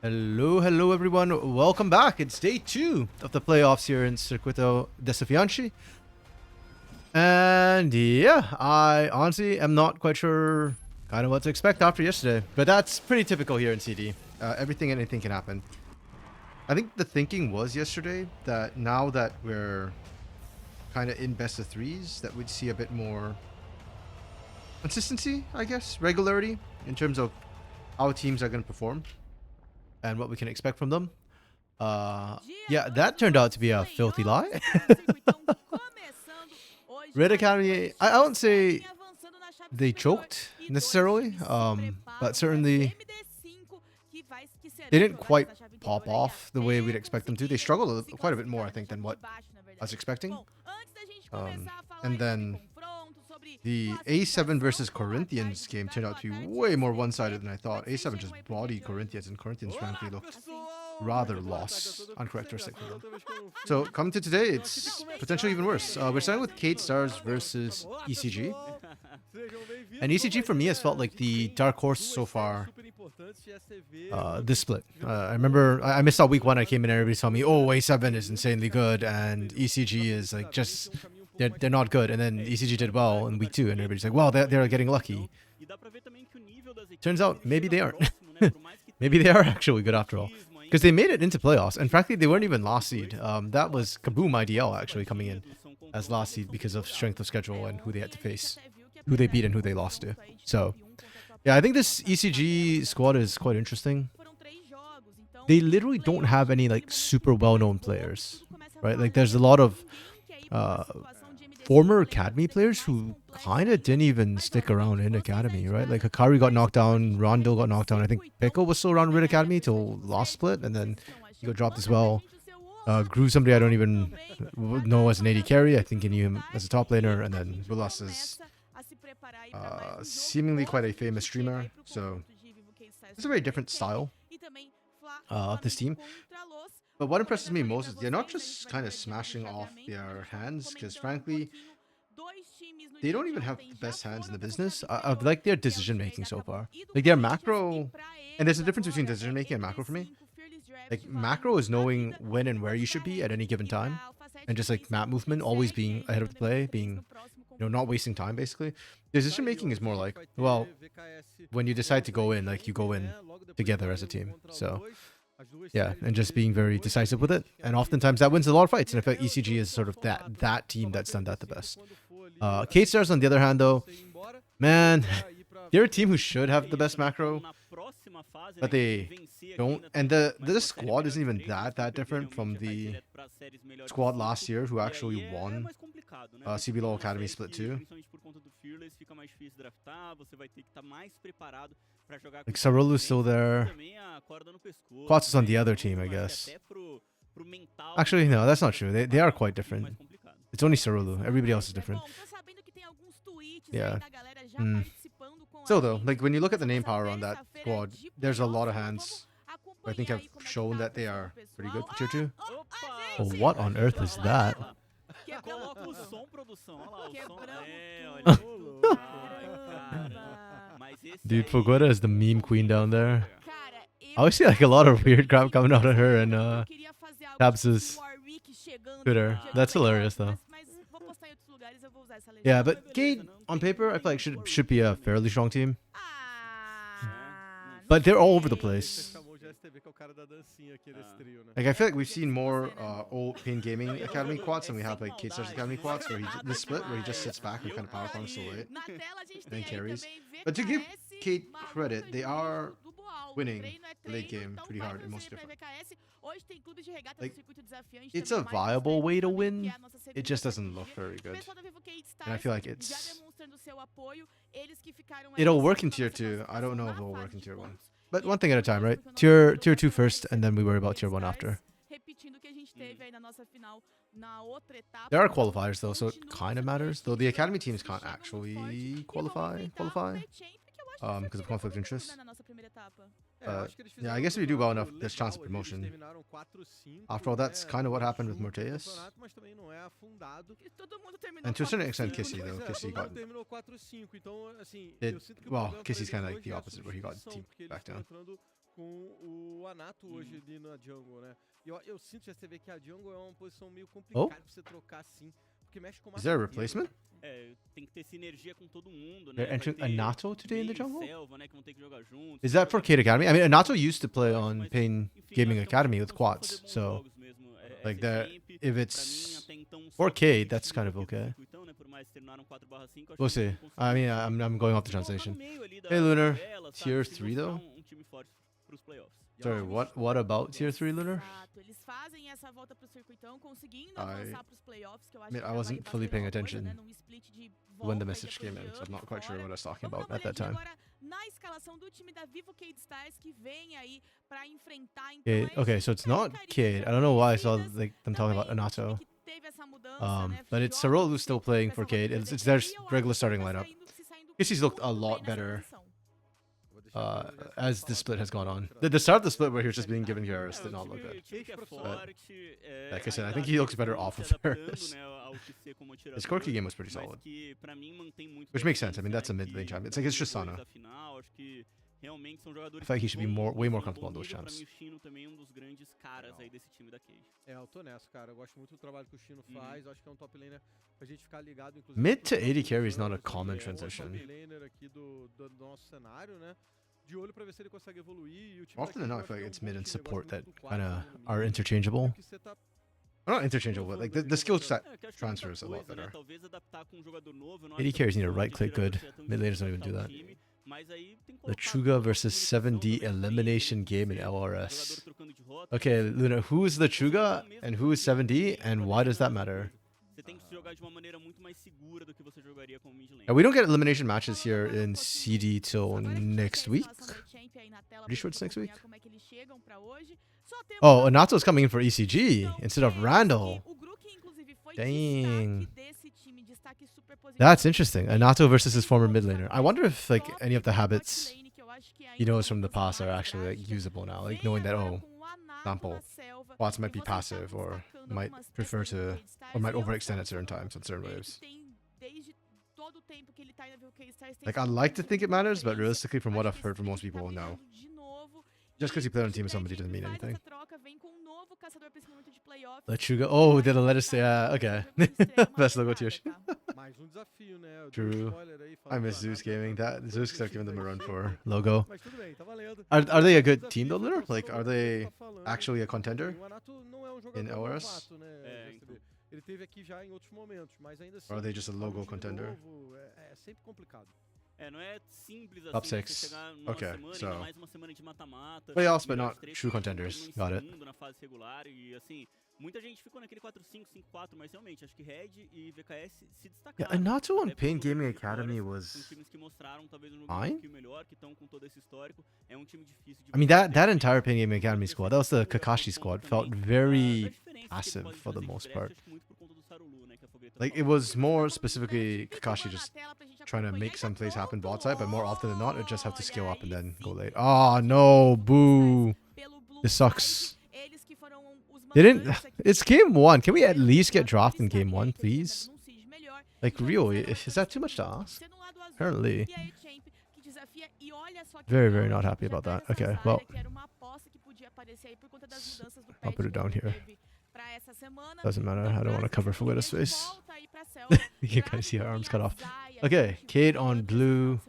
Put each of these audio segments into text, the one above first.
Hello everyone. Welcome back. It's day 2 of the playoffs here in Circuito Desafiante. And yeah, I honestly am not quite sure kind of what to expect after yesterday. But that's pretty typical here in CD. Everything and anything can happen. I think the thinking was yesterday that now that we're kind of in best of threes, that we'd see a bit more consistency, I guess, regularity in terms of how teams are going to perform and what we can expect from them. Yeah, that turned out to be a filthy lie. Red Academy, I won't say they choked necessarily, but certainly they didn't quite pop off the way we'd expect them to. They struggled quite a bit more, I think, than what I was expecting. And then the A7 versus Corinthians game turned out to be way more one-sided than I thought. A7 just bodied Corinthians, and Corinthians frankly looked rather lost, uncharacteristic for them. So coming to today, it's potentially even worse. We're starting with Kate Stars versus ECG. And ECG for me has felt like the dark horse so far this split. I remember I missed out week 1. I came in and everybody told me, oh, A7 is insanely good and ECG is like just they're not good. And then ECG did well in week 2 and everybody's like, well, they're getting lucky. Turns out maybe they aren't. Maybe they are actually good after all. Because they made it into playoffs, and frankly, they weren't even last seed. That was Kaboom IDL actually coming in as last seed because of strength of schedule and who they had to face, who they beat and who they lost to. So, yeah, I think this ECG squad is quite interesting. They literally don't have any like super well-known players, right? Like there's a lot of former Academy players who kind of didn't even stick around in Academy, right? Like Hikari got knocked down, Rondo got knocked down. I think Pickle was still around Red Academy till last split, and then he got dropped as well. Grew somebody I don't even know as an AD carry. I think I knew him as a top laner, and then Willas is seemingly quite a famous streamer. So it's a very different style of this team. But what impresses me most is they're not just kind of smashing off their hands, because frankly, they don't even have the best hands in the business. I like their decision making so far. Like their macro, and there's a difference between decision making and macro for me. Like macro is knowing when and where you should be at any given time, and just like map movement, always being ahead of the play, being not wasting time basically. Decision making is more like, well, when you decide to go in, like you go in together as a team. So yeah, and just being very decisive with it, and oftentimes that wins a lot of fights. And I feel like ECG is sort of that team that's done that the best. K-Stars on the other hand, though, man, they're a team who should have the best macro, but they don't. And the squad isn't even that different from the squad last year who actually won CBLOL Academy Split 2. Like Sarulu's still there. Quats is on the other team, I guess. Actually, no, that's not true. They are quite different. It's only Sarulu. Everybody else is different. Yeah. Still though, like when you look at the name power on that squad, there's a lot of hands I think have shown that they are pretty good for tier 2. Well, what on earth is that? Dude, Fogoda is the meme queen down there. I always see like a lot of weird crap coming out of her and Tabs' Twitter. That's hilarious though. Yeah, but Gate on paper I feel like should be a fairly strong team. But they're all over the place. Like I feel like we've seen more old Pain Gaming Academy quads than we have like Kate Stars Academy quads, where this split where he just sits back and kind of power farms so late and carries. But to give Kate credit, they are winning the late game pretty hard in most different. Like it's a viable way to win. It just doesn't look very good. And I feel like it'll work in tier 2. I don't know if it'll work in tier 1. But one thing at a time, right? Tier 2 first, and then we worry about tier 1 after. There are qualifiers though, so it kind of matters. Though the academy teams can't actually qualify. Because of conflict of interest. Yeah, I guess if you do well enough, there's chance of promotion. After all, that's kind of what happened with Morteus. And to a certain extent, Kissy, though. Kissy got... Well, Kissy's kind of like the opposite, where he got teamed back down. com o Anato hoje ali na jungle, né? E eu sinto, já você vê que a jungle é uma posição meio complicada pra você trocar assim, porque mexe com o Is there a mapa inteiro. replacement? Tem que ter sinergia com todo mundo, né? They're entering Anato today in the jungle? Selva, né, que vão ter que jogar juntos, Is that for Cade Academy? I mean, Anato used to play on mas, Pain enfim, Gaming acho que é Academy with time que costuma quads, fazer bons so jogos mesmo. like essa that, champ, if pra mim, it's até então, só 4K, tem that's kind of aqui do okay. Circuitão, né, por mais que terminaram 4/5, acho We'll que eles see. vão I conseguir mean, I'm going off the se colocar no translation. meio ali Hey, Lunar. tabela, sabe? Tier Se 3 though? mostrar um time forte pros playoffs. Sorry, what about Tier 3, Lunar? Exato, eles fazem essa volta pro circuitão, conseguindo I avançar pros playoffs, que eu acho mean, que I já wasn't vale fully paying bastante coisa, attention né, num split de when the volta e message depois came de in, so I'm up not quite sure what I was talking Vamos about dar at uma that olhadinha time. agora na escalação do time da Vivo Cade Styles, que vem aí pra enfrentar então Cade, okay, so it's not Cade. I don't know why I saw like them talking about Anato. But it's Sarol who's still playing for Cade. It's their regular starting lineup. Casey's looked a lot better as the split has gone on. The start of the split where he was just being given Garrus did not look good. Like I said, I think he looks better off of Garrus. His Corki game was pretty solid. Which makes sense. I mean, that's a mid-lane champion. It's like it's just Sana. I feel like he should be way more comfortable on those champs. Eu tô nessa, cara. Eu gosto muito do trabalho que o Chino faz. Acho que é um top laner pra gente ficar ligado, inclusive. Mid to 80 carry is not a common transition. Top laner aqui do nosso cenário, né? De olho pra ver se ele consegue evoluir. E o time Often than not, I feel like it's mid and time, support that gosto muito do kind of quadro no are meio, interchangeable. porque você tá Well, not interchangeable, but like the skill set transfer is a lot better. 80 carries need a right click good. Mid laners don't even do that. Lechuga versus 7D elimination game in LRS. Okay, Luna, who is Lechuga and who is 7D and why does that matter? And we don't get elimination matches here in CD till next week. Pretty sure it's next week. Oh, Anato's coming in for ECG instead of Randall. Dang. That's interesting. Anato versus his former mid laner. I wonder if like any of the habits he knows from the past are actually like usable now. Like knowing that, oh, example, bots might be passive or might prefer to or might overextend at certain times on certain waves. Like I'd like to think it matters, but realistically from what I've heard from most people, no. Just because you play on a team with somebody doesn't mean anything. Lechuga. Oh, did let us say, okay. Best logo to True. I miss Zeus Gaming. That Zeus could have given them a run for logo. Are they a good team though, Lunar? Like, are they actually a contender in LRS? Ele teve aqui já em outros momentos, mas ainda assim. Or are they just a logo contender? É sempre complicado. Não é simples Top assim, 6. chegar numa Okay, semana, so ainda mais uma semana de mata-mata. playoffs, but not true contenders. Got it. Na fase regular e assim, muita gente ficou naquele 4-5, 5-4, mas realmente acho que Red e VKS se destacaram. Yeah, Anato on Pain Gaming Academy was times que mostraram talvez um jogo fine. um pouquinho melhor, que estão com todo esse histórico. É um time difícil de I mean, that entire Pain Gaming Academy squad, that was the Kakashi squad, felt very passive for the most part. Like, it was more specifically Kakashi just trying to make some plays happen bot side, but more often than not, it just have to scale up and then go late. Oh, no, boo. This sucks. They didn't... It's game 1. Can we at least get dropped in game 1, please? Like, really? Is that too much to ask? Apparently. Very, very not happy about that. Okay, well. I'll put it down here. Doesn't matter. I don't want to cover Fuetta's face. You can see her arms cut off. Okay, Cade on blue,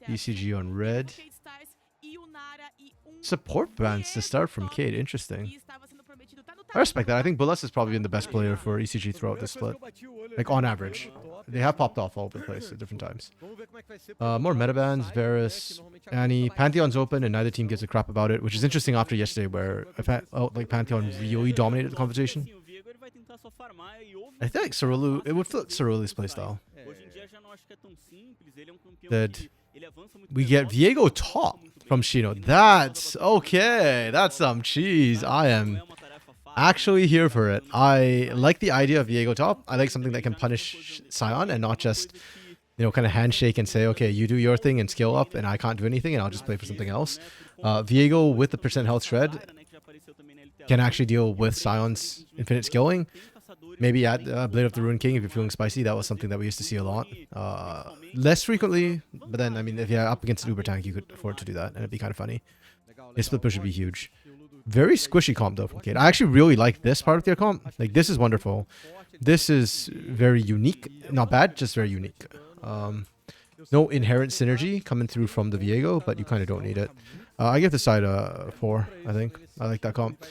ECG on red. Support bans to start from Cade. Interesting. I respect that. I think Bullas has probably been the best player for ECG throughout this split. Like, on average. They have popped off all over the place at different times. More meta bans, Varus, Annie. Pantheon's open and neither team gives a crap about it, which is interesting after yesterday where like Pantheon really dominated the conversation. I think Cerulu, it would fit Cerule's playstyle. That we get Viego top from Shino. That's okay. That's some cheese. I am actually here for it. I like the idea of Viego top. I like something that can punish Sion and not just, you know, kind of handshake and say, okay, you do your thing and skill up and I can't do anything and I'll just play for something else. Viego with the percent health shred can actually deal with Sion's infinite skilling. Maybe at Blade of the Ruined King if you're feeling spicy. That was something that we used to see a lot. Less frequently, but then, I mean, if you're up against an Uber tank, you could afford to do that and it'd be kind of funny. His split push would be huge. Very squishy comp though from Kate. I actually really like this part of their comp. Like this is wonderful. This is very unique. Not bad, just very unique. No inherent synergy coming through from the Viego, but you kind of don't need it. I give the side a 4, I think. I like that comp.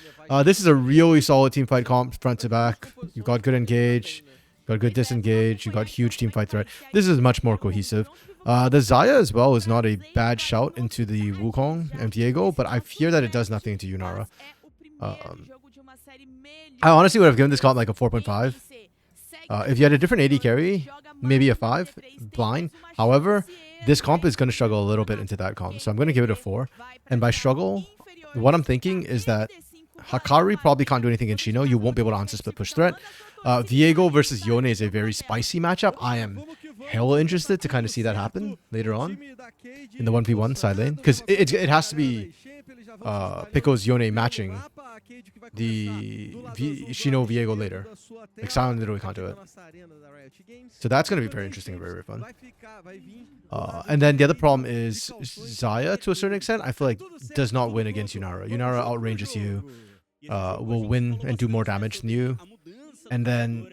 This is a really solid team fight comp, front to back. You've got good engage, got good disengage, you got huge team fight threat. This is much more cohesive. The Xayah as well is not a bad shout into the Wukong and Viego, but I fear that it does nothing to Yunara. I honestly would have given this comp like a 4.5. If you had a different AD carry, maybe a 5, blind. However, this comp is going to struggle a little bit into that comp, so I'm going to give it a 4. And by struggle, what I'm thinking is that Hakari probably can't do anything in Shino. You won't be able to answer split push threat. Viego versus Yone is a very spicy matchup. I am hella interested to kind of see that happen later on in the 1v1 side lane, because it has to be Pico's Yone matching the Shino Viego later. Like Silent literally can't do it. So that's going to be very interesting and very, very fun. And then the other problem is Xayah, to a certain extent, I feel like does not win against Yunara. Yunara outranges you, will win and do more damage than you. And then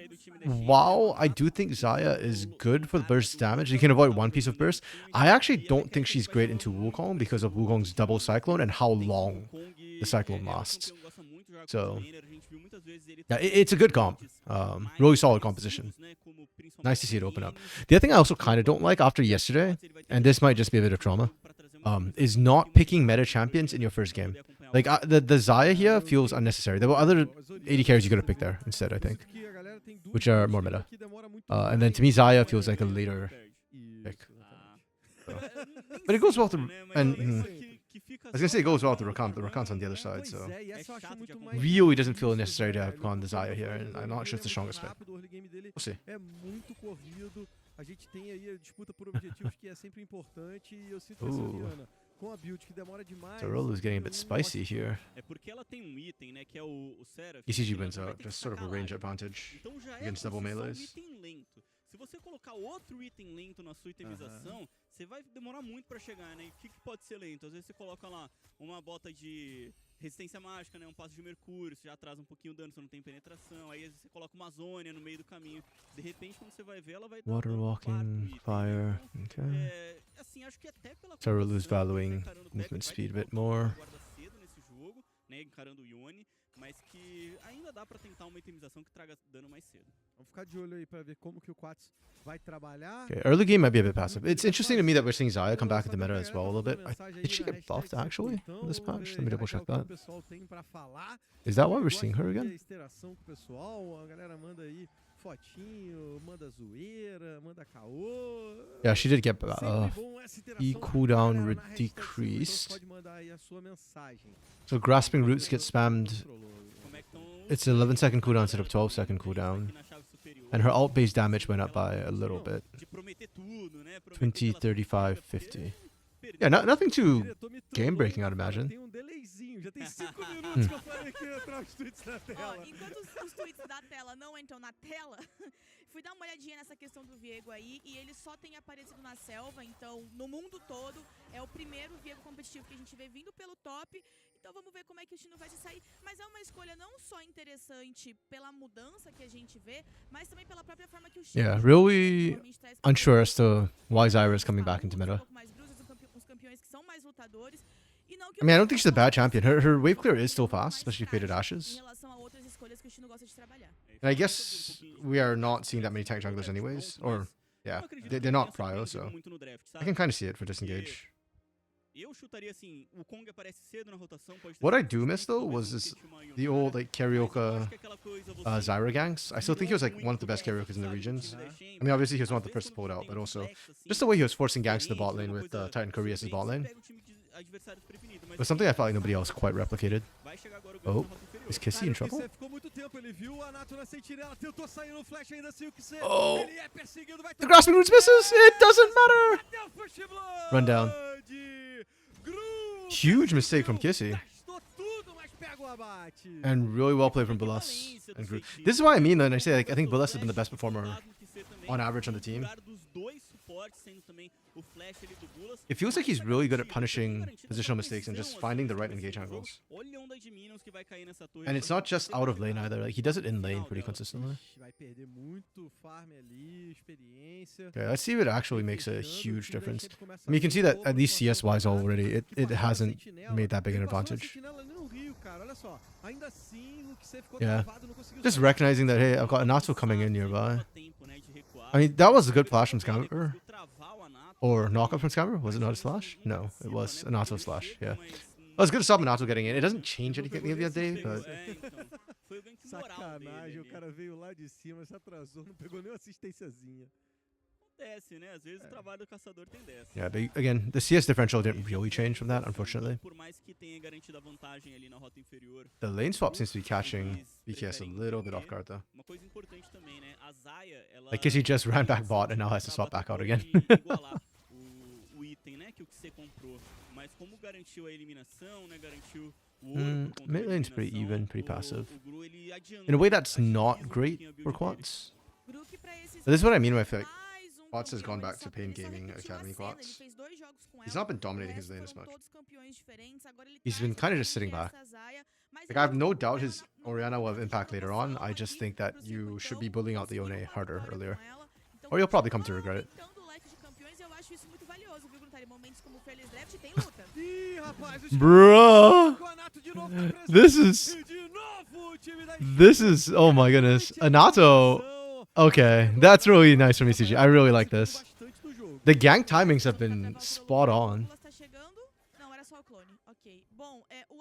while I do think Xayah is good for the burst damage, you can avoid one piece of burst, I actually don't think she's great into Wukong because of Wukong's double Cyclone and how long the Cyclone lasts. So, yeah, it's a good comp. Really solid composition. Nice to see it open up. The other thing I also kind of don't like after yesterday, and this might just be a bit of trauma, is not picking meta champions in your first game. Like, the Xayah here feels unnecessary. There were other AD carries you could have picked there instead, I think, which are more meta. And then to me, Xayah feels like a later pick. So. But it goes well to... I was going to say it goes well to Rakan, but Rakan's on the other side, so... Really doesn't feel necessary to have gone the Xayah here, and I'm not sure it's the strongest pick. We'll see. Ooh. Tarolu's getting a bit spicy here. ECG wins out, just sort of a range advantage against double melees. Se você colocar outro item lento na sua itemização, você vai demorar muito para chegar, né? E o que pode ser lento? Às vezes você coloca lá uma bota de resistência mágica, né? Um passo de mercúrio, você já atrasa um pouquinho o dano, você não tem penetração. Aí às vezes você coloca uma zônia no meio do caminho. De repente, quando você vai ver, ela vai dar Water walking, fire. Okay. Assim, acho que até pela Tarolu's valuing movement speed a bit more. Cedo nesse jogo, né? Encarando o Yone. Mas que ainda dá pra tentar uma itemização que traga dano mais cedo. Vamos ficar de olho aí pra ver como que o Quats vai trabalhar. Okay, early game might be a bit passive. It's interesting to me that we're seeing Xayah come back into meta as well a little bit. Did she get buffed actually in this patch? Let me double check that. Is that why we're seeing her again? Yeah, she did get E cooldown decreased. So grasping roots get spammed. It's 11-second cooldown instead of 12-second cooldown. And her ult base damage went up by a little bit. 20, 35, 50. Yeah, nothing too game breaking, I'd imagine. Enquanto os tweets da tela não entram na tela, fui dar uma olhadinha nessa questão do Viego aí, e ele só tem aparecido na selva, então no mundo todo é o primeiro Viego competitivo que a gente vê vindo pelo top. Então vamos ver como é que o Shino vai se sair. Mas é uma escolha não só interessante pela mudança que a gente vê, mas também pela própria forma que o Shino... Yeah, really unsure as to why Zyra is coming back into meta. I mean, I don't think she's a bad champion. Her wave clear is still fast, especially faded ashes. And I guess we are not seeing that many tank junglers anyways. Or, yeah, they're not prio, so I can kind of see it for disengage. What I do miss though was the old like karaoke Zyra ganks. I still think he was like one of the best karaokes in the regions. I mean, obviously he was one of the first to pull it out, but also just the way he was forcing ganks to the bot lane with Titan Curry as his bot lane was something I felt like nobody else quite replicated. Oh, is Kissy in trouble? Oh, the grasping roots misses. It doesn't matter. Run down. Huge mistake from Kissy. And really well played from Bulas. This is what I mean when I say like I think Bulas has been the best performer on average on the team. It feels like he's really good at punishing positional mistakes and just finding the right engage angles. And it's not just out of lane either. Like, he does it in lane pretty consistently. Okay, let's see if it actually makes a huge difference. I mean, you can see that at least CS-wise already, it hasn't made that big an advantage. Yeah. Just recognizing that, hey, I've got Anato coming in nearby. I mean, that was a good flash from Scammer. Or knockup from Scammer? Was it not a slash? No, it was Anato slash, yeah. It was good to stop Anato getting in. It doesn't change anything at the end of the day, but... Sacanagem, o cara veio lá de cima, se atrasou, não pegou nem assistênciazinha. Yeah, but again, the CS differential didn't really change from that, unfortunately. The lane swap seems to be catching BKS a little bit off guard, though. Like, he just ran back bot and now has to swap back out again. Mid lane's pretty even, pretty passive. In a way that's not great for Quats. But this is what I mean by like Quats has gone back to Pain Gaming Academy Quats. He's not been dominating his lane as much. He's been kind of just sitting back. Like, I have no doubt his Orianna will have impact later on. I just think that you should be bullying out the Yone harder earlier. Or you'll probably come to regret it. Bruh, this is oh my goodness. Anato. Okay, that's really nice from ECG. I really like this. The gank timings have been spot on.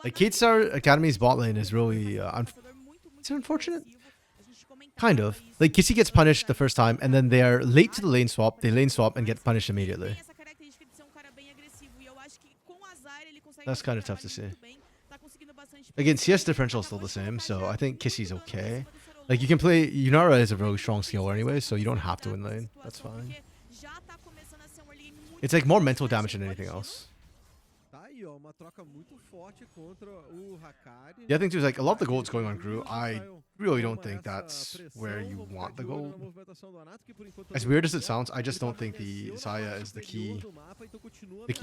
Like, Keatstar Academy's bot lane is really it's unfortunate. Kind of. Like, Kissy gets punished the first time, and then they are late to the lane swap. They lane swap and get punished immediately. That's kind of tough to see. Again, CS differential is still the same, so I think Kissy's okay. Like, you can play... Yunara is a really strong skiller anyway, so you don't have to win lane. That's fine. It's like more mental damage than anything else. The other thing too is, like, a lot of the gold's going on Gru. I really don't think that's where you want the gold. As weird as it sounds, I just don't think the Xayah is the key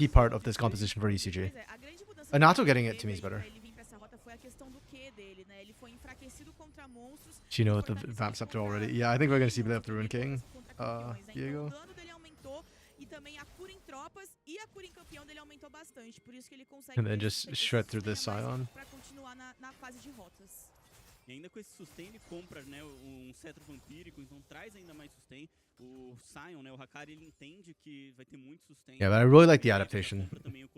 part of this composition for ECG. Anato getting it to me is better. Chino with the Vamp Scepter already. Yeah, I think we're going to see the Ruin King. Diego. And then just shred through this Scion. E ainda com esse sustain ele compra, né, cetro vampírico, então traz ainda mais sustain. O Sion, né, o Hakari, ele entende que vai ter muito sustain. Yeah, but I really like the adaptation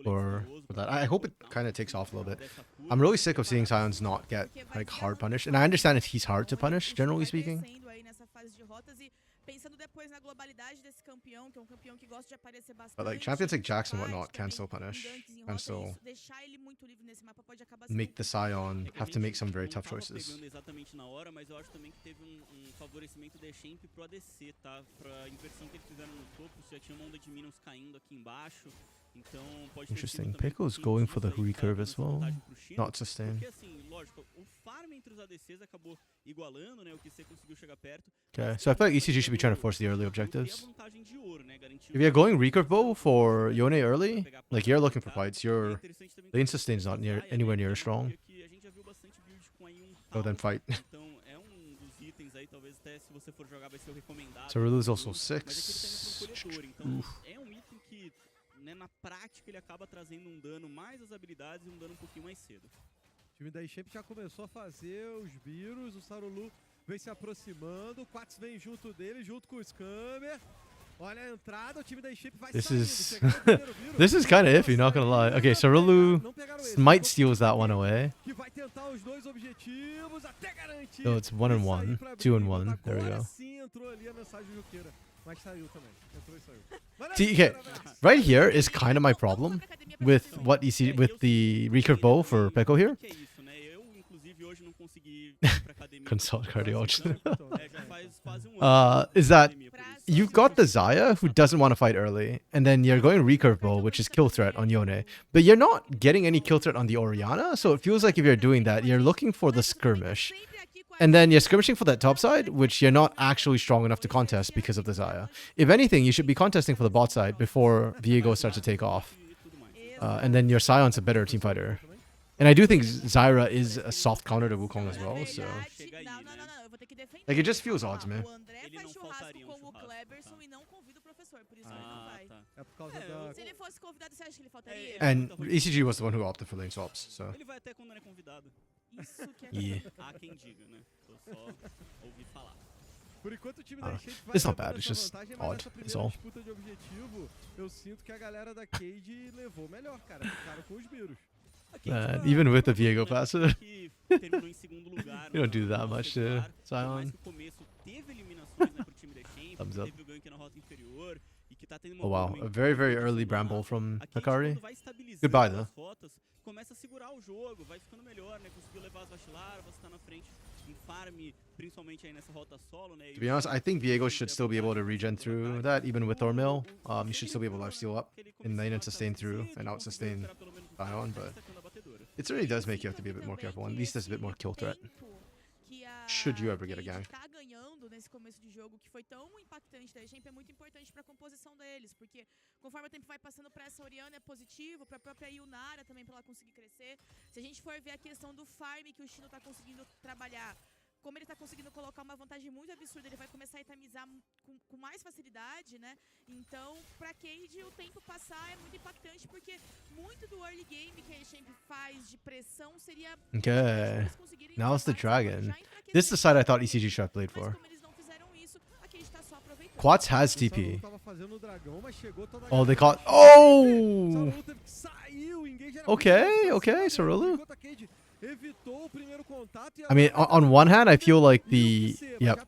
for that. I hope it kind of takes off a little bit. I'm really sick of seeing Sions not get like hard punished, and I understand if he's hard to punish, generally speaking. But like champions like Jax and whatnot can still punish, and still make the Scion have to make some very tough choices. Interesting. Pickle's going for the recurve as well. Not sustain. Okay, so I feel like ECG should be trying to force the early objectives. If you're going recurve bow for Yone early, like, you're looking for fights, your lane sustain is not anywhere near strong. So then fight. So Rulu's also 6. Na prática ele acaba trazendo dano mais as habilidades e dano pouquinho mais cedo. O time da Champ já começou a fazer os virus, o Sarulu vem se aproximando, o Quats vem junto dele, junto com o Scammer. Olha a entrada, o time da Champ vai saindo. This is kind of iffy, not gonna lie. Okay, Sarulu might steals that one away. Que vai tentar os dois objetivos até garantir. So it's 1-1, 2-1. There we go. Sim, entrou ali a mensagem do Juqueira. Mas saiu também. Entrou e saiu. See, okay, right here is kind of my problem with what you see with the recurve bow for Peko here. Consult cardiologist. Is that you've got the Xayah who doesn't want to fight early, and then you're going recurve bow, which is kill threat on Yone, but you're not getting any kill threat on the Orianna, so it feels like if you're doing that, you're looking for the skirmish. And then you're skirmishing for that top side, which you're not actually strong enough to contest because of the Xayah. If anything, you should be contesting for the bot side before Viego starts to take off. And then your Sion's a better team fighter. And I do think Zyra is a soft counter to Wukong as well, so... Like, it just feels odd to me. O André faz churrasco com o Cleberson e não convida o professor, por isso ele não vai. É por causa da... Se ele fosse convidado, você acha que ele faltaria? And ECG was the one who opted for lane swaps, so... Ele vai até quando não é convidado. Isso que é Yeah. Há quem diga, né? Tô só ouvi falar. Por enquanto o time da Shape vai It's not levando bad, it's essa just vantagem, mas odd, nessa is primeira all. disputa de objetivo, eu sinto que a galera da Cade levou melhor, cara. Ficaram com os vírus. Man, even with the Viego passive. Que terminou em segundo lugar. You don't do that no much regular. to Por mais Sion. que o começo teve eliminações, né, pro time da Champ, Thumbs up. teve o gank na rota inferior e que tá tendo uma Oh wow, boa a very, very win early condição bramble lá. from A Cade, Hikari. quando vai estabilizando Goodbye, though. as rotas, começa a segurar o jogo, vai ficando melhor, né? Conseguiu levar as vacilaras, você tá na frente em farm, principalmente aí nessa rota solo, né? To be honest, I think Viego should still be able to regen through that, even with Thornmill. You should still be able to lifesteal up in lane and sustain through and out sustain Sion, but it certainly does make you have to be a bit more careful. At least there's a bit more kill threat. Should you ever get a gank. Tá ganhando nesse começo de jogo que foi tão impactante da Champ é muito importante para a composição deles, porque conforme o tempo vai passando para essa Orianna é positivo, para a própria Yunara também para ela conseguir crescer. Se a gente for ver a questão do farm que o Shino tá conseguindo trabalhar, como ele tá conseguindo colocar uma vantagem muito absurda, ele vai começar a itemizar com mais facilidade, né? Então, pra Cade, o tempo passar é muito impactante, porque muito do early game que a Champ faz de pressão seria... Okay, now it's the Dragon. This is the side I thought ECG should have played for. Quats has TP. Oh, they caught... Oh! Okay, okay, Sarulu. I mean, on one hand, I feel like the... Yep.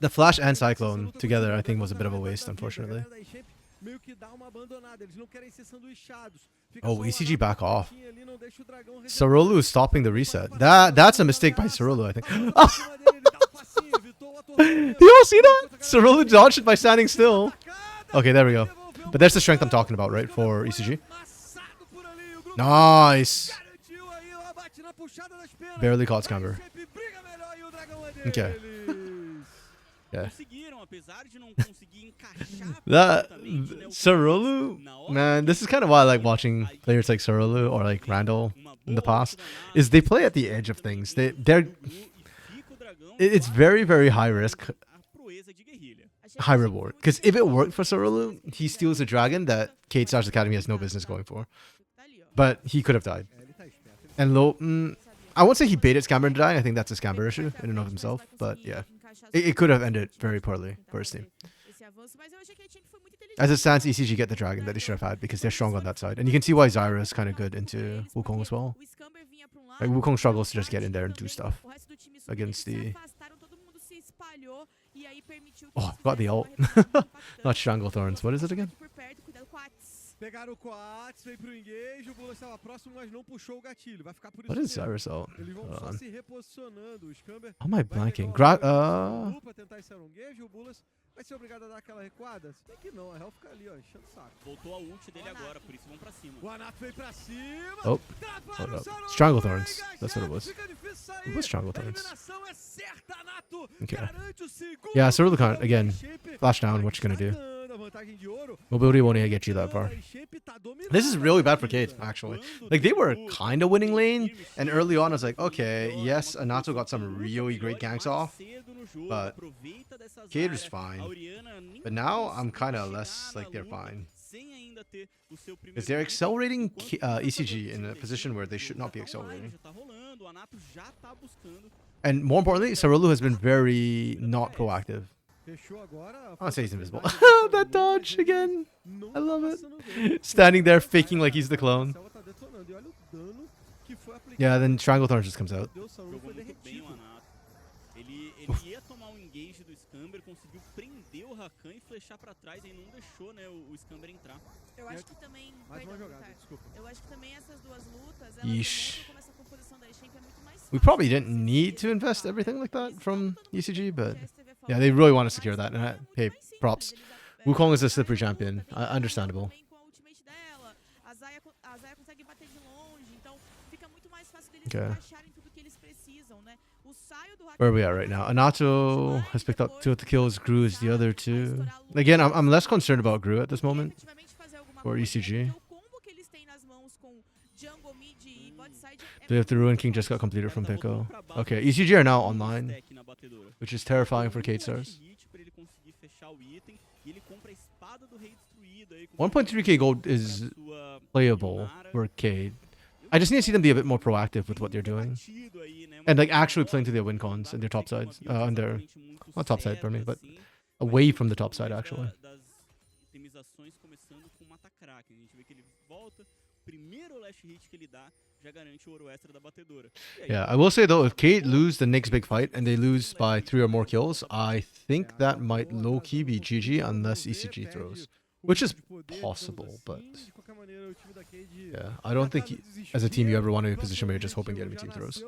The Flash and Cyclone together, I think, was a bit of a waste, unfortunately. Oh, ECG back off. Sarulu is stopping the reset. That's a mistake by Sarulu, I think. Do you all see that? Sarulu dodged it by standing still. Okay, there we go. But there's the strength I'm talking about, right, for ECG. Nice. Barely caught scamper. Okay. Yeah. That Sarulu, man, this is kind of why I like watching players like Sarulu or like Randall in the past. Is they play at the edge of things. It's very, very high risk, high reward. Because if it worked for Sarulu, he steals a dragon that Cade Stars Academy has no business going for. But he could have died. And low, I won't say he baited Scamber into dying. I think that's a Scamber issue in and of himself. But yeah, it could have ended very poorly for his team. As it stands, ECG get the dragon that they should have had because they're strong on that side. And you can see why Zyra is kind of good into Wukong as well. Like Wukong struggles to just get in there and do stuff against the... Oh, got the ult. Not Strangle Thorns. What is it again? Pegaram o Quats, veio pro engage, o Bula estava próximo, mas não puxou o gatilho. Vai ficar por isso. What is Zyra's ult? Eles vão só se reposicionando. O Scamber How am I blanking? pra tentar esse engage, o Bulas vai ser obrigado a dar aquela recuada? Se bem que não, a Hell fica ali, ó, enchendo o saco. Voltou a ult dele agora, por isso vão pra cima. O Anato veio pra cima. Oh, hold up. Strangle Thorns. That's what it was. It was Strangle Thorns. Okay. Yeah, Sarulu can't, again, flash down, what you gonna do? Mobility won't even get you that far. This is really bad for Cade, actually. Like, they were kind of winning lane, and early on I was like, okay, yes, Anato got some really great ganks off, but Cade was fine. But now I'm kind of less like they're fine. Because they're accelerating ECG in a position where they should not be accelerating. And more importantly, Sarulu has been very not proactive. I'll say he's invisible. That dodge again. I love it. Standing there faking like he's the clone. Yeah, then Strangle Thorns just comes out. Ele ia tomar engage do Scamber, conseguiu prender o Rakan e flechar pra trás e não deixou, né, o Scamber entrar. Eu acho que também, eu acho que também essas duas lutas, elas Yeesh. demonstram como essa composição da Champ é muito mais We probably didn't need to invest everything like that from ECG, but yeah, they really want to secure that. And hey, props. Wukong is a slippery champion. Understandable. Okay. Where are we at right now? Anato has picked up 2 of the kills. Gru is the other 2. Again, I'm less concerned about Gru at this moment. Or ECG. So if the Ruin King just got completed from Pico. Okay, ECG are now online, which is terrifying for Cade Stars. 1.3k gold is playable for Cade. I just need to see them be a bit more proactive with what they're doing. And like actually playing to their win cons and their top sides. On their, not top side for me, but away from the top side actually. Yeah, I will say though, if Cade lose the next big fight and they lose by 3 or more kills, I think that might low-key be GG unless ECG throws. Which is possible, but yeah, I don't think as a team you ever want to be in a position where you're just hoping the enemy team throws.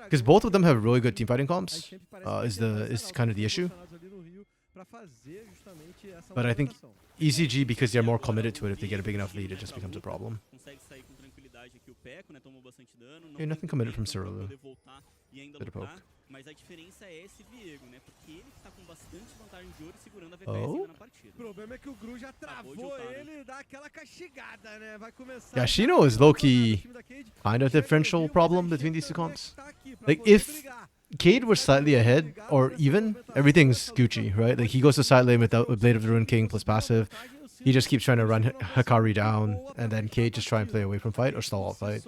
Because both of them have really good teamfighting comps, is kind of the issue. But I think ECG, because they're more committed to it, if they get a big enough lead, it just becomes a problem. Okay, nothing committed from Circuito. Bit of poke. Oh? Yeah, Shino is low-key kind of differential problem between these two comps. Like, if Cade was slightly ahead, or even, everything's Gucci, right? Like, he goes to side lane with Blade of the Ruin King plus passive. He just keeps trying to run Hikari down, and then Cade just try and play away from fight or stall out fight.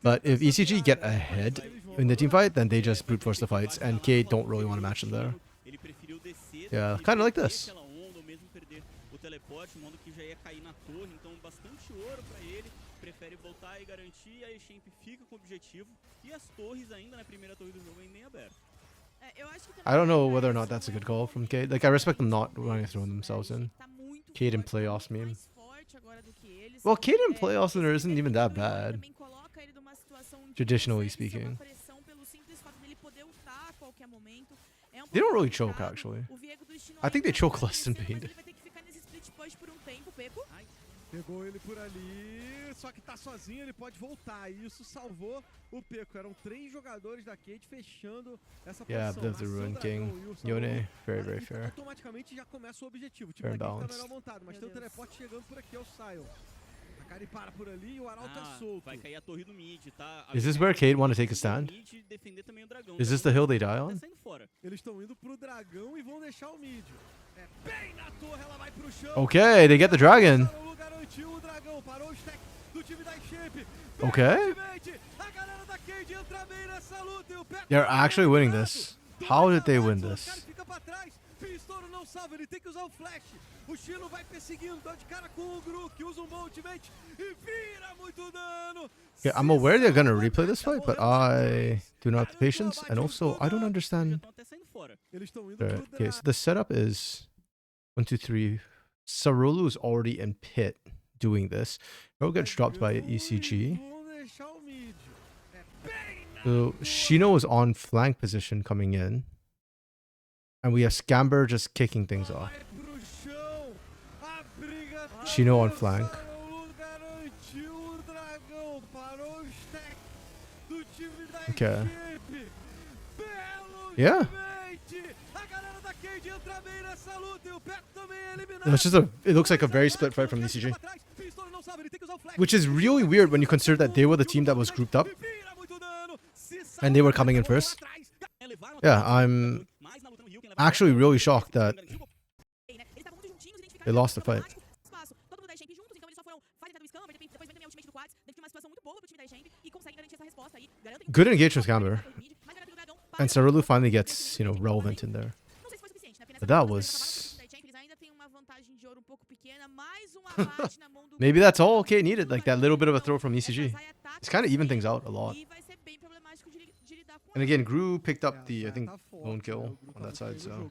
But if ECG get ahead in the team fight, then they just brute force the fights, and Cade don't really want to match them there. Yeah, kind of like this. I don't know whether or not that's a good call from Cade. Like, I respect them not running through themselves in. Cade in playoffs meme. Well, Cade in playoffs isn't even that bad. Traditionally speaking. They don't really choke, actually. I think they choke less than Pain. Pegou ele por ali, só que tá sozinho, ele pode voltar. E isso salvou o Peco. Eram 3 jogadores da Cade fechando essa posição. Yeah, the Ruin King. Yone, very, very fair. Automaticamente já começa o objetivo. O time da Cade tá melhor montado, mas tem o teleporte chegando por aqui, é o Sion. A Kari para por ali e o Arauto é solto. Vai cair a torre do mid, tá? Is this where Cade want to take a stand? Is this the hill they die on? Eles estão indo pro dragão e vão deixar o mid. É bem na torre, ela vai pro chão. Okay, they get the dragon. O dragão parou o stack do time da Shape. Okay. A galera da Cade entra bem nessa luta e o Peco They're actually winning this. How did they win this? O cara fica pra trás. Pistouro não salva, ele tem que usar o flash. O Chino vai perseguindo, dá de cara com o Gru, que usa um bom ultimate e vira muito dano. Yeah, I'm aware they're gonna replay this fight, but I do not have the patience, and also I don't understand. Okay, so the setup is 1, 2, 3. Sarulu is already in pit doing this. Hero gets dropped by ECG. So Shino is on flank position coming in. And we have Scamber just kicking things off. Shino on flank. Okay. Yeah. It looks like a very split fight from ECG. Which is really weird when you consider that they were the team that was grouped up. And they were coming in first. Yeah, I'm actually really shocked that they lost the fight. Good engagement with Scamber. And Sarulu finally gets, you know, relevant in there. But that was... Maybe that's all Cade needed, like that little bit of a throw from ECG. It's kind of even things out a lot. And again, Gru picked up the, I think, lone kill on that side, so...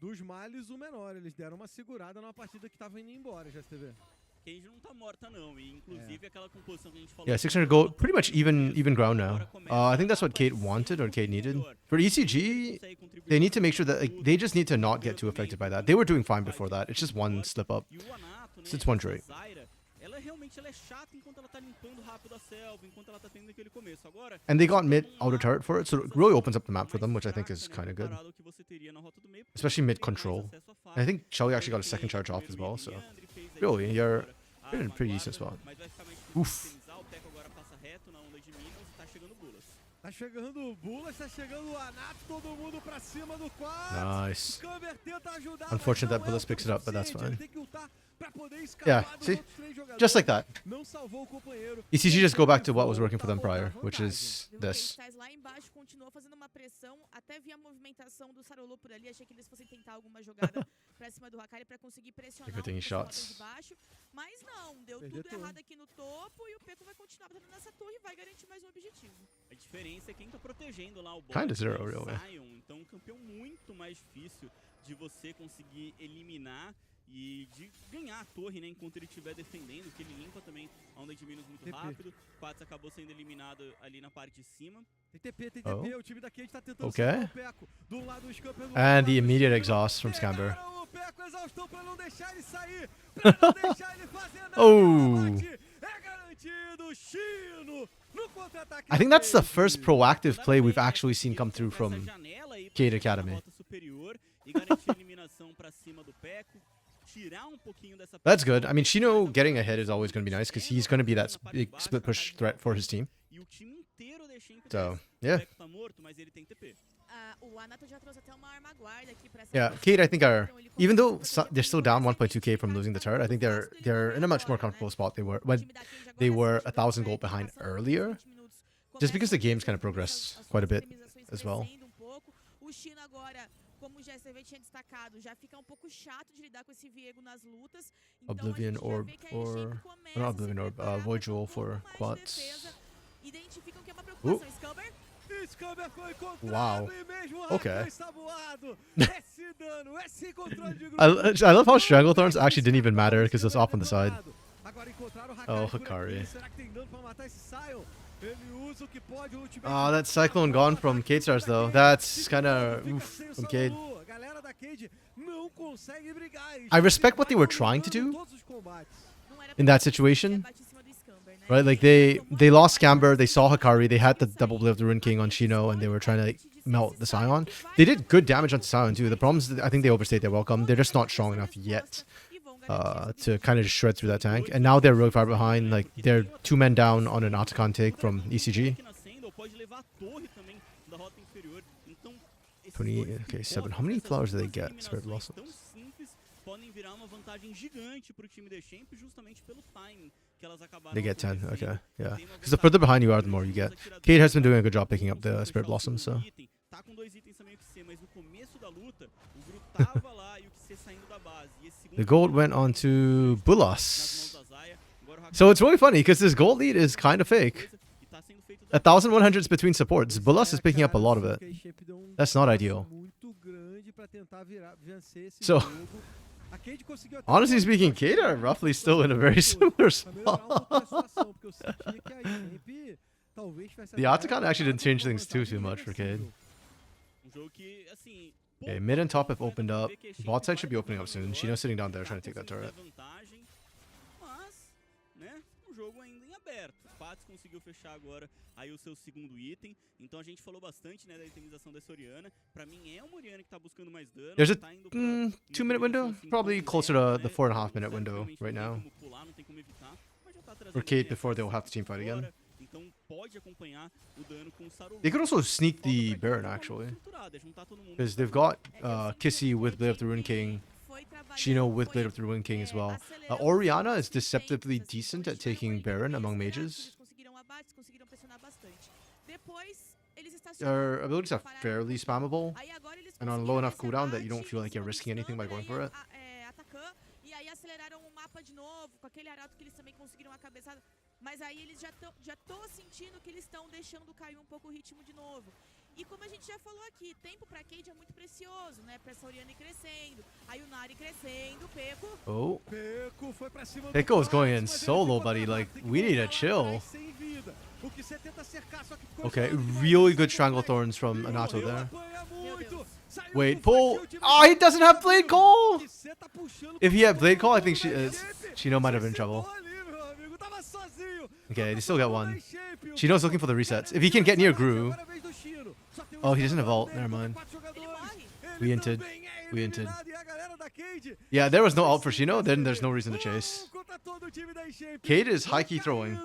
Dos males o menor, eles deram uma segurada numa partida que tava indo embora, já esteve. Cade não tá morta não, e inclusive aquela composição que a gente falou. Yeah, 600 gold, pretty much even ground now. I think that's what Cade wanted or Cade needed. For ECG, they need to make sure that like, they just need to not get too affected by that. They were doing fine before that. It's just one slip up. So it's one trait. realmente ela é chata enquanto ela tá limpando rápido a selva, enquanto ela tá tendo aquele começo. Agora, And they got mid outer turret for it, so it really opens up the map for them, which I think is kind of good. Especially mid control. And I think Shelly actually got a second charge off as well, so really, you're in a pretty decent spot. Oof. Tá chegando o Bulas, tá chegando o Anato, todo mundo pra cima do quadro. Nice. Scamber tenta ajudar, Unfortunate mas that não é Bulas picks it up, but that's suficiente, ele fine. tem que lutar pra poder escapar Yeah, dos see? outros 3 jogadores. Just like that. Não salvou o companheiro. ECG just go back to what was working for them prior, which is this. Stars lá embaixo continuou fazendo uma pressão, até vi a movimentação do Sarolo por ali, achei que eles fossem tentar alguma jogada pra cima do Hakari pra conseguir pressionar They're taking um pouco shots. de baixo, mas não, deu Perdeu tudo tudo. errado aqui no topo e o Peco vai continuar batendo nessa torre e vai garantir mais um objetivo. A diferença é quem tá protegendo lá o bot, Kinda zero, né, o really. Sion. Então um campeão muito mais difícil de você conseguir eliminar e de ganhar a torre, né, enquanto ele estiver defendendo, que ele limpa também a onda de Minos muito TP. rápido. Quats acabou sendo eliminado ali na parte de cima. Tem TP, Oh. o time da Cade tá tentando Okay. salvar o Peco. Do lado do Scamper, do And lado the do immediate Scamper. exhaust from Scamber. Pegaram o Peco, exaustou pra não deixar ele sair, pra não deixar ele fazer nada. Oh. É garantido, Chino, no contra-ataque. I think that's the da first Cade. proactive play we've actually seen come through Pra essa from janela aí, Cade pra Academy. rota superior e garantir a eliminação pra cima do Peco. Tirar um pouquinho dessa That's good. I mean, Shino getting ahead is always going to be nice because he's going to be that big split push threat for his team. E o time inteiro deixa em So, O yeah. Peco tá morto, mas ele tem TP. O Anato já trouxe até uma arma guarda aqui pra essa Yeah, torre. Cade, I think are, Então ele even though conseguiu they're still down 1.2k from losing the turret, I think they're in a much more comfortable spot they were when they were 1,000 gold behind earlier. Just because the game's kind of progressed quite a bit as well. O Chino agora, como o GSV tinha destacado, já fica um pouco chato de lidar com esse Viego nas lutas. Então, Oblivion a gente já Orb vê que a or Egip começa not a Oblivion se Orb, preparar Void pra Jewel um for pouco mais de quads. defesa. Identificam que é uma preocupação. Scamber, Scamber foi encontrado Wow. e mesmo Okay. Rakan está voado. Esse dano, esse controle de grupo. I love how Stranglethorns actually didn't even matter because it was off on the side. Agora encontraram o Oh, por aqui. Hakari. Será que tem dano pra matar esse Sion? Ele usa o que pode, o ultimate. Oh, that Cyclone gone from Cade Stars though. That's kind of oof from Cade. A galera da Cade não consegue brigar. I respect what they were trying to do Todos os combates. não era in that situation. bate em cima do Scamber, né? Right, like they lost Scamber, they saw Hakari, they had the double blade of the Rune King on Shino, and they were trying to like, melt the Scion. They did good damage onto Scion too. The problem is that I think they overstayed their welcome. They're just not strong enough yet to kind of just shred through that tank. And now they're really far behind. Like they're 2 men down on an Atakan take from ECG. Ou pode levar a torre também da rota inferior. Então, esses 20, dois okay, pontos, 7. How many essas flowers do they duas get? Spirit eliminações Blossoms. tão simples podem virar uma vantagem gigante pro time de Champ, justamente pelo timing que elas acabaram They get 10. oferecendo. Okay, yeah. Tem uma Because the vantagem further behind you are, the more you get. dos atiradores. Cade has been doing a good job picking up the Conseguiu Spirit fechar o Blossoms, so. segundo item. Tá com 2 itens também o QC, mas no começo da luta, o grupo tava lá e o QC saindo da base. E esse segundo The gold went on to nas Bulas. mãos da Zaya. Agora o Hakari So it's really funny because this gold lead is kind of fake. e tá sendo feito da 1,100 between supports. Bulas is picking up a lot of it. That's not ideal. Muito grande pra tentar vencer esse So, jogo. A Cade conseguiu até honestly um speaking, Cade are roughly still in a very similar pra melhorar um spot. pouco a situação, porque eu sentia que a Champ talvez tivesse The até Atakan actually didn't change uma things too vantagem much for Cade. reversível. jogo que, assim, Okay, mid and top have opened up. Bot side should be opening up soon. Shino's sitting down there trying to take that turret. Vantagem, mas, né, um jogo ainda em aberto. Pats conseguiu fechar agora aí o seu segundo item. Então a gente falou bastante, né, da itemização dessa Oriana. Pra mim é uma Oriana que tá buscando mais dano. There's a tá indo pra 2-minute window, probably closer to the 4.5-minute window right now. Não tem como pular, não tem como evitar, mas já tá trazendo For Cade bem before essa they'll have to team fight again. agora. Então pode acompanhar o dano com o Sarulu. They could also sneak Falta the pra Baron Cade uma actually. luta estruturada, é juntar todo mundo Because pra they've got Kissy with Blade of the Rune King, Foi trabalhando, Shino with foi, Blade of the Rune King as well. acelerando Oriana os is deceptively tempos, assim, decent quando at tiveram taking uma Baron among eles mages. conseguiram abates, conseguiram pressionar bastante. Depois, eles Their estacionaram, abilities are pararam fairly um pouquinho. spammable. Aí agora eles and on conseguiram low enough esse cooldown that you don't abate feel like you're em risking anything by cima do going for it. Atacan, e aí aceleraram o mapa de novo, com aquele arauto que eles também conseguiram a cabeçada. Mas aí eles já tô sentindo que eles estão deixando cair um pouco o ritmo de novo. E como a gente já falou aqui, tempo pra Cade é muito precioso, né? Pra essa Oriana ir crescendo, aí o Nari crescendo, o Peco. Oh, Peco foi pra cima do Peco is going in Quats, mas ele solo, ficou buddy. travado, Like, tem que we need voltar to lá chill. atrás sem vida. O que você tenta cercar, só que ficou Okay, isolado demais, really não good consegue mais. Stranglethorns from Anato Morreu, there. apanha muito. Deus. Saiu Wait, com pull. força, o time Oh, he doesn't have Blade Call. Você tá puxando If he pra had Blade Call, I todo think mundo da Champ. Shino might have been in Você trouble. chegou ali, meu amigo. Okay, they still got one. Chino's looking for the resets. If he can get near Gru. Oh, he doesn't have ult. Never mind. Ele morre. We inted. We inted. Yeah, there was no ult for Chino, then there's no reason to chase. Cade is high-key throwing.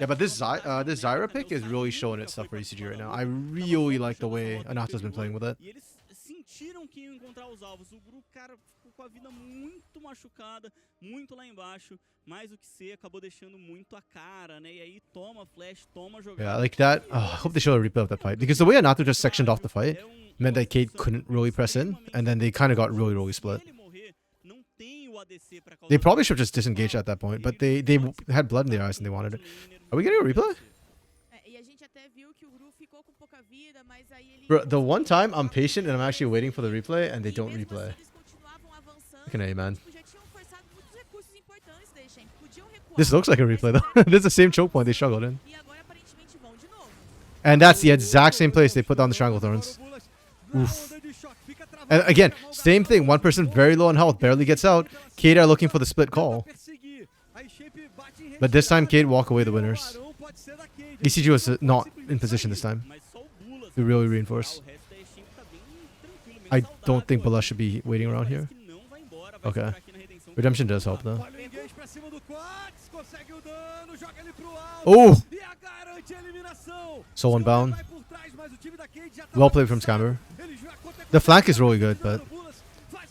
Yeah, but this Zyra pick is really showing its stuff for ECG right now. I really like the way Anato's been playing with it. E eles sentiram que iam encontrar os alvos. O Gru, cara, ficou com a vida muito machucada, muito lá embaixo. Mais o que ser, acabou deixando muito a cara, né? E aí toma flash, toma jogada. Yeah, like that. Oh, I hope they show a replay of that fight. Because the way Anato just sectioned off the fight meant that Cade couldn't really press in. And then they kind of got really split. They probably should have just disengaged at that point. But they had blood in their eyes and they wanted it. Are we getting a replay? Bro, the one time I'm patient and I'm actually waiting for the replay and they don't replay. Look at A, man. This looks like a replay though. This is the same choke point they struggled in. And that's the exact same place they put down the Strangle Thorns. Oof. And again, same thing. One person very low on health, barely gets out. Cade are looking for the split call. But this time, Cade walk away the winners. ECG was not in position this time. They really reinforce. I don't think Bala should be waiting around here. Okay. Redemption does help though. Oh! Soul unbound. Well played from Scammer. The flank is really good, but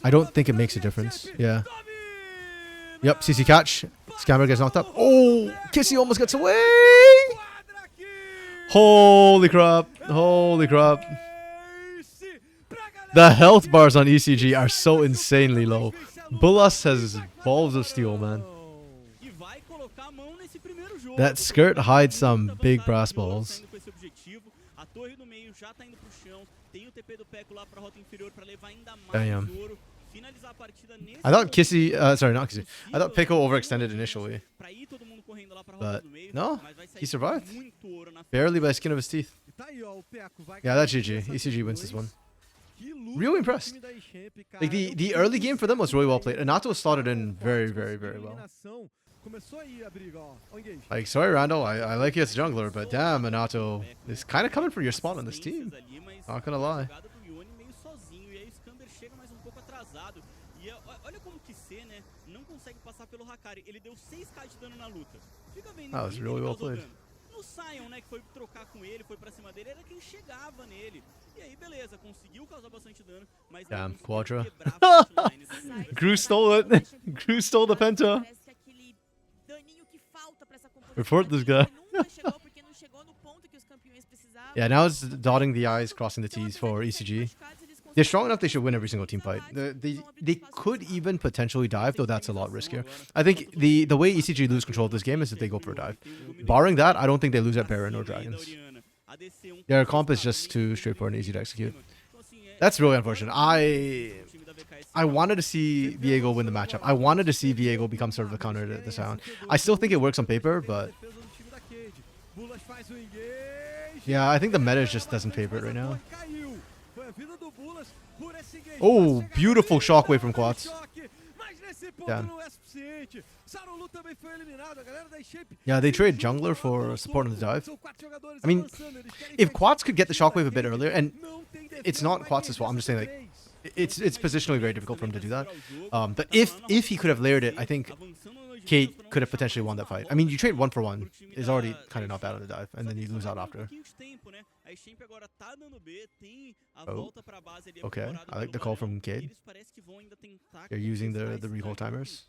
I don't think it makes a difference. Yeah. Yep, CC catch. Scammer gets knocked up. Oh! Kissy almost gets away! Holy crap. Holy crap. The health bars on ECG are so insanely low. Bullas has balls of steel, man. That skirt hides some big brass balls. Damn. I thought Kissy, sorry, not Kissy. I thought Pico overextended initially. But no, he survived. Barely by the skin of his teeth. Yeah, that's GG. ECG wins this one. Really impressed. Like the early game for them was really well played. Anato slotted in very well. Like, sorry Randall, I like you as a jungler, but damn, Anato is kind of coming for your spot on this team. Not gonna lie. That was really well played. No Sion, né, que foi trocar com ele, foi pra cima dele, era quem chegava nele. E aí, beleza, conseguiu causar bastante dano, mas damn, Quadra. Gru stole it. Gru stole the Penta. Report this guy. Yeah, now it's dotting the I's, crossing the T's for ECG. They're strong enough they should win every single team fight. They could even potentially dive, though that's a lot riskier. I think the way ECG lose control of this game is if they go for a dive. Barring that, I don't think they lose at Baron or Dragons. Their comp is just too straightforward and easy to execute. That's really unfortunate. I wanted to see Viego win the matchup. I wanted to see Viego become sort of a counter to the Sound. I still think it works on paper, but yeah, I think the meta just doesn't favor it right now. Oh, beautiful shockwave from Quats. Damn. Yeah, they trade jungler for support on the dive. I mean, if Quats could get the shockwave a bit earlier, and it's not Quats' fault, I'm just saying, like, it's positionally very difficult for him to do that. But if he could have layered it, I think Cade could have potentially won that fight. I mean, you trade 1 for 1 is already kind of not bad on the dive, and then you lose out after. Oh, okay. I like the call from Cade. They're using the recall timers.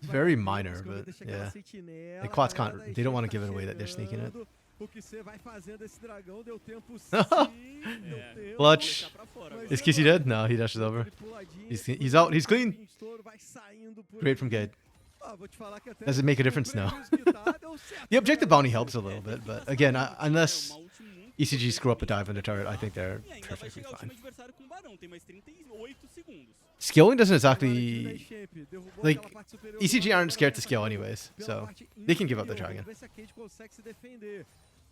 Very minor, but yeah. The Quats can't. They don't want to give it away that they're sneaking it. Clutch. Is Kissy dead? No, he dashes over. He's out. He's clean. Great from Cade. Does it make a difference? No. The objective bounty helps a little bit, but again, unless ECG screw up a dive on the turret, I think they're perfectly fine. Skilling doesn't exactly... Like, ECG aren't scared to skill anyways, so they can give up the dragon.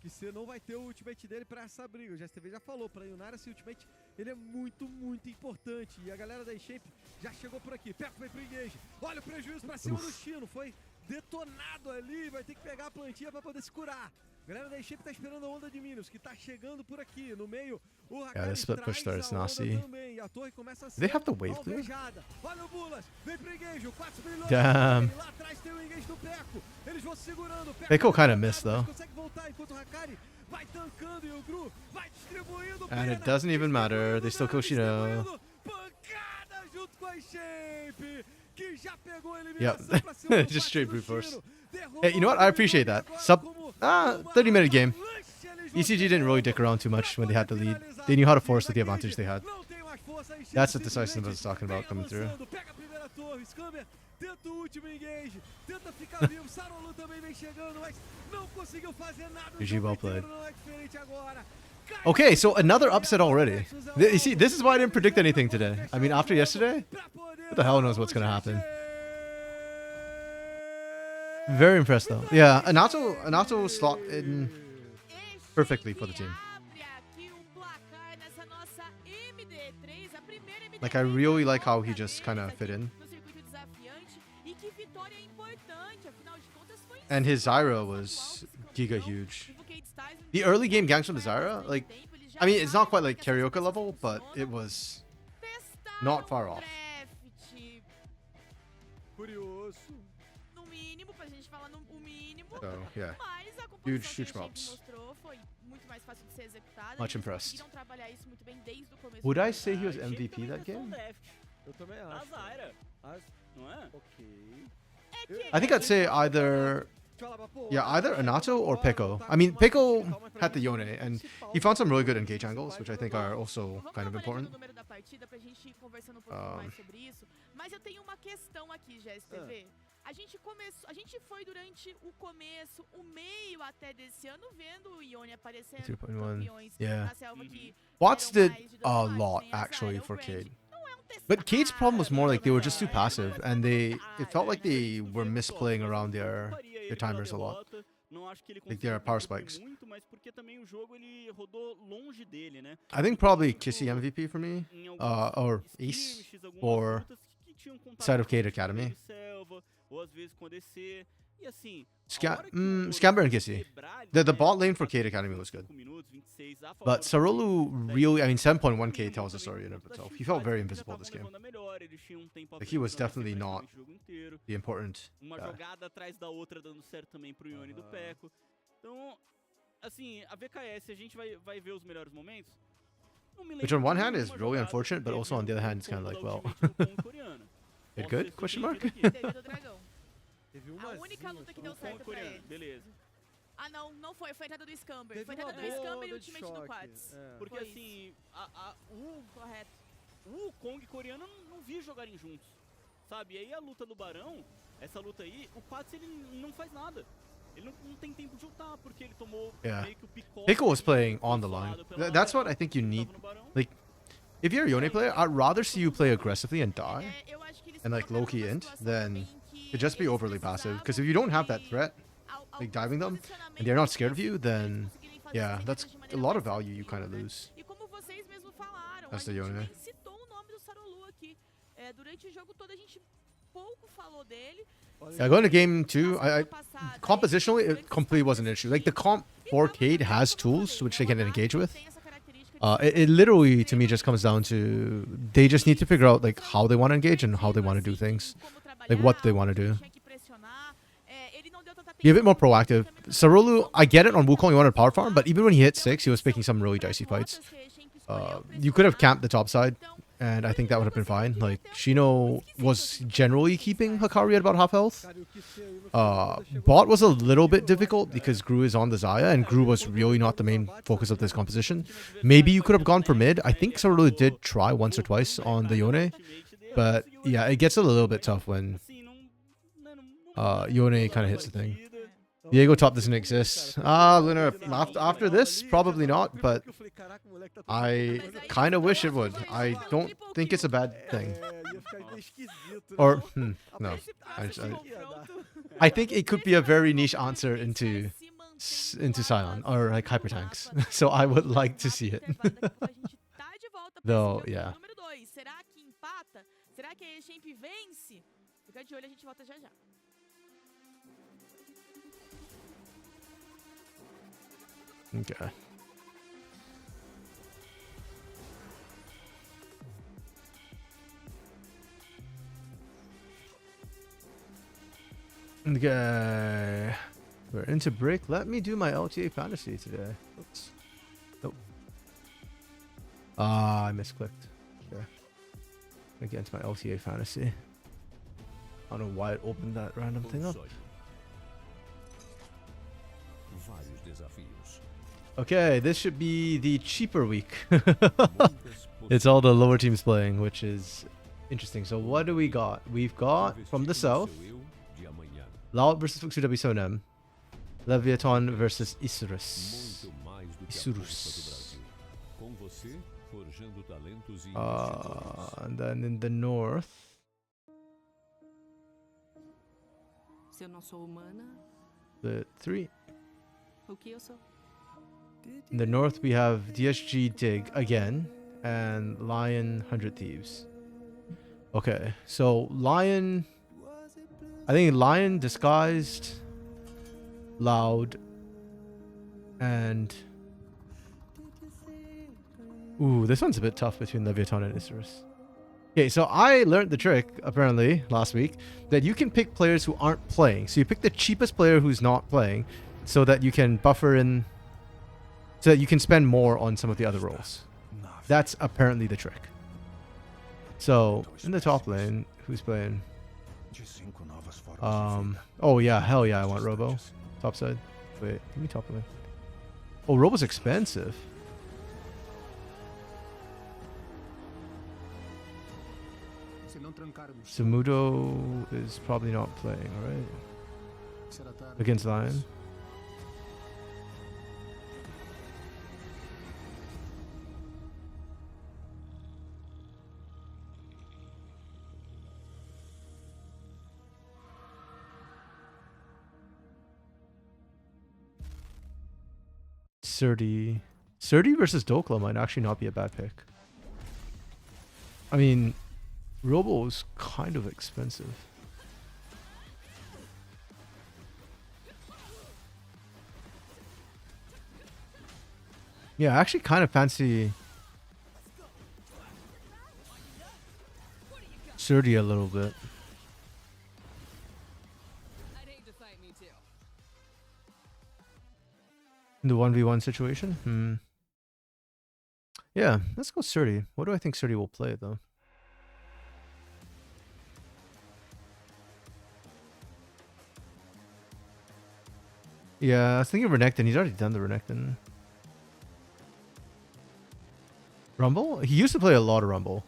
que você não vai ter o ultimate dele pra essa briga. O GSTV já falou, pra Yunara esse ultimate ele é muito, muito importante. E a galera da Shape já chegou por aqui. Peco vem pro engage. Olha o prejuízo pra cima do Chino. Foi detonado ali, vai ter que pegar a plantinha pra poder se curar. A galera da Shape tá esperando a onda de Minions, que tá chegando por aqui. No meio, o Hakari this split push traz starts a onda nasty. também. E a torre começa a ser They have the wave clear? alvejada. Olha o Bulas, vem pro engage, o 4 brilhou. Damn. Lá atrás tem o engage do Peco. Eles vão segurando. Peco kinda missed, though. Consegue voltar enquanto o Hakari vai tancando e o Gru vai distribuindo. And it doesn't even matter. They still kill Shino. Pancada junto com a Shape, que já pegou a Yep. eliminação pra cima do Just straight Pato do brute force. Chino. Hey, you know what? I appreciate that. 30-minute game. ECG didn't really dick around too much when they had the lead. They knew how to force with the advantage they had. That's what Decisive was talking about coming through. Pega a primeira torre, Scammer tenta o último engage, tenta ficar vivo, Sarolu também vem chegando, mas não conseguiu fazer nada. GG, well played. Não é diferente agora. Okay, so another upset already. You see, this is why I didn't predict anything today. I mean, after yesterday, who the hell knows what's gonna happen? Very impressed though. Yeah, Anato slot in perfectly for the team. Like, I really like how he just kind of fit in. And his Zyra was giga huge. The early game ganks from the Zyra, like, I mean, it's not quite like karaoke level, but it was not far off. So, yeah. Huge props. Much impressed. Would I say he was MVP that game? Eu também A acho. Zyra, não é? Ok. I think I'd say either, yeah, either Anato or Peko. I mean, Peko had the Yone, and he found some really good engage angles, which I think are also kind of important. Mas eu tenho uma questão aqui, GSTV. A gente foi durante o começo, o meio até desse ano, vendo o Ione aparecendo, 3.1, campeões yeah. na selva que Bots eram did mais de a dois lot nem a actually Zyra, for o Brand. Cade. Não é um But Cade's problem was more like they were just too testado, passive, and it felt like they were misplaying around their timers a lot. Não acho que ele Like their power conseguiu spikes. muito, mas porque também o jogo ele rodou longe dele, né? I think probably Kissy MVP for me, Em alguns or Ace, skirmishes, algumas or lutas que tinham contato side of com Cade o Academy. selva, ou às vezes com a DC. E assim, Scamber and Kissy. The bot lane for Cade Academy was good. But Sarolu really, I mean, 7.1k tells the story in of itself. He felt very invisible this game. Like, he was definitely not the important Uma guy. jogada atrás da outra dando certo também pro Ione do Peco. Então, assim, a VKS, a gente vai ver os melhores momentos. Não me Which lembro on one de hand is nenhuma really jogada unfortunate, but que also on the other hand, it's teve kind of like, como well, da Ultimate Kong coreana. it Posso good? ser Question mark? surpreendido aqui. Teve do dragão. Teve A única luta que deu Kong certo pra coreano, ele. beleza. Ah, não foi. Foi a entrada do Scamber. Teve Foi a uma entrada do boa Scamber e o onda de ultimate do choque. Quats. É. Porque Foi assim, Correto. o Kong coreano eu não vi jogarem juntos, sabe? E aí a luta do Barão, essa luta aí, o Quats ele não faz nada. Ele não tem tempo de ultar, porque ele tomou Yeah. meio que o picote. Pickle was playing on the line. That's what I think you need. Like, if you're a Yone player, I'd rather see you play aggressively and die, Eu acho que eles and like colocaram low-key numa int, situação than também que to just be eles overly passive. Because precisavam if you don't have that de threat, like diving them, and they're not scared of you, then yeah, that's a lot of value you kind of lose. E como vocês mesmos falaram, That's a the gente Yone. nem citou o nome do Sarolu aqui. Durante o jogo todo a gente pouco falou dele. Yeah, going to game 2, compositionally, it completely wasn't an issue. Like, the comp for Cade has tools which they can engage with. It literally, to me, just comes down to they just need to figure out like how they want to engage and how they want to do things, like what they want to do. Be a bit more proactive. Sarulu, I get it on Wukong, you wanted power farm, but even when he hit 6, he was picking some really dicey fights. You could have camped the top side, and I think that would have been fine. Like, Shino was generally keeping Hakari at about half health. Bot was a little bit difficult because Gru is on the Xayah, and Gru was really not the main focus of this composition. Maybe you could have gone for mid. I think Sarulu did try once or twice on the Yone, but yeah, it gets a little bit tough when Yone kind of hits the thing. Diego top doesn't exist. Lunar, after this, probably not, but I kind of wish it would. I don't think it's a bad thing. Or, no. I think it could be a very niche answer into into Scion or like hyper tanks. So I would like to see it. Though, yeah. Será que empata? Será que a Champ vence? Fica de olho, a gente volta já já. Okay. Okay. We're into break. Let me do my LTA fantasy today. Oops. Nope. Ah, I misclicked. Okay. Against my LTA fantasy. I don't know why it opened that random thing up. Okay, this should be the cheaper week. It's all the lower teams playing, which is interesting. So what do we got? We've got from the south, Loud versus Fuxu W7M, Leviathan versus Isurus. And then in the north, the three. In the north, we have DSG Dig again and Lion 100 Thieves. Okay, so Lion, I think Lion disguised, Loud, and ooh, this one's a bit tough between Leviathan and Isurus. Okay, so I learned the trick apparently last week that you can pick players who aren't playing. So you pick the cheapest player who's not playing, so that you can buffer in. So that you can spend more on some of the other roles. That's apparently the trick. So, in the top lane, who's playing? Oh yeah, hell yeah, I want Robo. Top side. Wait, give me top lane. Oh, Robo's expensive. Samudo is probably not playing, right? Against Lion. Surdy versus Dokla might actually not be a bad pick. I mean, Robo is kind of expensive. Yeah, I actually kind of fancy Surdy a little bit. In the 1v1 situation? Yeah, let's go Surdy. What do I think Surdy will play, though? Yeah, I was thinking Renekton. He's already done the Renekton. Rumble? He used to play a lot of Rumble.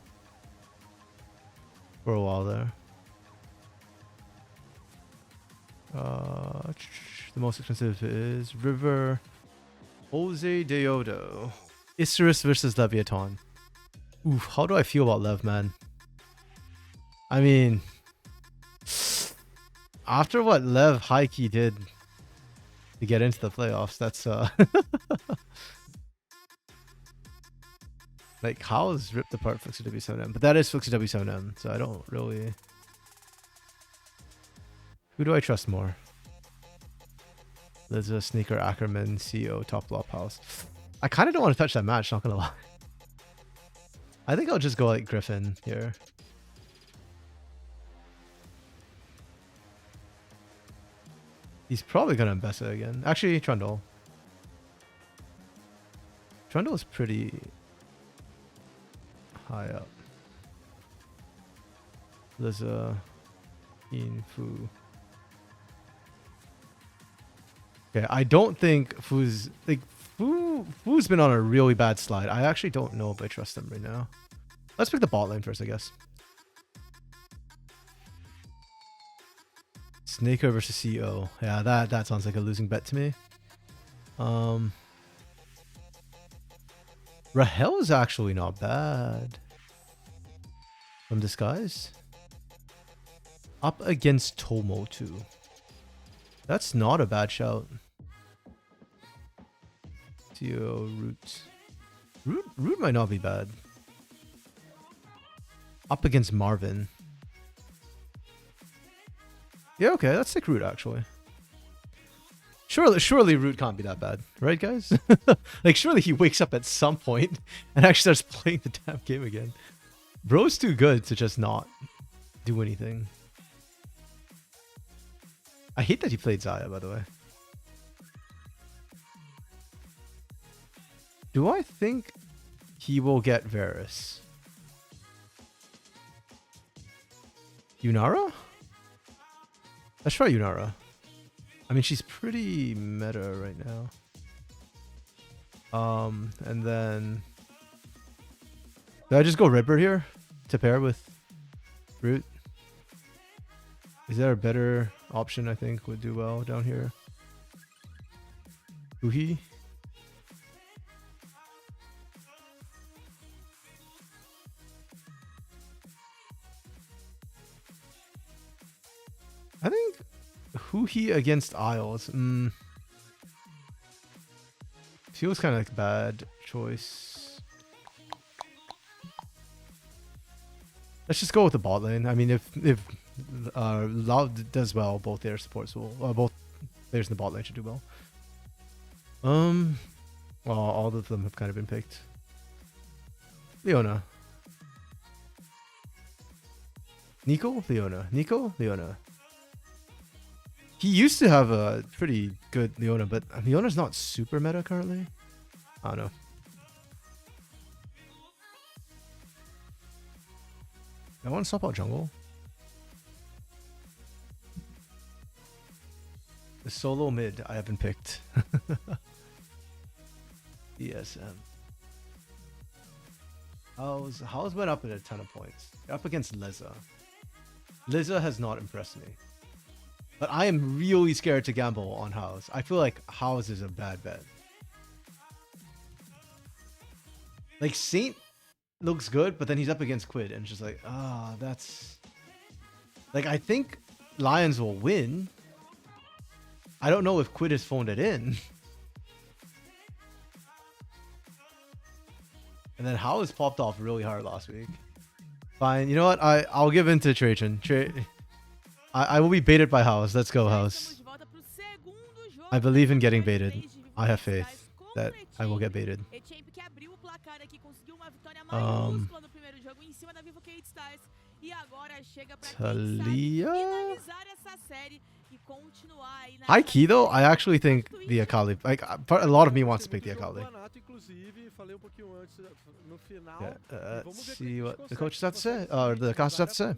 For a while there. The most expensive is River... Jose Deodo. Isurus versus Leviathan. Oof, how do I feel about Lev, man? I mean... After what Lev High-Key did to get into the playoffs, that's like, How's ripped apart Fuxu W7M? But that is Fuxu W7M, so I don't really... Who do I trust more? There's a Sneaker Ackerman, CEO, top flop house. I kind of don't want to touch that match, not gonna lie. I think I'll just go like Griffin here. He's probably gonna Mbessa again. Actually, Trundle. Trundle is pretty high up. There's a Fu. Okay, I don't think Fu's like Fu's been on a really bad slide. I actually don't know if I trust him right now. Let's pick the bot lane first, I guess. Snaker versus CEO. Yeah, that sounds like a losing bet to me. Rahel is actually not bad. From Disguise. Up against Tomo too. That's not a bad shout. Theo, Root. Root might not be bad. Up against Marvin. Yeah, okay, let's take Root actually. Surely Root can't be that bad, right, guys? Like, surely he wakes up at some point and actually starts playing the damn game again. Bro's too good to just not do anything. I hate that he played Xayah, by the way. Do I think he will get Varus? Yunara? Let's try Yunara. I mean, she's pretty meta right now. And then... Did I just go Redbird here to pair with Root? Is there a better option I think would do well down here? Uhi? I think Huhi against Isles. Feels kind of like a bad choice. Let's just go with the bot lane. I mean, if Loud does well, both their supports will. Both players in the bot lane should do well. Well, all of them have kind of been picked. Leona. Nico, Leona. Nico, Leona. He used to have a pretty good Leona, but Leona's not super meta currently. I don't know. I want to swap out jungle. The solo mid I haven't picked. ESM. How's went up at a ton of points. Up against Leza. Leza has not impressed me. But I am really scared to gamble on House. I feel like House is a bad bet. Like, Saint looks good, but then he's up against Quid, and it's just like, that's... Like, I think Lions will win. I don't know if Quid has phoned it in. And then House popped off really hard last week. Fine, you know what? I'll give in to Trajan. I will be baited by House. Let's go, House. I believe in getting baited. I have faith that I will get baited. Talia? High key though, I actually think the Akali. Like, a lot of me wants to pick the Akali. Yeah, let's see what the coaches have to say, or the casters have to say.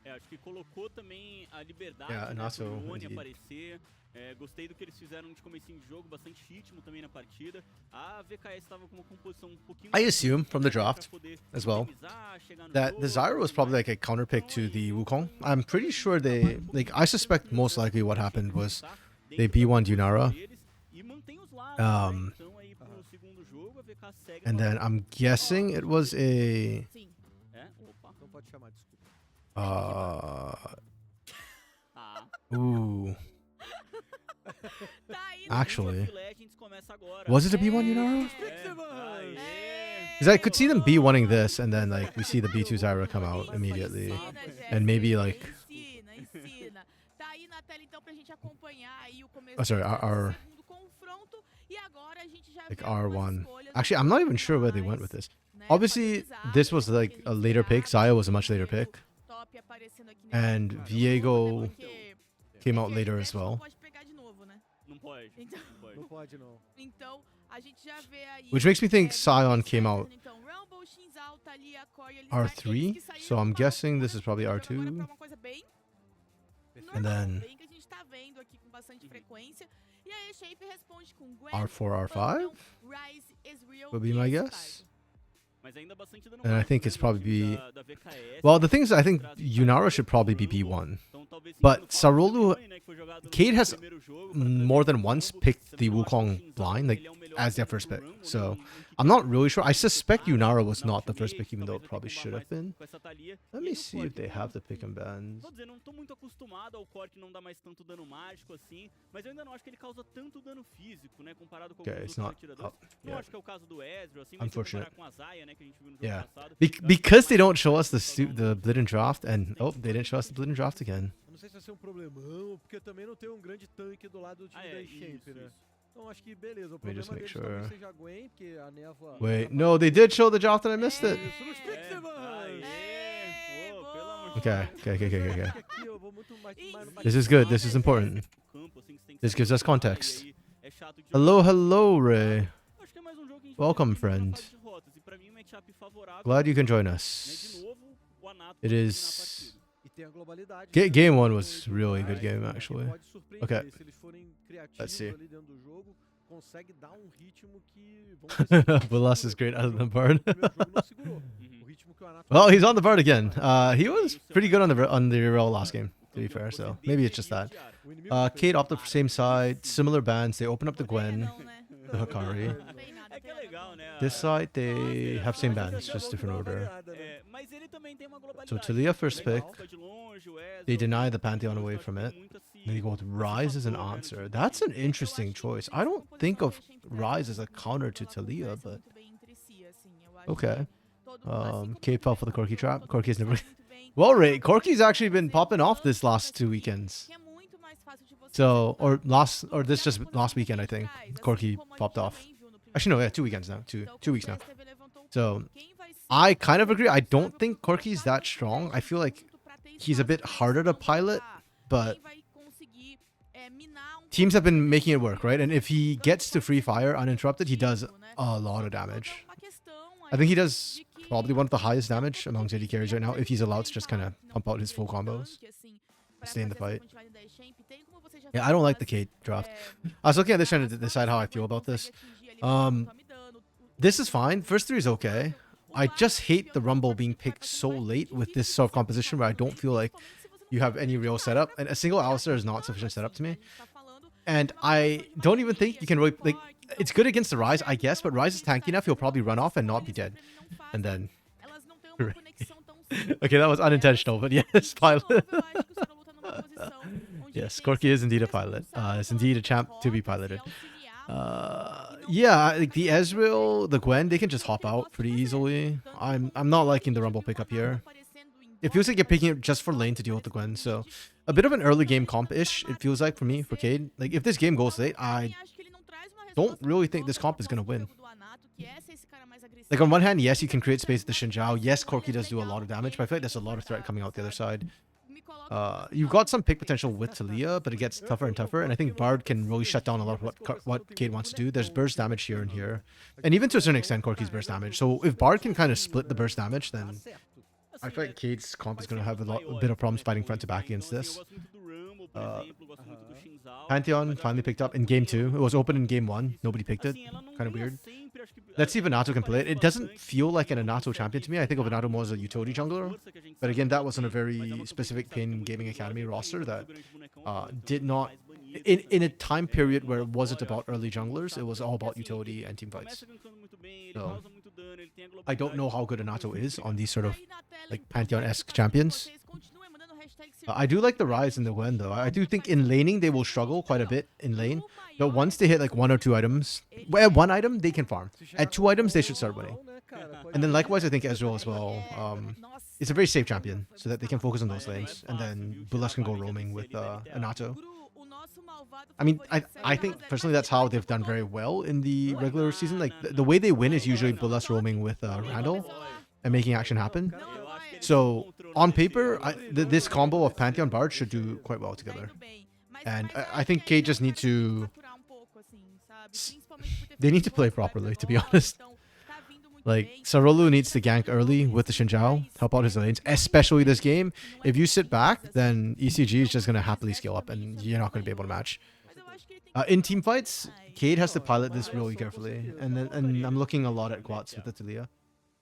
Acho que colocou também a liberdade do Rony aparecer. Gostei do que eles fizeram de comecinho de jogo, bastante ritmo também na partida. A VKS estava com uma composição pouquinho. I assume from the draft as well that the Zyra was probably like a counter pick to the Wukong. I'm pretty sure they I suspect most likely what happened was they B1'd Yunara. And then I'm guessing it was a ooh. Actually, was it a B1 Yunara? Because I could see them B1ing this, and then like we see the B2 Zyra come out immediately, and maybe like sorry, our like R1. Actually, I'm not even sure where they went with this. Obviously, this was like a later pick. Xayah was a much later pick. And Viego came out later as well. Which makes me think Sion came out R3. So I'm guessing this is probably R2. And then R4, R5 would be my guess. And I think it's probably well, the thing is, I think Yunara should probably be B1. But Sarolu, Cade has more than once picked the Wukong blind, like, as their first pick. So I'm not really sure. I suspect Yunara was not the first pick, even though it probably should have been. Let me see if they have the pick and bans. Vou dizer, não tô muito acostumado ao core que não dá mais tanto dano mágico assim, mas eu ainda não acho que ele causa tanto dano físico, né, comparado com alguns outros atiradores. Não acho que é o caso do Ezreal, assim, mas se comparar com a Zaya, né, que a gente viu no jogo passado. Because they don't show us the Blitten Draft, and they didn't show us the Blitten Draft again. Eu não sei se vai ser um problemão, porque também não tem um grande tanque do lado do time da Shape, né? Então acho que beleza, o problema deles talvez seja a Gwen, porque a névoa... Wait, no, they did show the draft and I missed it. Isso nos Pixelmans! Okay. This is good, this is important. This gives us context. Hello, Ray. Welcome, friend. Glad you can join us. It is... Game 1 was really a good game, actually. Okay. Let's see. Bulas is great out of the Bard. Well, he's on the Bard again. He was pretty good on the reroll last game, to be fair, so maybe it's just that. Cade opted for same side, similar bans. They open up the Gwen, the Hikari. This side, they have same bans, just different order. So Taliyah first pick. They deny the Pantheon away from it. Then you go with Ryze as an answer. That's an interesting choice. I don't think of Ryze as a counter to Taliyah, but okay. Cade fell for the Corki trap. Corki's never... Well, Ray, Corki's actually been popping off this last 2 weekends. So, or this just last weekend, I think. Corki popped off. Actually, no, yeah, 2 weekends now. 2 weeks now. So, I kind of agree. I don't think Corki's that strong. I feel like he's a bit harder to pilot, but teams have been making it work, right? And if he gets to free fire uninterrupted, he does a lot of damage. I think he does probably one of the highest damage among JD carries right now if he's allowed to just kind of pump out his full combos. Stay in the fight. Yeah, I don't like the Cade draft. I was looking at this trying to decide how I feel about this. This is fine. First 3 is okay. I just hate the Rumble being picked so late with this sort of composition where I don't feel like you have any real setup. And a single Alistar is not sufficient setup to me. And I don't even think you can really... like. It's good against the Ryze, I guess, but Ryze is tanky enough, he'll probably run off and not be dead. And then... Okay, that was unintentional, but yes, pilot. Yes, Corki is indeed a pilot. It's indeed a champ to be piloted. Yeah, like the Ezreal, the Gwen, they can just hop out pretty easily. I'm not liking the Rumble pickup here. It feels like you're picking it just for lane to deal with the Gwen, so a bit of an early game comp-ish, it feels like for me, for Cade. Like, if this game goes late, I don't really think this comp is going to win. Like, on one hand, yes, you can create space at the Xin Zhao. Yes, Corki does do a lot of damage, but I feel like there's a lot of threat coming out the other side. You've got some pick potential with Taliyah, but it gets tougher and tougher, and I think Bard can really shut down a lot of what Cade wants to do. There's burst damage here and here, and even to a certain extent, Corki's burst damage. So if Bard can kind of split the burst damage, then I feel like Cade's comp is going to have a bit of problems fighting front to back against this. Pantheon finally picked up in game 2. It was open in game 1. Nobody picked it. Kind of weird. Let's see if Anato can play it. It doesn't feel like an Anato champion to me. I think of Anato more as a utility jungler. But again, that was on a very specific Pain Gaming Academy roster that did not... In a time period where it wasn't about early junglers, it was all about utility and team fights. So, I don't know how good Anato is on these sort of like Pantheon-esque champions. I do like the Ryze and the Gwen though. I do think in laning they will struggle quite a bit in lane. But once they hit like 1 or 2 items, well, at 1 item they can farm. At 2 items they should start winning. And then likewise I think Ezreal as well. It's a very safe champion so that they can focus on those lanes. And then Bulas can go roaming with Anato. I mean, I think personally that's how they've done very well in the regular season. Like the way they win is usually Bulas roaming with Randall and making action happen. So on paper, this combo of Pantheon Bard should do quite well together. And I think Cade just need to... They need to play properly, to be honest. Like, Sarolu needs to gank early with the Xin Zhao, help out his lanes, especially this game. If you sit back, then ECG is just going to happily scale up and you're not going to be able to match. In team fights, Cade has to pilot this really carefully. And I'm looking a lot at Guats with the Taliyah.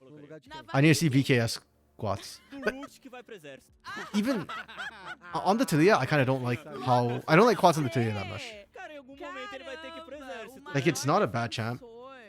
No lugar de quem? I need to see VKS squats. Do Root que vai pro exército. Even on the Talia, I kind of don't like how I don't like quads on the Talia that much. Cara, em algum momento ele vai ter que ir pro exército. Like, it's not a bad champ,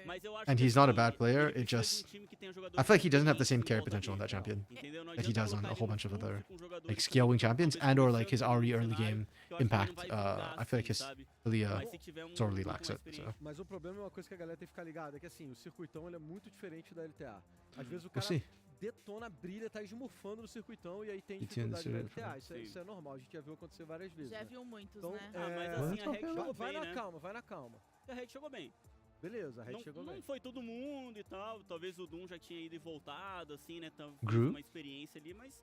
Mas eu acho and que he's not a assim, bad player. ele It precisa just de um time que tenha I jogadores feel like he doesn't have the same experientes em carry volta potential on that dele, champion entendeu? Não that he adianta does on a colocar whole ele bunch of junto other com jogadores like que scaling são champions talvez and or like his começando RE no early cenário, game que eu acho que ele não impact. vai vingar I feel like his assim, sabe? Talia Mas se tiver sorely com lacks mais it. So experiência. Mas o problema é uma coisa que a galera tem que ficar ligada, é que assim, o circuitão ele é muito diferente da LTA. Às vezes o we'll cara see. detona, brilha, tá esmurfando no circuitão e aí tem E dificuldade tinha na de ser LTA. diferente. Isso é normal, a gente já viu acontecer várias vezes. Já né? viu muitos, Então, né? Ah, mas é, assim, a Red Vai jogou vai bem, na né? calma, vai na calma. A Red jogou bem. Beleza, a Red chegou Não bem. foi todo mundo e tal. Talvez o Doom já tinha ido e voltado, assim, né? Tava Gru? uma experiência ali, mas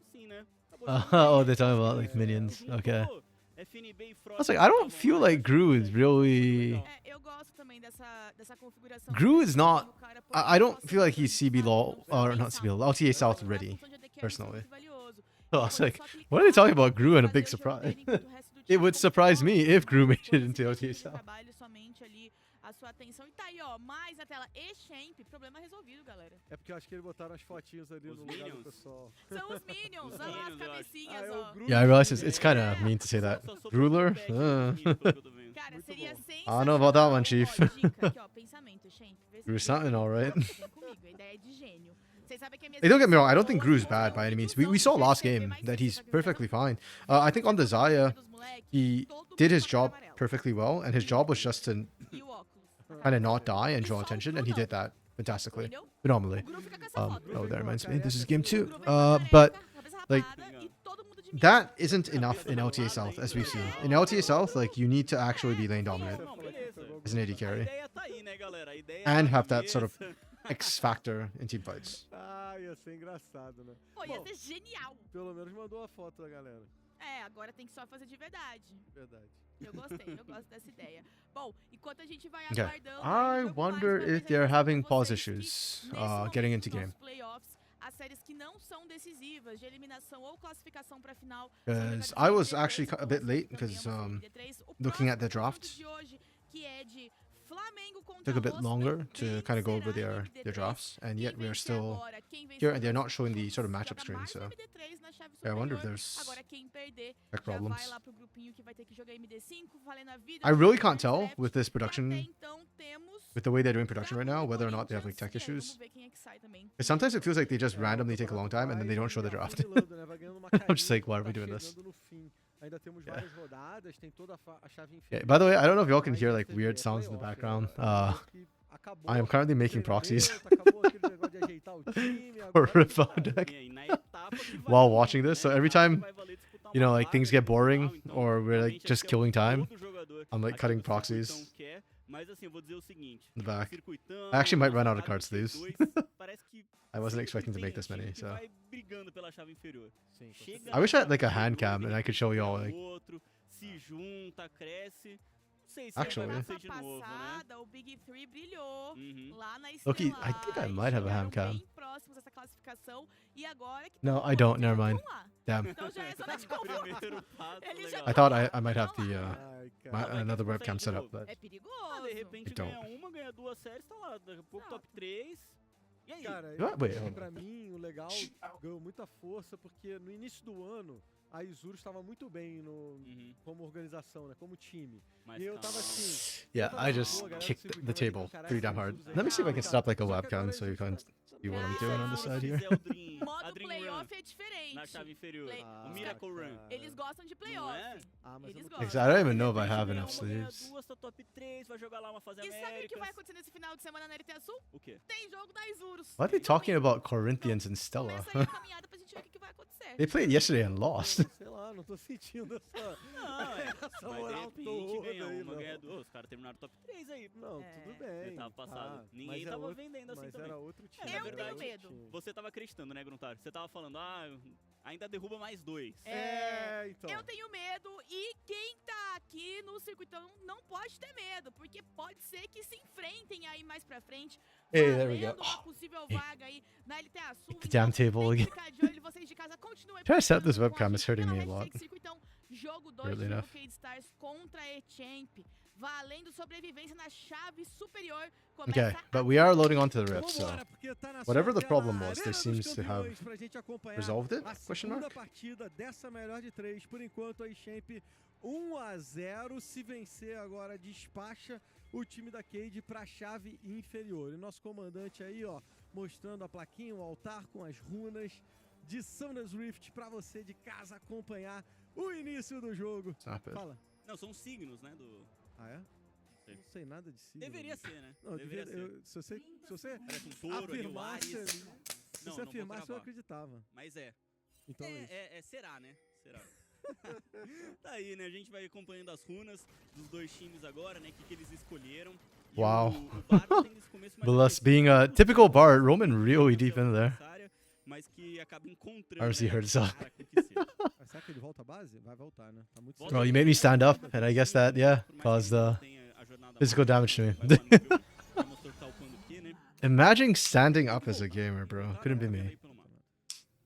assim, né? Acabou Oh, they're talking about like minions. juntou Okay. FNB e I Frost was like, I don't estavam feel lá, like Gru is muito really. legal. Eu gosto também dessa configuração. Gru is not. O cara I don't pode feel like he's fazer CB sabe? law Não or precisa not CB pensar. law, LTA South A ready. função de AD carry é personally. muito valioso. I Ele was pode like, só what are they clicar talking about Gru and a e big fazer o jogo surprise? dele enquanto o resto do It time would surprise me continua if Gru made it focando into no LTA time, South. trabalhe somente ali a sua atenção. E tá aí, ó, mais na tela. E Champ, problema resolvido, galera. É porque eu acho que eles botaram as fotinhas ali Os no lugar do Minions. pessoal. São os Minions, Os olha lá as Minions, eu acho. cabecinhas, é o ó. Gru Yeah, I realize it's Minions. kind of mean to say that. Só sobrou Ruler? o Pack dos Minions, pelo que eu tô vendo. Cara, Muito seria bom. sensacional. I don't know about that one, Chief. Ó, dica, aqui, ó, pensamento, Champ. Vê se Gru vem something, comigo, alright. vem comigo, a ideia é de gênio. Vocês sabem que a minha Hey, don't get me wrong. I seleção don't think boa, Gru's são bad by any means. We ilusão saw de last perceber game mais that vezes, he's só que perfectly não fine. I think on the Zaya, dos moleques, he todo mundo did his tá job amarelo. perfectly well, and his job was just to E o óculos. kind of not die and draw attention, and he did that fantastically, Entendeu? phenomenally. O Gru fica com essa foto. Oh, that reminds me. This is game O 2. Gru vem com a But careca, cabeça like, rapada e todo mundo de that isn't enough in LTA South, as we've seen. In LTA South, like, you need to actually be lane dominant Não, beleza. as an AD A carry ideia tá aí, né, galera? A ideia and é a have that sort of cabeça. X factor in team fights. Ah, ia ser engraçado, né? Pô, ia Bom, ser genial. pelo menos mandou a foto da galera. É, agora tem que só fazer de verdade. Verdade. Eu gostei, eu gosto dessa ideia. Bom, enquanto a gente vai Okay. aguardando... I aí, jogo wonder mais uma if vez they're aqui having com pause vocês que, issues nesse getting momento into dos game. playoffs, as séries que não são decisivas, de eliminação ou classificação para final... Because I was actually a bit late because looking at the draft de hoje, que é de Flamengo contra took a bit Los, longer to quem kind of go over será no their MD3? drafts, and Quem yet we are vence still agora? Quem vence here, os and they're not dois showing the grupos sort of joga matchup screen. mais So MD3 na chave yeah, I wonder if superior. there's Agora quem perder tech já vai problems. lá pro grupinho que vai ter que jogar MD5, valendo a vida. I no really First can't tell Draft. with this E até production, então temos with the way they're doing production right now, Flamengo e whether or not they have like Corinthians. tech E aí, issues. vamos ver quem é que sai também. 'Cause sometimes it feels like they just randomly take a long time and then they don't show the draft. I'm just like, why are we doing this? Ainda temos Yeah. várias rodadas, tem toda a chave Yeah, infinita. by the way, I don't know if y'all can Mas hear já like teve weird sounds in the playoff, background. que acabou I am currently making o proxies treinamento, acabou aquele negócio de ajeitar o time, for agora a phone deck E aí, na etapa que vai while valer, watching this. So né? every Etapa que time, vai valer disputar you know, uma like things vaga get no final, boring então, or we're like realmente just acho que é killing o que time, todo jogador I'm like aqui cutting do proxies Circuitão quer, mas assim, eu vou dizer o seguinte, in the back. Circuitão, I actually might uma run out of focada cards to nesses these. dois, parece que I wasn't sempre expecting to tem make this time many, que so. vai brigando pela chave inferior. Sim, com Chega certeza. I wish I had like a na chave hand inferior, cam and ele I could show pega y'all o like outro, se junta, cresce. Não sei se Actually, vai Na acontecer de etapa novo, né? passada, o Big Three brilhou Uhum. lá na Loki, Estelar. I think I e might have a chegaram hand cam. bem próximos dessa classificação. E agora que No, tão I don't, bons, never já mind. tão lá. Damn. Então já é zona de conforto. Primeiro passo, Ele já legal. I thought I might have the Ai, my, cara. another consegue webcam de set up, novo. but É Ah, perigoso. de repente Então. ganha uma, ganha duas séries, tá lá. Daqui a pouco Não. top 3. E aí? Cara, Wait, hold on. pra mim, o legal ganhou muita força, porque no início do ano, a Izuru estava muito bem Uhum. como organização, né? Como time. Mas E eu calma. tava assim... yeah, I just kicked the table pretty damn hard. Let me see if I can set up like a webcam so you can see what I'm doing on the side here. Fizer o Dream, a Modo Dream playoff Run é diferente. na chave inferior. Play- O Miracle Run. Eles gostam de Não playoff. é? Ah, mas Eles eu não gostam. I don't even know if I De repente have ganha enough uma, ganha sleeves. duas, tá top 3, vai jogar lá uma fase E sabe o que Américas. vai acontecer nesse final de semana na LTA Sul? O quê? Tem jogo da Isurus. Why are they talking about Corinthians and Stella? Começa aí a caminhada pra gente ver o que vai acontecer. They played yesterday and lost. Sei lá, não tô sentindo essa... Não, é. Essa Mas de moral repente toda ganha aí, uma, não. ganha duas. Os caras terminaram top 3 aí. Não, É. tudo bem. Etapa passada. tá, Ninguém mas é tava outro- vendendo assim mas também. era outro time. É, na Eu tenho verdade, medo. Você tava acreditando, né, Gruntar? Você tava falando, ainda derruba mais 2. É, então. Eu tenho medo e quem tá aqui no circuitão não pode ter medo, porque pode ser que se enfrentem aí mais pra frente, Hey, there we valendo go. uma possível vaga aí na LTA Sul. The damn table tem que again. ficar de olho, vocês de casa continuem Trying to set this participando com webcam is gente hurting pela me a hashtag lot. Circuitão Jogo 2 Weirdly de enough. Cade Stars contra E-Champ. Valendo sobrevivência na chave superior. Okay, but we are loading onto the rift, so Vambora, porque tá na whatever sua the tela, problem was, Arena they dos seems to have Campeões, pra gente acompanhar resolved it? a Question segunda mark? partida dessa melhor de 3. Por enquanto, a E-Champ 1-0. Se vencer agora, despacha o time da Cade pra chave inferior. E nosso comandante aí, ó, mostrando a plaquinha, o altar com as runas de Summoner's Rift pra você de casa acompanhar o início do jogo. Stop it. Fala. Não, são signos, né? Do... Ah, é? Sei. Não sei nada de signo. Deveria ser, né? Não, Deveria ser. se você Parece um touro ali, o afirmasse Ares. ali, se Não, você não vou afirmasse, eu cravar. acreditava. Mas é. Então é isso. Será, né? Será. Tá aí, né? A gente vai acompanhando as runas dos dois times agora, né? O que eles escolheram. E Wow. o Bard tem esse começo mais Bulus agressivo, being a muito typical Bard, agressivo, Roman really deep in there. adversária, mas que acaba encontrando. RC né, hurt himself. cara com que ser. Mas será que ele volta à base? Vai voltar, né? Tá muito Volta Well, you bem, made me né? stand up, Volta and I bem, guess that, yeah, por mais que caused ele não the tenha a jornada physical boa, damage to me. vai lá no jogo, já mostrou que tá upando aqui, né? Imagine standing up as a gamer, bro. Voltar, Couldn't be vai me. aí pelo mapa.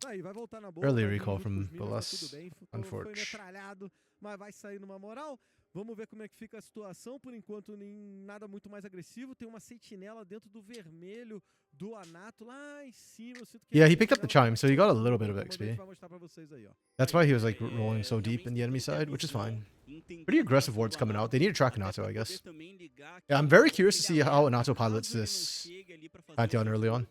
Tá aí, vai voltar na boa. Early vai vir recall junto com from os minions, tá Bulus, tudo bem, foi unfortunate. metralhado, mas vai sair numa moral. Vamos ver como é que fica a situação. Por enquanto, nem nada muito mais agressivo. Tem uma sentinela dentro do vermelho do Anato lá em cima. Eu sinto que Yeah, a he picked up the sentinela chime, so he got a tá little bit of o comandante XP. vai mostrar pra vocês aí, ó. That's why he was like rolling so deep in the enemy side, which is fine. Pretty aggressive wards coming out. They need to track Anato, I guess. Yeah, I'm very curious to see how Anato pilots this Pantheon early on.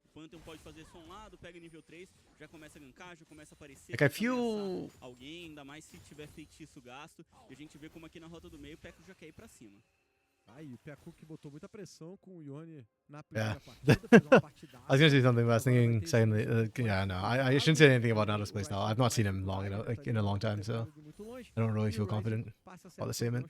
O Pantheon pode fazer som lado, pega nível 3, já começa a gankar, já começa a aparecer. Like, I começa a feel... ameaçar alguém, ainda mais se tiver feitiço gasto. E a gente vê como aqui na rota do meio o Peco já quer ir pra cima. Aí, o Piacu que botou muita pressão com o Yone na Yeah. primeira partida, fez uma partidaça. I was gonna say something, but I was thinking, saying, yeah, no, I shouldn't say anything about Nato's playstyle. I've not seen him long enough, like, in a long time, so I don't really feel confident about the statement.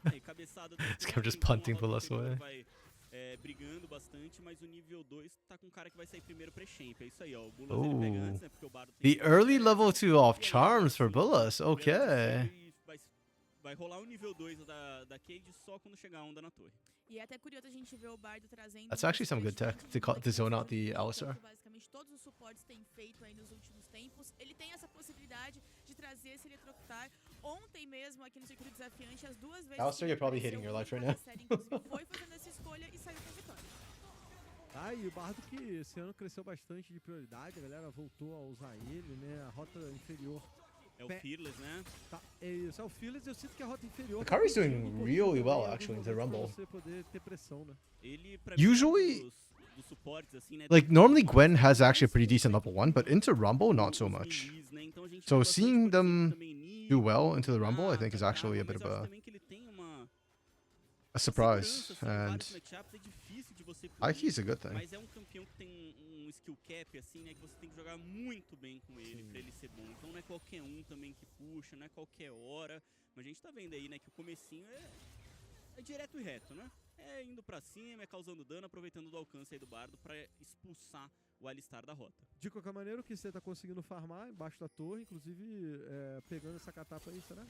Aí, cabeçada do This guy just então, a punting rota Bulus inferior away. vai, brigando bastante, mas o nível 2 tá com um cara que vai sair primeiro pre-champ. É isso aí, ó. O Bulus ele pega antes, né? Porque o Bardo tem The early level 2 off charms for Bulus, okay. E vai rolar o nível 2 da Cade só quando chegar a onda na torre. E é até curioso a gente ver o Bardo trazendo... That's actually some good tech to zone out the Alistar. Basicamente todos os suportes têm feito aí nos últimos tempos. Ele tem essa possibilidade de trazer esse eletrocutar. Ontem mesmo, aqui no Circuito Desafiante, as duas vezes... Alistar, que you're probably apareceu hitting your life right na now. série, inclusive, foi fazendo essa escolha e saiu com a vitória. Ah, e o Bardo que esse ano cresceu bastante de prioridade, a galera voltou a usar ele, né? A rota inferior. É o Fearless, né? Tá, é isso, é o Fearless, eu sinto que a rota inferior... The Curry's tá doing pedindo um really pouquinho well, também, actually, alguns in the momentos pra Rumble. você poder ter pressão, né? Ele, pra Usually- mim, dos suportes, assim, né? Like, normally Gwen has actually a pretty decent level 1, but into Rumble, not so much. Né? Então, a gente So vê bastante seeing coisa them também nisso, do well into the Rumble, I nada, think is actually a mas bit eu of acho a também que ele tem uma surprise, segurança, assim, and vários matchups, é difícil de você I think cobrir, he's a good thing. mas é um campeão que tem um skill cap, assim, né? Que você tem que jogar muito bem com ele pra ele ser bom. Então não é qualquer um também que puxa, não é qualquer hora. Mas a gente tá vendo aí, né, que o comecinho é direto e reto, né? É indo pra cima, é causando dano, aproveitando do alcance aí do Bardo pra expulsar o Alistar da rota. De qualquer maneira, o que você tá conseguindo farmar embaixo da torre, inclusive pegando essa catapa aí, será?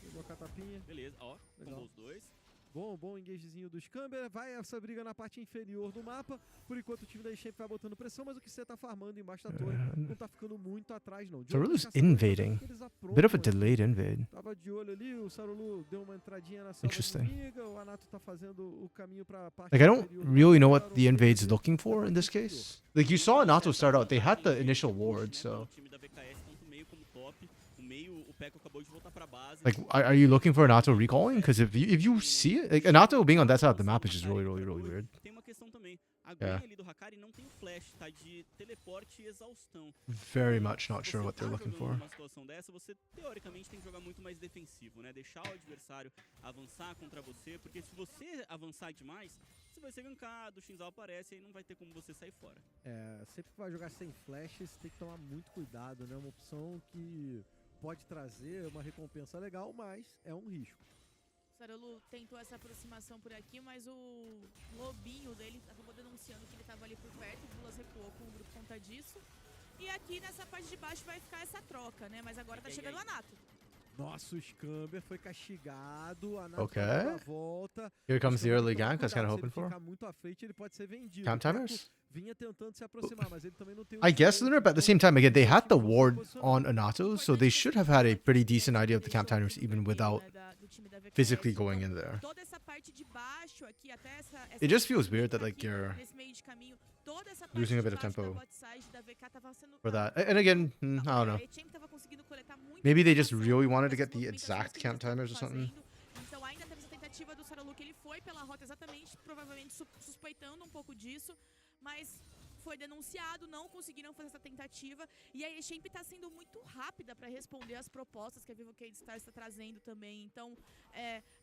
Pegou a catapinha. Beleza, ó, Legal. combou os dois. Bom engagezinho do Scamber. Vai essa briga na parte inferior do mapa. Por enquanto o time da E-Champ vai botando pressão, mas o que você tá farmando embaixo da torre não tá ficando muito atrás, não. De olho Sarulu's nos caçadores, invading. que eles aprontam Bit of a aqui. delayed invade. Tava de olho ali, o Sarulu deu uma entradinha na selva Interesting. inimiga, o Anato tá fazendo o caminho pra parte Like, I don't inferior do really know mapa, what the era um invade's invader looking for in this case. Like, you saw Nato start out, they had the initial ward, so... O time da VKS, tanto meio como top. O meio, o Peco acabou de voltar pra base. Like, are you looking for Nato recalling? Because if you see it, like, Nato being on that side of the map is just really weird. Tem uma questão também. A Gwen Yeah. ali do Hakari não tem o flash, tá de teleporte e exaustão. Very much not Você sure what they're tá looking jogando for. numa situação dessa, você teoricamente tem que jogar muito mais defensivo, né? Deixar o adversário avançar contra você, porque se você avançar demais, você vai ser gankado, o Shinzal aparece e aí não vai ter como você sair fora. Sempre que vai jogar sem flash, você tem que tomar muito cuidado, né? Uma opção que pode trazer uma recompensa legal, mas é um risco. Sarulu tentou essa aproximação por aqui, mas o lobinho dele acabou denunciando que ele estava ali por perto. O Bulas recuou com o grupo por conta disso. E aqui nessa parte de baixo vai ficar essa troca, né? Mas agora tá chegando o Anato. Nossa, o Scamber foi castigado. A Nato Okay. deu a volta. Here comes the Scamber early tem que tomar gank I was kind of cuidado, hoping se ele for. ficar muito à frente, ele pode ser vendido. Camp O Teco timers? vinha tentando se aproximar, mas ele também não tem I guess, Lunar, but at the same time, again, they had the ward posicionar. on Anato, so they should have had a pretty decent idea of the camp timers even without physically going in there. Toda essa parte de baixo aqui, até essa It just feels weird that, like, you're nesse meio de caminho, toda essa losing a parte bit of de baixo da tempo bot side da VK tava sendo for that. And again, I don't know. a Etienne tava conseguindo coletar muita Maybe they just informação really wanted to dessas get the movimentações exact que camp eles estavam timers or something. fazendo. Então ainda teve essa tentativa do Saralu, que ele foi pela rota exatamente, provavelmente suspeitando um pouco disso, mas foi denunciado, não conseguiram fazer essa tentativa, e a Echamp tá sendo muito rápida para responder às propostas que a Vivo Cade Stars está trazendo também. Então,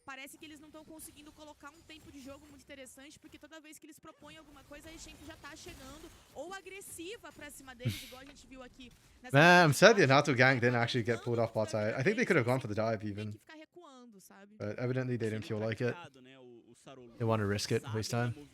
parece que eles não estão conseguindo colocar um tempo de jogo muito interessante, porque toda vez que eles propõem alguma coisa, a Echamp já tá chegando, ou agressiva pra cima deles, igual a gente viu aqui. Man, I'm sad the Anato gang didn't actually get pulled off bot side. I think they could have gone for the dive Tem even, que ficar recuando, sabe? but evidently they didn't feel like it. They They want to risk it, waste time. So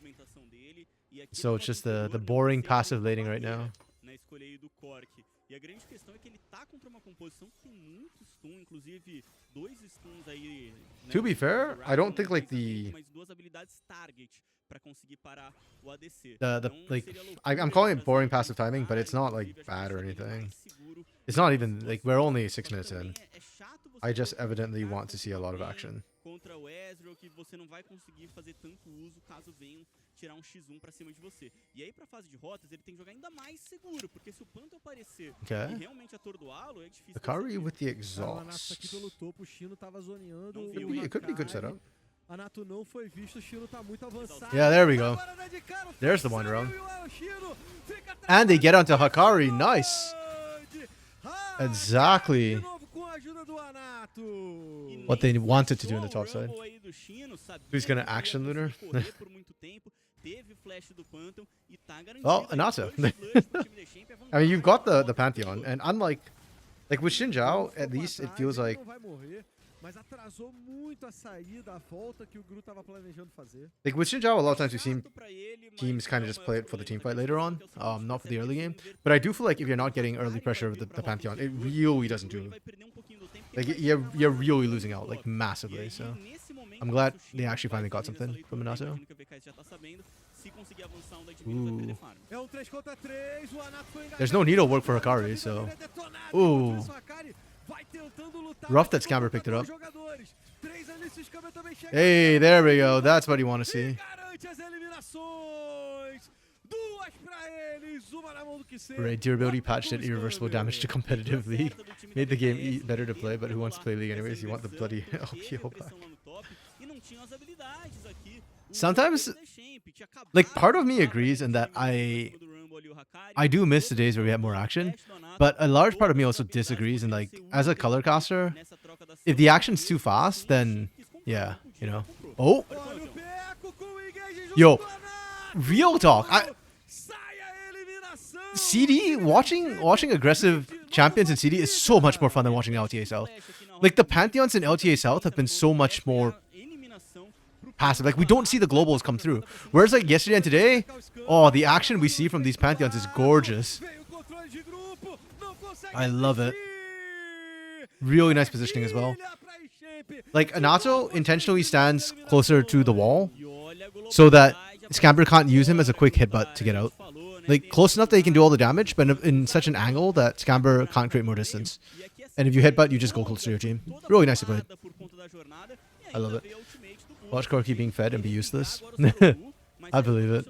So it's just the boring passive laning right now. Na escolha aí do Cork. E a grande questão é que ele tá contra uma composição que tem muito stun, inclusive 2 stuns aí. To be fair, I don't think like Mas 2 habilidades target pra conseguir parar o ADC. the Então, like seria I'm loucura calling it trazer boring ele passive pra timing, but it's not like inclusive, bad or acho que seria anything. mais seguro. It's not even like we're only 6 minutes Também in. é chato você I just colocar evidently um want to see a lot of cara action. contra o Ezreal, que você não vai conseguir fazer tanto uso caso venham tirar um X1 pra cima de você. E aí pra fase de rotas ele tem que jogar ainda mais seguro, porque se o Panto aparecer e Okay. realmente atordoá-lo, é difícil. Akari with the O Anato aqui exhaust. pelo topo, o Chino tava zoneando. Não o viu, It could be good Akari. setup. Anato não foi visto, o Chino tá muito avançado. Yeah, there we go. Agora dá de cara, o There's the Fábio one round. e o Chino fica And they get onto Hakari. grande. Nice. Exactly De novo com a ajuda do Anato. E what they nem wanted to do in the forçou top o side. rumble aí do Chino, sabia Who's gonna que ia action conseguir Lunar? correr por muito tempo, teve flash do Pantheon e tá garantido. Well, aí Anato. first blood pro time da Champ, é I mean, you've got vantagem the Pantheon, and unlike with Xin Zhao, at Ficou least pra it trás, feels ele like não vai morrer, mas atrasou muito a saída, a volta que o Gru tava planejando fazer. with Xin Zhao, a lot of times we've seen chato pra ele, mas teams kind é of o just maior play it for the team problema fight da later on, Champ, que é o not for the seguinte, early você game. precisa But I do feel like if you're not getting early pressure with the Pantheon, it really doesn't do. ele vai perder um pouquinho do tempo, porque Like ele vai you're chegar you're mais really rápido losing no out like top. E massively. aí, So nesse momento, I'm glad o Chino they actually vai finally got fazer something essa from leitura, Minato. imagino que a VK já tá sabendo, se conseguir avançar um Dead Minions vai perder farm. É um 3 contra 3, o Anato foi enganado. There's no needle work for Hakari, so ooh. Vai tentando lutar, Rough that mas Scamber contra picked it up. 2 jogadores. 3 ali, se o Scamber também chega. Hey, there we go. That's what you want to see. Garante as eliminações. 2 pra eles, uma na mão do que seja. Right, durability patch did irreversible damage to competitive league. Made the game better to play, but who wants to play league anyways? You want the bloody LPO back. Sometimes, like, part of me agrees in that I do miss the days where we had more action, but a large part of me also disagrees. And like, as a color caster, if the action's too fast, then yeah, you know. Oh, Olha o Beco com o engage junto Yo, com o Anato. real talk. Sai a eliminação. CD watching aggressive champions in CD is so much more fun than watching LTA South. Like the Pantheons in LTA South have been so much more passive. Like we don't see the globals come through. Whereas like yesterday and today, oh, the action we see from these Pantheons is gorgeous. Veio o controle de grupo, não consegue I love it. assistir. Really nice positioning as well. Ilha pra Echamp. Like Anato intentionally stands closer to the wall so that Scamber can't use him as a quick hitbutt to get out. Like close enough that he can do all the damage, but in such an angle that Scamber can't create more distance. And if you headbutt, you just go close to your team. Really nicely played. I love it. Watch Corky being fed and be useless. I believe it.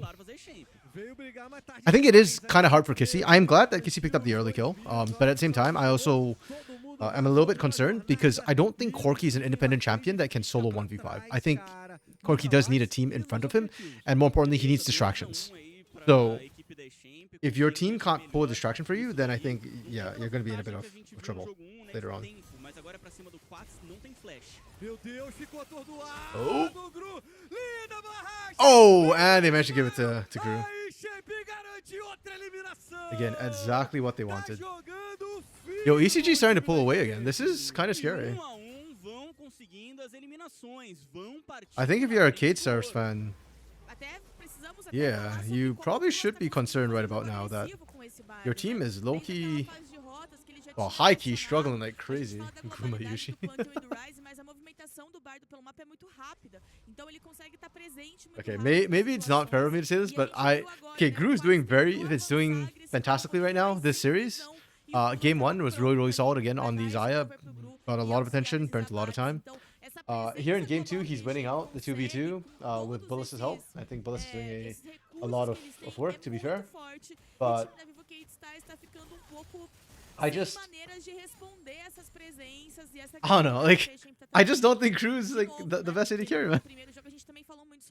Veio brigar, mas tá I think it is kind of hard for Kissy. I am glad that Kissy picked up the early kill. But at the same time, I also am a little bit concerned because I don't think Corky is an independent champion that can solo 1v5. I think Corky does need a team in front of him, and more importantly, he needs distractions. So if your team can't pull a distraction for you, then I think, yeah, you're going to be in a bit of trouble later on. Meu Deus, ficou atordoado. Oh. O Gru, linda barragem. Oh, and they managed to give it to Gru. A Echamp garante outra eliminação. Again, exactly what they Tá wanted. jogando firme. Yo, ECG starting to pull away again. This is kind of scary. Vão conseguindo as eliminações, vão I think if you're a Cade Stars fan, Até precisamos até yeah, falar sobre you como probably o should be Costa tá concerned right sendo about now that agressivo com esse bardo, your team né? is Desde low-key aquela fase de rotas que ele já Well, high key struggling like crazy. Kuma Yushi. Okay, maybe it's not fair of me to say this, but okay, Gru's doing it's doing fantastically right now. This series, game 1 was really solid again on the Xayah. Got a lot of attention, burnt a lot of time. Here in game 2, he's winning out the 2v2 with Bullis' help. I think Bullis is doing a lot of work, to be fair. But I don't know, like, I just don't think Gru's like the best AD carry, man.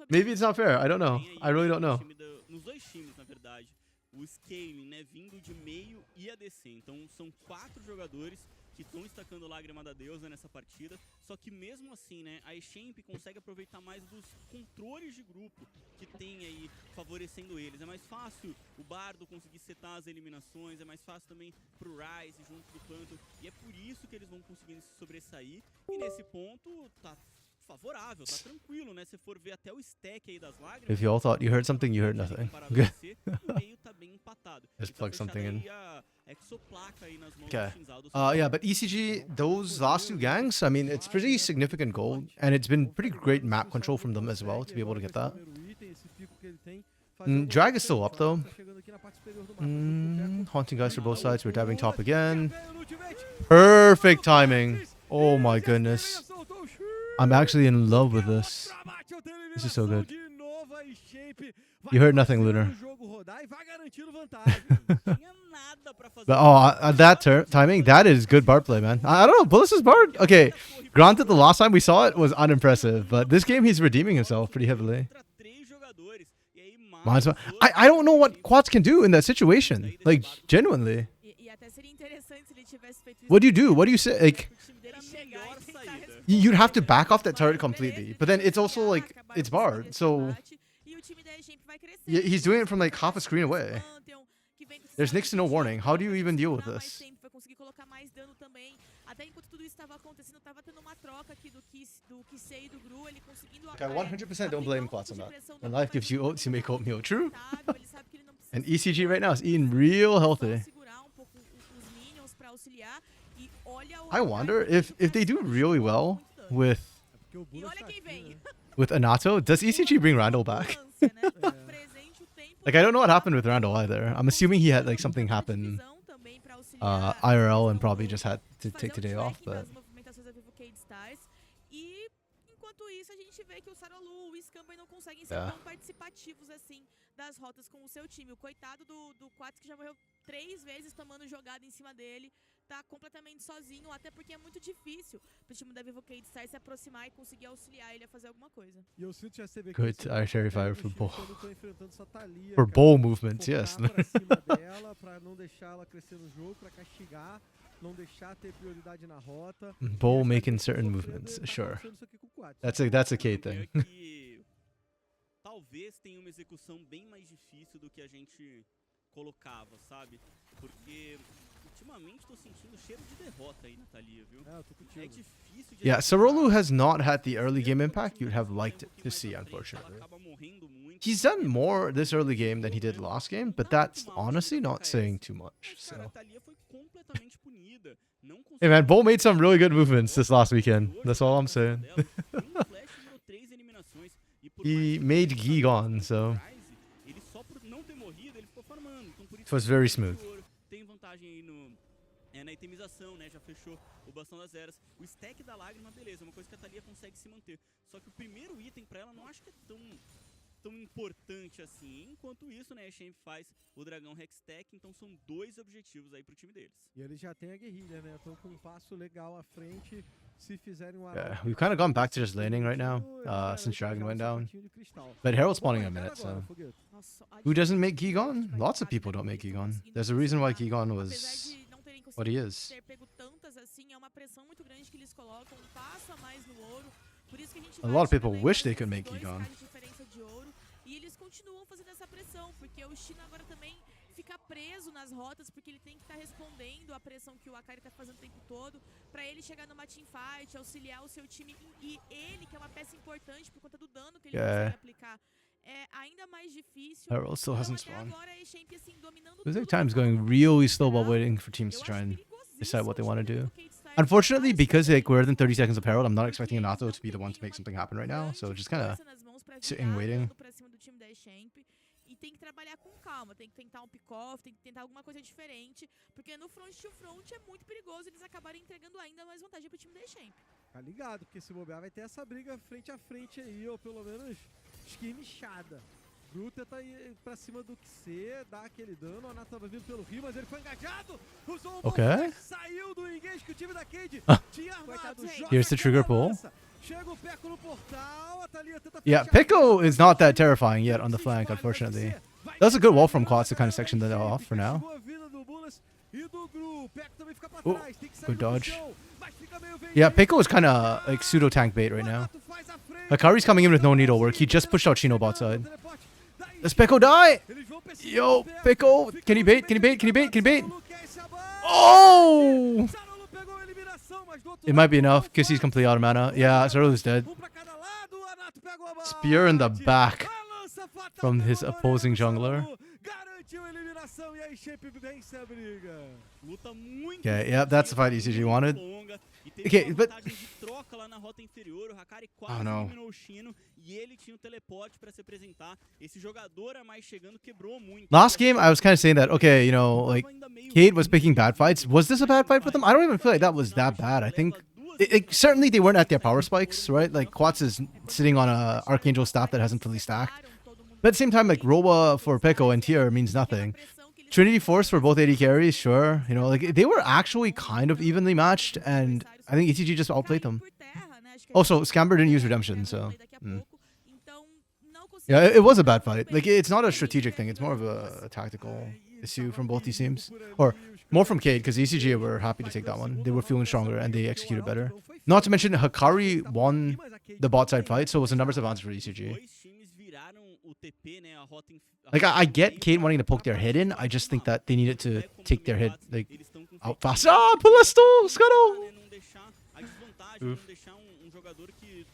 Maybe it's not fair, I don't know. I really don't know. Nos dois times, na verdade, o scaling, né, vindo de meio e ADC. Então são 4 jogadores que estão estacando Lágrima da Deusa nessa partida, só que mesmo assim, né, a Champ consegue aproveitar mais dos controles de grupo que tem aí favorecendo eles. É mais fácil o Bardo conseguir setar as eliminações, é mais fácil também pro Ryze junto do Phantom, e é por isso que eles vão conseguindo se sobressair, e nesse ponto tá favorável, tá tranquilo, né? Se for ver até o stack aí das lágrimas. If you all thought you heard something, you heard nothing. Just plug something in. Okay. Yeah, but ECG, those last 2 gangs, I mean, it's pretty significant goal, and it's been pretty great map control from them as well to be able to get that. Drag is still up though. Haunting guys for both sides. We're diving top again. Perfect timing. Oh my goodness. I'm actually in love with this. This is so good. You heard nothing, Lunar. But at that timing, that is good Bard play, man. I don't know, Bullis' Bard? Okay, granted the last time we saw it was unimpressive, but this game he's redeeming himself pretty heavily. I don't know what Quats can do in that situation. Like, genuinely. What do you do? What do you say? Like, you'd have to back off that turret completely. But then it's also like, it's Bard, so he's doing it from like half a screen away. There's next to no warning. How do you even deal with this? Okay, 100% don't blame Quats on that. When life gives you oats, you make oatmeal. True? And ECG right now is eating real healthy. I wonder if they do really well with Anato, does ECG bring Randall back? Like, I don't know what happened with Randall either. I'm assuming he had like something happen IRL and probably just had to take today off, but das rotas com o seu time. O coitado do Quats, que já morreu 3 vezes tomando jogada em cima dele, tá completamente sozinho, até porque é muito difícil pro time da Vivo Cade Stars se aproximar e conseguir auxiliar ele a fazer alguma coisa. E eu sinto já você vê good Archery Fire for bowl. For bowl movements, yes. Pra não deixar ela crescer no jogo, pra castigar, não deixar ter prioridade na rota. Bowl making certain movements, sure. That's a K thing. Talvez tenha uma execução bem mais difícil do que a gente colocava, sabe? Porque ultimamente tô sentindo cheiro de derrota aí na Thalia, viu? É difícil de... Yeah, Sarolu has not had the early game impact you'd have liked to see, unfortunately. He's done more this early game than he did last game, but that's honestly not saying too much. So. Hey man, Bolt made some really good movements this last weekend. That's all I'm saying. He made Gigon, so it was very smooth. Tem vantagem aí na itemização, né? Já fechou o bastão das eras. O stack da lágrima, beleza, é uma coisa que a Thalia consegue se manter. Só que o primeiro item pra ela não acho que é tão importante assim. Enquanto isso, né, a Champ faz o dragão Hextech, então são 2 objetivos aí pro time deles. E eles já têm a guerrilha, né? Estão com um passo legal à frente. Se fizerem uma... Yeah, we've kind of gone back to just laning right now, since Dragon went down. But Herald's spawning in a minute, so... Who doesn't make Gigon? Lots of people don't make Gigon. There's a reason why Gigon was what he is. A lot of people wish they could make Gigon. E eles continuam fazendo essa pressão, porque o China agora também fica preso nas rotas, porque ele tem que estar respondendo a pressão que o Akari tá fazendo o tempo todo, pra ele chegar numa teamfight, auxiliar o seu time, e ele, que é uma peça importante por conta do dano que ele consegue aplicar, é ainda mais difícil. Herald still hasn't spawned. Agora a Champ, assim, dominando Losing time's going really slow while waiting for teams to try and decide what they want to do. Unfortunately, because like we're within 30 seconds of Herald, I'm not expecting Anato to be the one to make something happen right now. So just kind of sitting, waiting. E tem que trabalhar com calma, tem que tentar pick-off, tem que tentar alguma coisa diferente, porque no front to front é muito perigoso eles acabarem entregando ainda mais vantagem pro time da Champ. Tá ligado, porque se bobear vai ter essa briga frente a frente aí, ou pelo menos esquimichada. Gru tenta ir pra cima do QC, dá aquele dano, o Anato tava vindo pelo Rio, mas ele foi engajado, usou o saiu do engage que o time da Cade tinha armado. Here's the trigger pull. Chega o Peco no portal, a Thalia tenta Yeah, Pico is not that terrifying yet on the flank, unfortunately. That was a good wall from Quats to kind of section that off for now. Ooh, good dodge. Yeah, Pico is kind of like pseudo tank bait right now. Hikari's coming in with no needle work. He just pushed out Chino bot side. Does Pico die? Yo, Pico, can he bait? Can he bait? Can he bait? Can he bait? Oh! It might be enough because he's completely out of mana. Yeah, Zerlo's dead. Spear in the back from his opposing jungler. Okay, yeah, that's the fight ECG wanted. Okay, but... Oh no. Last game, I was kind of saying that, okay, you know, like, Cade was picking bad fights. Was this a bad fight for them? I don't even feel like that was that bad. I think... certainly they weren't at their power spikes, right? Like, Quats is sitting on a Archangel staff that hasn't fully stacked. But at the same time, like, Roba for Pico and Tier means nothing. Trinity Force for both AD carries, sure. You know, like, they were actually kind of evenly matched, and I think ETG just outplayed them. Also, Scamber didn't use Redemption, so... Yeah, it was a bad fight. Like, it's not a strategic thing. It's more of a tactical issue from both these teams. Or more from Cade, because ECG were happy to take that one. They were feeling stronger, and they executed better. Not to mention, Hikari won the bot side fight, so it was a numbers advantage for ECG. Like, I get Cade wanting to poke their head in. I just think that they needed to take their head, like, out fast. Ah, Palesto! Scuttle! Oof.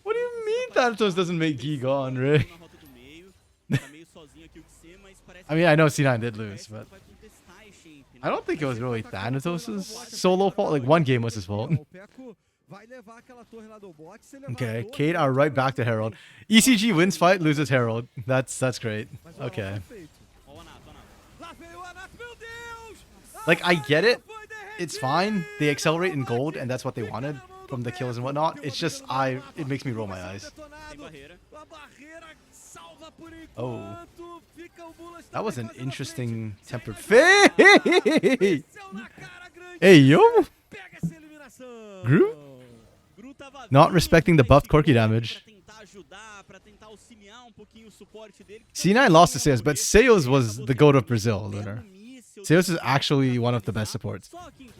What do you mean Thanatos doesn't make Gi gone, right? I mean, I know C9 did lose, but... I don't think it was really Thanatos' solo fault. Like, one game was his fault. Okay, Cade are right back to Herald. ECG wins fight, loses Herald. That's great. Okay. Like, I get it. It's fine. They accelerate in gold, and that's what they wanted from the kills and whatnot. It's just, it makes me roll my eyes. Oh. That was an interesting tempered fade. Hey, yo. Gru? Not respecting the buffed Corki damage. C9 lost to Seus, but Seus was the GOAT of Brazil, Lunar. Seus is actually one of the best supports,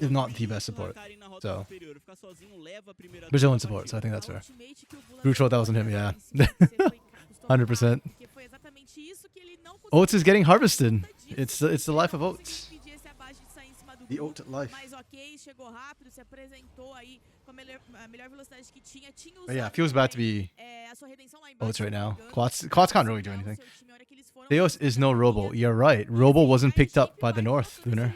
if not the best support. So, Brazilian support, so I think that's fair. Gru trolled, that wasn't him, yeah. 100%. Oats is getting harvested. It's the life of Oats. The Oat life. But yeah, it feels bad to be Oats right now. Quats can't really do anything. Theos is no Robo. You're right. Robo wasn't picked up by the North, Lunar.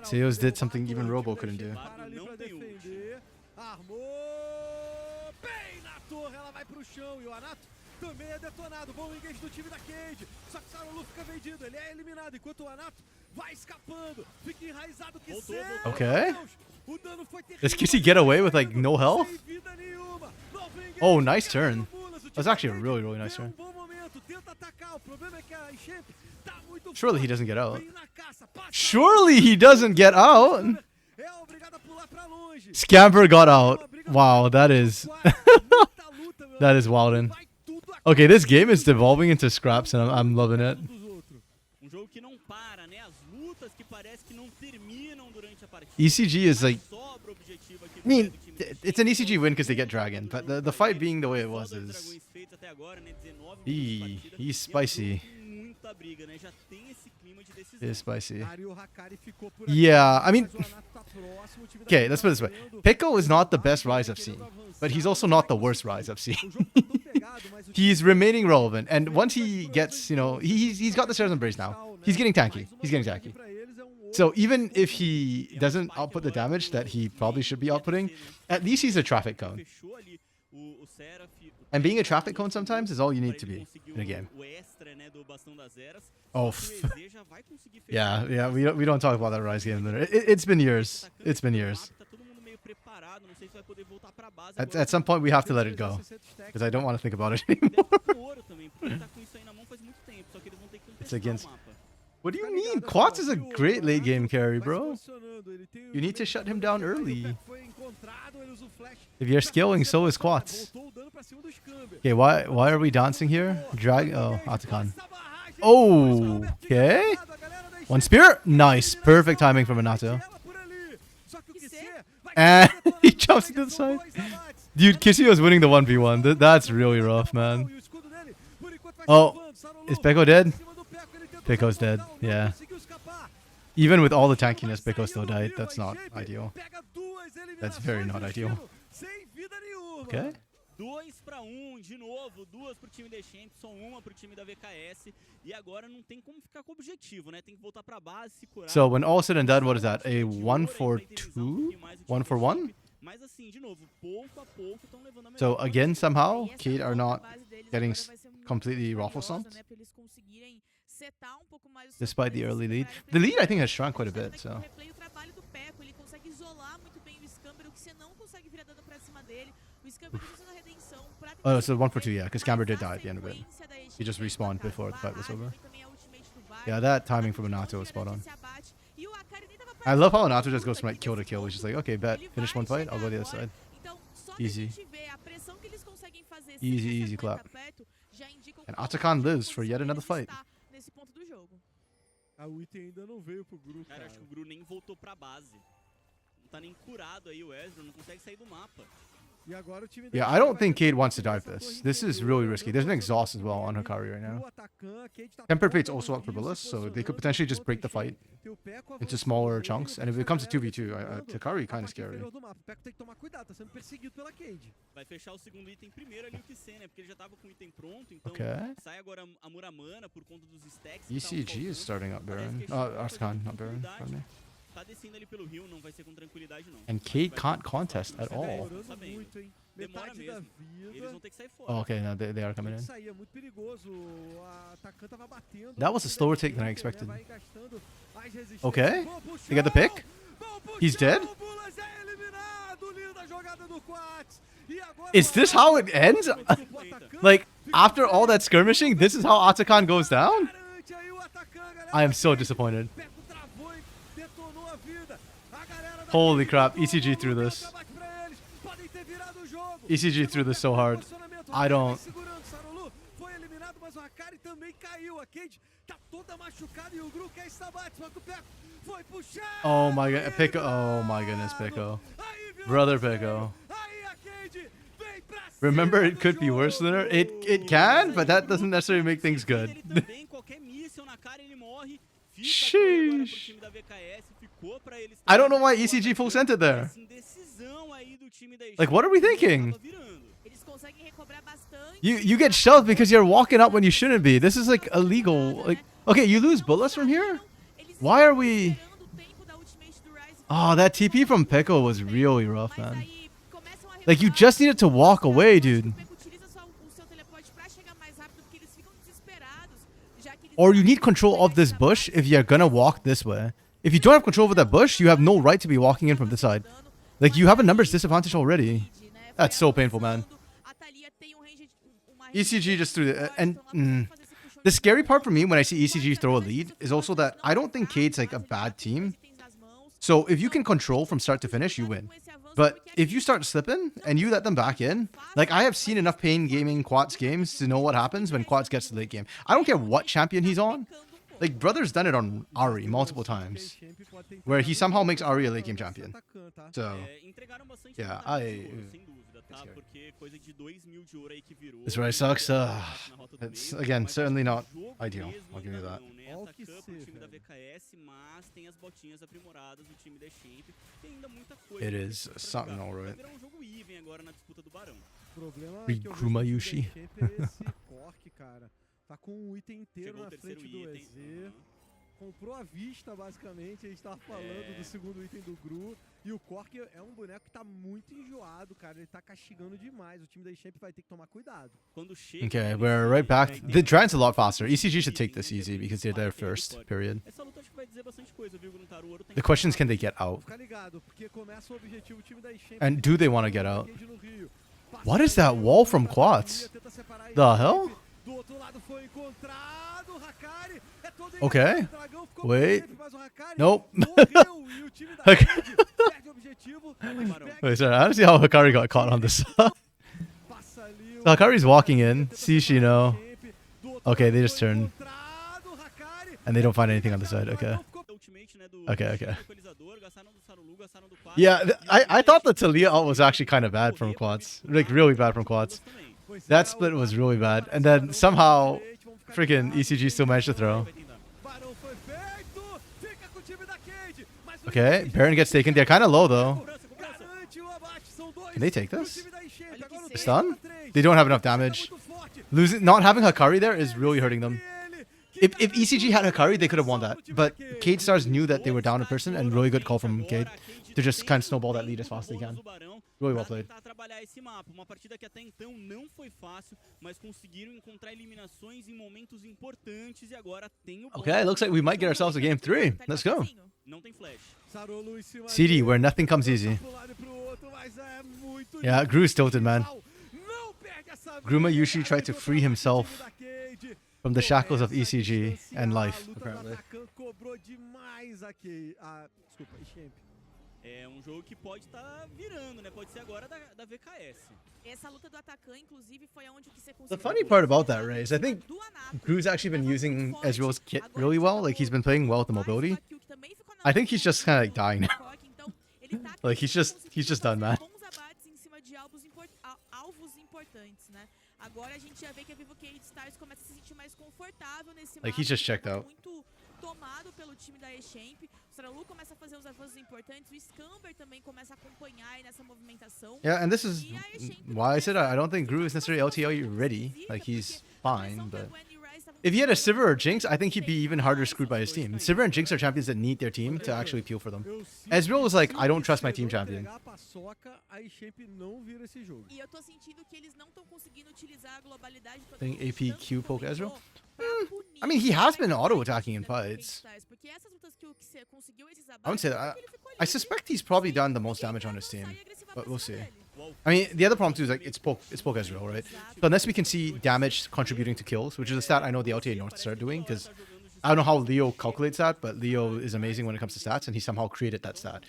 Theos did something even Robo couldn't do. Também é detonado, bom engage do time da Cade. Só que o Sarulu fica vendido, ele é eliminado, enquanto o Anato vai escapando. Fica enraizado que okay. Does QC get away with like no health? Oh, nice turn. That's actually a really, really nice turn. Surely he doesn't get out. Surely he doesn't get out. Scamper got out. Wow, that is... that is wildin'. Okay, this game is devolving into scraps and I'm loving it. ECG is like... I mean, it's an ECG win because they get Dragon, but the fight being the way it was is... He's spicy. It is spicy. Yeah, I mean... Okay, let's put it this way. Pico is not the best Rise I've seen, but he's also not the worst Rise I've seen. He's remaining relevant, and once he gets, you know, he's got the Seraph Embrace now. He's getting tanky. He's getting tanky. So even if he doesn't output the damage that he probably should be outputting, at least he's a traffic cone. And being a traffic cone sometimes is all you need to be in a game. Oh, yeah. We don't talk about that Rise game. It's been years. It's been years. At some point, we have to let it go because I don't want to think about it anymore. It's against. What do you mean? Quats is a great late game carry, bro. You need to shut him down early. If you're scaling, so is Quats. Okay, why are we dancing here? Drag. Oh, Atakan. Oh, okay. One spear. Nice. Perfect timing from Anato. And he jumps to the side. Dude, Kissy was winning the 1v1. That's really rough, man. Oh, is Peko dead? Peko's dead, yeah. Even with all the tankiness, Peko still died. That's not ideal. That's very not ideal. Okay. 2-1 de novo, 2 pro time da Champ, só 1 pro time da VKS. E agora não tem como ficar com o objetivo, né? Tem que voltar pra base, se curar. So when all said and done, what is that? A 1-for-2? 1-for-1? Mas assim, de novo, pouco a pouco estão levando a melhor. So again, somehow, Kate are not getting completely raffle stomped. Despite the early lead. The lead, I think, has shrunk quite a bit, so. Oh, so 1-for-2, yeah, because Camber did die at the end of it. He just respawned before the fight was over. Yeah, that timing from Anato was spot on. I love how Anato just goes from like kill to kill. He's just like, okay, bet. Finish one fight, I'll go the other side. Easy. Easy, easy clap. And Atakan lives for yet another fight. Cara, acho que o Gru nem voltou pra base. Não tá nem curado aí o Ezra, não consegue sair do mapa. Yeah, I don't think Cade wants to dive this. This is really risky. There's an exhaust as well on Hikari right now. Temper Fate's also up for Billis, so they could potentially just break the fight into smaller chunks. And if it comes to 2v2, Hikari kind of scary. Vai fechar o segundo item primeiro ali o QC, né? Porque ele já tava com o item pronto, então sai agora a Muramana por conta dos stacks. ECG is starting up Baron. Arthkan, not Baron. Pardon me. Tá descendo ali pelo rio, não vai ser com tranquilidade não. And Cade can't contest at all. Demora mesmo. Eles vão ter que sair fora. Oh, okay, now they are coming in. That was a slower take than I expected. Okay, they got the pick. He's dead. Is this how it ends? Like, after all that skirmishing, this is how Atakan goes down? I am so disappointed. Holy crap, ECG threw this. ECG threw this so hard. I don't... Oh my god, Peko. Oh my goodness, Peko. Brother Peko. Remember, it could be worse than her. It can, but that doesn't necessarily make things good. Sheesh. I don't know why ECG full sent it there. Like, what are we thinking? You get shoved because you're walking up when you shouldn't be. This is like illegal. Like, okay, you lose bullets from here? Why are we... Oh, that TP from Peko was really rough, man. Like, you just needed to walk away, dude. Or you need control of this bush if you're gonna walk this way. If you don't have control over that bush, you have no right to be walking in from this side. Like, you have a numbers disadvantage already. That's so painful, man. ECG just threw the... And the scary part for me when I see ECG throw a lead is also that I don't think Cade's like a bad team. So if you can control from start to finish, you win. But if you start slipping and you let them back in, like, I have seen enough Pain Gaming Quats games to know what happens when Quats gets to late game. I don't care what champion he's on. Like, Brother's done it on Ari multiple times, where he somehow makes Ari a late game champion. So, Entregaram bastante yeah, vantagem de ouro, sem dúvida, tá? scary. Porque coisa de 2.000 de ouro aí que virou. this right sucks. Empate na rota do It's, meio, again, mas certainly o not jogo ideal. mesmo I'll give you ainda that. não, né? Olha o que Atacan pro ser, time da velho. VKS, mas tem as botinhas aprimoradas do time da Champ. Tem ainda muita coisa. It pra is jogar. something Vai alright. virar um jogo even agora na disputa do Barão. O problema Free que eu vejo Gruma do time Yushi. da Champ é esse Cork, cara. Tá com um item inteiro Chegou o na terceiro frente do item. EZ. Comprou à vista, basicamente. A gente tava falando É. do segundo item do Gru. E o Cork é um boneco que tá muito enjoado, cara. Ele tá castigando demais. O time da Champ vai ter que tomar cuidado. Quando chega, Okay, ele we're right back. The Giants a lot faster. ECG should take this easy because they're there first, period. Essa luta acho que vai dizer bastante coisa, viu, Gruntaro? O ouro tem The que question is, ficar can they get out? Fica ligado, porque começa o objetivo do time da Champ. And do they want to get out? Engage no Rio. Passa What is that ali, wall from tenta quads? separar a The Champ. hell? Do outro lado foi encontrado. Hakari é todo Okay. engajado, o Dragão ficou Wait. com o mas o Hakari Nope. morreu, e o time da Okay. Red perde o objetivo. Wait, sorry, I don't see how Hakari got caught on this. Passa ali So Hakari's walking in, tenta sees separar a Shino, Champ. Do outro Okay, lado they just foi turn. encontrado, Hakari and they don't find anything on the side. Okay. Okay. Yeah, I thought the Talia ult was actually kind of bad from quads. Like, really bad from quads. That split was really bad. And then somehow, freaking ECG still managed to throw. Barão foi feito, fica com o time da Cade, mas o Okay, Baron gets taken. They're kind of low, though. garante o abate, são dois. Can they take pro this? time da Champ, agora o The três stun? contra três. They don't have enough damage. Muito forte. Not having Hakari there is really hurting them. Ele, If ECG had Hakari, they could have won that. But Cade Stars knew that they were down a person, and really good call from Cade to just kind of snowball that lead as fast as they can. Really well played. Tentar trabalhar esse mapa, uma partida que até então não foi fácil, mas conseguiram encontrar eliminações em momentos importantes e agora tem o Okay, looks like we might get ourselves a game 3. Let's go. Não tem flash. Sarolo em cima CD, dele, where nothing comes easy. pro lado e pro outro, mas é muito Yeah, Gru's tilted, man. Não perde essa Gruma vida, Yushi tried to garante free o himself time da Cade. from the shackles of Começa a ECG distanciar, and a life, luta do apparently. Atacan cobrou demais aqui. Desculpa, Champ. É um jogo que pode estar virando, né? Pode ser agora da VKS. Essa luta do Atacan, inclusive, foi aonde que você The conseguiu funny part about that, Ray, is I think do Anato. Gru's actually been Tava using muito forte. Ezreal's kit Agora really ele well. acabou Like, he's been playing well with the mais mobility. uma kill que também ficou na I think mão he's just kind of like do dying now. Cork, então ele tá Like, he's just conseguindo done, man. fazer bons abates em cima de alvos importantes, né? Agora a gente já vê que a Vivo Cade Stars começa a se sentir mais confortável nesse Like, mapa, he's just que checked tava out. muito tomado pelo time da E-Champ. O Saralu começa a fazer os avanços importantes, o Scamber também começa a acompanhar aí nessa movimentação. Yeah, and this is E a E-Champ why I said I don't think Gru is necessarily LTL ready. Like, he's fine, but if he had a Sivir or Jinx, I think he'd be even harder screwed by his team. Sivir and Jinx are champions that need their team to actually appeal for them. Ezreal was like, I don't trust my team champion. A paçoca, a Champ não vira esse jogo. E eu tô sentindo que eles não estão conseguindo utilizar a globalidade toda Think que AP tanto Q poke comentou Ezreal? pra punir I mean, he has a been equipe auto-attacking in da Vivo Cade fights. Stars, porque essas lutas que o Xe conseguiu esses I wouldn't say that. abates, ele ficou I livre suspect he's probably sem done the most ninguém damage on his avançar team, e agressivar but pra we'll cima see. dele. I mean, the other problem too is like it's poke Ezreal, right? So unless we can see damage contributing to kills, which is a stat I know the LTA North started doing, because I don't know how Leo calculates that, but Leo is amazing when it comes to stats, and he somehow created that stat.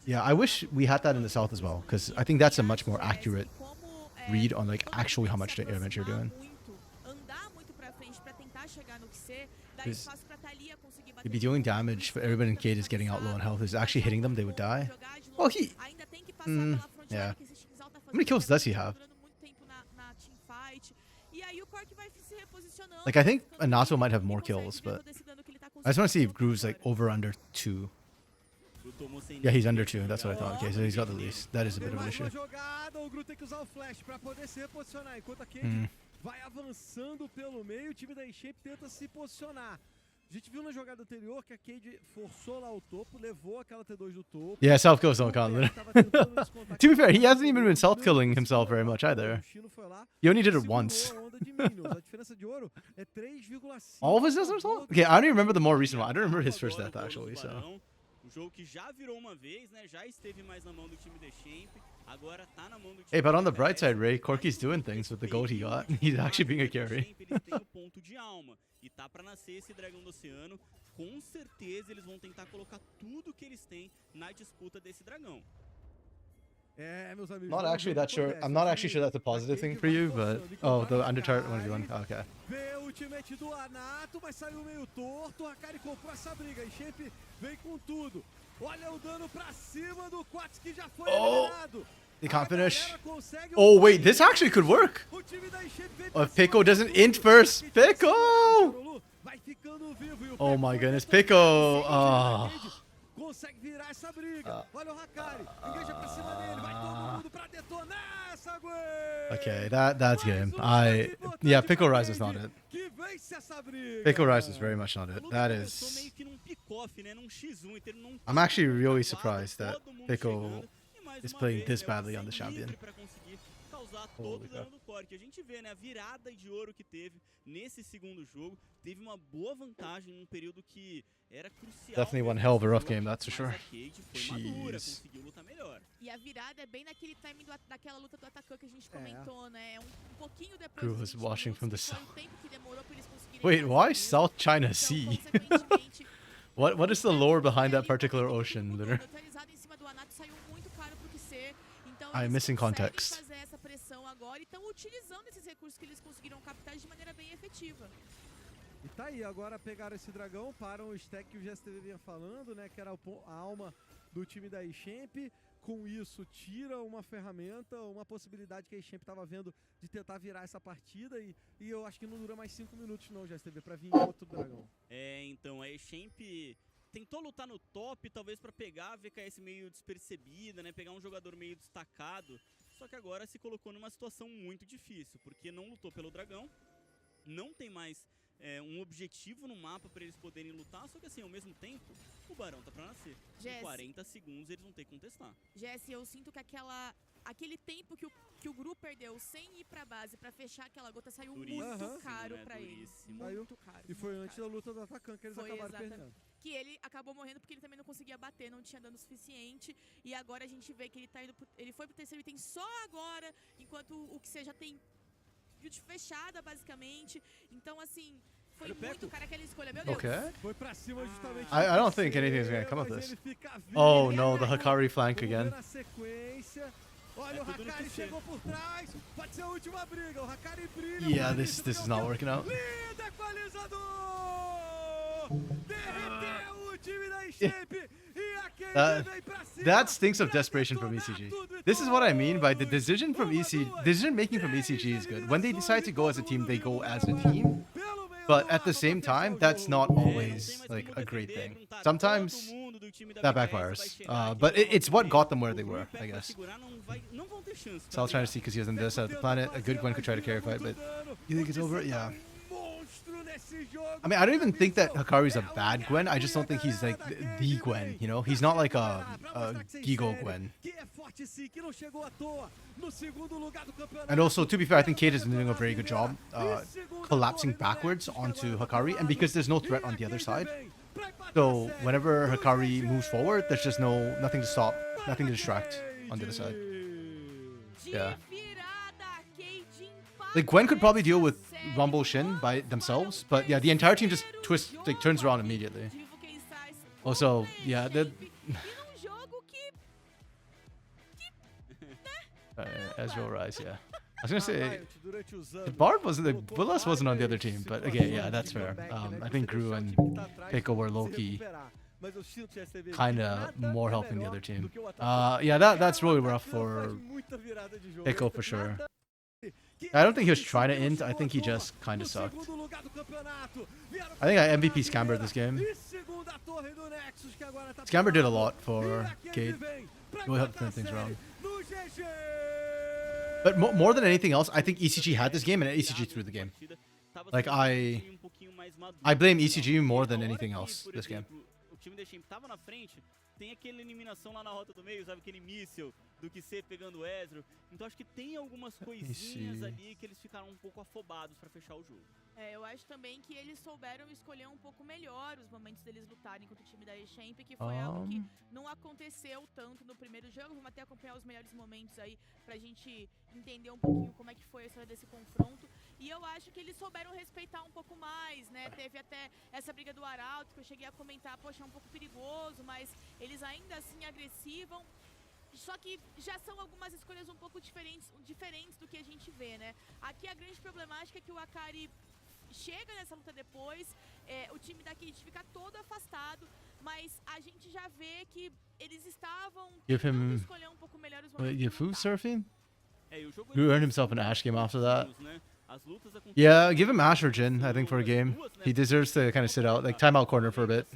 Yeah, I wish we had that in the South as well, because I think that's a much more accurate read on like actually how much damage you're doing. Because you'd be doing damage, but everybody in Cade is getting out low on health. Is actually hitting them, they would die. Well, yeah. How many kills does he have? Like, I think Anato might have more kills, but I just want to see if Gru's like over under 2. Yeah, he's under 2. That's what I thought. Okay, so he's got the least. That is a bit of an issue. O Gru tem que usar o flash pra poder se reposicionar, enquanto a Cade vai avançando pelo meio, o time da E-Champ tenta se posicionar. A gente viu na jogada anterior que a Cade forçou lá o topo, levou aquela T2 do topo. Yeah, self kills don't count. To be fair, he hasn't even been self killing himself very much either. He only did it once. All of his deaths are self? Okay, I don't even remember the more recent one. I don't remember his first death actually. So Jogo que já virou uma vez, né? Já esteve mais na mão do time da Champ, agora tá na mão do time. hey, but on the bright side, Ray, Corky's doing things with the gold he got. He's actually being a carry. Eles têm o ponto de alma e tá pra nascer esse dragão do oceano. Com certeza eles vão tentar colocar tudo que eles têm na disputa desse dragão. É, meus amigos. Not actually that sure. I'm not actually sure that's a positive thing for you, but oh, the underchart 1v1. Okay. Veio o ultimate do Anato, mas saiu meio torto. O Hakari comprou essa briga. E Shape vem com tudo. Olha o dano pra cima do Quats que já foi eliminado. They can't finish. Oh wait, this actually could work. Oh, if Pico doesn't int first. Pico! Oh my goodness, Pico. Oh. Consegue virar essa briga. Olha o Hakari. Engaja pra cima dele. Vai todo mundo pra detonar essa Gwen. Okay, that's game. Yeah, Pico Rise is not it. Pico Rise is very much not it. That is. I'm actually really surprised that Pico is playing this badly on the champion. Todo o dano do core, que a gente vê, né, a virada de ouro que teve nesse segundo jogo, teve uma boa vantagem num período que era crucial. Definitely one hell of a rough game, that's for sure. Jeez. E a virada é bem naquele timing daquela luta do Atacan que a gente comentou, né? Um pouquinho depois. Crew was watching from the south. Wait, Wait, why South China Sea? What is the lore behind that particular ocean? I'm missing context. Agora e estão utilizando esses recursos que eles conseguiram captar de maneira bem efetiva. E tá aí, agora pegaram esse dragão, param o stack que o GSTV vinha falando, né, que era a alma do time da eChamp. Com isso, tira uma ferramenta, uma possibilidade que a eChamp tava vendo de tentar virar essa partida e eu acho que não dura mais 5 minutos não, GSTV, pra vir outro dragão. É, então, a eChamp tentou lutar no top, talvez pra pegar a VKS meio despercebida, né, pegar um jogador meio destacado. Só que agora se colocou numa situação muito difícil, porque não lutou pelo dragão, não tem mais um objetivo no mapa para eles poderem lutar, só que assim, ao mesmo tempo, o Barão tá pra nascer. Em 40 segundos eles vão ter que contestar. Jesse, eu sinto que aquele tempo que o grupo perdeu sem ir pra base pra fechar aquela gota saiu muito caro pra eles. Muito caro. E foi antes da luta do Atacan que eles acabaram perdendo. Que ele acabou morrendo porque ele também não conseguia bater, não tinha dano suficiente. E agora a gente vê que ele tá indo ele foi pro terceiro item só agora, enquanto o que seja tem build fechada, basicamente. Então, assim, foi muito cara aquela escolha, meu Deus. Okay. Foi pra cima justamente. I don't think anything's gonna come of this. Oh no, the Hakari flank again. Olha, o Hakari chegou por trás. Pode ser a última briga. O Hakari brilha. Yeah, this is not working out. Líder equalizador! Derreteu o time da eChamp e aquele vem pra cima. That stinks of desperation from ECG. This is what I mean by the decision making from ECG is good. When they decide to go as a team, they go as a team. But at the same time, that's not always like a great thing. Sometimes that backfires. But it's what got them where they were, I guess. So I'll try to see because he hasn't this out of the planet. A good Gwen could try to carry fight, but you think it's over? Yeah. I mean, I don't even think that Hakari's a bad Gwen. I just don't think he's like the Gwen, you know? He's not like a Gigo Gwen. And also, to be fair, I think Kate is doing a very good job collapsing backwards onto Hakari. And because there's no threat on the other side, so whenever Hakari moves forward, there's just nothing to stop, nothing to distract on the other side. Yeah. Like, Gwen could probably deal with Rumble Shin by themselves, but yeah, the entire team just turns around immediately. Also, yeah, Ezreal Rise, yeah. I was gonna say, the Bard wasn't, the Bullas wasn't on the other team, but again, yeah, that's fair. I think Gru and Pico were low-key kinda more helping the other team. Yeah, that's really rough for Pico for sure. I don't think he was trying to int, I think he just kind of sucked. I think I MVP Scamber this game. Scamber did a lot for Kate. Really helped turn things around. But more than anything else, I think ECG had this game and ECG threw the game. Like, I blame ECG more than anything else this game. Tem aquela eliminação lá na rota do meio, sabe? Aquele míssil do QC pegando o Ezreal. Então acho que tem algumas coisinhas ali que eles ficaram um pouco afobados pra fechar o jogo. Eu acho também que eles souberam escolher um pouco melhor os momentos deles lutarem contra o time da eChamp, que foi algo que não aconteceu tanto no primeiro jogo. Vamos até acompanhar os melhores momentos aí pra gente entender um pouquinho como é que foi a história desse confronto. E eu acho que eles souberam respeitar um pouco mais, né? Teve até essa briga do Arauto, que eu cheguei a comentar, poxa, é um pouco perigoso, mas eles ainda assim agressivam. Só que já são algumas escolhas um pouco diferentes do que a gente vê, né? Aqui a grande problemática é que o Akari chega nessa luta depois, o time da Cade fica todo afastado, mas a gente já vê que eles estavam tentando escolher um pouco melhor os momentos de Yafu lutar. surfing? E o jogo Who earned himself an Ash game after that. né? As lutas Yeah, give him Ash or Jin, I think, for a game. He deserves to kind of sit out, like timeout corner for a bit.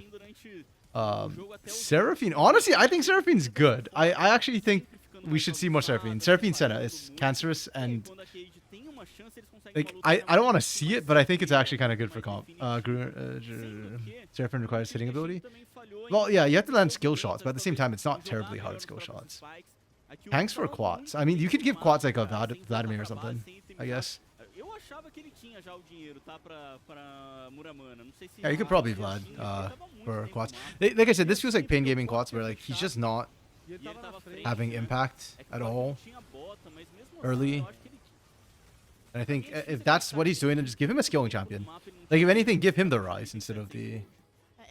Seraphine, honestly, I think Seraphine's good. I actually think we should see more Seraphine. Seraphine Senna is cancerous, and like I don't want to see it, but I think it's actually kind of good for comp. Seraphine requires hitting ability. Well, yeah, you have to land skill shots, but at the same time, it's not terribly hard skill shots. Tanks for quads. I mean, you could give quads like a Vladimir or something, I guess. Eu achava que ele tinha já o dinheiro, tá, pra Muramana. Não sei se Yeah, you could probably Vlad for quads. Like I said, this feels like Pain Gaming quads, where like he's just not having impact at all early. And I think if that's what he's doing, then just give him a skilling champion. Like if anything, give him the rise instead of the.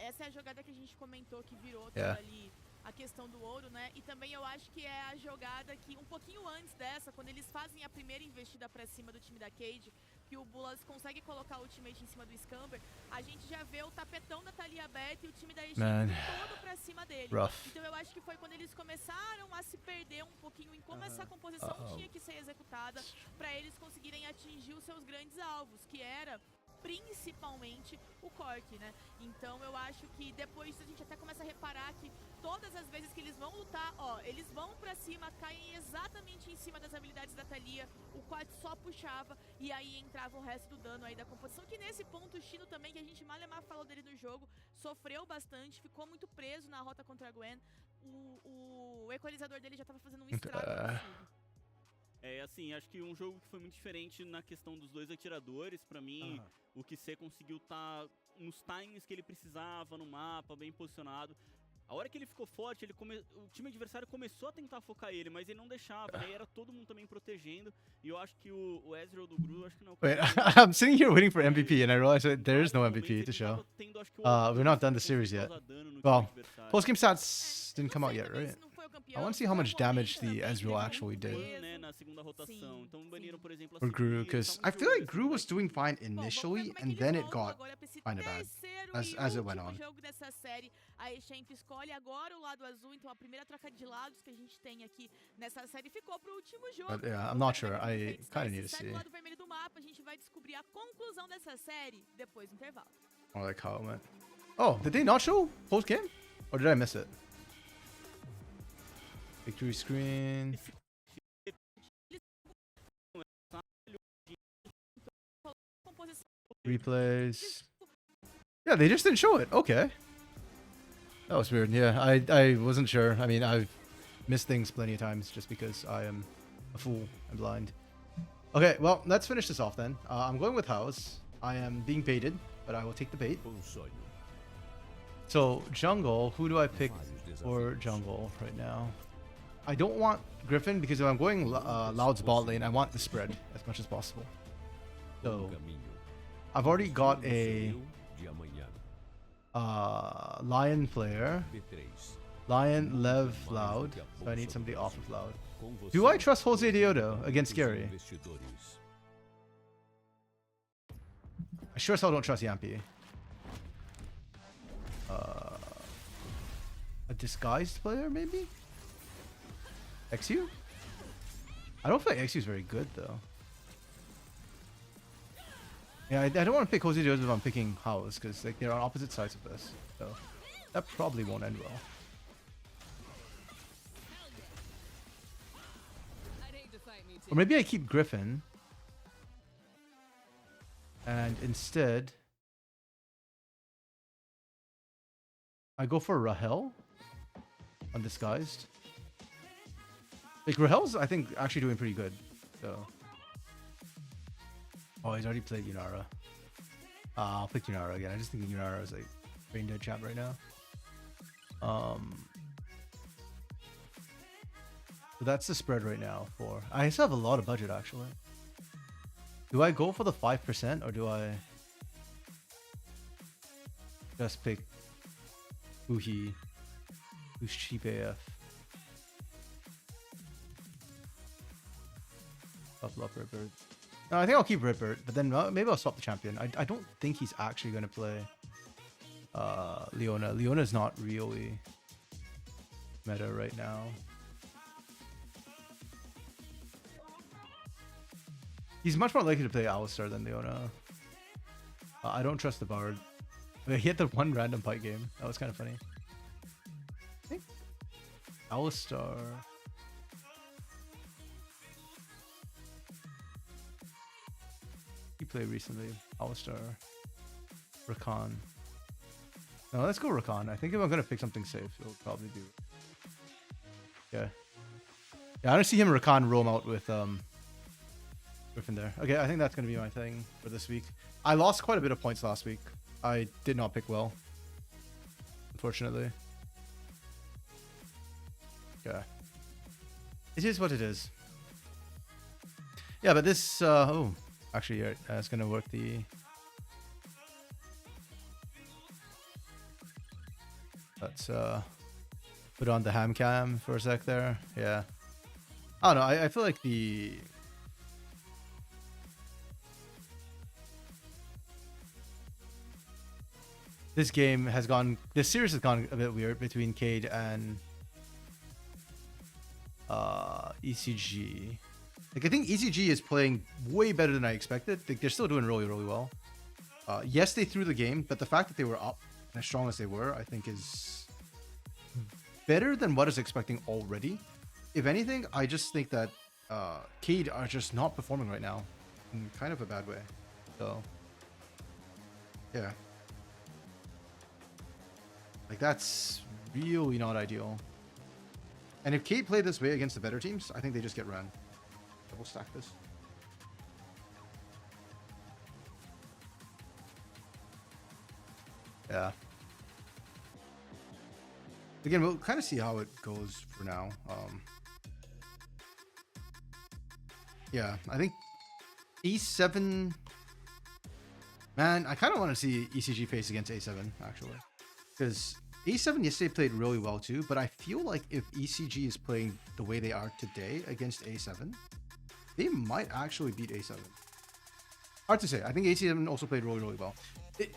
Essa é a jogada que a gente comentou que virou Yeah. ali a questão do ouro, né? E também eu acho que é a jogada que um pouquinho antes dessa, quando eles fazem a primeira investida pra cima do time da Cade, que o Bulas consegue colocar o ultimate em cima do Scamber, a gente já vê o tapetão da Thalia aberto e o time da Egito todo pra cima dele. Rough. Então eu acho que foi quando eles começaram a se perder um pouquinho em como essa composição tinha que ser executada pra eles conseguirem atingir os seus grandes alvos, que era principalmente o Cork, né? Então eu acho que depois disso a gente até começa a reparar que todas as vezes que eles vão lutar, ó, eles vão pra cima, caem exatamente em cima das habilidades da Thalia, o quad só puxava e aí entrava o resto do dano aí da composição, que nesse ponto o Shino também, que a gente mal falou dele no jogo, sofreu bastante, ficou muito preso na rota contra a Gwen, o equalizador dele já tava fazendo um estrago absurdo. Assim, acho que um jogo que foi muito diferente na questão dos dois atiradores, pra mim, o QC conseguiu estar nos times que ele precisava, no mapa, bem posicionado. A hora que ele ficou forte, o time adversário começou a tentar focar ele, mas ele não deixava, né? E era todo mundo também protegendo. E eu acho que o Ezreal do Gru, acho que não... Wait, I'm sitting here waiting for MVP, and I realize that there is no MVP to show. We're not done the series yet. Well, post-game stats didn't come out yet, right? I want to see how much damage the Ezreal actually did. For Gru, because I feel like Gru was doing fine initially, and then it got kind of bad as it went on. A Echamp escolhe agora o lado azul, então a primeira troca de lados que a gente tem aqui nessa série ficou pro último jogo. But yeah, I'm not sure. I kind of need to see. Do lado vermelho do mapa, a gente vai descobrir a conclusão dessa série depois do intervalo. Or like how it went. Oh, did they not show post game? Or did I miss it? Victory screen. Replays. Yeah, they just didn't show it. Okay. That was weird. Yeah, I wasn't sure. I mean, I've missed things plenty of times just because I am a fool and blind. Okay, well, let's finish this off then. I'm going with House. I am being baited, but I will take the bait. So, jungle, who do I pick for jungle right now? I don't want Griffin because if I'm going Loud's bot lane, I want the spread as much as possible. So, I've already got a Lion player. Lion, Lev, Loud. So I need somebody off of Loud. Do I trust Jose Deodo against Scary? I sure as hell don't trust Yampi. A disguised player, maybe? XU? I don't feel like XU is very good, though. Yeah, I don't want to pick Jose Deodo if I'm picking House, because like, they're on opposite sides of this. So that probably won't end well. Or maybe I keep Griffin. And instead, I go for Rahel undisguised. Like Rahel's, I think, actually doing pretty good. So, oh, he's already played Yunara. I'll pick Yunara again. I just think Yunara is like brain dead champ right now. So that's the spread right now. For I still have a lot of budget actually. Do I go for the 5% or do I just pick Uhi, who's cheap AF? Couple up Ripper. No, I think I'll keep Ripper, but then maybe I'll swap the champion. I don't think he's actually going to play Leona. Leona's not really meta right now. He's much more likely to play Alistar than Leona. I don't trust the Bard. He had the one random fight game. That was kind of funny. I think Alistar. He played recently. Alistar. Rakan. No, let's go Rakan. I think if I'm gonna pick something safe, it'll probably be. Yeah. Yeah, I don't see him and Rakan roam out with Griffin there. Okay, I think that's gonna be my thing for this week. I lost quite a bit of points last week. I did not pick well, unfortunately. Yeah. It is what it is. Yeah, but this oh, actually, yeah, it's gonna work the. Let's put on the ham cam for a sec there. Yeah. I don't know. I feel like this game has gone. This series has gone a bit weird between Cade and ECG. Like I think ECG is playing way better than I expected. Like, they're still doing really, really well. Yes, they threw the game, but the fact that they were up and as strong as they were, I think is better than what I was expecting already. If anything, I just think that Cade are just not performing right now in kind of a bad way. So, yeah. Like, that's really not ideal. And if Cade played this way against the better teams, I think they just get run. Double stack this. Yeah. Again, we'll kind of see how it goes for now. Yeah, I think E7... Man, I kind of want to see ECG face against A7, actually. Because A7 yesterday played really well too, but I feel like if ECG is playing the way they are today against A7, they might actually beat A7. Hard to say. I think A7 also played really, really well.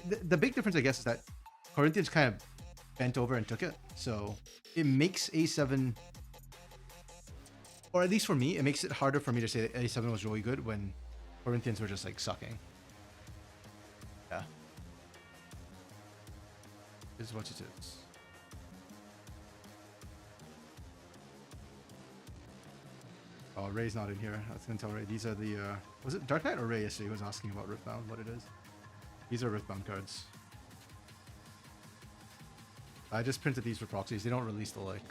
The big difference, I guess, is that Corinthians kind of bent over and took it. So it makes A7, or at least for me, it makes it harder for me to say that A7 was really good when Corinthians were just like sucking. Yeah. This is what it is. Oh, Ray's not in here. I was gonna tell Ray. These are the was it Dark Knight or Ray yesterday? He was asking about Riftbound, what it is. These are Riftbound cards. I just printed these for proxies. They don't release the like.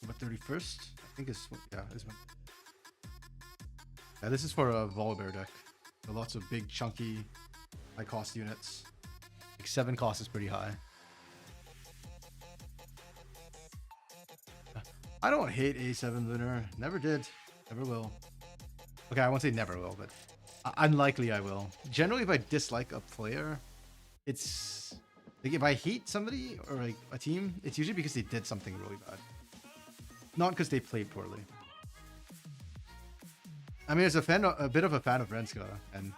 What 31st? I think it's this one. Yeah, this is for a Volibear deck. So lots of big, chunky, high cost units. Like 7 cost is pretty high. I don't hate A7 Lunar. Never did. Never will. Okay, I won't say never will, but unlikely I will. Generally, if I dislike a player, it's like if I hate somebody or like a team, it's usually because they did something really bad. Not because they played poorly. I mean, as a fan, a bit of a fan of Renska, and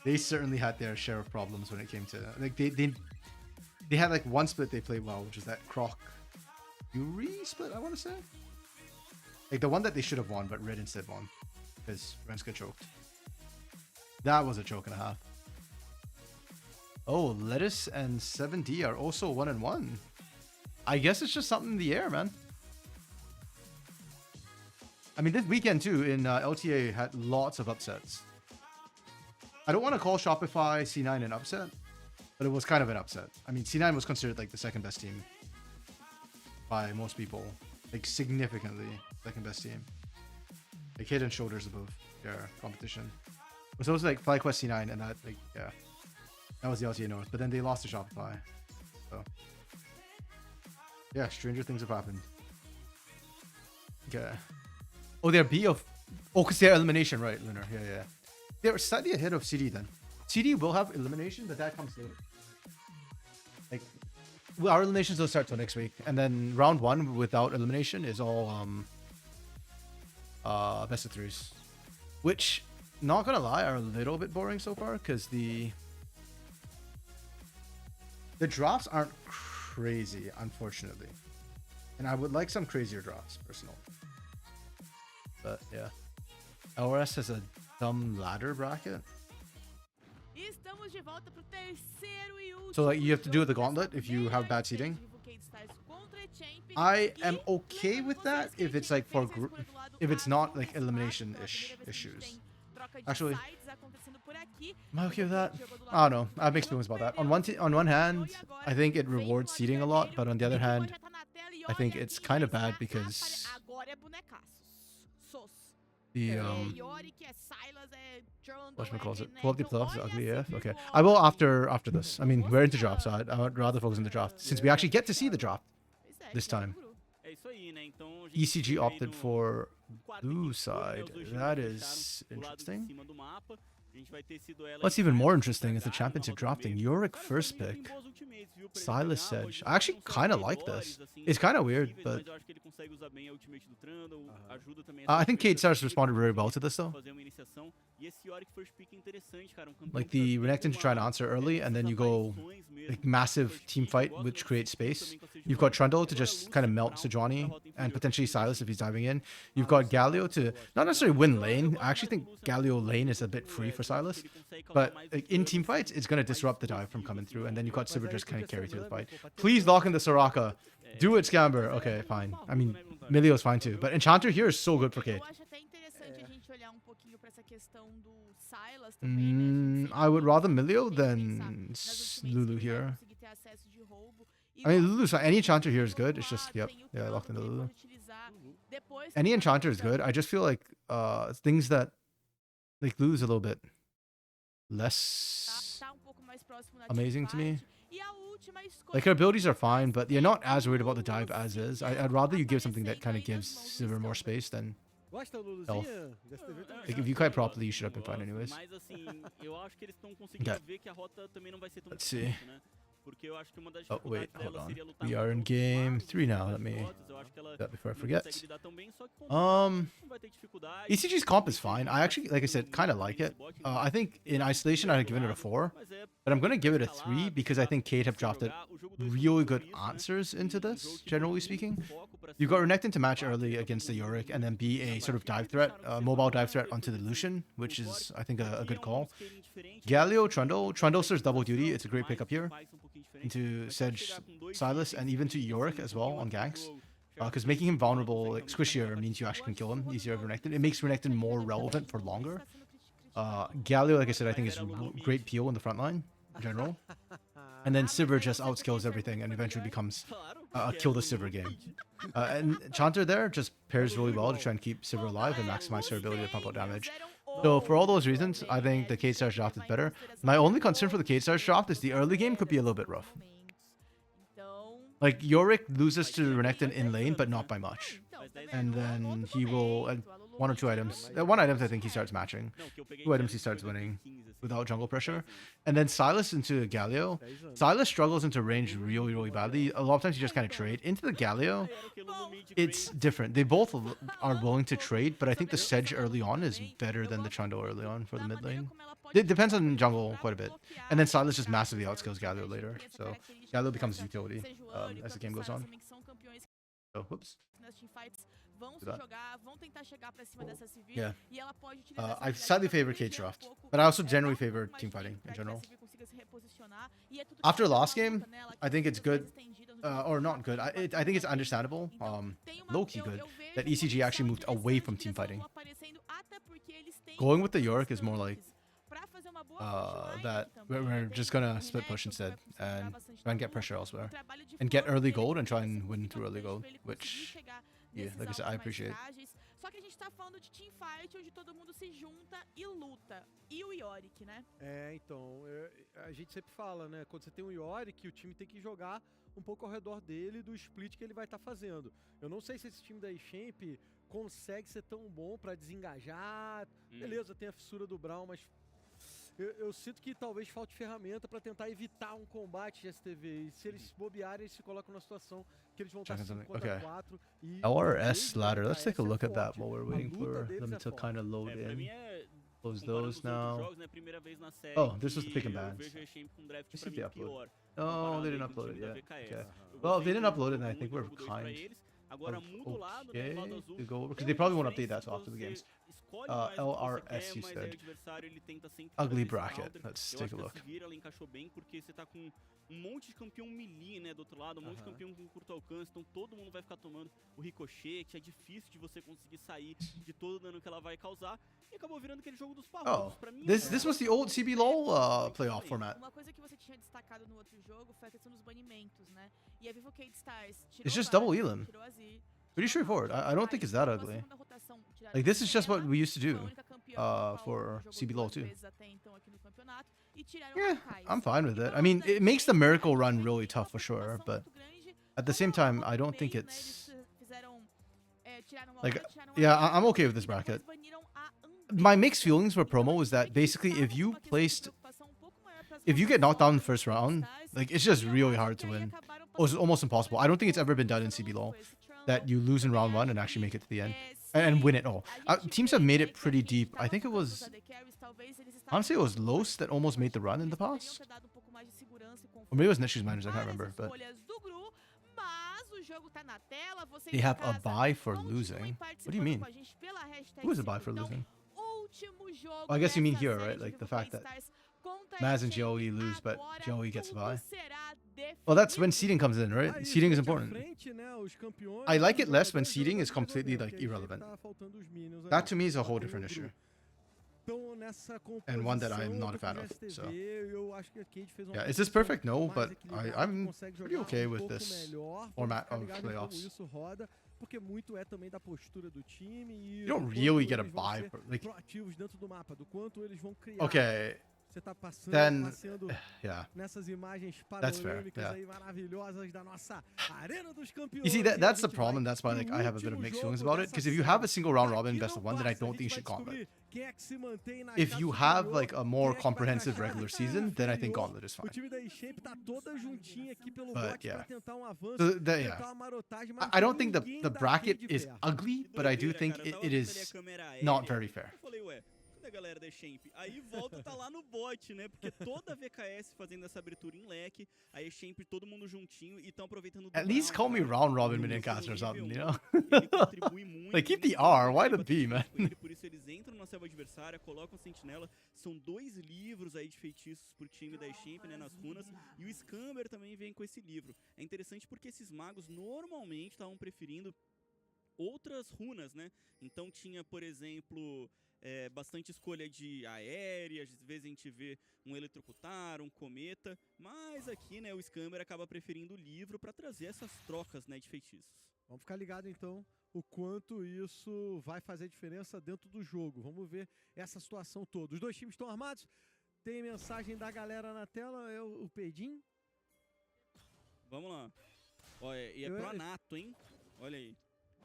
they certainly had their share of problems when it came to like they had like one split they played well, which is that Croc Fury split, I want to say. Like the one that they should have won, but Red instead won because Renska choked. That was a choke and a half. Oh, Lettuce and 7D are also 1-1. I guess it's just something in the air, man. I mean, this weekend too in LTA had lots of upsets. I don't want to call Shopify C9 an upset, but it was kind of an upset. I mean, C9 was considered like the second best team by most people, like significantly second best team, like head and shoulders above their competition. So it was like FlyQuest C9, and that like that was the LTA North. But then they lost to Shopify. So yeah, stranger things have happened. Okay. Oh, they're B of... Oh, because they're elimination, right, Lunar. Yeah. They're slightly ahead of CD then. CD will have elimination, but that comes later. Like, well, our eliminations don't start till next week. And then round 1 without elimination is all best of threes, which, not gonna lie, are a little bit boring so far because the drops aren't crazy, unfortunately, and I would like some crazier drops, personally. But yeah, LRS has a dumb ladder bracket. So like you have to do the gauntlet if you have bad seating. I am okay with that if it's like for if it's not like elimination-ish issues. Actually, am I okay with that? I don't know. I have mixed feelings about that. On one hand, I think it rewards seating a lot, but on the other hand, I think it's kind of bad because the whatchamacallit, pull up the playoffs is ugly AF. Okay, I will after this. I mean, we're into draft, so I would rather focus on the draft since we actually get to see the draft this time. ECG opted for blue side. That is interesting. What's even more interesting is the championship drafting. Yorick first pick. Silas Sedge. I actually kind of like this. It's kind of weird, but I think Kate Stars responded very well to this though. Like the Renekton to try and answer early, and then you go like massive team fight, which creates space. You've got Trundle to just kind of melt Sejuani, and potentially Silas if he's diving in. You've got Galio to not necessarily win lane. I actually think Galio lane is a bit free for Silas, but like, in team fights, it's going to disrupt the dive from coming through, and then you've got Sivir just kind of carry through the fight. Please lock in the Soraka. Do it, Scamber. Okay, fine. I mean, Milio's fine too, but Enchanter here is so good for Kate. I would rather Milio than Lulu here. I mean, Lulu's fine. Any Enchanter here is good. It's just, yep. Yeah, I locked into Lulu. Any Enchanter is good. I just feel like things that like Lulu's a little bit less amazing to me. Like her abilities are fine, but you're not as worried about the dive as is. I'd rather you give something that kind of gives Sivir more space than health. Like if you kite properly, you should have been fine anyways. Okay. Let's see. Oh wait, hold on. We are in game 3 now. Let me do that before I forget. ECG's comp is fine. I actually, like I said, kind of like it. I think in isolation I'd have given it a 4, but I'm gonna give it a 3 because I think Kate have drafted really good answers into this. Generally speaking, you've got Renekton to match early against the Yorick and then be a sort of dive threat, mobile dive threat onto the Lucian, which is I think a good call. Galio, Trundle serves double duty. It's a great pickup here into Sedge, Silas, and even to Yorick as well on ganks. Because making him vulnerable, like squishier, means you actually can kill him easier over Renekton. It makes Renekton more relevant for longer. Galio, like I said, I think is great peel in the front line in general. And then Sivir just outskills everything and eventually becomes a kill the Sivir game. And Chanter there just pairs really well to try and keep Sivir alive and maximize her ability to pump out damage. So for all those reasons, I think the Kate Stars draft is better. My only concern for the Kate Stars draft is the early game could be a little bit rough. Like Yorick loses to Renekton in lane, but not by much. And then he will, 1 or 2 items. 1 item I think he starts matching. 2 items he starts winning without jungle pressure. And then Silas into Galio. Silas struggles into range really, really badly. A lot of times he just kind of trade. Into the Galio, it's different. They both are willing to trade, but I think the Sedge early on is better than the Trundle early on for the mid lane. It depends on jungle quite a bit. And then Silas just massively outskills Galio later. So Galio becomes utility as the game goes on. So, whoops. Yeah. I sadly favor Kate draft, but I also generally favor team fighting in general. After last game, I think it's good, or not good. I think it's understandable, low-key good, that ECG actually moved away from team fighting. Going with the Yorick is more like that we're just gonna split push instead and try and get pressure elsewhere and get early gold and try and win through early gold, which, yeah, like I said, I appreciate. Só que a gente tá falando de teamfight onde todo mundo se junta e luta. E o Yorick, né? É, então, a gente sempre fala, né? Quando você tem um Yorick, o time tem que jogar um pouco ao redor dele, do split que ele vai estar fazendo. Eu não sei se esse time da Champ consegue ser tão bom pra desengajar. Beleza, tem a fissura do Brawl, mas Eu sinto que talvez falte ferramenta para tentar evitar um combate de STV. E se eles bobearem, eles se colocam na situação que eles vão estar 5 contra 4. E LRS ladder. Let's take a look at that while we're waiting for them to kind of load Pra mim in. é Close comparando those os outros now. jogos, né, primeira vez na série Oh, this was the que pick and eu bans. vejo a Champ com draft This pra is mim the upload. pior. Oh, comparado they aí didn't com o upload time it da yet. VKS. Okay. Eu Well, gostei if they didn't muito, upload it, then I muito think we're jogo 2 pra kind eles. Agora muda o lado, né, o lado azul. to go over because Tem they uma probably won't diferença update that que till after the você games. escolhe mais o que você LRS quer, you mas aí o said. adversário ele tenta sempre Ugly fazer esse bracket. counter. Let's Eu take acho a que look. essa vira ela encaixou bem porque você tá com um monte de campeão melee, né, do outro lado, um monte de campeão com curto alcance, então todo mundo vai ficar tomando o ricochete, é difícil de você conseguir sair de todo o dano que ela vai causar, e acabou virando aquele jogo dos parrudos. Pra mim, This was the old CBLOL playoff format. Uma coisa que você tinha destacado no outro jogo foi a questão dos banimentos, né? E a Vivo Cade Stars tirou It's just o VAR, double Elam. tirou a Z, Pretty straightforward. I don't think it's that ugly. Like, this is just what we used to do for CBLOL too. Yeah, I'm fine with it. I mean, it makes the miracle run really tough for sure, but at the same time, I don't think it's like, yeah, I'm okay with this bracket. My mixed feelings for promo is that basically if you get knocked down in the first round, like, it's just really hard to win. It's almost impossible. I don't think it's ever been done in CBLOL that you lose in round 1 and actually make it to the end and win it all. Teams have made it pretty deep. I think it was, honestly, it was Los that almost made the run in the past. Or maybe it was Nishi's Miners, I can't remember. But they have a buy for losing. What do you mean? Who is a buy for losing? Well, I guess you mean here, right? Like the fact that Maz and Joey lose, but Joey gets a buy. Well, that's when seeding comes in, right? Seeding is important. I like it less when seeding is completely, like, irrelevant. That to me is a whole different issue. And one that I'm not a fan of. So yeah, is this perfect? No, but I'm pretty okay with this format of playoffs. You don't really get a buy for, like, okay. Then, yeah, that's fair. Yeah. You see, that's the problem. That's why, like, I have a bit of mixed feelings about it. Because if you have a single round robin best of 1, then I don't think you should gauntlet. If you have, like, a more comprehensive regular season, then I think gauntlet is fine. But yeah, I don't think the bracket is ugly, but I do think it is not very fair. A galera da Champ, aí volta tá lá no bot, né? Porque toda a VKS fazendo essa abertura em leque, aí a Champ todo mundo juntinho e tão aproveitando. At least call me round robin mid-caster or something, you know? Ele contribui muito. Like, keep the R, why the B, man? Por isso eles entram na selva adversária, colocam a sentinela. São 2 livros aí de feitiços pro time da Champ, né? Nas runas. E o Scamber também vem com esse livro. É interessante porque esses magos normalmente estavam preferindo outras runas, né? Então tinha, por exemplo, bastante escolha de aérea, às vezes a gente vê um eletrocutar, um cometa, mas aqui, né, o Scamber acaba preferindo o livro para trazer essas trocas, né, de feitiços. Vamos ficar ligado então o quanto isso vai fazer diferença dentro do jogo. Vamos ver essa situação toda. Os dois times estão armados? Tem mensagem da galera na tela, é o Pedim? Vamos lá. Olha, e é pro Anato, hein? Olha aí.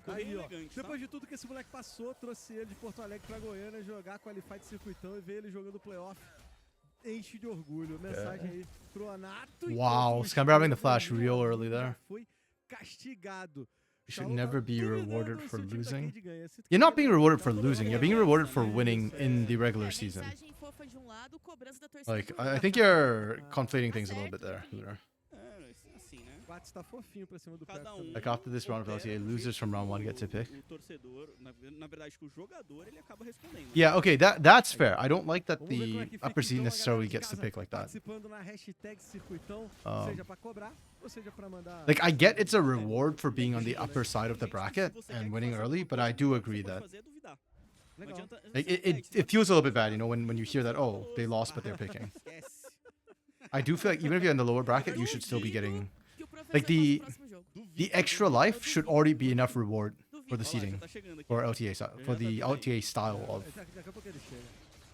Aí, elegante, depois de tudo que esse moleque passou, trouxe ele de Porto Alegre pra Goiânia jogar Qualify de Circuitão e ver ele jogando playoff. Enche de orgulho. Mensagem aí pro Anato. Wow, Scamber having the flash real early there. Foi castigado. You should never be rewarded for losing. You're not being rewarded for losing, you're being rewarded for winning in the regular season. Like, I think you're conflating things a little bit there. Tá fofinho pra cima do Like, after this round of LTA, losers from round 1 get to pick. Yeah, okay, that's fair. I don't like that the upper seed necessarily gets to pick like that. Like, I get it's a reward for being on the upper side of the bracket and winning early, but I do agree that like, it feels a little bit bad, you know, when you hear that, oh, they lost but they're picking. I do feel like even if you're in the lower bracket, you should still be getting... Like, the extra life should already be enough reward for the seeding, for LTA, for the LTA style of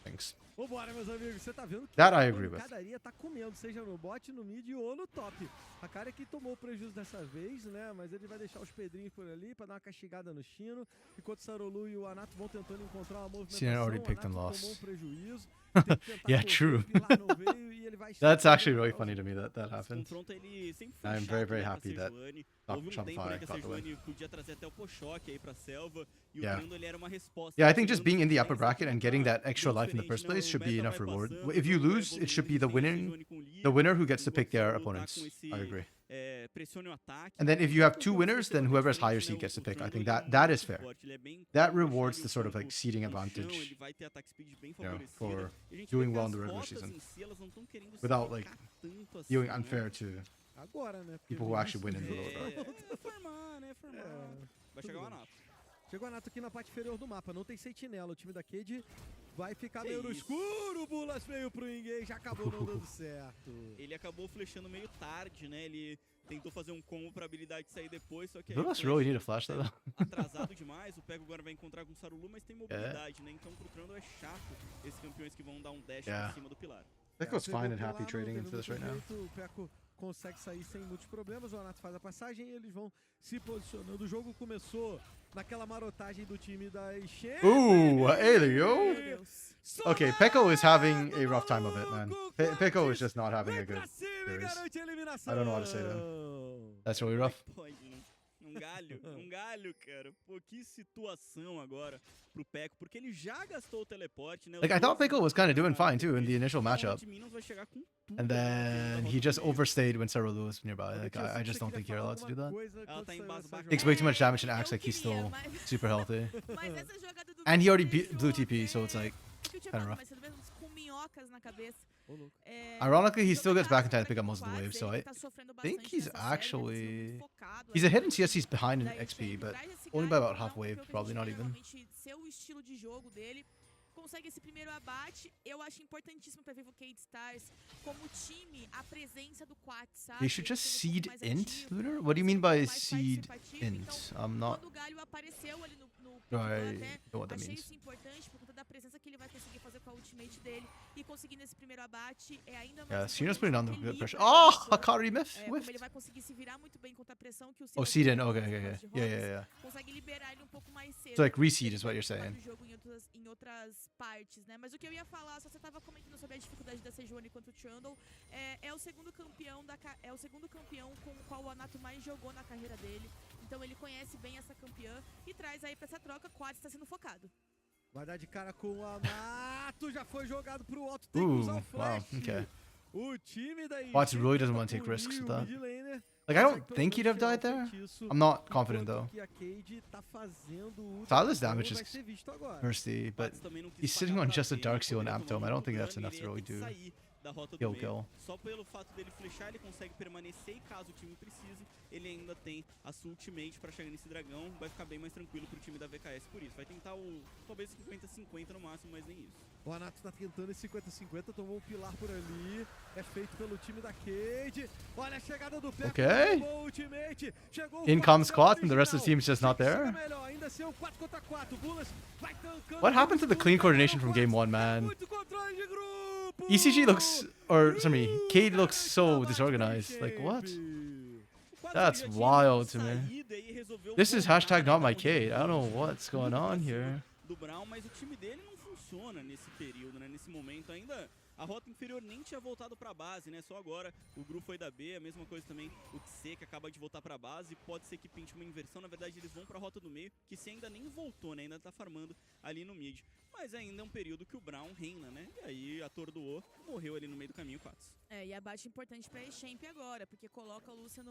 things. Vambora, meus amigos. Você tá vendo que That I a agree with. pancadaria tá comendo, seja no bot, no mid ou no top. A cara que tomou o prejuízo dessa vez, né? Mas ele vai deixar os pedrinhos por ali pra dar uma castigada no Chino. Enquanto o Sarolu e o Anato vão tentando encontrar uma movimentação. Cien already picked and Anato lost. tomou um prejuízo. Tem que tentar Yeah, correr, true. o Pilar não veio e ele vai That's chegar actually no really final. funny to me that Esse happened. confronto, ele sempre foi I'm chato, very, very né, pra happy Sejuani. that Houve um tempo, né, Shopify que a got the win. Sejuani podia trazer até o Pochoque aí pra selva, e Yeah. o Brando ele era uma resposta. Yeah, I O think just Brando being in the consegue upper bracket and getting that bem extra life in the diferente, first né? place O should be meta enough vai reward. passando, If you o jogo vai lose, it should be the evoluindo, winning, Sejuani com the Lee, winner who gets to enquanto pick their Sarulu tá opponents. com esse, I agree. pressione o ataque. And then if you have two winners, then whoever's higher seed gets to pick. I think that is fair. That rewards the sort of like seeding advantage, for doing well in the regular season, without like doing unfair to Agora, né? Porque people who no actually win início- in the world. É formar, né? Formar. Vai chegar o Anato. Chegou a Nato aqui na parte inferior do mapa, não tem sentinela. O time da Cade vai ficar Que meio no isso? escuro. O Bulas veio pro engage, acabou não dando certo. Ele acabou flechando meio tarde, né? Ele tentou fazer um combo pra habilidade sair depois, só que aí Do o us flash really need a flash though? atrasado demais. O Pego agora vai encontrar com o Sarulu, mas tem mobilidade, né? Então pro Trundle é chato esses campeões que vão dar um dash Yeah. em cima do pilar. Pekko's Pegou fine and por lá, happy não trading teve into this muito right now. jeito, o Pecco consegue sair sem muitos problemas. O Anato faz a passagem e eles vão se posicionando. O jogo começou naquela marotagem do time da Shen. Ooh, hey there you Meu go. Deus. Okay, Pekko is having a rough time of it, man. Pekko is just not having a Vem pra good cima e series. garante a eliminação. I don't know what to say to him. That's really rough. Pode, né? Um galho, cara. Pô, que situação agora pro Pecco, porque ele já gastou o teleporte, né? Like I thought Pekko was kind of doing fine too in the initial matchup, O Minions vai chegar com tudo and agora then na he rota just do meio. overstayed when Sarulu was nearby. Like Tio, I você just don't queria think you're falar allowed to do alguma that. coisa Ela quando tá em saiu base essa baixa. jogada? Takes way too much damage and Eu acts like he's queria, still mas- super healthy. Mas essa jogada do And he already Vitor blue deixou, TP, so it's like que eu tinha kinda falado rough. mais cedo mesmo, com minhocas na cabeça. Ô, louco. Ironically, he still Jogar gets back in time to contra pick up most of the Quads, waves, so ele I tá sofrendo think bastante he's nessa série, ele precisa actually muito focado he's ali. ahead in CS. He's behind in Daí, XP, ele but traz esse only by gás, about não é um half wave, campeão que a probably gente not vê even. normalmente ser o estilo de jogo dele. Consegue esse primeiro abate, eu acho importantíssimo pra Vivo Cade Stars como time, a presença do Quat, sabe? They should Ele just sendo um seed pouco mais int, ativo, Lunar? What do you mean sendo um pouco by mais seed participativo. int? Então, I'm not. quando o Galho apareceu ali no pick, I eu até know what that achei means. isso importante por conta da presença que ele vai conseguir fazer com a ultimate dele e conseguir nesse primeiro abate é ainda mais Yeah, importante Cino's putting down the porque good ele pressure. vai Oh, mostrar, Hakari myth, como ele whiffed. vai conseguir se virar muito bem contra a pressão que o Oh, Cino seed in. tem Okay, nas okay, rotas de okay. Yeah, rotas, yeah, yeah. consegue liberar ele um pouco mais cedo. So like reseed ele is what you're pode saying. ocupar o jogo em outras partes, né? Mas o que eu ia falar, só você tava comentando sobre a dificuldade da Sejuani contra o Trundle, é o segundo campeão com o qual o Anato mais jogou na carreira dele. Então ele conhece bem essa campeã e traz aí pra essa troca. Quad está sendo focado. Vai dar de cara com o Anato. Já foi jogado pro alto. Tem que usar o Wow, flash. okay. O time da Watts Shen really tenta doesn't want to take risks punir with o that. mid laner. Like I don't Consegue think he'd pelo have menos died tirar o there. feitiço, I'm not confident enquanto though. que a Cade tá fazendo o Silas dragão, damage vai is ser visto agora. Mercy, but Quads também não quis he's sitting pagar on pra just a ver, Dark Seal and poderia Amptome. tomar I don't muito think that's dano, enough to ele really ia ter que do sair da rota do kill meio. kill. Só pelo fato dele flechar, ele consegue permanecer e caso o time precise, ele ainda tem a sua ultimate pra chegar nesse dragão. Vai ficar bem mais tranquilo pro time da VKS por isso. Vai tentar talvez 50-50 no máximo, mas nem isso. O Anato tá tentando esse 50-50, tomou um pilar por ali. É feito pelo time da Cade. Olha a chegada do Pecco. Okay. Tomou o ultimate. Chegou o In comes quarto Squat and the rest of the team is just not Chega there. melhor, ainda assim, um 4 contra 4. Bulas vai tancando. What happened to the clean coordination from game one, man? Muito controle de grupo. ECG looks, or sorry, Cade looks so disorganized. Like what? That's wild to me. This is hashtag not my Cade. I don't know what's going on here. Do Brown, mas o time dele não funciona nesse período, né? Nesse momento ainda. A rota inferior nem tinha voltado pra base, né? Só agora o grupo foi da B, a mesma coisa também o XC que acaba de voltar pra base. Pode ser que pinte uma inversão, na verdade eles vão pra rota do meio, que se ainda nem voltou, né? Ainda tá farmando ali no mid. Mas ainda é um período que o Brown reina, né? E aí atordoou, morreu ali no meio do caminho, Quats. E abate importante pra Echamp agora, porque coloca o Lucian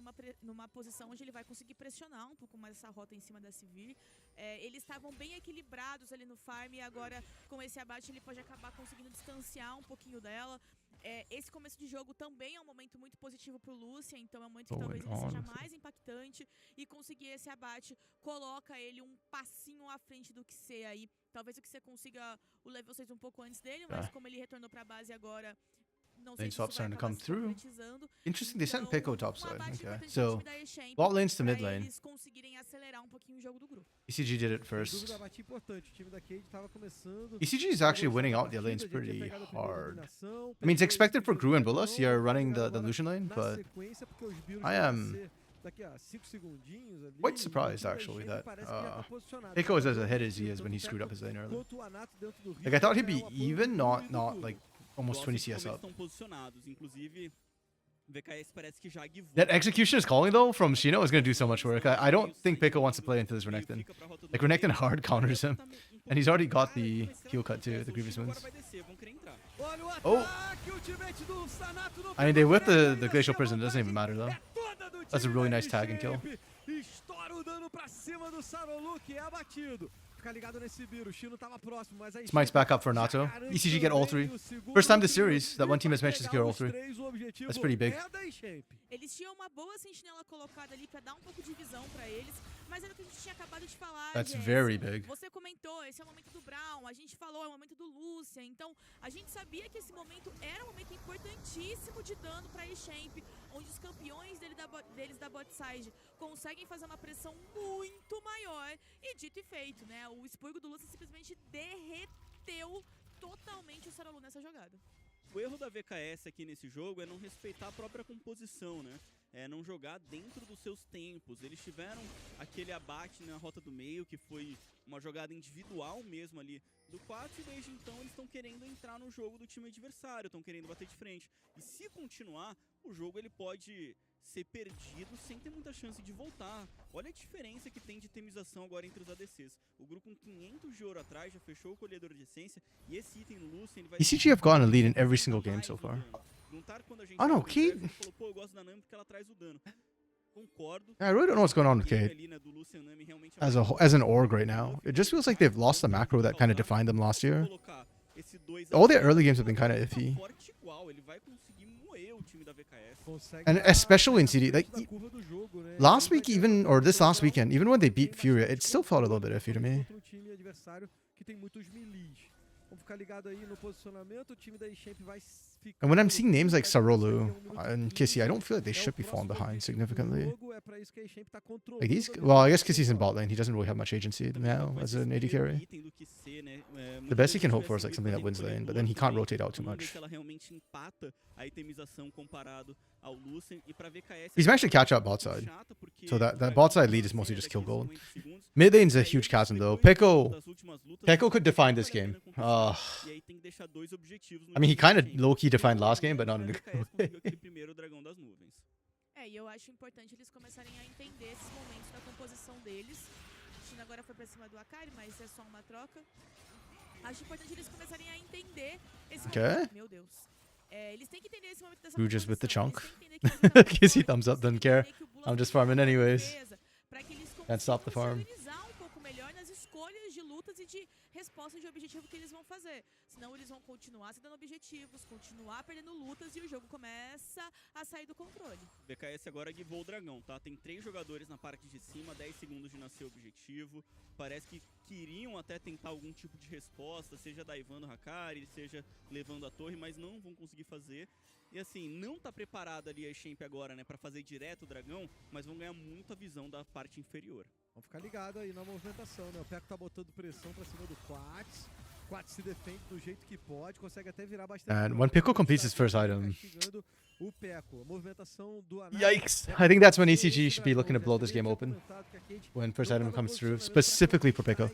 numa posição onde ele vai conseguir pressionar um pouco mais essa rota em cima da Sivir. Eles estavam bem equilibrados ali no farm e agora com esse abate ele pode acabar conseguindo distanciar um pouquinho dela. Esse começo de jogo também é um momento muito positivo pro Lucian, então é um momento que talvez ele seja mais impactante e conseguir esse abate coloca ele um passinho à frente do QC aí. Talvez o QC consiga o level 6 um pouco antes dele, mas como ele retornou pra base agora, não sei Lane se swap isso vai starting to acabar come se through. concretizando. Interesting, they sent Então, Pekko topside. abate Okay, importante pro so time da Echamp bot lane's to pra mid lane. eles conseguirem acelerar um pouquinho o jogo do grupo. ECG did it Sem first. dúvida, bate importante. O time da Cade tava começando. ECG is actually winning out the lanes pretty hard. I mean, it's expected for Gru and Bullas. You're running the Lucian lane, but I am quite surprised actually that Pico is as ahead as he is when he screwed up his lane earlier. Like I thought he'd be even, not like almost 20 CS up. That execution is calling though from Shino is going to do so much work. I don't think Pico wants to play into this Renekton. Like Renekton hard counters him, and he's already got the heal cut too, the Grievous wounds. Oh, I mean they whip the Glacial Prison, it doesn't even matter though. That's a really nice tag and kill. Smite's back up for Nato. ECG get all three. First time this series that one team has managed to secure all three. That's pretty big. Eles tinham uma boa sentinela colocada ali para dar um pouco de visão para eles, mas era o que a gente tinha acabado de falar. That's very big. Você comentou, esse é o momento do Brown, a gente falou, é o momento do Lucian, então a gente sabia que esse momento era um momento importantíssimo de dano para A-Champ, onde os campeões deles da bot side conseguem fazer uma pressão muito maior, e dito e feito, né? O expurgo do Lucian simplesmente derreteu totalmente o Sarolu nessa jogada. O erro da VKS aqui nesse jogo é não respeitar a própria composição, né? É não jogar dentro dos seus tempos. Eles tiveram aquele abate na rota do meio, que foi uma jogada individual mesmo ali do 4, e desde então eles estão querendo entrar no jogo do time adversário, estão querendo bater de frente. E se continuar, o jogo ele pode ser perdido sem ter muita chance de voltar. Olha a diferença que tem de itemização agora entre os ADCs. O grupo com 500 de ouro atrás já fechou o colhedor de essência, e esse item no Lucian ele vai... ECG have gotten a lead in every single game so far. Oh no, Kate... Eu gosto da Nami porque ela traz o dano. Concordo. I really don't know what's going on with Kate as an org right now. It just feels like they've lost the macro that kind of defined them last year. All their early games have been kind of iffy. And especially in CD, like last week even, or this last weekend, even when they beat Furia, it still felt a little bit iffy to me. And when I'm seeing names like Sarolu and Kissy, I don't feel like they should be falling behind significantly. Like these, well, I guess Kissy's in bot lane. He doesn't really have much agency now as an AD carry. The best he can hope for is like something that wins lane, but then he can't rotate out too much. He's managed to catch up bot side, so that bot side lead is mostly just kill gold. Mid lane's a huge chasm though. Peko could define this game. I mean, he kind of low-key defined last game, but not in a good way. E eu acho importante eles começarem a entender esses momentos da composição deles. A China agora foi pra cima do Akari, mas é só uma troca. Acho importante eles começarem a entender esse momento. Meu Deus. Eles têm que entender esse momento dessa Who just with the chunk? composição. Kissy thumbs up, doesn't care. I'm just farming anyways. Can't stop the farm. E de resposta de objetivo que eles vão fazer. Senão eles vão continuar se dando objetivos, continuar perdendo lutas e o jogo começa a sair do controle. BKS agora guivou o dragão, tá? Tem 3 jogadores na parte de cima, 10 segundos de nascer o objetivo. Parece que queriam até tentar algum tipo de resposta, seja daivando o Hakari, seja levando a torre, mas não vão conseguir fazer. E assim, não tá preparada ali a Champ agora, né, pra fazer direto o dragão, mas vão ganhar muita visão da parte inferior. Vamos ficar ligado aí na movimentação, né? O Peco tá botando pressão pra cima do Quats. Quats se defende do jeito que pode, consegue até virar bastante. And when Pico completes his first item, o Peco, a movimentação do yikes! I think that's when ECG should be looking to blow this game open. When first item comes through, specifically for Pico.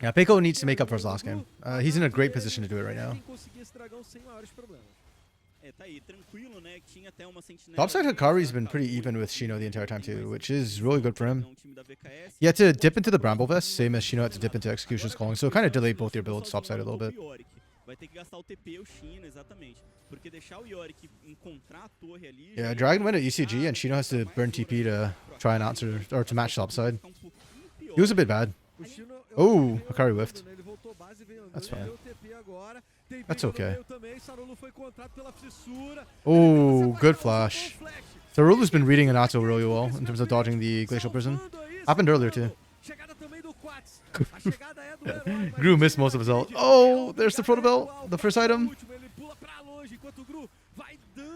Yeah, Pico needs to make up for his last game. He's in a great position to do it right now. Topside Hikari's been pretty even with Shino the entire time too, which is really good for him. He had to dip into the Bramble Vest, same as Shino had to dip into Execution's Calling, so it kind of delayed both your builds topside a little bit. Yeah, Dragon went at ECG and Shino has to burn TP to try and answer, or to match topside. He was a bit bad. Oh, Hikari whiffed. That's fine. That's okay. Oh, good flash. Sarulu's been reading Anato really well in terms of dodging the Glacial Prison. Happened earlier too. Gru missed most of his ult. Oh, there's the Proto Belt, the first item.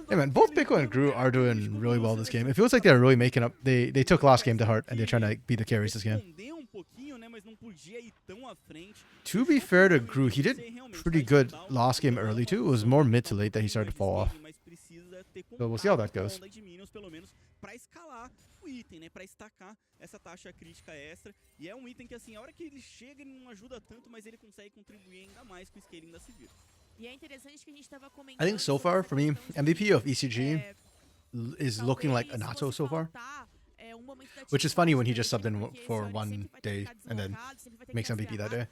Hey man, both Pico and Gru are doing really well this game. It feels like they're really making up. They took last game to heart and they're trying to be the carries this game. To be fair to Gru, he did pretty good last game early too. It was more mid to late that he started to fall off. So we'll see how that goes. Para escalar o item, né, para estacar essa taxa crítica extra, e é item que assim, a hora que ele chega ele não ajuda tanto, mas ele consegue contribuir ainda mais com o scaling da Sivir. E é interessante que a gente estava comentando. I think so far for me, MVP of ECG is looking like Anato so far. Which is funny when he just subbed in for one day and then makes MVP that day.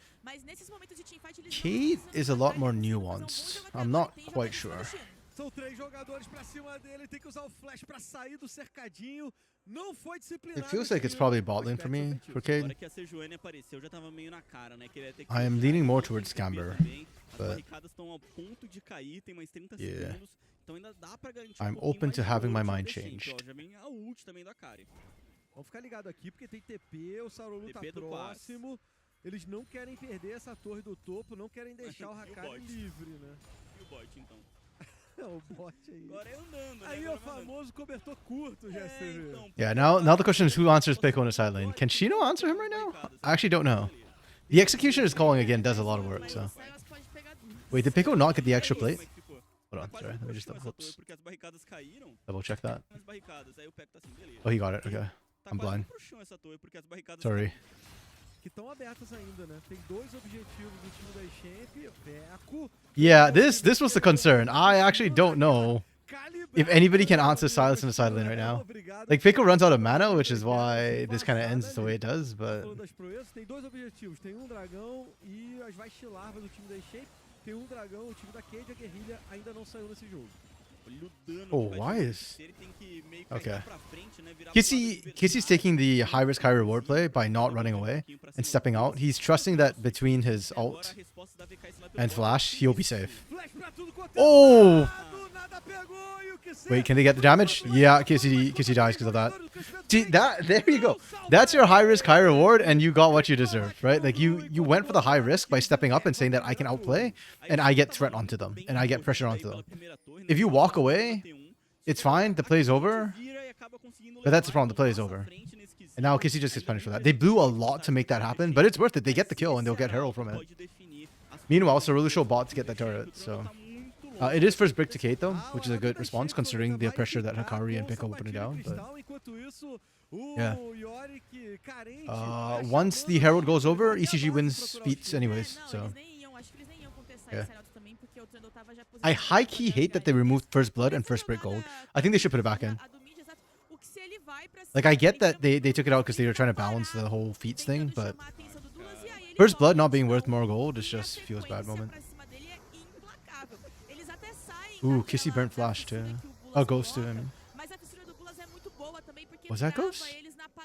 Kate is a lot more nuanced. I'm not quite sure. São 3 jogadores pra cima dele, tem que usar o flash pra sair do cercadinho. Não foi disciplinado. It feels like it's probably bot lane for me, for Cade. Agora que a Sejuani apareceu, já tava meio na cara, né, que ele ia ter que I am leaning more towards Scamber, As but barricadas estão ao ponto de cair, tem mais 30 segundos. Então ainda dá pra garantir I'm pouquinho open mais to de having my ult mind decente, changed. ó, já vem a ult também da Kari. Vamos ficar ligado aqui porque tem TP, o Sarulu tá TP do próximo. Eles não querem perder essa torre do topo, não querem deixar o Hakari livre, né? E o bot então? O bot aí. Agora é andando, né? Aí é o famoso cobertor curto, GSTV. Então, yeah, now the question is who answers Pico in the side lane. Can Shino answer him right now? I actually don't know. The execution is calling again does a lot of work, so. Wait, did Pico not get the extra plate? Hold on, sorry, let me just double check that. Oh, he got it, okay. I'm blind. Sorry. Que estão abertas ainda, né? Tem 2 objetivos do time da Champ, Veco. Yeah, this was the concern. I actually don't know if anybody can answer Silas in the side lane right now. Like, Pico runs out of mana, which is why this kind of ends the way it does, but... Tem 2 objetivos, tem dragão e as vastilarvas do time da Champ. Tem dragão, o time da Cade, a guerrilha ainda não saiu nesse jogo. Oh, why is... Okay. Kissy's taking the high-risk, high-reward play by not running away and stepping out. He's trusting that between his ult and flash, he'll be safe. Oh! Wait, can they get the damage? Yeah, Kissy dies because of that. See, there you go. That's your high-risk, high-reward, and you got what you deserved, right? Like, you went for the high risk by stepping up and saying that I can outplay, and I get threat onto them, and I get pressure onto them. If you walk away, it's fine, the play's over, but that's the problem, the play is over. And now Kissy just gets punished for that. They blew a lot to make that happen, but it's worth it. They get the kill, and they'll get Herald from it. Meanwhile, Cerullo show bot to get the turret, so... it is first brick to Kate though, which is a good response considering the pressure that Hakari and Pico were putting down. But yeah. Once the Herald goes over, ECG wins beats anyways. So yeah. I high-key hate that they removed first blood and first break gold. I think they should put it back in. Like, I get that they took it out because they were trying to balance the whole feats thing, but first blood not being worth more gold is just feels bad moment. Ooh, Kissy burnt flash too. Oh, Ghost too, I mean. Was that Ghost?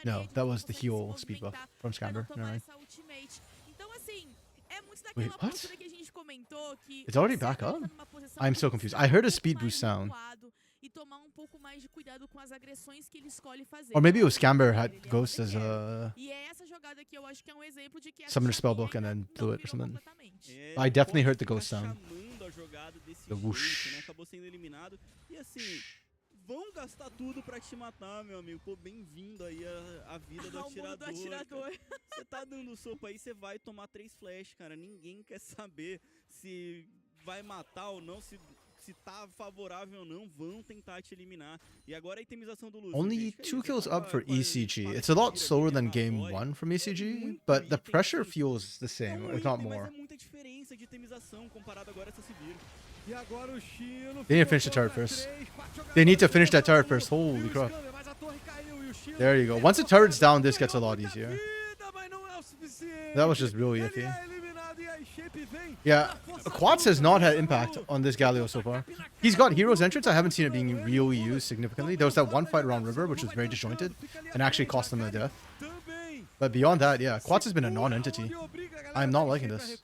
No, that was the heal speed buff from Scamber. Nevermind. Wait, what? It's already back up? I'm so confused. I heard a speed boost sound. Or maybe it was Scamber had Ghost as a summoner spellbook and then blew it or something. I definitely heard the Ghost sound. The whoosh. Acabou sendo eliminado. E assim, vão gastar tudo pra te matar, meu amigo. Pô, bem-vindo aí à vida do atirador. Você tá dando sopa aí, você vai tomar 3 flash, cara. Ninguém quer saber se vai matar ou não, se tá favorável ou não, vão tentar te eliminar. E agora a itemização do Lúcio. Only 2 kills up for ECG. It's a lot slower than game 1 from ECG, but the pressure feels the same, if not more. Mas é muita diferença de itemização comparado agora a essa Sivir. They need to finish the turret first. They need to finish that turret first. Holy crap. There you go. Once the turret's down, this gets a lot easier. That was just really iffy. Yeah, Quats has not had impact on this Galio so far. He's got Hero's Entrance. I haven't seen it being really used significantly. There was that one fight around River, which was very disjointed and actually cost them a death. But beyond that, yeah, Quats has been a non-entity. I'm not liking this.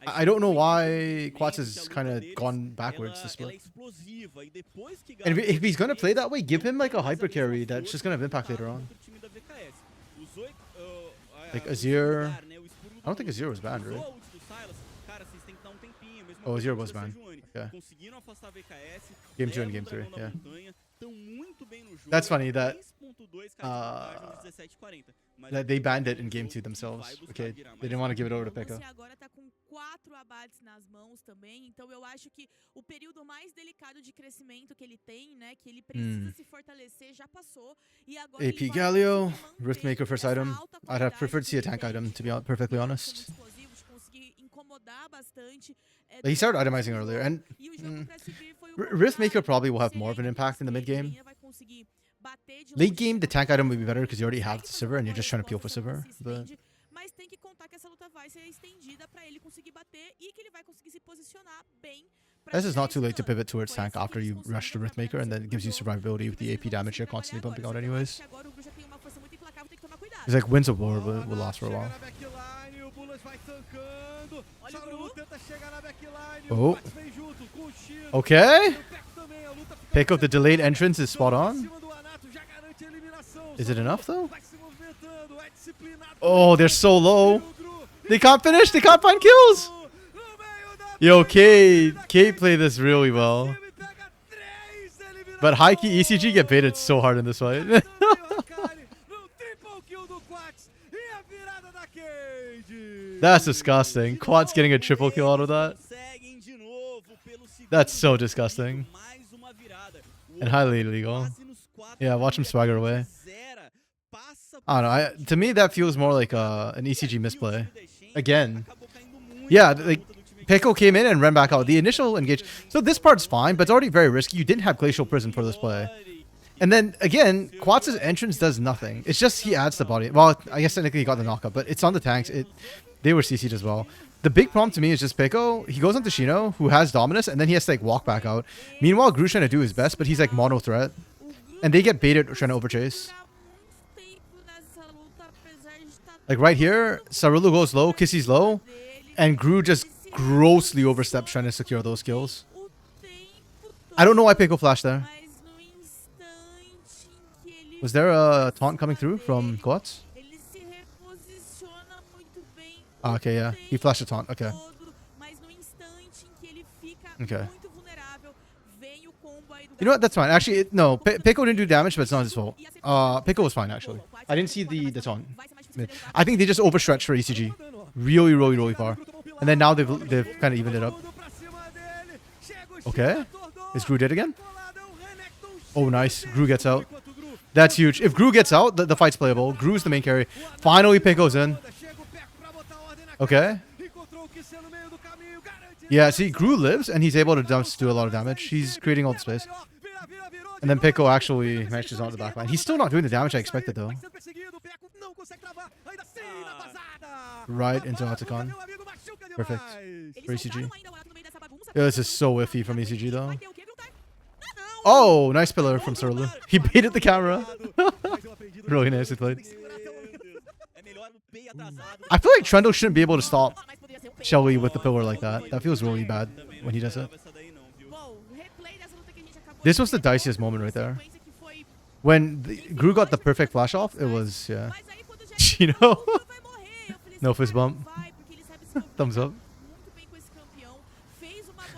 I don't know why Quats has kind of gone backwards this split. And if he's going to play that way, give him like a hyper carry that's just going to have impact later on. Like Azir. I don't think Azir was banned, right? Oh, Azir was banned. Okay. conseguiram afastar a VKS. Game 2 and levam Game o Dragão 3, da yeah. Montanha, tão muito bem no jogo. That's funny that 3.2 cara de vantagem nos 17:40. Mas that they aqui banned é it in um Game jogo 2 que themselves. vai buscar Okay, virar they mais didn't want to give it over to Então, Peko. você agora tá com 4 abates nas mãos também, então eu acho que o período mais delicado de crescimento que ele tem, né, que ele precisa se fortalecer, já passou, e agora AP ele vai Galio, conseguir Riftmaker manter first essa item. alta I'd have qualidade preferred to see a que ele tank tem, item, to be de perfectly ser honest. muito explosivo, de conseguir incomodar bastante, He started durante itemizing o earlier, jogo, and e o jogo pra se vir foi o Riftmaker contrário. probably will have Se more of an ele impact in the ainda mid game. vai conseguir bater de Late longe, game, the chegar tank perto, item would be better because you already have consegue the fazer Sivir uma and you're boa just trying to peel for resposta, não Sivir. se But estende, mas tem que contar que essa luta vai ser estendida pra ele conseguir bater e que ele vai conseguir se posicionar bem pra this is tirar not too esse late to dano. pivot towards Foi tank assim que after eles you rush to conseguiram trabalhar Riftmaker, no and then it segundo gives you jogo, survivability e with que the vocês AP não damage conseguem you're constantly trabalhar pumping agora. out Só que eu acho anyways. que agora o Gru já tem uma força muito implacável, tem que tomar cuidado. It's like Winslow will last for a Chega while. na backline, o Bulas vai tancando. Olha o Saru Gru. tenta chegar na backline, Oh. o Quats vem junto com o Chino. Okay. O Peco também, a luta fica Pick up the apertada. delayed entrance is spot Em on. cima do Anato, já garante a eliminação. Is it Saru enough though? vai se movimentando, é disciplinado. Oh, they're so low. E o Gru They can't finish. They can't find kills. no meio da Yo, backline, Kate played this really well. ele pega 3 eliminações. But high key ECG get baited so hard in this fight. Também o Akali no triple kill do Quats e a virada da Cade. That's disgusting. Quad's getting a triple kill out of that. Conseguem de novo pelo segundo That's so jogo disgusting. seguido, mais uma virada. O And highly outro illegal. quase nos 4 Yeah, watch him swagger away. zera, passa I don't know. To me, that feels more like an ECG misplay. Again. acabou caindo muito Yeah, na like luta do time Pickle came in and ran back out. The initial engage. So this part's fine, but it's already very risky. You didn't have Glacial Prison for this play. And then again, Quats' entrance does nothing. It's just he adds the body. Well, I guess technically he got the knockup, but it's on the tanks. They were CC'd as well. The big problem to me is just Pico. He goes onto Shino, who has Dominus, and then he has to like walk back out. Meanwhile, Gru's trying to do his best, but he's like mono threat. And they get baited trying to overchase. Like right here, Sarulu goes low, Kissy's low, and Gru just grossly oversteps trying to secure those kills. I don't know why Pico flashed there. Was there a taunt coming through from Quats? Ah, okay, yeah. He flashed a taunt. Okay. Okay. You know what? That's fine. Actually, no. Pico didn't do damage, but it's not his fault. Pico was fine, actually. I didn't see the taunt. I think they just overstretched for ECG. Really, really, really far. And then now they've kind of evened it up. Okay. Is Gru dead again? Oh, nice. Gru gets out. That's huge. If Gru gets out, the fight's playable. Gru's the main carry. Finally, Pico's in. Okay. Yeah, see, Gru lives, and he's able to do a lot of damage. He's creating all the space. And then Pico actually manages on the backline. He's still not doing the damage I expected, though. Right into Otacon. Perfect. For ECG. Yeah, this is so iffy from ECG, though. Oh, nice pillar from Surlu. He baited the camera. Really nicely played. I feel like Trendo shouldn't be able to stop Shelly with the pillar like that. That feels really bad when he does it. This was the diciest moment right there. When Gru got the perfect flash off, it was, yeah. You know? No fist bump. Thumbs up.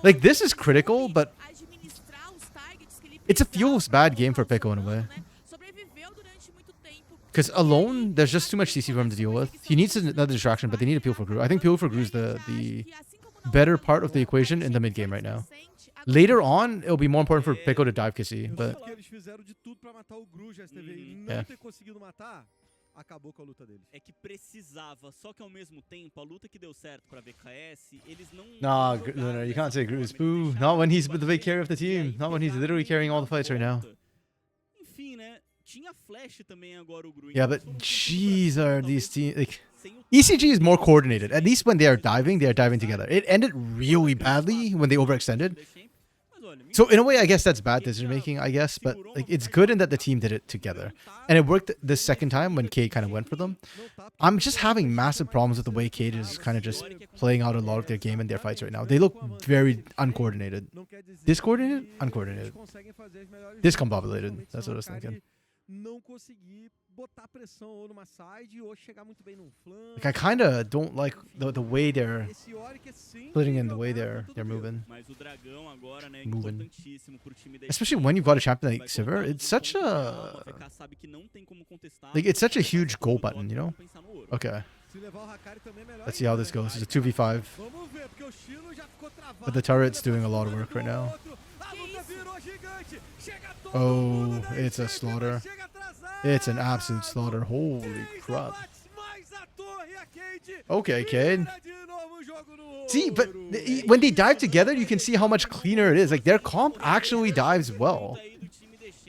Like, this is critical, but it feels bad game for Pico in a way. Because alone, there's just too much CC for him to deal with. He needs another distraction, but they need a peel for Gru. I think peel for Gru is the better part of the equation in the mid game right now. Later on, it'll be more important for Pico to dive Kissy, but yeah. Acabou com a luta deles. É que precisava, só que ao mesmo tempo, a luta que deu certo pra VKS, eles não... Nah, no, you can't say Gru's boo. Not when he's the big carry of the team. Not when he's literally carrying all the fights right now. Enfim, né? Tinha flash também agora o Gru. Yeah, but jeez, are these teams... Like, ECG is more coordinated. At least when they are diving together. It ended really badly when they overextended. So in a way, I guess that's bad decision making, I guess, but like it's good in that the team did it together. And it worked the second time when Cade kind of went for them. I'm just having massive problems with the way Cade is kind of just playing out a lot of their game and their fights right now. They look very uncoordinated. Discoordinated? Uncoordinated. Discombobulated. That's what I was thinking. não conseguir botar pressão ou numa side ou chegar muito bem num flanco. Like I kind of don't like the way they're Esse Yorick é sempre splitting in, the way jogado they're todo moving. Mas o dragão agora, né, Moving. importantíssimo pro time da Especially when you've got a champion like Vai Sivir, colocar it's um such ponto de alma, a VK sabe que não tem como contestar, like it's such a vai huge passar pelo goal button, top you know? pra pensar no ouro. Okay, Se levar o Hakari também é melhor let's see how ainda, this né? goes. It's a 2v5, Vamos ver, porque o Chilo já ficou travado. but the turret's Ele doing a passou lot of do work right now. outro. A luta virou gigante. Chega todo Oh, mundo da it's a equipe, slaughter. mas chega atrasado. It's an absolute slaughter. Holy Três crap. abates, mais a torre, a Cade Okay, Cade. vira de novo o jogo no See, but ouro. when they dive together, you can see how much cleaner it is. Like their comp actually dives well.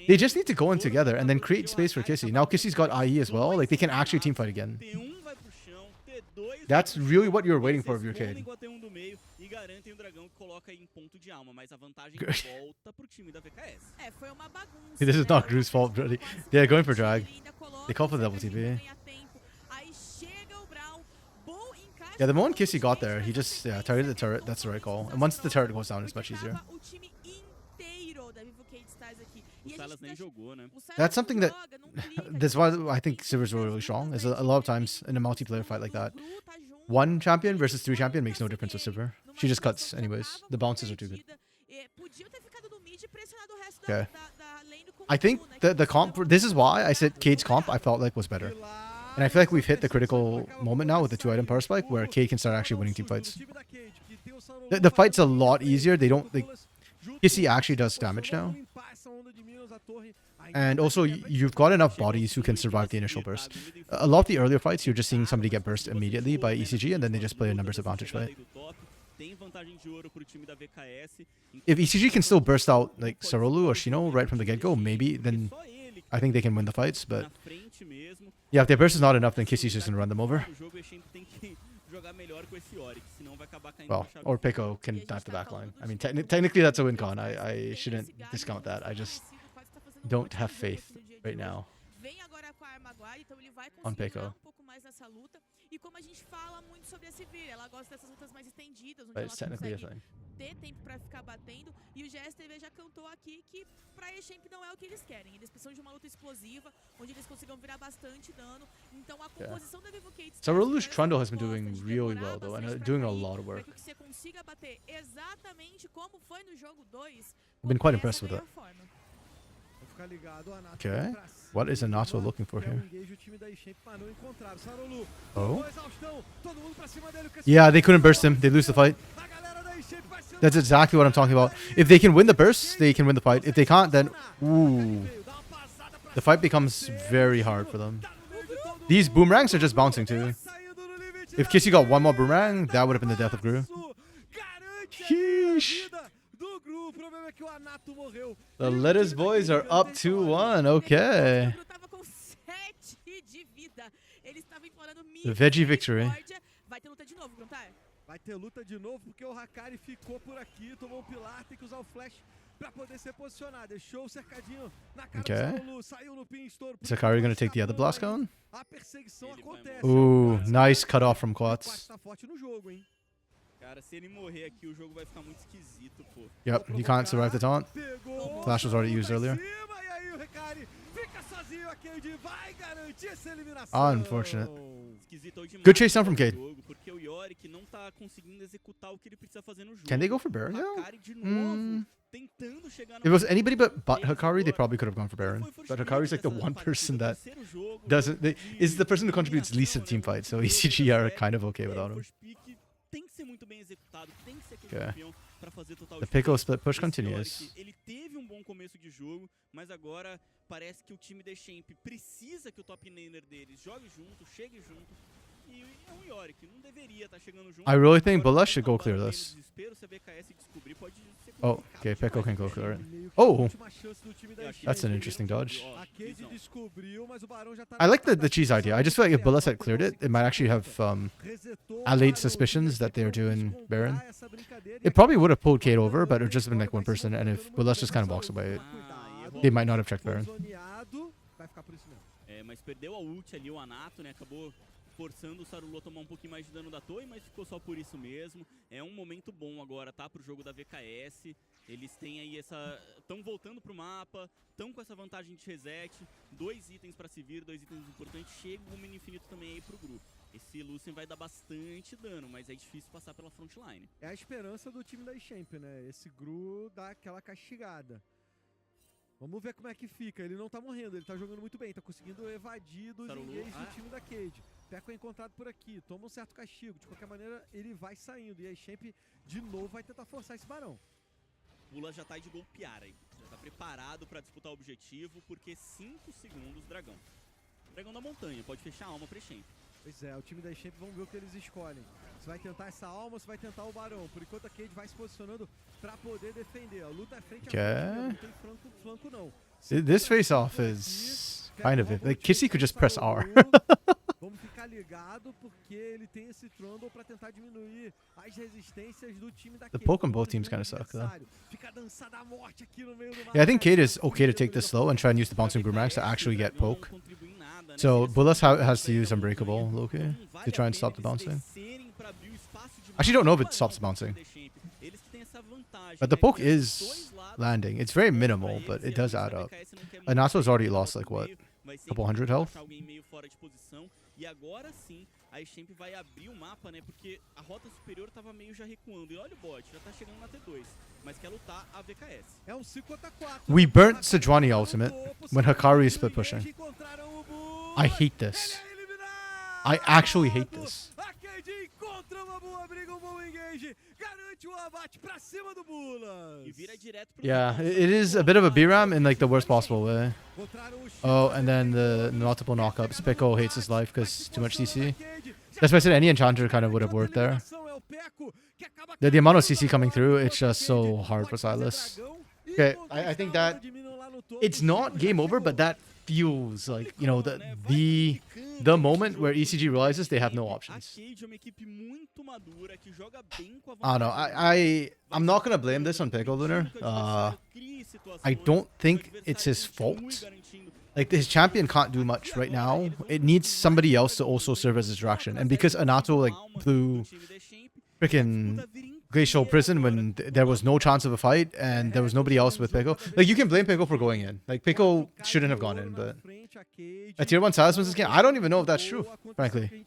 They just need to go in together and then create space for Kissy. Now Kissy's got IE as well. Like they can actually teamfight again. T1 vai pro chão, T2 That's vai pro really chão, what you're waiting eles for if you're respondem Cade. com a T1 do meio e garantem o dragão que coloca em ponto de alma, mas a vantagem Good. volta pro time da VKS. É, foi uma bagunça. This is né? not Gru's fault, Brody. They're going for drag. Ele ainda coloca They call for o double cercadinho, TP. ganha tempo. Aí chega o Brown, bom encaixe Yeah, the moment com o Kissy got Gente, there, he mas just a targeted the sequência turret. não That's the right foi call. muito And once the fácil, turret goes down, it's porque much easier. tava o time inteiro da Vivo Cade Stars aqui. O E a Silas gente nem tá- jogou, né? o Silas That's não something that- joga, não clica, That's tipo, why I think Sivir's really, really strong. Is a lot of times in a multiplayer fight like that, one champion versus three champion makes no difference with Sivir. She just cuts anyways. The bounces are too good. Okay. I think the comp, this is why I said Cade's comp I felt like was better. And I feel like we've hit the critical moment now with the 2-item power spike where Cade can start actually winning team fights. The fight's a lot easier. They don't, like, Kissy actually does damage now. And also, you've got enough bodies who can survive the initial burst. A lot of the earlier fights, you're just seeing somebody get burst immediately by ECG, and then they just play a numbers advantage fight. Tem vantagem de ouro pro time da VKS. If ECG can still burst out, like, Sarolu or Shino right from the get-go, maybe, then Só ele I think they can win the fights, but na frente mesmo. yeah, if their burst is not enough, then Kissy's just gonna run them over. O jogo a gente tem que jogar melhor com esse Yorick, senão vai acabar caindo Well, na chave or final. Pico can dive the back line. I mean, technically that's a win con. I shouldn't discount that. I just don't have faith right now Vem agora com a arma guarda, então ele vai on conseguir Pico. durar um pouco mais nessa luta. E como a gente fala muito sobre a Sivir, ela gosta dessas lutas mais estendidas, onde But ela it's technically a consegue thing. ter tempo pra ficar batendo. E o GSTV já cantou aqui que pra E-Champ não é o que eles querem. Eles precisam de uma luta explosiva, onde eles consigam virar bastante dano. Então a composição da Vivo Cade Stars, Sarolu's que Trundle has gosta been doing de really demorar well though, and bastante pra doing a cair, lot of pra work. que você consiga bater exatamente como foi no jogo 2. I've been quite começa impressed with da it. melhor forma. Vou ficar ligado, o Anato Okay. vai pra What is cima, Anato looking for quer um here? engage, o time da E-Champ, mas não encontraram. Sarolu, Oh. tomou exaustão, todo mundo pra cima dele, Yeah, they couldn't burst him. They lose the fight. a galera da E-Champ vai se That's exactly what I'm talking about. If they can win the burst, they can win the fight. If they can't, then ooh, dá uma passada pra the fight becomes very hard for them. tá no meio de todo mundo, These boomerangs are just bouncing too. saindo no limite If da Kissy got one more boomerang, that would have been the death of Gru. isso, garante a Sheesh. vida do Gru. O problema é que o Anato morreu. The Lettuce boys are up 2-1. Okay. O Gru tava com 7 de vida. Ele estava implorando The veggie victory. misericórdia. Vai ter luta de novo, Gruntar? Vai ter luta de novo porque o Hakari ficou por aqui, tomou um pilar, tem que usar o flash pra poder ser posicionado. Deixou o cercadinho na cara Okay. do Sarolu, saiu no pin, estouro. Is Akari gonna take the other blast cone? A perseguição Ele vai acontece. Ooh, nice cut off from O Quats Quats. tá forte no jogo, hein? Cara, se ele morrer aqui, o jogo vai ficar muito esquisito, pô. Yep, he can't survive the taunt. Pegou. Flash was already used pra earlier. cima, e aí o Hakari fica sozinho, a Cade vai garantir essa eliminação. Unfortunate. Esquisitou demais Good chase down from o Cade. jogo, porque o Yorick não tá conseguindo executar o que ele precisa fazer no jogo. Can they go for Baron? O Yeah. Hakari de novo, Mm. tentando chegar If it was anybody but Hakari, they probably could have gone for Baron. But Hakari's like the one person that doesn't. Is the person who contributes least to the team fight, so ECG are kind of okay without him. Tem que ser muito bem executado, tem que ser aquele Okay. campeão pra fazer total The diferença. Pico split push Esse continues. Yorick, ele teve um bom começo de jogo, mas agora parece que o time da Champ precisa que o top laner deles jogue junto, chegue junto. E é um Yorick, não deveria estar chegando junto. I really think Agora, Bula should go tá clear batendo this. desespero, se a BKS descobrir, pode ser Oh, complicado okay, Pico demais. can go clear it. Meio que Oh. a última chance do time da Eu achei That's an que interesting ele- dodge. ó, A Cade visão. descobriu, mas o Barão já tá I like the cheese idea. I just feel like if Bullet had cleared it, it might actually have resetou, allayed parou, suspicions that they were tentou doing descontar Baron. essa brincadeira e It probably would have pulled Cade over, but it would just have been like one person. And if Bullet just kind of walks away, they might not have checked Baron. zoneado, vai ficar por isso mesmo. É, mas perdeu a ult ali, o Anato, né? Acabou forçando o Sarulu a tomar um pouquinho mais de dano da torre, mas ficou só por isso mesmo. É um momento bom agora, tá? Pro jogo da VKS. Eles têm aí estão voltando pro mapa, estão com essa vantagem de reset, 2 itens pra se vir, 2 itens importantes, chega o Mini Infinito também aí pro grupo. Esse Lucien vai dar bastante dano, mas é difícil passar pela frontline. É a esperança do time da Champ, né? Esse Gru dá aquela castigada. Vamos ver como é que fica. Ele não tá morrendo, ele tá jogando muito bem, tá conseguindo evadir dos engages do time da Cade. Peco é encontrado por aqui, toma um certo castigo. De qualquer maneira, ele vai saindo. E a Champ, de novo, vai tentar forçar esse barão. Pula já tá aí de golpear aí. Já tá preparado pra disputar o objetivo, porque 5 segundos, dragão. Dragão da montanha, pode fechar a alma pra Champ. Pois é, o time da Champ, vamos ver o que eles escolhem. Se vai tentar essa alma ou se vai tentar o barão. Por enquanto a Cade vai se posicionando pra poder defender. A luta é frente a frente, não tem flanco não. This face-off is kind of it. Like, Kissy could just press R. Vamos ficar ligado porque ele tem esse Trundle pra tentar diminuir as resistências do time da Cade. The poke on both teams kind of suck, though. Fica dançando a morte aqui no meio do mapa. Yeah, I think Cade is okay to take this slow and try and use the bouncing boomerangs to actually get poke. So Bullas has to use Unbreakable, Loki, to try and stop the bouncing. Actually, don't know if it stops the bouncing. But the poke is landing. It's very minimal, but it does add up. Anato's already lost, like, what? A couple hundred health? E agora sim, a Champ vai abrir o mapa, né? Porque a rota superior tava meio já recuando. E olha o bot, já tá chegando na T2. Mas quer lutar a VKS. É um 5 contra 4. We burnt Sejuani ultimate when Hikari is split pushing. I hate this. I actually hate this. Yeah, it is a bit of a B-Ram in like the worst possible way. Oh, and then the multiple knockups. Pickle hates his life because too much CC. That's why I said any enchanter kind of would have worked there. The amount of CC coming through, it's just so hard for Silas. Okay, I think that it's not game over, but that feels like, you know, the moment where ECG realizes they have no options. I don't know. I'm not gonna blame this on Pickle Lunar. I don't think it's his fault. Like, his champion can't do much right now. It needs somebody else to also serve as a distraction. And because Anato like blew freaking Glacial Prison when there was no chance of a fight and there was nobody else with Pickle. Like, you can blame Pickle for going in. Like, Pickle shouldn't have gone in, but a tier 1 Silas wins this game. I don't even know if that's true, frankly.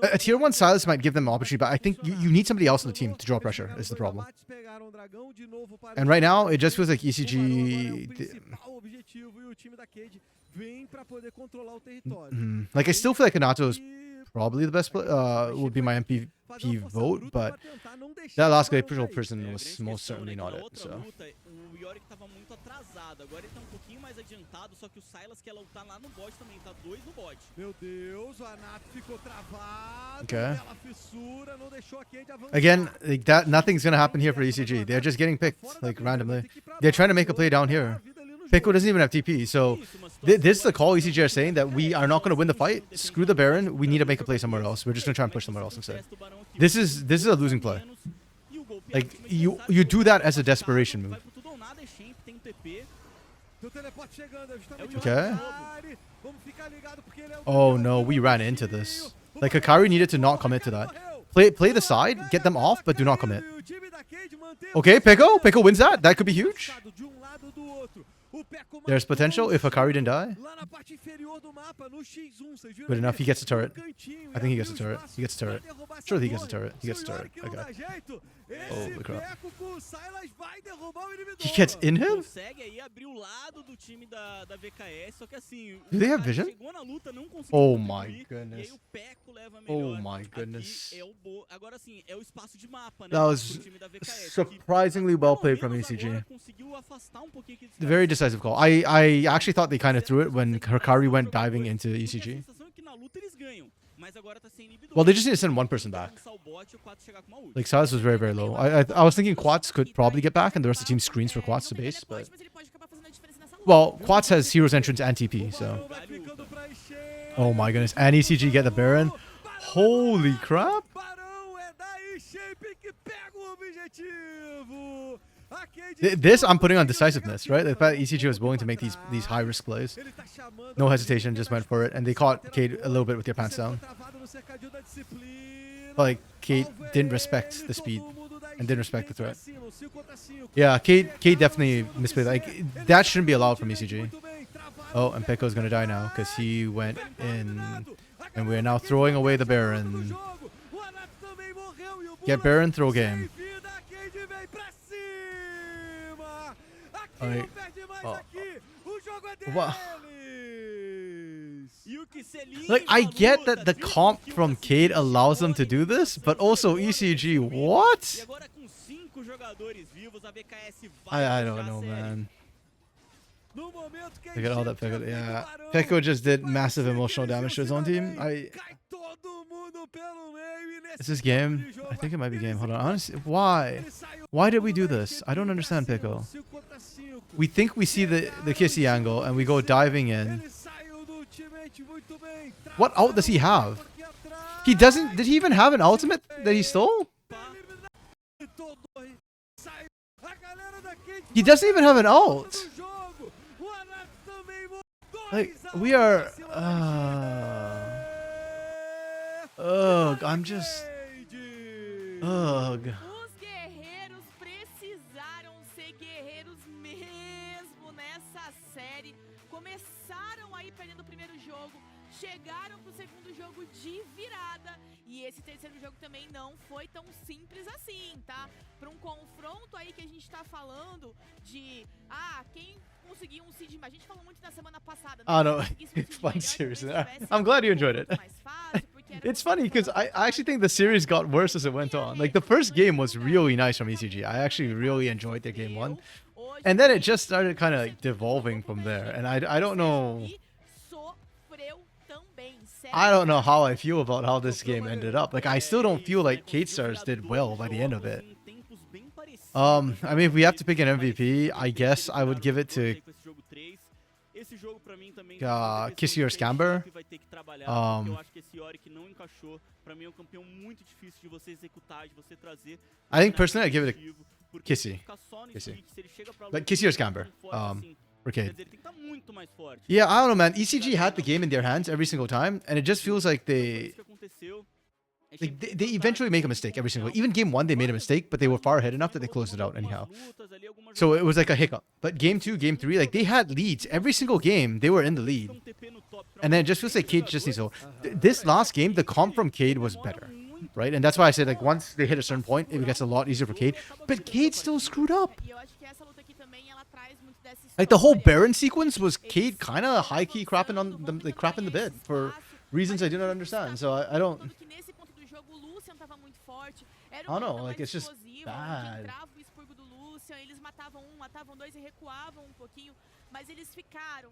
A tier 1 Silas might give them opportunity, but I think you need somebody else on the team to draw pressure is the problem. And right now, it just feels like ECG... Like, I still feel like Anato is probably the best would be my MVP vote, but that last Glacial Prison was most certainly not it. So. Okay. Again, like that, nothing's gonna happen here for ECG. They're just getting picked like randomly. They're trying to make a play down here. Pickle doesn't even have TP, so this is the call ECG are saying that we are not going to win the fight. Screw the Baron. We need to make a play somewhere else. We're just going to try and push somewhere else instead. This is a losing play. Like, you do that as a desperation move. Okay. Oh no, we ran into this. Like, Hikari needed to not commit to that. Play the side, get them off, but do not commit. Okay, Pickle wins that. That could be huge. There's potential if Hikari didn't die. Good enough. He gets a turret. I think he gets a turret. He gets a turret. Surely he gets a turret. He gets a turret. Okay. Holy crap. He gets in him? Do they have vision? Oh my goodness. Oh my goodness. That was surprisingly well played from ECG. Very decisive call. I actually thought they kind of threw it when Hikari went diving into ECG. Well, they just need to send one person back. Like, Silas was very, very low. I was thinking Quats could probably get back and the rest of the team screens for Quats to base, but... Well, Quats has Hero's Entrance and TP, so... Oh my goodness. And ECG get the Baron. Holy crap. This I'm putting on decisiveness, right? The fact ECG was willing to make these high risk plays. No hesitation, just went for it, and they caught Cade a little bit with their pants down. like Kate didn't respect the speed and didn't respect the threat. Yeah, Kate definitely misplayed. Like that shouldn't be allowed from ECG. Oh, and Pekko's gonna die now because he went in, and we are now throwing away the Baron. Get Baron, throw game. Like, what? Like, I get that the comp from Cade allows them to do this, but also ECG, what? I don't know, man. Look at all that Pekko. Yeah, Pekko just did massive emotional damage to his own team. Is this game? I think it might be game. Hold on. Honestly, why? Why did we do this? I don't understand, Pekko. We think we see the Kissy angle and we go diving in. What ult does he have? He doesn't. Did he even have an ultimate that he stole? He doesn't even have an ult. Like, we are... Ugh, I'm just... Ugh. Os guerreiros precisaram ser guerreiros mesmo nessa série. Começaram aí perdendo o primeiro jogo, chegaram pro segundo jogo de virada. E esse terceiro jogo também não foi tão simples assim, tá? Para um confronto aí que a gente tá falando de... quem conseguiu um seed... A gente falou muito na semana passada. Oh, no. It's fun series. I'm glad you enjoyed it. It's funny because I actually think the series got worse as it went on. Like, the first game was really nice from ECG. I actually really enjoyed their game one. And then it just started kind of like devolving from there. And I don't know... I don't know how I feel about how this game ended up. Like, I still don't feel like K-Stars did well by the end of it. I mean, if we have to pick an MVP, I guess I would give it to Kissy or Scamber. I think personally I'd give it to Kissy. Like Kissy or Scamber. Okay. Yeah, I don't know, man. ECG had the game in their hands every single time, and it just feels like they eventually make a mistake every single. Even game one, they made a mistake, but they were far ahead enough that they closed it out anyhow. So it was like a hiccup. But game two, game three, like they had leads every single game. They were in the lead, and then it just feels like Cade just needs to. This last game, the comp from Cade was better, right? And that's why I said like once they hit a certain point, it gets a lot easier for Cade. But Cade still screwed up. Like the whole Baron sequence was Cade kind of high key crapping on the crapping the bed for reasons I do not understand. So I don't know. Like it's just bad. Eles matavam dois e recuavam um pouquinho, mas eles ficaram.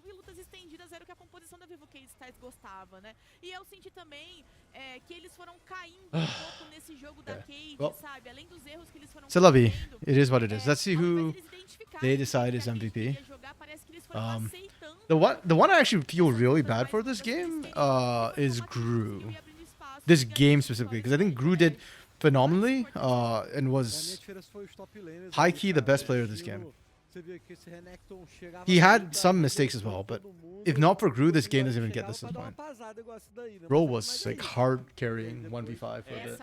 E lutas estendidas era o que a composição da Vivo K-Stars gostava, né? E eu senti também que eles foram caindo um pouco nesse jogo da Cade, sabe? Além dos erros que eles foram cometendo. It is what it is. Let's see who they decide is MVP. The one I actually feel really bad for this game is Gru. This game specifically, because I think Gru did phenomenally and was high-key the best player of this game. He had some mistakes as well, but if not for Gru, this game doesn't even get this point. Bro was like hard carrying 1v5 for a bit.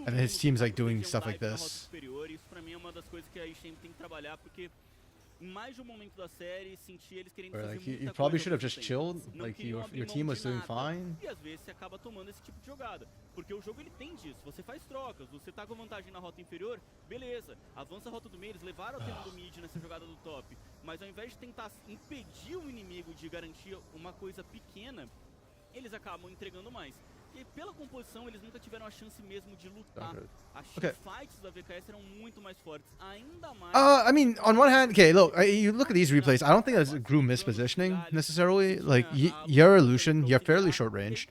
And his team's like doing stuff like this. Or like you probably should have just chilled. Like your team was doing fine. E às vezes você acaba tomando esse tipo de jogada, porque o jogo ele tem disso. Você faz trocas, você tá com vantagem na rota inferior, beleza? Avança a rota do meio, eles levaram o tempo do mid nessa jogada do top, mas ao invés de tentar impedir o inimigo de garantir uma coisa pequena, eles acabam entregando mais. E pela composição, eles nunca tiveram a chance mesmo de lutar. As fights da VKS eram muito mais fortes, ainda mais. I mean, on one hand, okay, look, you look at these replays. I don't think that's Gru mispositioning necessarily. Like, you're a Lucian, you're fairly short range.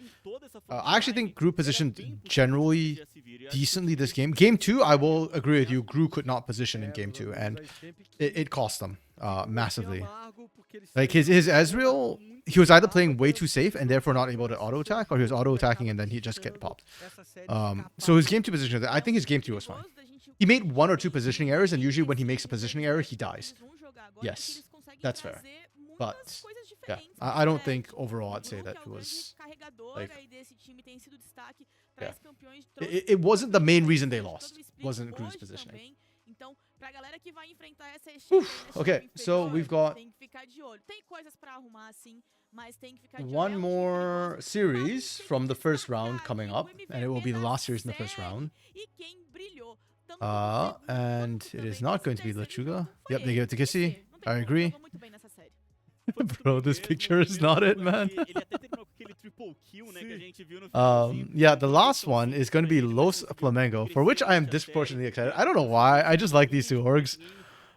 I actually think Gru positioned generally decently this game. Game 2, I will agree with you. Gru could not position in game 2, and it cost them massively. Like his Ezreal, he was either playing way too safe and therefore not able to auto attack, or he was auto attacking and then he just get popped. So his game 2 position, I think his game 3 was fine. He made 1 or 2 positioning errors, and usually when he makes a positioning error, he dies. Yes, that's fair. But coisas yeah, diferentes. I don't É, think tipo, overall o I'd say Bru, that que é it o grande was carregador like aí desse time, tem sido destaque, yeah. traz campeões, It wasn't the main reason they todo o lost. split Wasn't cruise hoje positioning. também. Então, pra galera que vai enfrentar essa shape aí na chave Okay, so inferior, we've got tem que ficar de olho. Tem coisas pra arrumar, sim, mas tem que ficar de olho. one É um time more perigoso. series Mas from the tem que first round destacar coming que up, o and it will be MVB the na last series in the first série round. e quem brilhou tanto no segundo And quanto it is também not nesse going to be terceiro Lechuga. jogo foi Yep, they give it to ele. Kissy. Não tem I como, agree. jogou muito bem nessa série. Foi muito Bro, bem this mesmo. picture O is primeiro not it, jogo man. ali, ele até terminou com aquele triple kill, né, que a gente viu no finalzinho. Yeah, the Foi last questão one simples is going to pra be ele, mas Los conseguiu Flamengo, for crescer which I am durante a série, disproportionately excited. criar I don't know why. I just like these two orgs.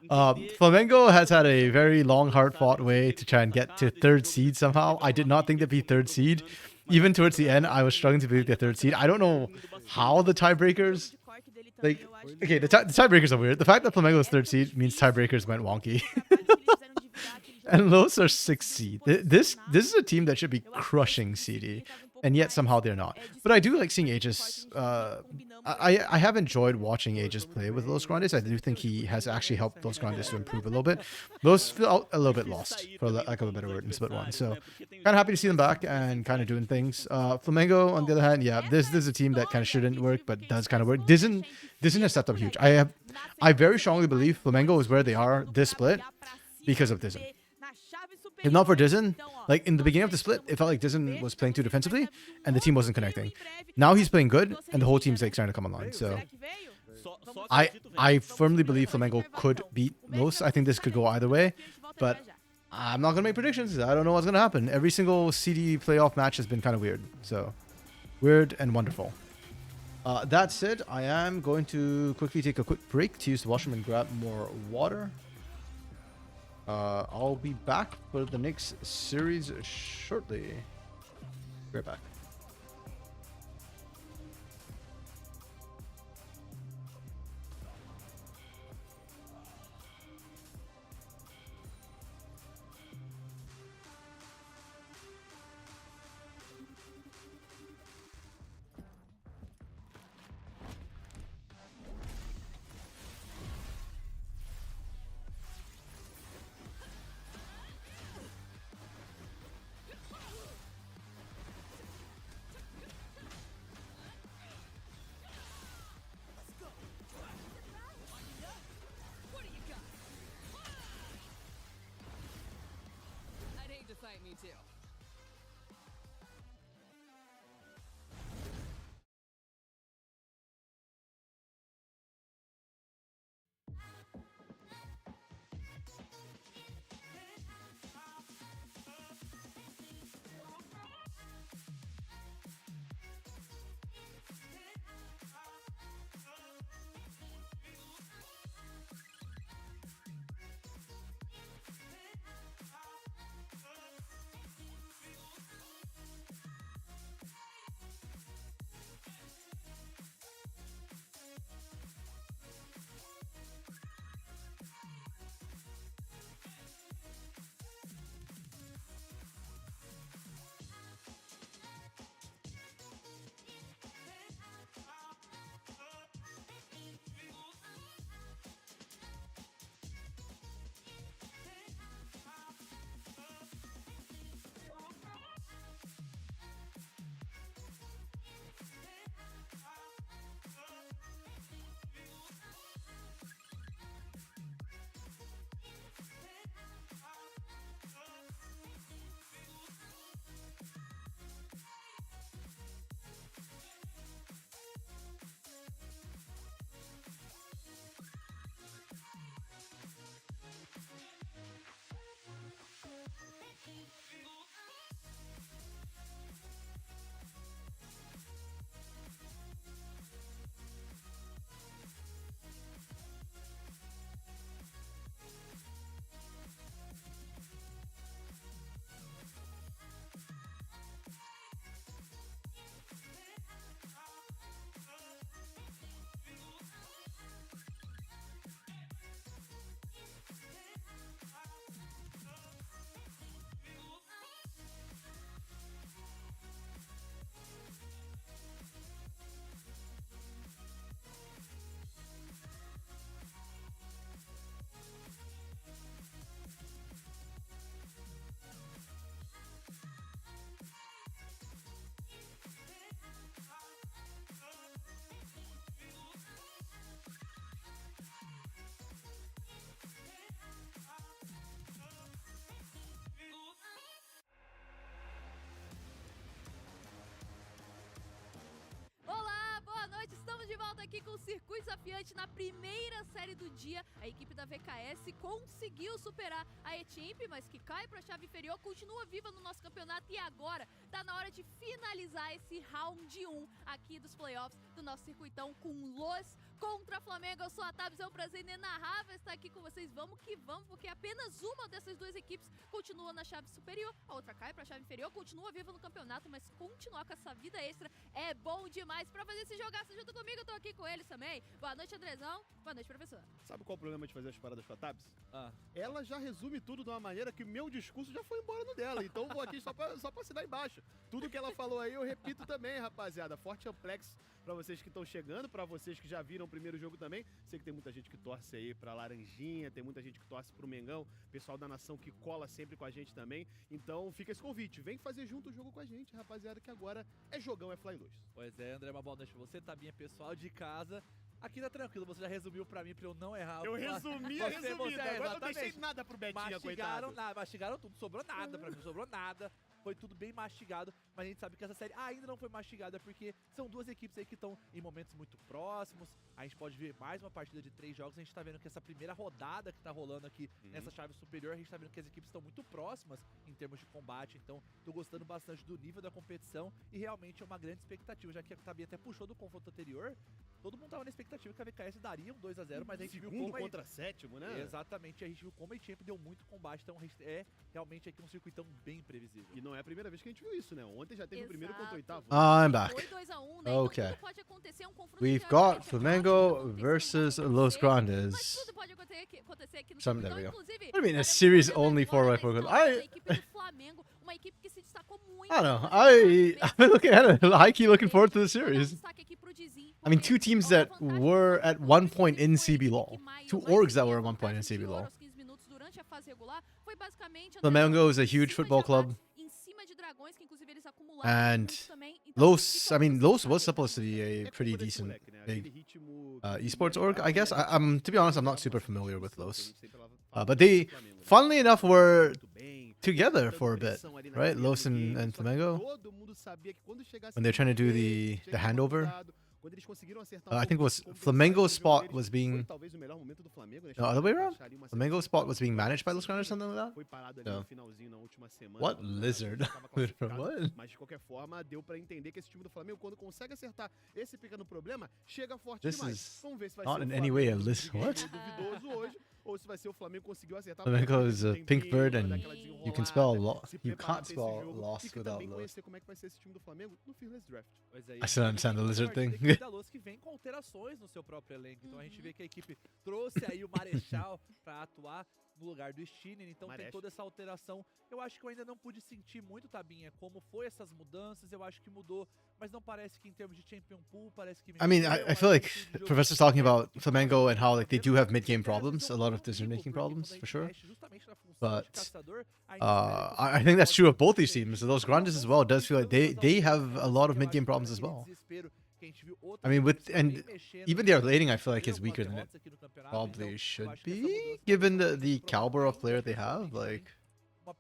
entender Flamengo has had a evolução very do long, hard-fought adversário, way ele to tem try and get to atacado esse third jogo, seed somehow. I did not think they'd be third seed. Even towards the end, I was struggling to believe they're third seed. I don't know how the tiebreakers... Like, okay, the tiebreakers are weird. The fact that Flamengo is third seed means tiebreakers went wonky. And Los are sixth seed. This is a team that should be crushing CD, and yet somehow they're not. But I do like seeing Aegis. I have enjoyed watching Aegis play with Los Grandes. I do think he has actually helped Los Grandes to improve a little bit. Los felt a little bit lost, for lack of a better word, in split one. So kind of happy to see them back and kind of doing things. Flamengo, on the other hand, yeah, this is a team that kind of shouldn't work, but does kind of work. Dizen has stepped up huge. I very strongly believe Flamengo is where they are this split because of Dizen. If not for Dizen, like in the beginning of the split, it felt like Dizen was playing too defensively and the team wasn't connecting. Now he's playing good and the whole team's like starting to come online. So I firmly believe Flamengo could beat Los. I think this could go either way, but I'm not gonna make predictions. I don't know what's gonna happen. Every single CD playoff match has been kind of weird. So weird and wonderful. That said, I am going to quickly take a quick break to use the washroom and grab more water. I'll be back for the next series shortly. Be right back. Fight me too. volta aqui com o Circuito Desafiante na primeira série do dia. A equipe da VKS conseguiu superar a E-Champ, mas que cai para a chave inferior, continua viva no nosso campeonato e agora tá na hora de finalizar esse round 1 aqui dos playoffs do nosso circuitão com Los contra Flamengo. Eu sou a Tabs, é um prazer inenarrável estar aqui com vocês. Vamos que vamos, porque apenas uma dessas duas equipes continua na chave superior, a outra cai para a chave inferior, continua viva no campeonato, mas continuar com essa vida extra é bom demais. Para fazer esse jogaço junto comigo, eu tô aqui com eles também. Boa noite, Andrezão. Boa noite, professor. Sabe qual é o problema de fazer as paradas com a Tabs? Ela já resume tudo de uma maneira que o meu discurso já foi embora no dela. Então eu vou aqui só pra assinar embaixo. Tudo que ela falou aí eu repito também, rapaziada. Forte amplex pra vocês que estão chegando, pra vocês que já viram o primeiro jogo também. Sei que tem muita gente que torce aí pra Laranjinha, tem muita gente que torce pro Mengão, pessoal da nação que cola sempre com a gente também. Então fica esse convite, vem fazer junto o jogo com a gente, rapaziada, que agora é jogão, é fly luz. Pois é, André, uma boa noite pra você, Tabinha, pessoal de casa. Aqui tá tranquilo, você já resumiu pra mim pra eu não errar. Eu resumi a resumida, agora eu não deixei nada pro Betinha, coitado. Mastigaram tudo, sobrou nada pra mim, sobrou nada. Foi tudo bem mastigado, mas a gente sabe que essa série ainda não foi mastigada porque são duas equipes aí que estão em momentos muito próximos. A gente pode ver mais uma partida de 3 jogos, a gente tá vendo que essa primeira rodada que tá rolando aqui nessa chave superior, a gente tá vendo que as equipes estão muito próximas em termos de combate, então tô gostando bastante do nível da competição e realmente é uma grande expectativa, já que a Tabia até puxou do confronto anterior, todo mundo tava na expectativa que a VKS daria um 2-0, mas a gente viu como contra sétimo, né? Exatamente, a gente viu como a Champ deu muito combate, então é realmente aqui um circuitão bem previsível. E não é a primeira vez que a gente viu isso, né? Ontem já teve o primeiro contra o oitavo. I'm back. Foi 2 a 1, né? Okay. Então tudo pode acontecer, um confronto We've que got teoricamente Flamengo versus Los mas Grandes. tudo pode acontecer aqui no Some, there circuitão, we go. inclusive, What do you mean, a olha, series vamos only for agora Record? na história da I equipe do Flamengo, uma equipe que se destacou muito. I don't know. I've I've been looking at it. I keep looking forward to the series. I mean, two teams that were at one point in CB LOL. Two orgs that were at one point in CB LOL. Flamengo is a huge football club. And Los, I mean, Los was supposed to be a pretty decent big esports org, I guess. To be honest, I'm not super familiar with Los. But they, funnily enough, were together for a bit, right? Los and Flamengo. When they're trying to do the handover. I think it was Flamengo's spot was being no, other way around. Flamengo's spot was being managed by Los Grandes or something like that. No. What lizard? What? Mas de qualquer forma, deu pra entender que esse time do Flamengo, quando consegue acertar esse pequeno problema, chega forte This demais. is Vamos ver se vai not ser in o any way a Flamengo list. What? duvidoso hoje, ou se vai ser o Flamengo conseguiu acertar. Flamengo is a pink bird, and you can spell Se you preparar can't pra esse spell jogo loss e que without também loss. conhecer como é que vai ser esse time do Flamengo no Fearless Draft. Pois é, I still don't understand the lizard thing. da Los que vem com alterações no seu próprio elenco. Então a gente vê que a equipe trouxe aí o Marechal pra atuar no lugar do Steiner, então tem toda essa alteração. Eu acho que eu ainda não pude sentir muito, Tabinha, como foi essas mudanças. Eu acho que mudou, mas não parece que em termos de Champion Pool, parece que... I mean, I feel like Professor's talking about Flamengo and how like they do have mid-game problems, a lot of decision-making problems, for sure. But I think that's true of both these teams. Those Grandes as well does feel like they have a lot of mid-game problems as well. I mean, and even their laning, I feel like is weaker than it probably should be, given the caliber of player they have. Like,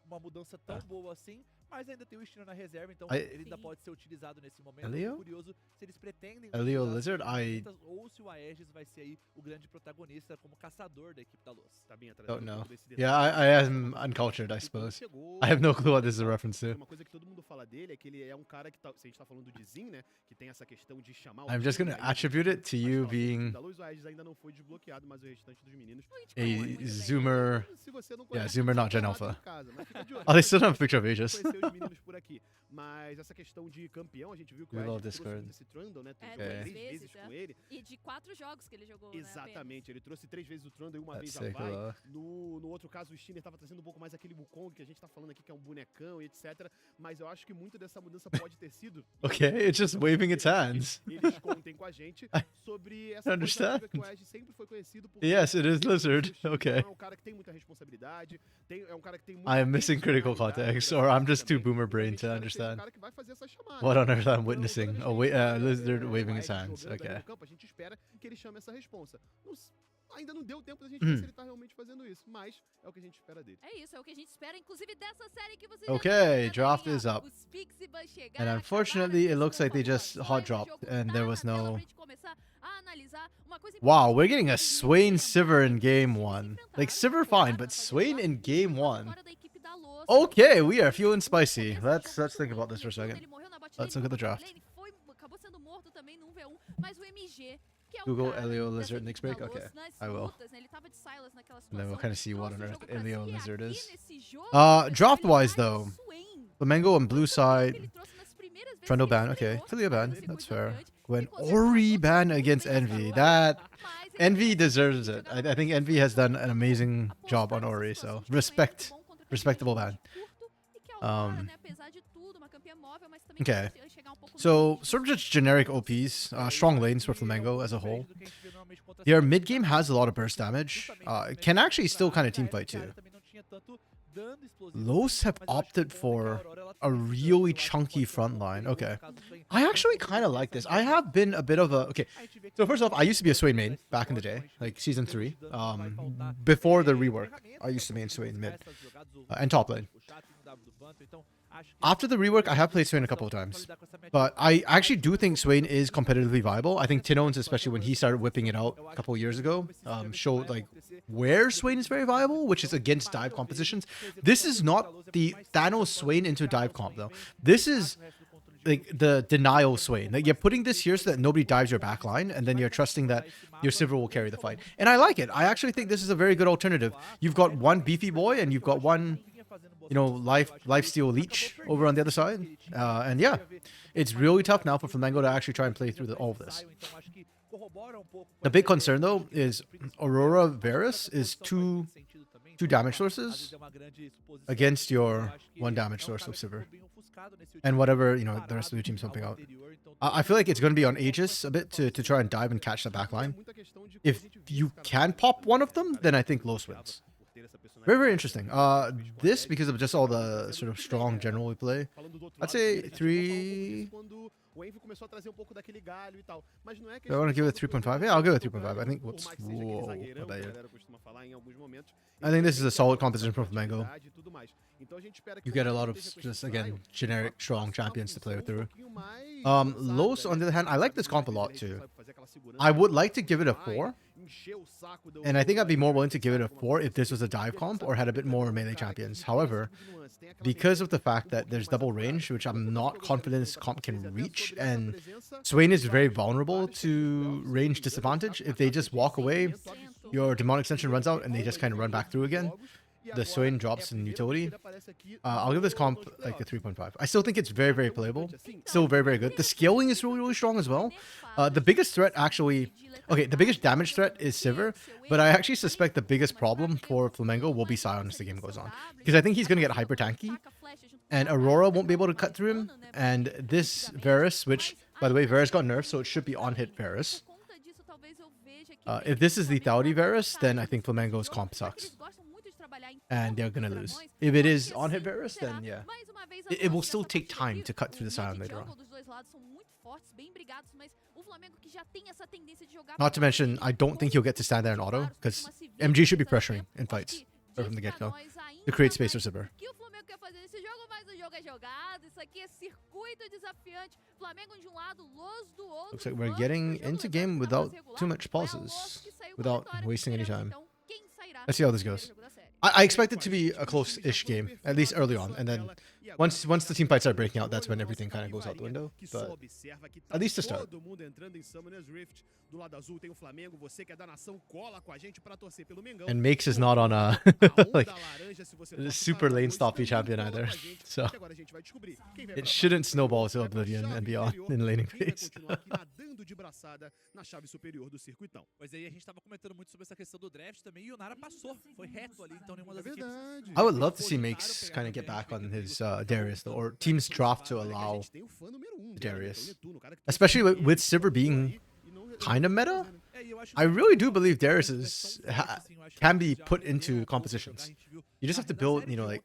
uma mudança tão boa assim, mas ainda tem o Steiner na reserva, então I- ele ainda pode ser utilizado nesse momento. Elio? Eu tô curioso se eles pretendem Elio utilizar Lizard, ferramentas ou se o Aegis vai ser aí o grande protagonista como caçador da equipe da Los. don't know. Yeah, I am uncultured, I suppose. I have no clue what this is a reference to. Uma coisa que todo mundo fala dele é que ele é um cara que, se a gente tá falando do Dizin, né, que tem essa questão de chamar o I'm just time, gonna né, attribute it to you mas being da Luz, o Aegis ainda não foi desbloqueado, mas o restante dos meninos... a Zoomer. Se você não Yeah, conhece, Zoomer, not você Gen tá lá Alpha. em casa, mas fica de olho. Oh, they still don't have a picture of Aegis. Conhecer os meninos por aqui. Mas essa questão de campeão, a gente viu que o We love Aegis trouxe Discord. esse Trundle, né? É, Jogou três 3 vezes, vezes é. com ele. E de 4 jogos que ele jogou, Exatamente, ele trouxe 3 vezes o Trundle e uma That's vez a sick, Vai. hello. No outro caso, o Steiner tava trazendo um pouco mais aquele Wukong que a gente tá falando aqui, que é um bonecão e etc. Mas eu acho que muito dessa mudança pode ter sido... Okay, it's just waving its hands. Eles contem com a gente sobre essa Understand. coisa que o Aegis sempre foi conhecido por... Yes, it is Lizard. Okay. É um cara que tem muita responsabilidade, é um cara que tem muita I am missing critical personalidade, context, por or assim I'm just too também. boomer Então, a brain gente to espera que seja um understand cara que vai fazer essa chamada. what on earth I'm Então, witnessing. toda Oh, vez que wait, ele lizard jogando, waving o his Aegis hands. jogando ali Okay. no campo, a gente espera que ele chame essa responsa. ainda não deu tempo da gente ver se ele tá realmente fazendo isso, mas é o que a gente espera dele. É isso, é o que a gente espera, inclusive dessa série que vocês Okay, já draft estão is up. Os Pixibans chegaram, And acabaram unfortunately, it de looks like they transformar just o hot jogo dropped and tá there was na tela no... pra gente começar a analisar. Uma coisa Wow, importante we're que getting a vocês Swain devem Sivir in lembrar game é que one. eles Like, enfrentaram Sivir o fine, Colorado but pra fazer Swain o in game jogo one. fora da equipe da Louça. Okay, we are feeling spicy. Começa o Let's jogo think muito about bem, this for a começou, second. ele morreu na bot Let's lane, look at the na bot draft. lane, acabou sendo morto também no 1v1, mas o MG, que é o Google cara Elio dessa Lizard equipe next da break? Louça, Okay, nas I will. lutas, né, ele tava de Silas naquela And then we'll situação, kind of see what on trouxe o earth jogo pra Elio si, e Lizard aqui is. nesse jogo, Draft-wise, ele vai though. de Swain. Flamengo on blue Muito bem, side. ele trouxe nas primeiras vezes Trundle que ele ban, okay. estreou Filia ban, no circuito that's fair. desafiante, When ficou cercado Ori muito ban bem against nessa Envy, jogada, that... mas ele Envy consegue deserves it. jogar I think Envy has done an amazing job on Ori, so respect. Respectable ban. Okay. So, sort of just generic OPs, strong lanes for Flamengo as a whole. Their mid game has a lot of burst damage. Can actually still kind of team fight too. Los have opted for a really chunky front line. Okay. I actually kind of like this. I have been a bit of a... Okay. So first off, I used to be a Swain main back in the day, like season 3. Before the rework, I used to main Swain mid and top lane. After the rework, I have played Swain a couple of times. But I actually do think Swain is competitively viable. I think Tinones, especially when he started whipping it out a couple of years ago, showed like where Swain is very viable, which is against dive compositions. This is not the Thanos Swain into dive comp though. This is like the denial Swain. Like you're putting this here so that nobody dives your back line, and then you're trusting that your Sivir will carry the fight. And I like it. I actually think this is a very good alternative. You've got one beefy boy and you've got one, you know, lifesteal leech over on the other side. And yeah, it's really tough now for Flamengo to actually try and play through all of this. The big concern though is Aurora Varus is two damage sources against your one damage source of Sivir. And whatever, you know, the rest of the team's helping out. I feel like it's going to be on Aegis a bit to try and dive and catch the back line. If you can pop one of them, then I think Los wins. Very, very interesting. This, because of just all the sort of strong general we play, I'd say 3... Do I want to give it 3.5? Yeah, I'll give it 3.5. I think, whoops. Whoa, I think this is a solid composition from Flamengo. You get a lot of just, again, generic, strong champions to play through. Los, on the other hand, I like this comp a lot too. I would like to give it a 4. And I think I'd be more willing to give it a 4 if this was a dive comp or had a bit more melee champions. However, because of the fact that there's double range, which I'm not confident this comp can reach, and Swain is very vulnerable to range disadvantage. If they just walk away, your demonic extension runs out and they just kind of run back through again. The Swain drops in utility. I'll give this comp like a 3.5. I still think it's very, very playable. Still very, very good. The scaling is really, really strong as well. The biggest threat actually... Okay, the biggest damage threat is Sivir, but I actually suspect the biggest problem for Flamengo will be Sion as the game goes on. Because I think he's going to get hyper tanky, and Aurora won't be able to cut through him, and this Varus, which, by the way, Varus got nerfed, so it should be on-hit Varus. If this is lethality Varus, then I think Flamengo's comp sucks. And they're going to lose. If it is on-hit Varus, then yeah. It will still take time to cut through the Sion later on. Not to mention, I don't think he'll get to stand there and auto, because MG should be pressuring in fights right from the get-go to create space for Sivir. Looks like we're getting into game without too much pauses, without wasting any time. Let's see how this goes. I expect it to be a close-ish game, at least early on, and then once the team fights start breaking out, that's when everything kind of goes out the window. But at least to start. And Makes is not on a like super lane stoppy champion either, so it shouldn't snowball to Oblivion and beyond in laning phase. De braçada na chave superior do Circuitão. Mas aí a gente tava comentando muito sobre essa questão do draft também e o Nara passou, foi reto ali, então nenhuma das equipes. I would love to see Makes kind of get back on his Darius though, or teams draft to allow Darius, especially with Sivir being kind of meta. I really do believe Darius can be put into compositions. You just have to build, you know, like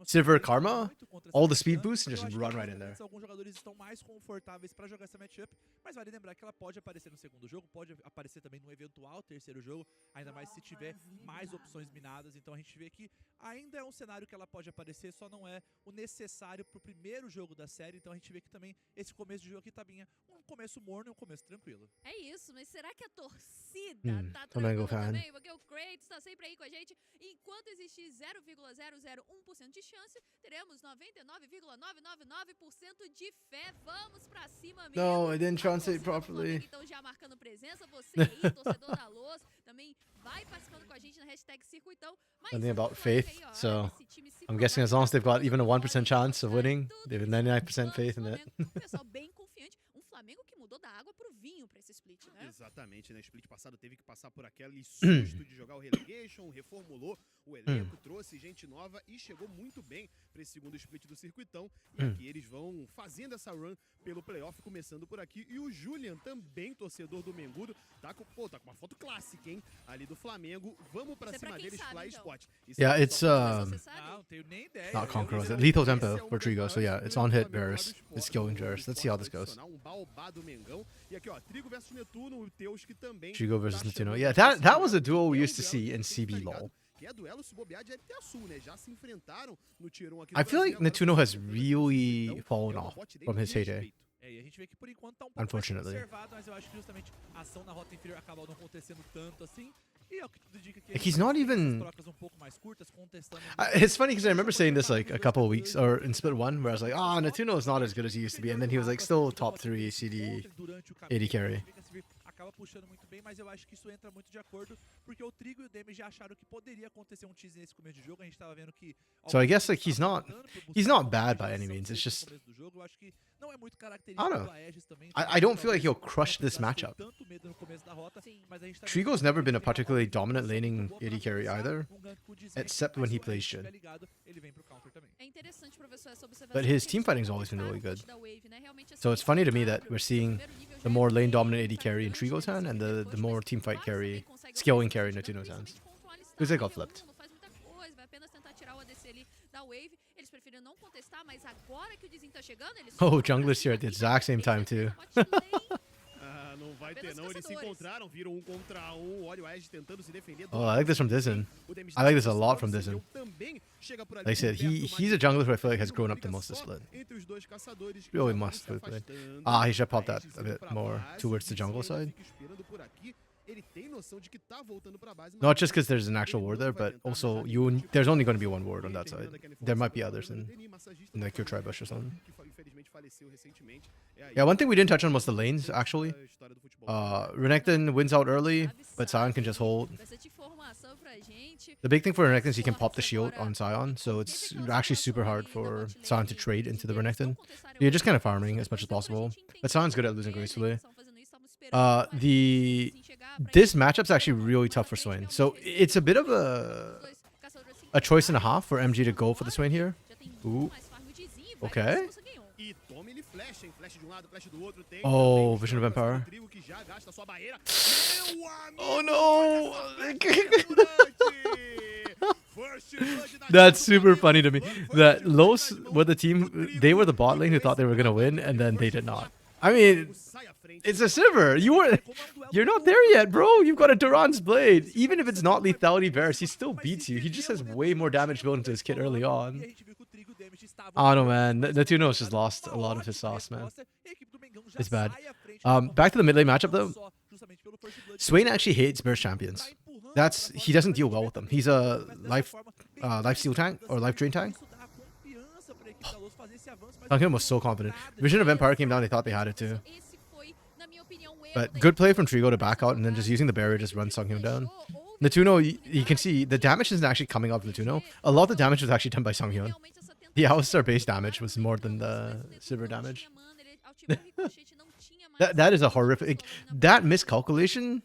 Sivir Karma all the speed boosts and just run right in there. Alguns jogadores estão mais confortáveis para jogar essa matchup, mas vale lembrar que ela pode aparecer no segundo jogo, pode aparecer também no eventual terceiro jogo, ainda mais se tiver mais opções minadas. Então a gente vê que ainda é um cenário que ela pode aparecer, só não é o necessário pro primeiro jogo da série. Então a gente vê que também esse começo de jogo aqui tá bem um começo morno e um começo tranquilo. É isso, mas será que a torcida tá Flamengo tranquila fan. também? Porque o Kratos tá sempre aí com a gente. Enquanto existir 0,001% de chance, teremos 99,999% de fé. Vamos pra cima mesmo. No, I didn't A translate torcida do properly. Flamengo, então já marcando presença. Você aí, torcedor da Luz, também vai participando com a gente na hashtag Circuitão. Mas Something about vamos like faith, aí, ó, so esse time se I'm guessing as long as they've got even a 1% chance of winning, they have 99% faith in it. O pessoal bem confiante. Um Flamengo que mudou da água pro vinho pra esse split, né? Exatamente, né? Split passado teve que passar por aquele susto de jogar o relegation, reformulou o elenco, trouxe gente nova e chegou muito bem para esse segundo split do Circuitão. E aqui eles vão fazendo essa run pelo playoff, começando por aqui. E o Julian, também torcedor do Mengudo, tá com uma foto clássica, hein? Ali do Flamengo. Vamos pra Isso é pra cima quem deles, sabe, Fly então. Spot. Yeah, it's Você sabe? Não tenho nem ideia. not Conqueror, Esse é lethal um- tempo esse é um for Trigo, so yeah, it's on hit Varus. It's killing Varus. Let's see how this goes. Um baobá do Mengão. E aqui, ó, Trigo versus Netuno, o Teus que também Trigo versus tá Netuno. chamando Yeah, atenção. that was a duel we É um used to duelo see in que CB tá ligado? LoL. Que é duelo se bobear de LTA Sul, né? Já se enfrentaram no Tier 1 aqui I no feel Brasil, like agora Netuno estão has jogando really então, fallen é uma off bot lane from his de heyday. respeito. E a gente vê que por enquanto tá um pouco mais Unfortunately. conservado, mas eu acho que justamente a ação na rota inferior acaba não acontecendo tanto assim. E é o que tudo indica que He's not essas even- trocas um pouco mais curtas, contestando It's funny because I remember saying this like a couple of weeks or in split one where I was like, oh, Netuno is not as good as he used to be. And then he was like still top 3 CD AD carry. Acaba puxando muito bem, mas eu acho que isso entra muito de acordo, porque o Trigo e o Demi já acharam que poderia acontecer um tease nesse começo de jogo. A gente tava vendo que So I guess like he's not bad by any means. It's just eu acho que não é muito I característico don't know. do Aegis também. I don't feel like he'll crush this matchup. Tanto medo no começo da rota, Sim. mas a gente tá Trigo's never been a particularly dominant laning AD carry either, except when he plays Shin. Ele vem pro counter também. É interessante, professor, essa observação. But his porque team eles fighting's always been really tentaram good. da Wave, né? Realmente, So assim, it's funny to me eles that we're tentaram, seeing primeiro nível the já more é lane bem dominant AD grande, carry in eles Trigo's hand and the push, more mas team fight Varus carry, também consegue scaling algumas carry in partidas, Netuno's hands. principalmente contra o Alistar, Looks like got que flipped. não faz muita coisa, vai apenas tentar tirar o ADC ali da Wave. Eles preferiram não contestar, mas agora que o Dizin tá chegando, eles... Oh, jungler's here at the exact same time too. Ah, não vai ter Apenas não, eles se caçadores. encontraram, viram um contra um. Olha o Aegis tentando se defender. Oh, I like this from Dizin. O Demi I like this a está lot from aproximando, Dizin. também chega por ali Like I said, por perto, he's a mas jungler who I feel like has não grown up the fica most this só split. entre os dois caçadores que Really já vão must se have played. afastando. Ah, he should have popped that Aegis a indo bit pra more base, towards the Dizin jungle ainda side. fica esperando por aqui. Ele tem noção de que tá voltando pra base, mas Not just because there's an ele actual não ward there, vai but tentar also arranjar you nenhum tipo there's de only going to be one jogada. ward on that Terminando side. aquela There might be informação others do in Deni, massagista in do like your Flamengo, tribush or something. que infelizmente faleceu recentemente. É aí Yeah, one thing we didn't touch on was the lanes actually. a história do futebol. Renekton wins out early, but Sion can just hold. Bastante informação pra gente. The big thing for Renekton is he can pop the shield on Sion, so it's actually super hard for Sion to trade into the Renekton. You're just kind of farming as much as possible, but Sion's good at losing gracefully. This matchup's actually really tough for Swain, so it's a bit of a choice and a half for MG to go for the Swain here. Ooh. Okay. E tome ele flash, hein? Flash de um lado, flash do outro. Tem Oh, também Vision of Empire. Rodrigo que já gasta sua barreira. Meu amigo, Oh no! First blood da That's China do super Flamengo. funny to me. First That blood Los da were the team, they were the bot lane who thought they were gonna win, and then they did not. I mean, Sai à frente. it's a Sivir. You're not there yet, bro. You've got a Duran's Blade. Even if it's not lethality Varus, he still beats you. He just has way more damage built into his kit early on. I don't know, man. Netuno's just lost a lot of his sauce, man. It's bad. Back to the mid lane matchup though. Swain actually hates burst champions. He doesn't deal well with them. He's a life steal tank or life drain tank. Duncan was so confident. Vision of Empire came down, they thought they had it too. But good play from Trigo to back out and then just using the barrier just run Sunghyun down. Netuno, you can see the damage isn't actually coming out of Netuno. A lot of the damage was actually done by Sunghyun. The Alistar base damage was more than the Sivir damage. That is a horrific. That miscalculation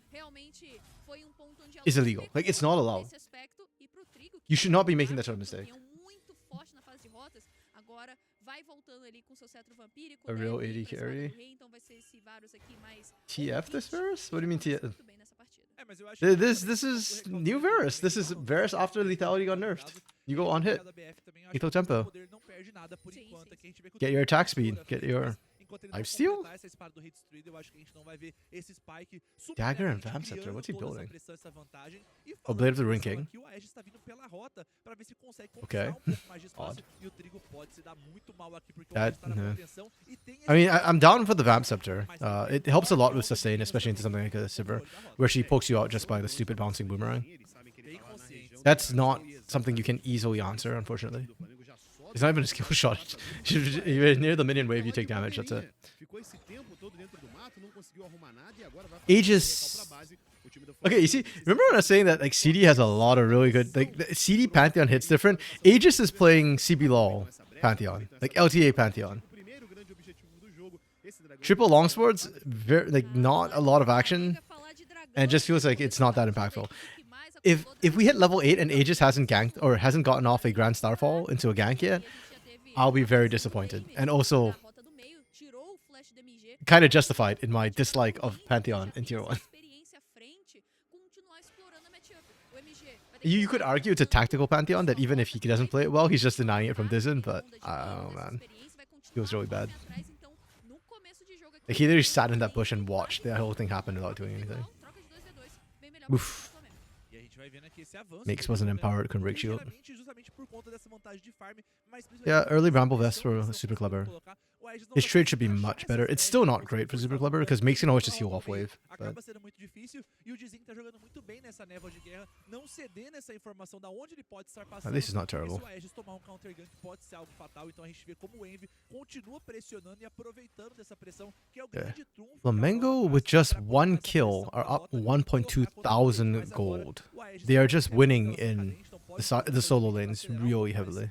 is illegal. Like, it's not allowed. You should not be making that sort of mistake. A real AD carry? TF this Varus? What do you mean TF? This is new Varus. This is Varus after lethality got nerfed. You go on hit. Da BF também, eu acho Hit o que o tempo. poder não perde nada por Sim, enquanto. sim, Aqui a gente vê que o Get your Trigo attack speed. segura Get as your coisas. Enquanto ele não lifesteal? completar essa espada do Hit Street, eu acho que a gente não vai ver esse Spike Dagger and superiormente Vamp Scepter, criando what's he toda essa building? pressão, essa vantagem. E Oh, Blade of the falando Ring em pressão King. aqui, o Aegis tá vindo pela rota pra ver se consegue Okay. conquistar um pouco mais de espaço. Odd. E o Trigo pode se dar muito mal aqui, porque o That- Aegis tá na no. contenção e tem I mean, esse I'm down for the Vamp Scepter. It helps a lot with sustain, especially into something like a Sivir, where she pokes you out just by the stupid bouncing boomerang. That's not something you can easily answer, unfortunately. It's not even a skill shot. You're near the minion wave, you take damage, that's it. Aegis. Okay, you see, remember when I was saying that like CD has a lot of really good, like the CD Pantheon hits different? Aegis is playing CB LOL Pantheon, like LTA Pantheon. Triple longswords, very, like not a lot of action, and it just feels like it's not that impactful. If we hit level 8 and Aegis hasn't ganked or hasn't gotten off a Grand Starfall into a gank yet, I'll be very disappointed. And also kind of justified in my dislike of Pantheon in Tier 1. You could argue it's a tactical Pantheon that even if he doesn't play it well, he's just denying it from Dizen, but I don't know, man. Feels really bad. Like he literally sat in that bush and watched the whole thing happen without doing anything. Oof. Makes wasn't empowered, couldn't break shield. Yeah, early Bramble Vest were super clever. His trade should be much better. It's still not great for super clever because Makes can always just heal off wave. But at least it's not terrible. Okay. Flamengo with just one kill are up 1.2 thousand gold. They are just winning in the solo lanes really heavily.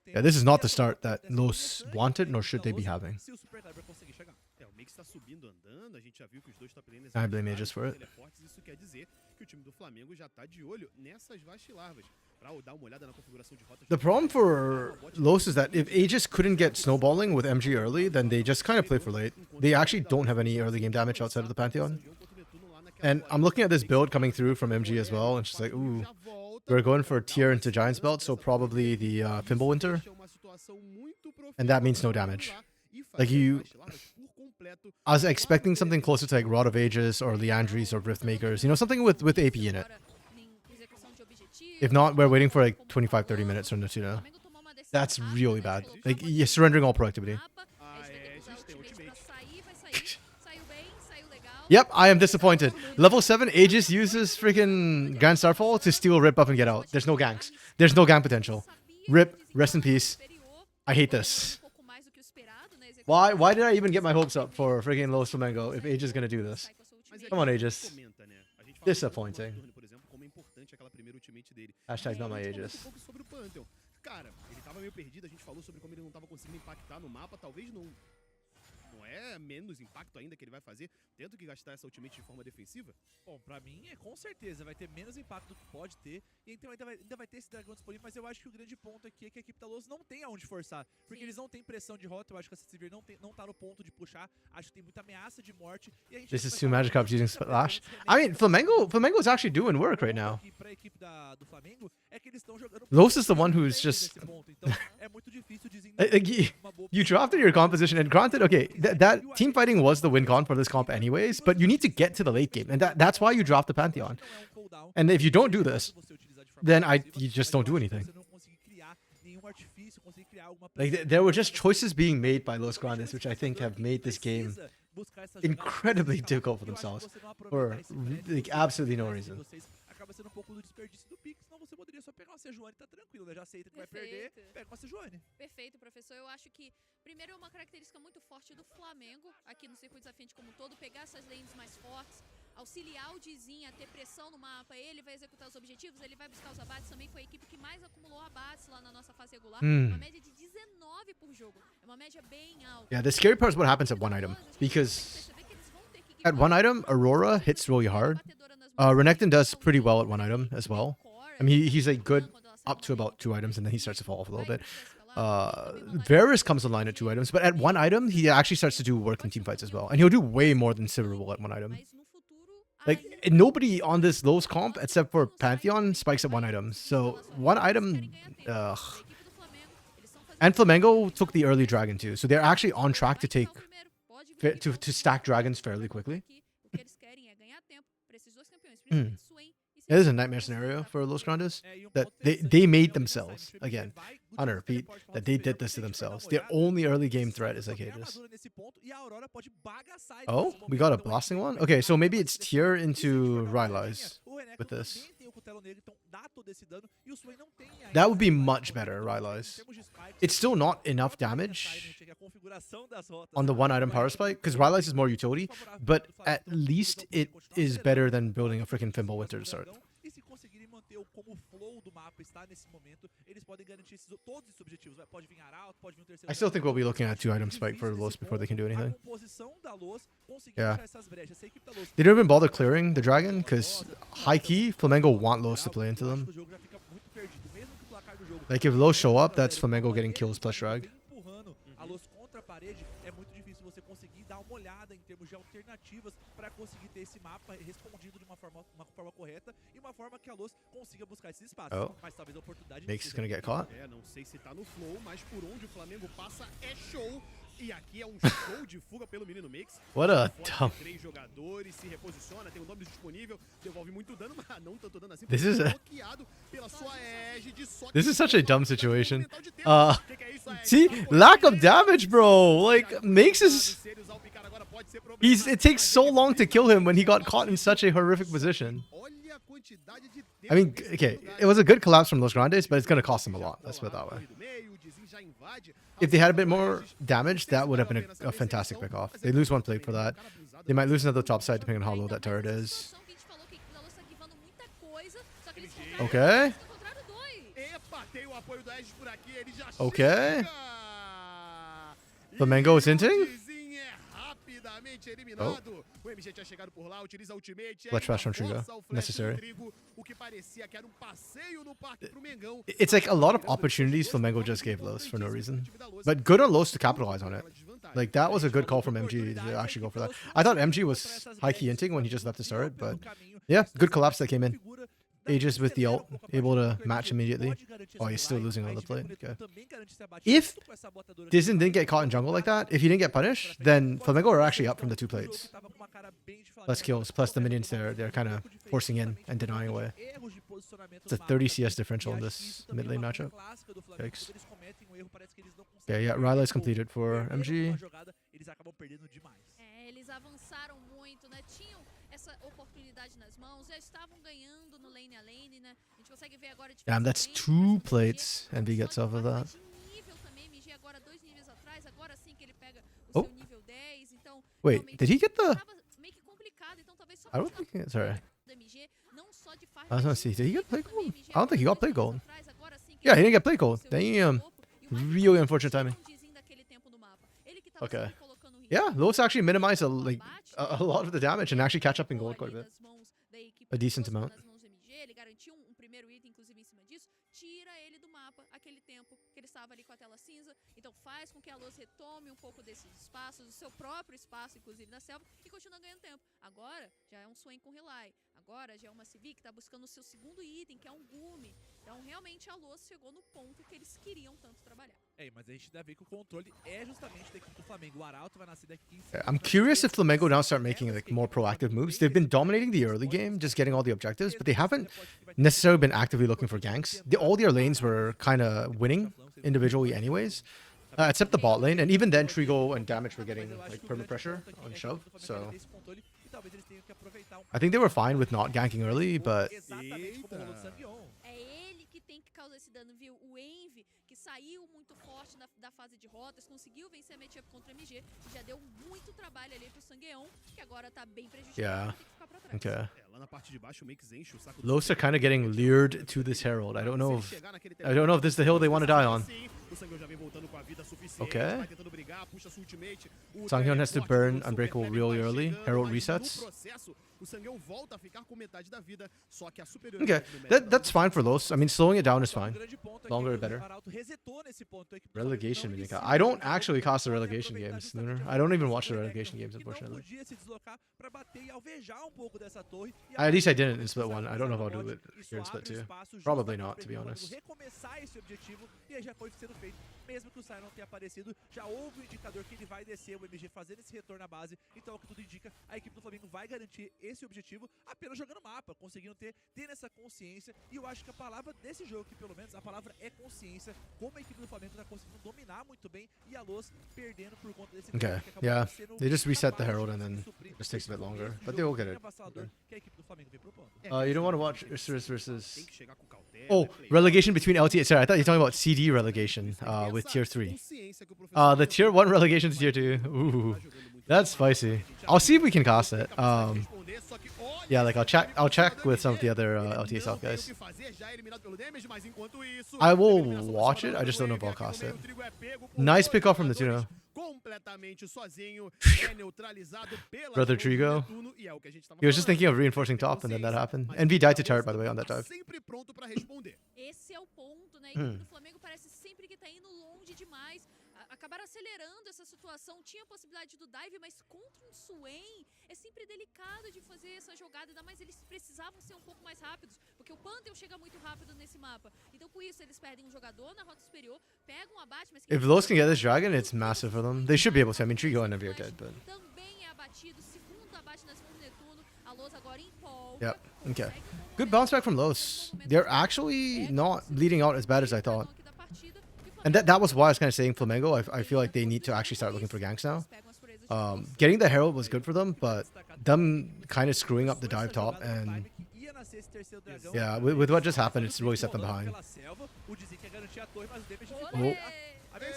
Yeah, this is not the start that Los wanted, nor should they be having. I blame Aegis for it. The problem for Los is that if Aegis couldn't get snowballing with MG early, then they just kind of play for late. They actually don't have any early game damage outside of the Pantheon. And I'm looking at this build coming through from MG as well, and she's like, ooh, we're going for tier into Giant's Belt, so probably the Fimble Winter. And that means no damage. Like I was expecting something closer to like Rod of Ages or Leandries or Riftmakers, you know, something with AP in it. If not, we're waiting for like 25-30 minutes from Natuna. That's really bad. Like, you're surrendering all productivity. Yep, I am disappointed. Level 7 Aegis uses freaking Grand Starfall to steal Rip Buff and get out. There's no ganks. There's no gank potential. Rip, rest in peace. I hate this. Why did I even get my hopes up for freaking Los Flamengo if Aegis is gonna do this? Come on, Aegis. Disappointing. Hashtag not my Aegis. Cara, ele tava meio perdido, a gente falou sobre como ele não tava conseguindo impactar no mapa, talvez não é menos impacto ainda que ele vai fazer, tendo que gastar essa ultimate de forma defensiva? Bom, pra mim é com certeza, vai ter menos impacto do que pode ter, e então ainda vai ter esse dragão disponível, mas eu acho que o grande ponto aqui é que a equipe da Los não tem aonde forçar, porque eles não têm pressão de rota, eu acho que essa Sivir não tá no ponto de puxar, acho que tem muita ameaça de morte, e a gente... This is two Magikarps using Splash. I mean, Flamengo is actually doing work right now. Pra equipe do Flamengo, é que eles estão jogando... Los is the one who's just... Então é muito difícil You drafted your composition, and granted, okay, that team fighting was the win con for this comp anyways, but you need to get to the late game, and that's why you draft the Pantheon. And if you don't do this, then you just don't do anything. Like, there were just choices being made by Los Grandes, which I think have made this game incredibly difficult for themselves, for like absolutely no reason. Acaba sendo pouco do desperdício do pick, senão você poderia só pegar uma Sejuani e tá tranquilo, né? Já aceita que vai perder, pega uma Sejuani. Perfeito, professor. Eu acho que, primeiro, é uma característica muito forte do Flamengo, aqui no Circuito Desafiante como um todo, pegar essas lanes mais fortes, auxiliar o Dizinho a ter pressão no mapa, ele vai executar os objetivos, ele vai buscar os abates, também foi a equipe que mais acumulou abates lá na nossa fase regular, uma média de 19 por jogo, é uma média bem alta. Yeah, the scary part is what happens at one item, because at one item, Aurora hits really hard. Renekton does pretty well at one item as well. I mean, he's like good up to about 2 items, and then he starts to fall off a little bit. Varus comes online at 2 items, but at one item, he actually starts to do work in team fights as well. And he'll do way more than Sivir will at one item. Like, nobody on this lowest comp, except for Pantheon, spikes at one item. So, one item... Ugh. And Flamengo took the early dragon too. So, they're actually on track to take... To stack dragons fairly quickly. It is a nightmare scenario for Los Grandes. That they made themselves. Again, on a repeat, that they did this to themselves. Their only early game threat is Acatus. Oh, we got a blasting one? Okay, so maybe it's tier into Rylai's with this. That would be much better, Rylai's. It's still not enough damage on the one item power spike, because Rylai's is more utility, but at least it is better than building a freaking Fimble Winter to start. I still think we'll be looking at 2 item spike for Los before they can do anything. Yeah. They don't even bother clearing the dragon, because high key, Flamengo want Los to play into them. Like if Los show up, that's Flamengo getting kills plus drag. Oh. Makes is gonna get caught. What a dumb. This is such a dumb situation. See, lack of damage, bro. Like Makes is. It takes so long to kill him when he got caught in such a horrific position. I mean, okay, it was a good collapse from Los Grandes, but it's gonna cost him a lot. Let's put it that way. If they had a bit more damage, that would have been a fantastic pick off. They lose one plate for that. They might lose another top side depending on how low that turret is. Okay. Okay. Flamengo is hinting? Oh. Let's flash on Trigger. Necessary. It's like a lot of opportunities Flamengo just gave Los for no reason. But good on Los to capitalize on it. Like, that was a good call from MG to actually go for that. I thought MG was high-key hinting when he just left the start, but yeah, good collapse that came in. Aegis with the ult, able to match immediately. Oh, he's still losing on the plate. Okay. If Dizen didn't get caught in jungle like that, if he didn't get punished, then Flamengo are actually up from the 2 plates. Less kills, plus the minions they're kind of forcing in and denying away. It's a 30 CS differential in this mid lane matchup. Yikes. Okay, yeah, Rylai's completed for MG. Damn, that's 2 plates, and he gets off of that. Oh. Wait, did he get the... I don't think it's... Sorry. I was gonna see, did he get play gold? I don't think he got play gold. Yeah, he didn't get play gold. Damn. Really unfortunate timing. Okay. Yeah, Los actually minimized a lot of the damage and actually catch up in gold quite a bit. A decent amount. Agora já é uma Civic que tá buscando o seu segundo item, que é Gume. Então realmente a Los chegou no ponto que eles queriam tanto trabalhar. Mas a gente deve ver que o controle é justamente da equipe do Flamengo. O Arauto vai nascer daqui 15 I'm curious if Flamengo now start making like more proactive moves. They've been dominating the early game, just getting all the objectives, but they haven't necessarily been actively looking for ganks. All their lanes were kind of winning individually anyways. Except the bot lane, and even then Trigo and Damage were getting like perma pressure on shove, so I think they were fine with not ganking early, but saiu muito forte da fase de rotas, conseguiu vencer a matchup contra a MG, já deu muito trabalho ali pro Sangueon, que agora tá bem prejudicado. Yeah. Okay. Los are kind of getting lured to this Herald. I don't know if this is the hill they want to die on. Okay. Sanghyun has to burn Unbreakable really early. Herald resets. Okay, that's fine for Los. I mean, slowing it down is fine. Longer better. Relegation, Minika. I don't actually cast the relegation games, Lunar. I don't even watch the relegation games, unfortunately. At least I didn't in Split 1. I don't know if I'll do it here in Split 2. Probably not, to be honest. Mesmo que o Sai não tenha aparecido, já houve um indicador que ele vai descer, o MG fazendo esse retorno à base. Então, o que tudo indica, a equipe do Flamengo vai garantir esse objetivo apenas jogando mapa, conseguindo ter essa consciência. E eu acho que a palavra desse jogo, que pelo menos a palavra é consciência, como a equipe do Flamengo está conseguindo dominar muito bem e a Los perdendo por conta desse Okay, yeah. They just reset the Herald and then it just takes a bit longer. But they will get it. You don't want to watch versus... Oh, relegation between LTA. Sorry, I thought you were talking about CD relegation with Tier 3. The Tier 1 relegation to Tier 2. Ooh, that's spicy. I'll see if we can cast it. Yeah, like I'll check with some of the other LTA South guys. I will watch it. I just don't know if I'll cast it. Nice pick off from the Tuna. Brother Trigo. He was just thinking of reinforcing top and then that happened. Envy died to turret, by the way, on that dive. Esse é o ponto, né? A equipe do Flamengo parece sempre que tá indo longe demais. Acabaram acelerando essa situação. Tinha a possibilidade do dive, mas contra um Swain é sempre delicado de fazer essa jogada. Ainda mais eles precisavam ser um pouco mais rápidos, porque o Pantheon chega muito rápido nesse mapa. Então, com isso, eles perdem um jogador na rota superior, pegam um abate, mas... If Los can get this dragon, it's massive for them. They should be able to. I mean, Trigo and Envy are dead, but... Também é abatido. Segundo abate nas mãos do Netuno. A Los agora empolga. Yep, okay. Good bounce back from Los. They're actually not bleeding out as bad as I thought. And that was why I was kind of saying Flamengo. I feel like they need to actually start looking for ganks now. Getting the Herald was good for them, but them kind of screwing up the dive top and... Yeah, with what just happened, it's really set them behind. Oh.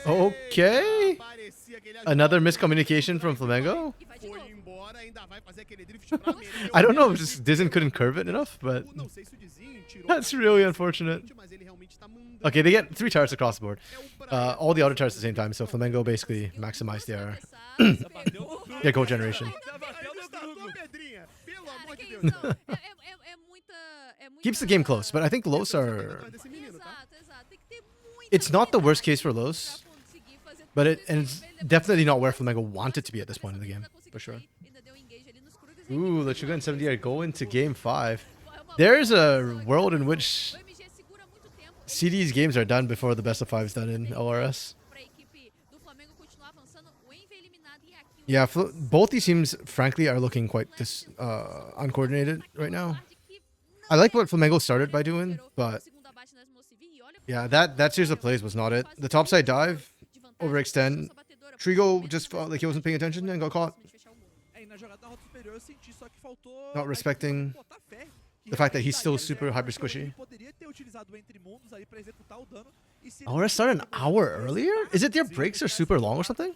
Okay. Another miscommunication from Flamengo. I don't know if just Dizen couldn't curve it enough, but that's really unfortunate. Okay, they get 3 turrets across the board. All the other turrets at the same time, so Flamengo basically maximized their goal generation. Keeps the game close, but I think Los are... It's not the worst case for Los, but it's definitely not where Flamengo want it to be at this point in the game, for sure. Ooh, Lechuga and 78 go into game 5. There's a world in which CD's games are done before the best of 5 is done in LRS. Yeah, both these teams, frankly, are looking quite uncoordinated right now. I like what Flamengo started by doing, but yeah, that series of plays was not it. The topside dive, overextend. Trigo just felt like he wasn't paying attention and got caught. Not respecting the fact that he's still super hyper squishy. LRS started an hour earlier? Is it their breaks are super long or something?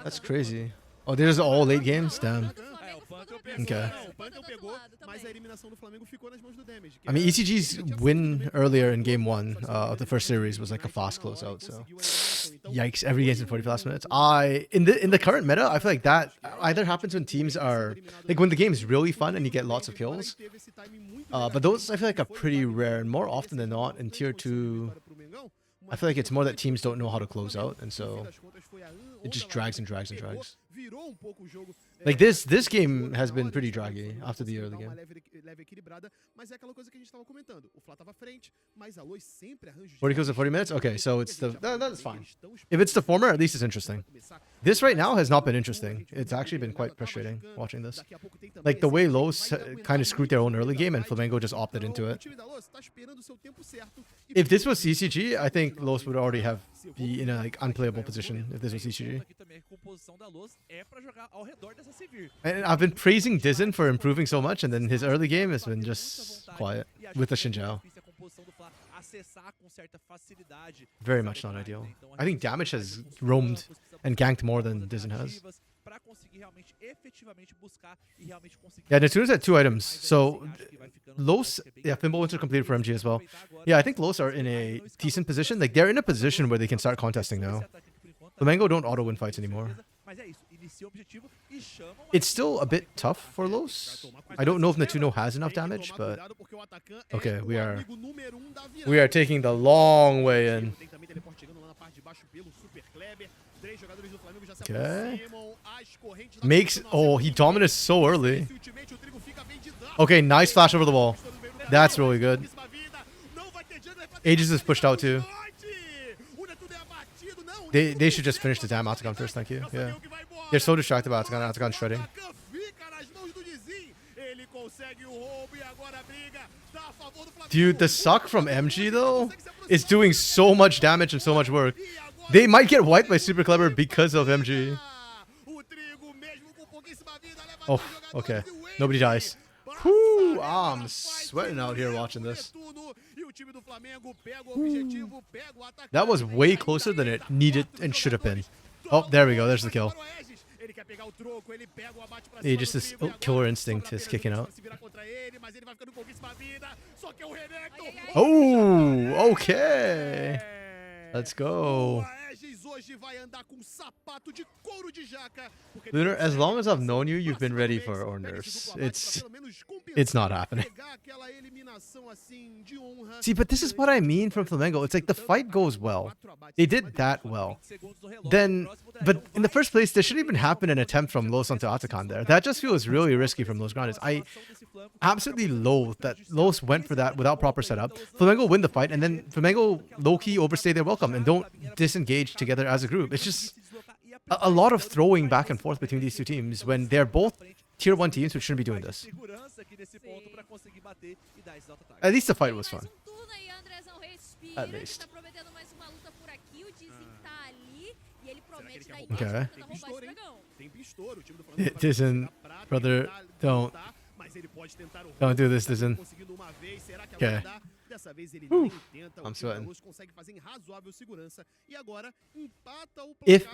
That's crazy. Oh, there's all late games? Damn. Okay. I mean, ECG's win earlier in game 1 of the first series was like a fast closeout, so yikes, every game's in 45 last minutes. In the current meta, I feel like that either happens when teams are like when the game's really fun and you get lots of kills. But those I feel like are pretty rare, and more often than not in tier 2 I feel like it's more that teams don't know how to close out, and so it just drags and drags and drags. Like this game has been pretty draggy after the early game. 40 kills in 40 minutes? Okay, so it's the... that's fine. If it's the former, at least it's interesting. This right now has not been interesting. It's actually been quite frustrating watching this. Like the way Los kind of screwed their own early game and Flamengo just opted into it. If this was CCG, I think Los would already have be in a like unplayable position if this was CCG. And I've been praising Dizen for improving so much, and then his early game has been just quiet with the Xinjiao. Very much not ideal. I think damage has roamed and ganked more than Dizen has. conseguir realmente efetivamente buscar e realmente conseguir. Yeah, Natsuna's at 2 items. So Los, yeah, Fimble Winter completed for MG as well. Yeah, I think Los are in a decent position. Like they're in a position where they can start contesting now. Flamengo don't auto win fights anymore. It's still a bit tough for Los. I don't know if Natsuno has enough damage, but okay, we are taking the long way in. Okay. Makes, oh, he dominates so early. Okay, nice flash over the wall. That's really good. Aegis is pushed out too. They should just finish the damn Octagon first, thank you. Yeah. They're so distracted by Octagon. Octagon shredding. Dude, the suck from MG though is doing so much damage and so much work. They might get wiped by Super Clever because of MG. Oh, okay. Nobody dies. Whew, I'm sweating out here watching this. That was way closer than it needed and should have been. Oh, there we go. There's the kill. Just this killer instinct is kicking out. Oh, okay. Let's go. Lunar, as long as I've known you, you've been ready for our nerfs. It's not happening. See, but this is what I mean from Flamengo. It's like the fight goes well. They did that well. But in the first place, there shouldn't even happen an attempt from Los onto Atakan there. That just feels really risky from Los Grandes. I absolutely loathe that Los went for that without proper setup. Flamengo win the fight, and then Flamengo low-key overstay their welcome and don't disengage together as a group. It's just a lot of throwing back and forth between these two teams when they're both tier 1 teams which shouldn't be doing this. At least the fight was fun. At least. Okay. Dizen, brother, don't do this, Dizen. Okay. Whew. I'm sweating. If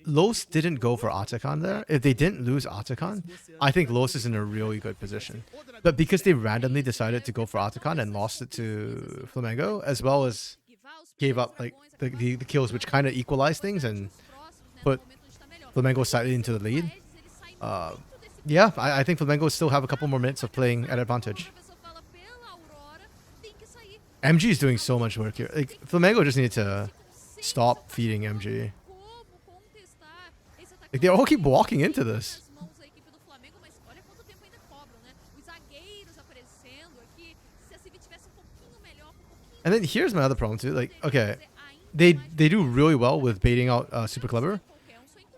Los didn't go for Atakan there, if they didn't lose Atakan, I think Los is in a really good position. But because they randomly decided to go for Atakan and lost it to Flamengo, as well as gave up like the kills which kind of equalized things and put Flamengo slightly into the lead, yeah, I think Flamengo still have a couple more minutes of playing at advantage. MG is doing so much work here. Like Flamengo just need to stop feeding MG. Like they all keep walking into this. And then here's my other problem too. Like, okay, they do really well with baiting out Super Clever.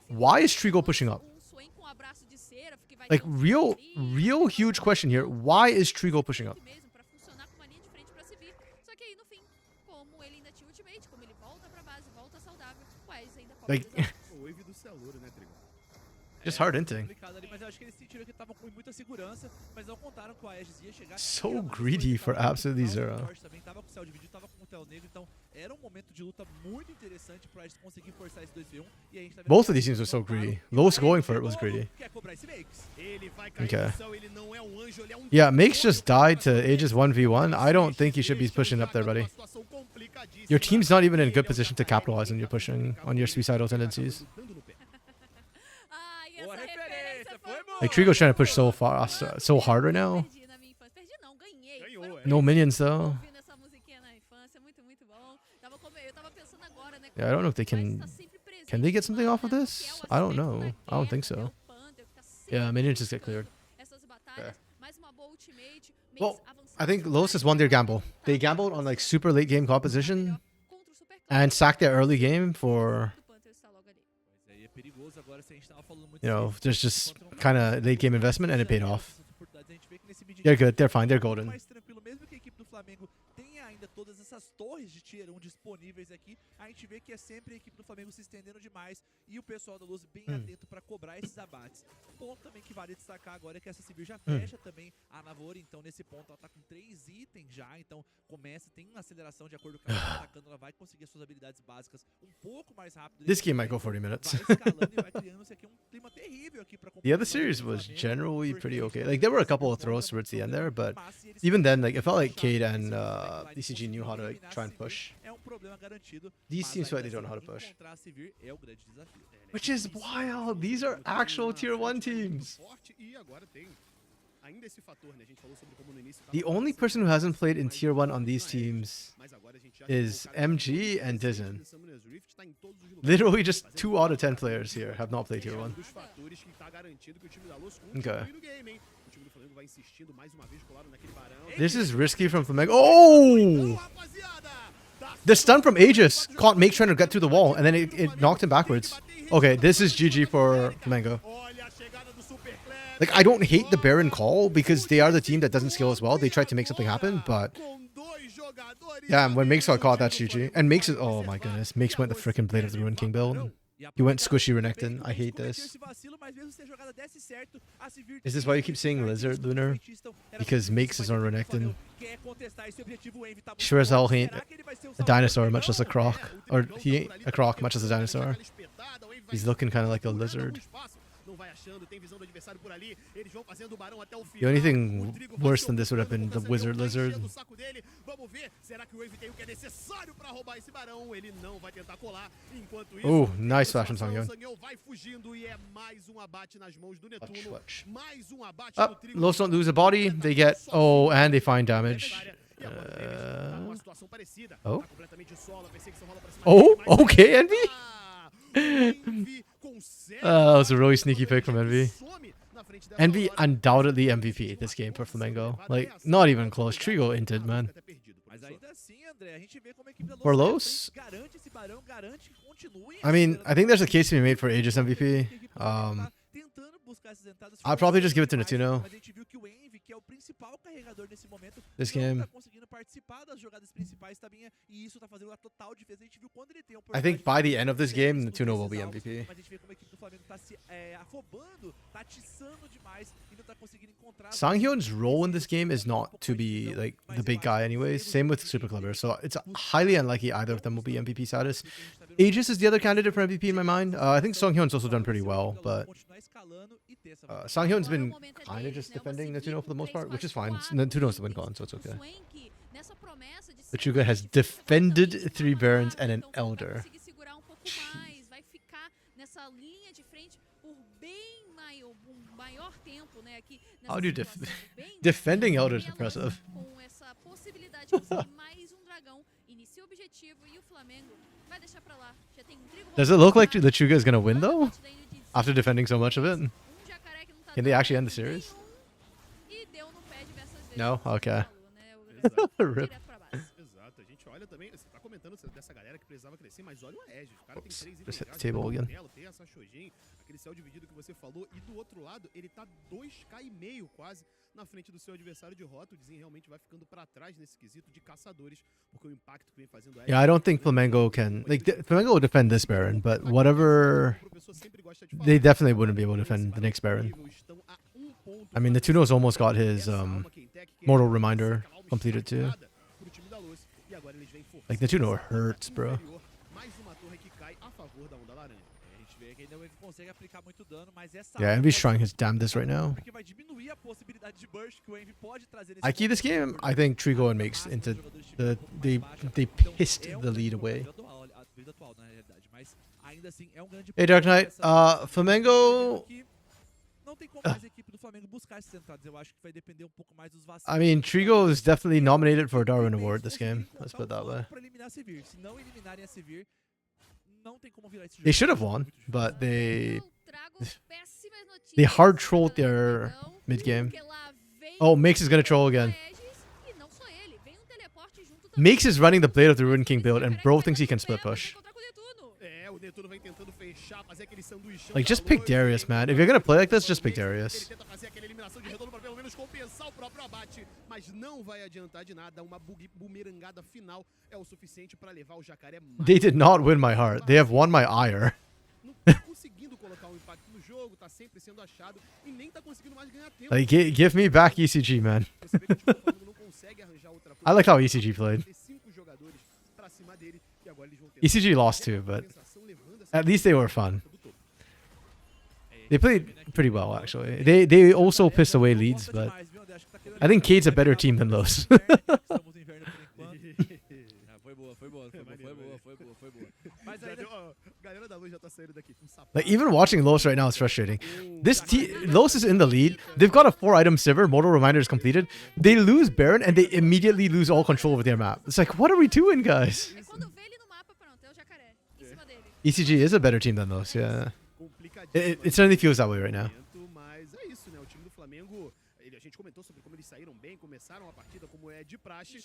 Why is Trigo pushing up? Like real huge question here. Why is Trigo pushing up? Like, just hard inting. So greedy for absolutely zero. Both of these teams were so greedy. Los going for it was greedy. Okay. Yeah, Makes just died to Aegis 1v1. I don't think you should be pushing up there, buddy. Your team's not even in a good position to capitalize on your pushing, on your suicidal tendencies. Like Trigo's trying to push so far, so hard right now. No minions though. Yeah, I don't know if they can. Can they get something off of this? I don't know. I don't think so. Yeah, minions just get cleared. Okay. Well, I think Los has won their gamble. They gambled on like super late game composition and sacked their early game for, you know, there's just kind of late game investment and it paid off. They're good. They're fine. They're golden. Todas essas torres de tier 1 disponíveis aqui, a gente vê que é sempre a equipe do Flamengo se estendendo demais e o pessoal da Luz bem atento para cobrar esses abates. Ponto também que vale destacar agora é que essa civil já fecha também a Navor, então nesse ponto ela tá com 3 itens já, então começa, tem uma aceleração de acordo com o que ela tá atacando, ela vai conseguir as suas habilidades básicas um pouco mais rápido. This game might go 40 minutes. Vai escalando e vai criando aqui um clima terrível aqui pra The other acompanhar series o was Flamengo, generally porque pretty okay. eles Like there were a estão couple of com throws bola towards the end there, but mas eles even then, conseguem like it felt like puxar Cade esse and backline, DCG knew how to like eliminar try and Sivir push. é um problema garantido, These mas teams feel like ainda they don't know how assim, to push. encontrar a Sivir é o grande desafio. Which is wild. These are actual tier 1 teams. E agora tem ainda esse fator, né? A gente falou sobre como no início The only person who hasn't played in tier 1 on these teams is MG and Dizen. Literally just 2 out of 10 players here have not played tier 1. Okay. This is risky from Flamengo. Oh! The stun from Aegis caught Make trying to get through the wall, and then it knocked him backwards. Okay, this is GG for Flamengo. Like, I don't hate the Baron call because they are the team that doesn't scale as well. They tried to make something happen, but yeah, when Makes got caught, that's GG. And Makes is, oh my goodness, Makes went the freaking Blade of the Ruin King build. He went squishy Renekton. I hate this. Is this why you keep saying Lizard, Lunar? Because Makes is on Renekton. Sure as hell he ain't a dinosaur, much as a croc. Or he ain't a croc, much as a dinosaur. He's looking kind of like a lizard. The only thing worse than this would have been the Wizard Lizard. Oh, nice flash from Sangyeon. Up, Los don't lose a body. They get, oh, and they find damage. Oh? Oh, okay, Envy? That was a really sneaky pick from Envy. Envy undoubtedly MVP this game for Flamengo. Like, not even close. Trigo inted, man. For Los? I mean, I think there's a case to be made for Aegis MVP. I'll probably just give it to Netuno. This game. I think by the end of this game, Netuno will be MVP. Sanghyun's role in this game is not to be like the big guy anyways. Same with Super Clever. So it's highly unlikely either of them will be MVP status. Aegis is the other candidate for MVP in my mind. I think Sanghyun's also done pretty well, but Sanghyun's been kind of just defending Netuno for the most part, which is fine. Netuno's the win con, so it's okay. Lechuga has defended 3 Barons and an Elder. How do you defending Elder is impressive. Does it look like Lechuga is going to win though? After defending so much of it? Can they actually end the series? No? Okay. Rip. Oops. Just hit the table again. Aquele céu dividido que você falou, e do outro lado, ele tá 2k e meio quase na frente do seu adversário de rota. O Dizin realmente vai ficando para trás nesse quesito de caçadores, porque o impacto que vem fazendo Yeah, I don't think Flamengo can, like, Flamengo will defend this Baron, but whatever, they definitely wouldn't be able to defend the next Baron. I mean, Netuno's almost got his Mortal Reminder completed too. Like, Netuno hurts, bro. Yeah, Envy's trying his damnedest right now. I key this game. I think Trigo and Makes into the they pissed the lead away. Hey Dark Knight, Flamengo. I mean, Trigo is definitely nominated for a Darwin Award this game. Let's put it that way. They should have won, but they hard trolled their mid game. Oh, Makes is gonna troll again. Makes is running the Blade of the Ruin King build, and bro thinks he can split push. Like, just pick Darius, man. If you're gonna play like this, just pick Darius. They did not win my heart. They have won my ire. Like, give me back ECG, man. I like how ECG played. ECG lost too, but at least they were fun. They played pretty well, actually. They also pissed away leads, but I think Cade's a better team than Los. Like, even watching Los right now is frustrating. Los is in the lead. They've got a 4-item Sivir. Mortal Reminder is completed. They lose Baron, and they immediately lose all control over their map. It's like, what are we doing, guys? ECG is a better team than Los, yeah. It certainly feels that way right now.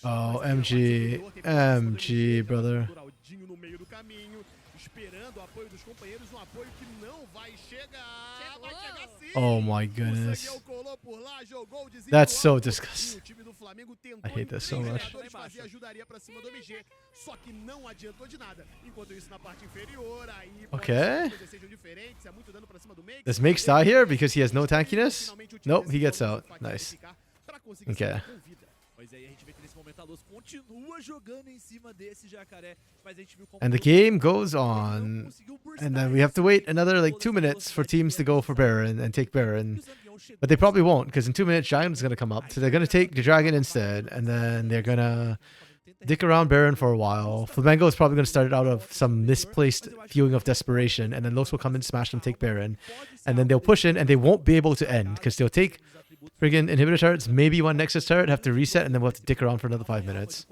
Oh, MG. MG, brother. Oh my goodness. That's so disgusting. I hate this so much. Okay. Does Makes die here because he has no tankiness? Nope, he gets out. Nice. Okay. And the game goes on. And then we have to wait another like 2 minutes for teams to go for Baron and take Baron. But they probably won't, because in 2 minutes Giant's going to come up. So they're going to take the Dragon instead. And then they're going to dick around Baron for a while. Flamengo is probably going to start it out of some misplaced feeling of desperation. And then Los will come in, smash them, take Baron. And then they'll push in and they won't be able to end, because they'll take friggin' inhibitor turrets, maybe one Nexus turret, have to reset, and then we'll have to dick around for another 5 minutes.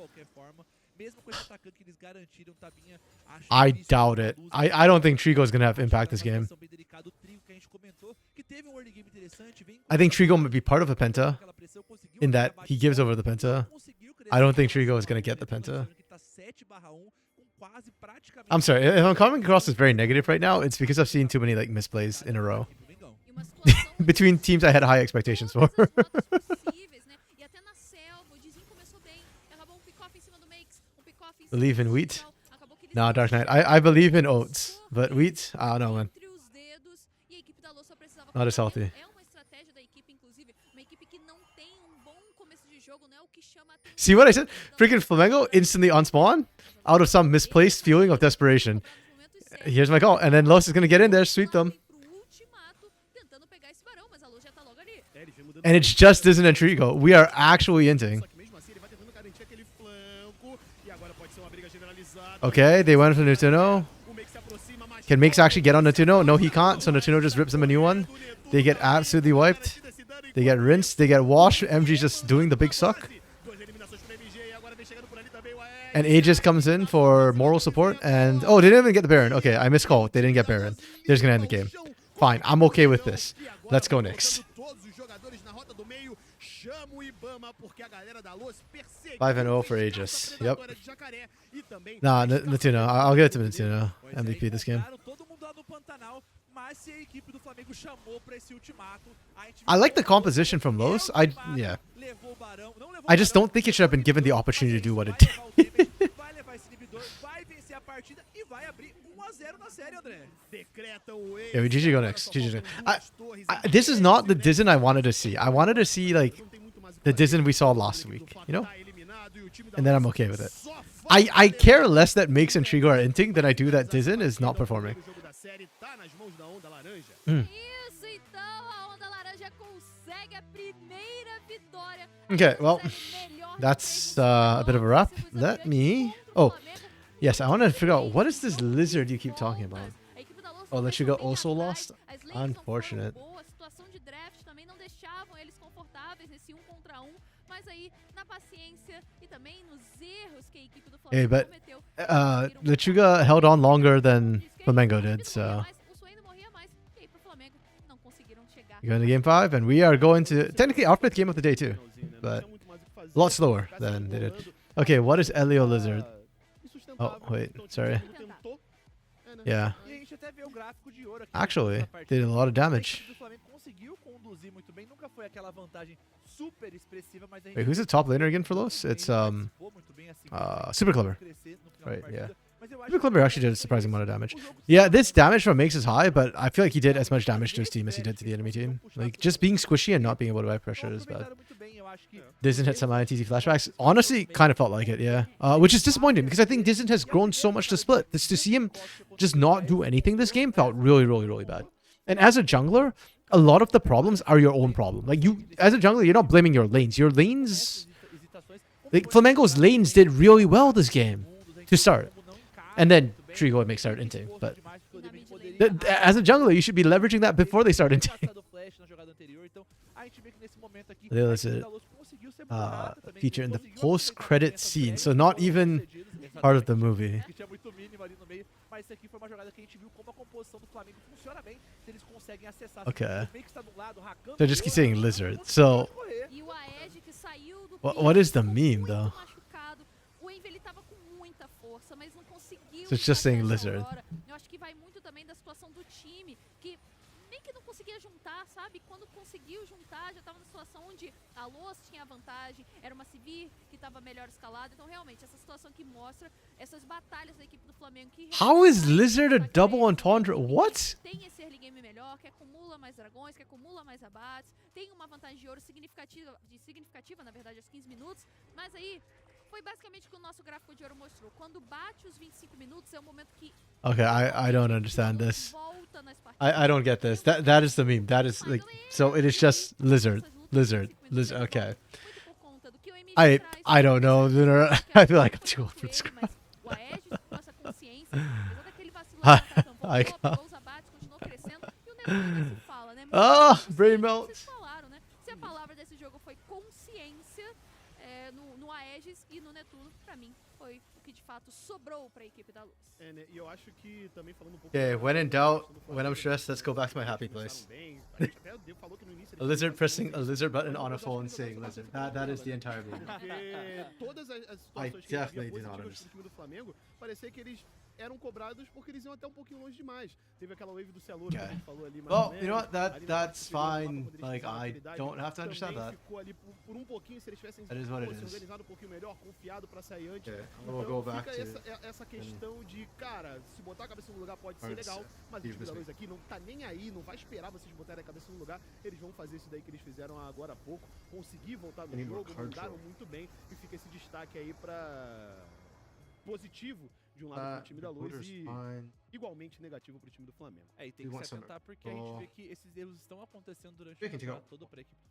I doubt it. I don't think Trigo is going to have impact this game. I think Trigo might be part of a Penta, in that he gives over the Penta. I don't think Trigo is going to get the Penta. I'm sorry, if I'm coming across as very negative right now, it's because I've seen too many like misplays in a row. Between teams I had high expectations for. Believe in wheat? Nah, Dark Knight. I believe in oats, but wheat? I don't know, man. Not as healthy. See what I said? Freaking Flamengo instantly on spawn out of some misplaced feeling of desperation. Here's my call. And then Los is going to get in there, sweep them. And it's just Dizen and Trigo. We are actually inting. Okay, they went for Nutuno. Can Makes actually get on Nutuno? No, he can't. So Nutuno just rips them a new one. They get absolutely wiped. They get rinsed. They get washed. MG's just doing the big suck. And Aegis comes in for moral support. And oh, they didn't even get the Baron. Okay, I miscalled. They didn't get Baron. They're just going to end the game. Fine, I'm okay with this. Let's go next. 5-0 for Aegis. Yep. Nah, Nutuno. I'll give it to Nutuno. MVP this game. I like the composition from Los. Yeah. I just don't think it should have been given the opportunity to do what it did. Yeah, we GG go next. GG. This is not the Dizen I wanted to see. I wanted to see like the Dizen we saw last week, you know? And then I'm okay with it. I care less that Makes and Trigo are inting than I do that Dizen is not performing. Okay, well, that's a bit of a wrap. Let me... Oh, yes, I want to figure out, what is this lizard you keep talking about? Oh, Lechuga also lost? Unfortunate. Hey, but Lechuga held on longer than Flamengo did, so... You're going to game 5, and we are going to... Technically, our 5th game of the day, too. But a lot slower than they did. Okay, what is Elio Lizard? Oh, wait, sorry. Yeah. Actually, did a lot of damage. Wait, who's the top laner again for Los? It's Super Clever. Right, yeah. Super Clever actually did a surprising amount of damage. Yeah, this damage from Makes is high, but I feel like he did as much damage to his team as he did to the enemy team. Like, just being squishy and not being able to buy pressure is bad. Dizen had some INTZ flashbacks. Honestly, kind of felt like it, yeah. Which is disappointing, because I think Dizen has grown so much to split. To see him just not do anything this game felt really, really, really bad. And as a jungler, a lot of the problems are your own problem. Like you, as a jungler, you're not blaming your lanes. Your lanes, like Flamengo's lanes did really well this game to start, and then Trigo makes start inting. But as a jungler, you should be leveraging that before they start inting. This is feature in the post-credit scene, so not even part of the movie. Okay. So just keep saying lizard. So what is the meme though? So it's just saying lizard. Que não conseguia juntar, sabe? Quando conseguiu juntar, já tava na situação onde a Loas tinha vantagem, era uma Sivir que tava melhor escalada. Então, realmente, essa situação que mostra essas batalhas da equipe do Flamengo que How is Lizard a double entendre? What? Tem esse early game melhor, que acumula mais dragões, que acumula mais abates, tem uma vantagem de ouro significativa, na verdade, aos 15 minutos, mas aí foi basicamente o que o nosso gráfico de ouro mostrou. Quando bate os 25 minutos é o momento que Okay, I don't understand this. I don't get this. That is the meme. That is like, so it is just lizard. Okay. I don't know. I feel like I'm too old for this crap. Ah, brain melt. Se a palavra desse jogo foi consciência, no Aegis e no Netuno, pra mim, foi o que de fato sobrou pra equipe da Luz. E eu acho que também falando um pouco. Okay, when in doubt, when I'm stressed, let's go back to my happy place. A lizard pressing a lizard button on a phone saying lizard. That is the entire meme. Todas as I situações definitely que do not positivas pro understand. time do Flamengo, parecia que eles eram cobrados porque eles iam até um pouquinho longe demais. Teve aquela wave do Celor que a gente falou ali, mais ou Well, menos. you know what? Ali That's no mapa, fine. quando eles Like, tiveram I habilidade, don't have to understand também that. ficou ali por um pouquinho, se eles tivessem That is what it se is. organizado um pouquinho melhor, confiado pra sair antes. Okay, Então we'll go back fica to essa questão de, cara, se botar a cabeça no lugar pode ser legal, mas o time da Luz aqui não tá nem aí, não vai esperar vocês botarem a cabeça no lugar, eles vão fazer isso daí que eles fizeram agora há pouco, conseguir voltar no jogo, mandaram muito bem e fica esse destaque aí pra positivo de um lado pro time da Luz e igualmente negativo pro time do Flamengo. E tem que se atentar porque a gente vê que esses erros estão acontecendo durante o campeonato todo pra equipe do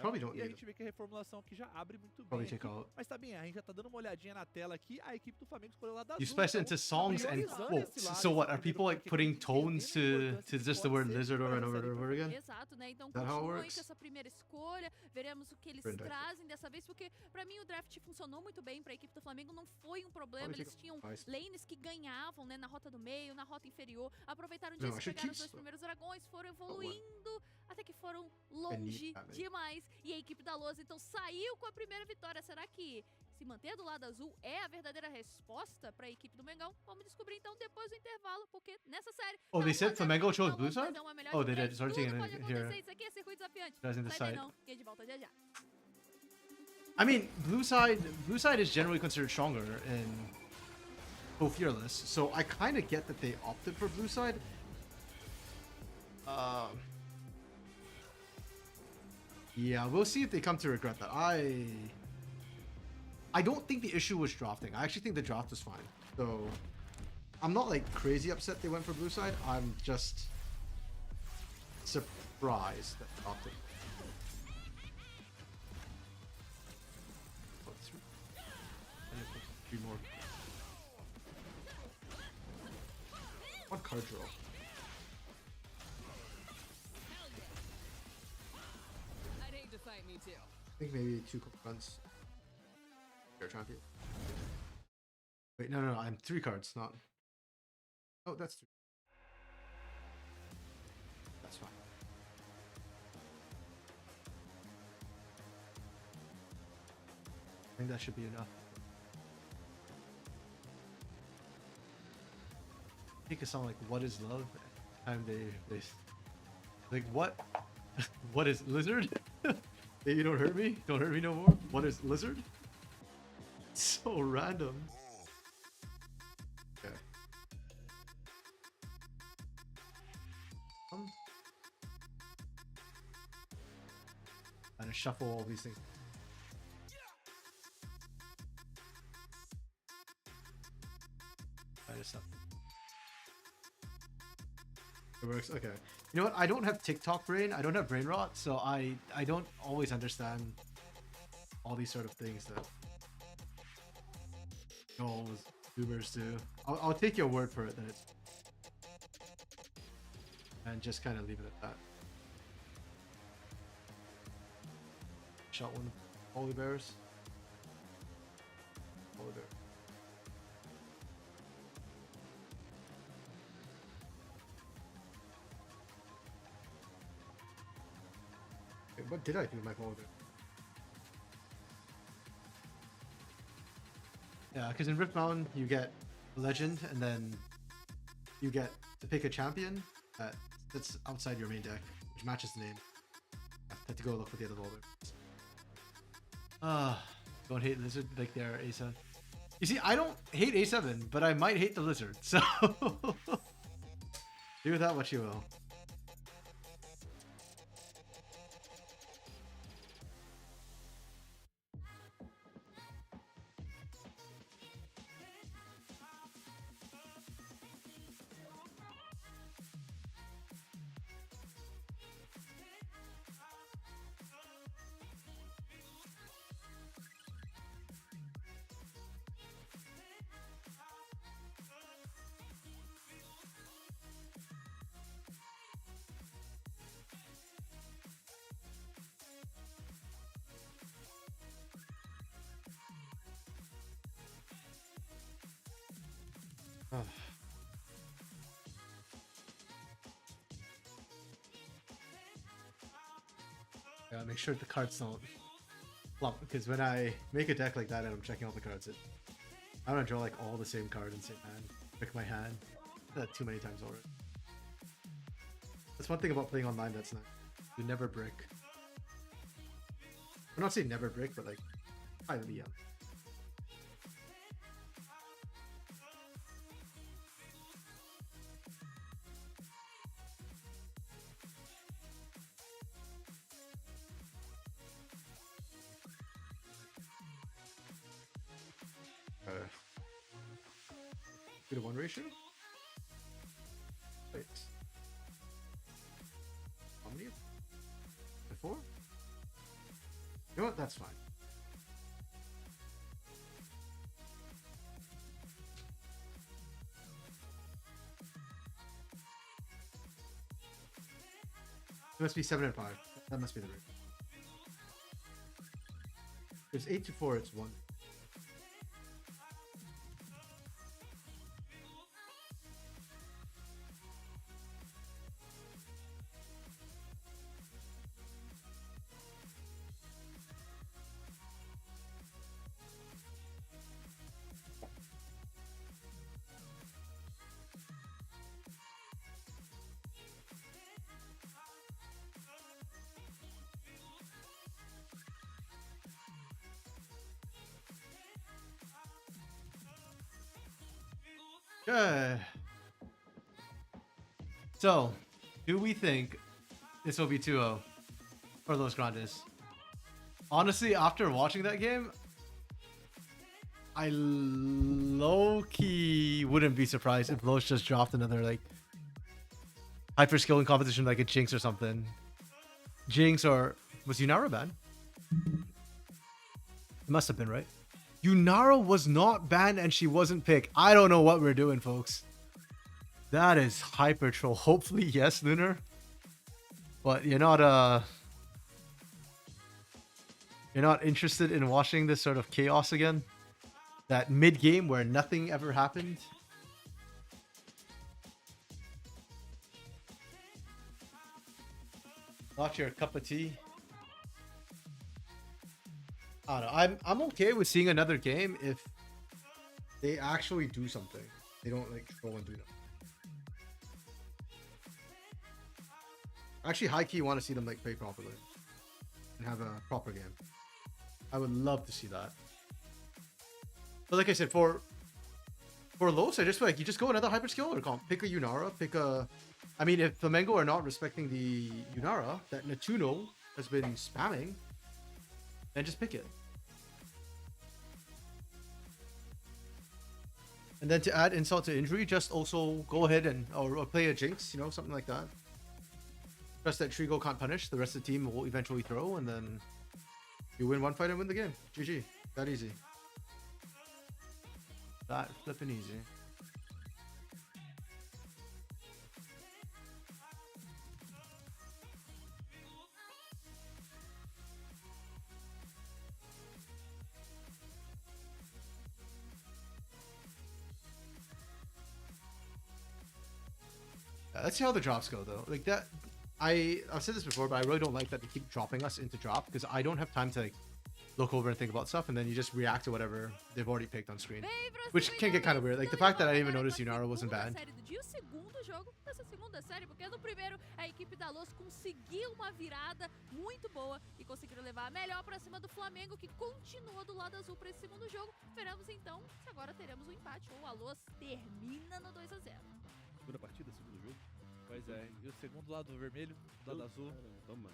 Flamengo. E a gente vê que a reformulação aqui já abre muito bem aqui. Mas tá bem, a gente já tá dando uma olhadinha na tela aqui, a equipe do Flamengo escolheu lá da You spliced it into songs and quotes. So what? Are people like putting tones to just the word lizard over and over and over again? Exato, né? Então That how it continuem works? com essa primeira escolha, veremos o que eles Verdade. trazem dessa vez, porque pra mim o draft funcionou muito bem pra equipe do Flamengo, não foi um problema, eles tinham lanes que ganhavam, né, na rota do meio, na rota inferior, aproveitaram disso, pegaram os dois primeiros dragões, foram evoluindo, até que foram longe demais, e a equipe da Lousa então saiu com a primeira vitória. Será que se manter do lado azul é a verdadeira resposta para a equipe do Mengão? Vamos descobrir então depois do intervalo, porque nessa série... Oh, they said Flamengo chose blue side? Oh, Oh, they did. Sorry, taking pode it acontecer, here. isso aqui é circuito desafiante. Doesn't Sai daí decide. não, que de volta já já. I mean, blue side is generally considered stronger in Go Fearless, so I kind of get that they opted for blue side. Yeah, we'll see if they come to regret that. I don't think the issue was drafting. I actually think the draft was fine. So I'm not like crazy upset they went for blue side. I'm just surprised that they opted. Oh, three more. What card draw? I'd hate to fight me too. I think maybe 2 runs. Fair champion. Wait, no, I'm 3 cards, not. Oh, that's 3. That's fine. I think that should be enough. Make a song like "What Is Love?" And they like what? What is lizard? Hey, you don't hurt me. Don't hurt me no more. What is lizard? So random. Okay. And shuffle all these things. I just have. It works. Okay. You know what? I don't have TikTok brain. I don't have brain rot, so I don't always understand all these sort of things that all boomers do. I'll take your word for it that it's, and just kind of leave it at that. Shot one polar bears. Polar bear. Wait, what did I do with my polar bear? Yeah, because in Rift Mountain you get legend, and then you get to pick a champion that's outside your main deck, which matches the name. I have to go look for the other polar bears. Don't hate lizard like they're A7. You see, I don't hate A7, but I might hate the lizard, so do with that what you will. Yeah, make sure the cards don't flop, because when I make a deck like that and I'm checking all the cards, I'm gonna draw like all the same card in the same hand. Pick my hand. That too many times already. That's one thing about playing online that's not. You never brick. I'm not saying never brick, but like highly young. To 1 ratio? Wait. How many? 4? You know what? That's fine. It must be 7 and 5. That must be the rate. There's 8 to 4, it's 1. Good. So, do we think this will be 2-0 for Los Grandes? Honestly, after watching that game, I low-key wouldn't be surprised if Los just dropped another like hyper skilling competition like a Jinx or something. Jinx or was Yunara banned? It must have been, right? Yunara was not banned and she wasn't picked. I don't know what we're doing, folks. That is hyper troll. Hopefully, yes, Lunar. But you're not interested in watching this sort of chaos again? That mid-game where nothing ever happened? Not your cup of tea? I don't know. I'm okay with seeing another game if they actually do something. They don't like troll and do nothing. Actually, high key want to see them like play properly and have a proper game. I would love to see that. But like I said, for Los, I just feel like you just go another hyper skill or comp. Pick a Yunara. Pick a. I mean, if Flamengo are not respecting the Yunara that Natuno has been spamming, then just pick it. And then to add insult to injury, just also go ahead and or play a jinx, you know, something like that. Trust that Trigo can't punish. The rest of the team will eventually throw, and then you win one fight and win the game. GG. That easy. That flipping easy. Let's see how the drops go though. Like that, I've said this before, but I really don't like that they keep dropping us into drop because I don't have time to like look over and think about stuff, and then you just react to whatever they've already picked on screen, which can get kind of weird. Like the fact that I didn't even notice Yunara wasn't banned. Nessa segunda série, porque no primeiro a equipe da Los conseguiu uma virada muito boa e conseguiram levar a melhor pra cima do Flamengo, que continua do lado azul pra esse segundo jogo. Veremos então se agora teremos um empate ou a Los termina no 2 a 0. Segunda partida, segundo jogo. Pois é, e o segundo lado vermelho, do lado azul. Toma.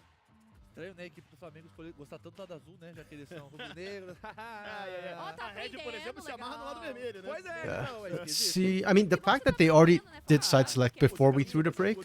Estranho, né? A equipe do Flamengo escolher gostar tanto do lado azul, né? Já que eles são rubro-negros. Ó, tá A Red, por exemplo, se amarra no lado legal. vermelho, né? Pois é, Yeah. não, é esquisito. See, I mean, the fact that they already did side select before we threw the break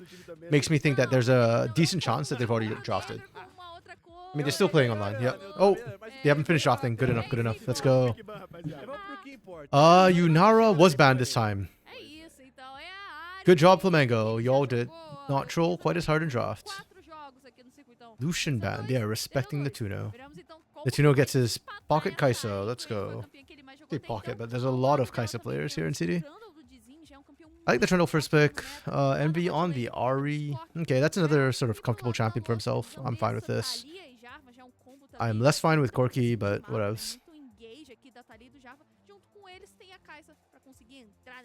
makes me think that there's a decent chance that they've already drafted. I mean, they're still playing online. Yeah. Oh, they haven't finished drafting. Good enough. Good enough. Let's go. Vamos pro que importa. Yunara was banned this time. É isso, então é a área. Good job, Flamengo. Y'all did not troll quite as hard in draft. 4 jogos aqui no Circuitão. Lucian banned. Yeah, respecting the Tuno. Veremos então como The Tuno gets his empatar pocket essa Kai'Sa. área. Let's Foi a go. campeã que ele mais jogou Say até pocket, então. but there's a lot of Kai'Sa players here in CD. Trundle do Dizin já é um campeão I like the Trundle first pick. muito Envy on the Ari. Okay, that's another sort of comfortable champion for himself. I'm fine with this. I'm less fine with Corki, but what else?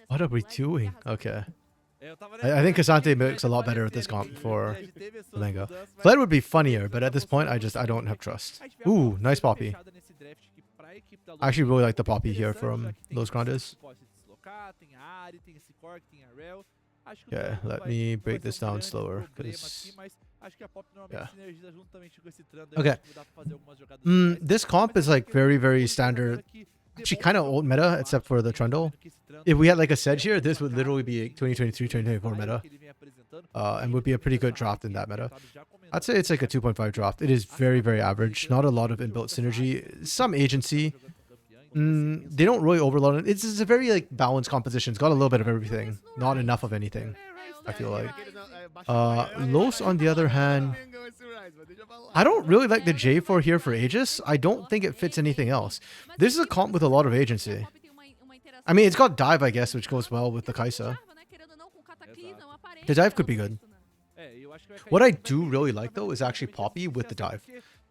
What are we doing? Okay. I think Cassante makes a lot better with this comp for Flamengo. Fled would be funnier, but at this point, I don't have trust. Ooh, nice Poppy. I actually really like the Poppy here from Los Grandes. Yeah, let me break this down slower, because... Yeah. Okay. This comp is like very, very standard. Actually, kind of old meta, except for the Trundle. If we had like a Sedge here, this would literally be a 2023, 2024 meta. And would be a pretty good draft in that meta. I'd say it's like a 2.5 draft. It is very, very average. Not a lot of inbuilt synergy. Some agency. They don't really overload it. It's a very like balanced composition. It's got a little bit of everything. Not enough of anything, I feel like. Los, on the other hand, I don't really like the J4 here for Aegis. I don't think it fits anything else. This is a comp with a lot of agency. I mean, it's got dive, I guess, which goes well with the Kai'Sa. The dive could be good. What I do really like, though, is actually Poppy with the dive.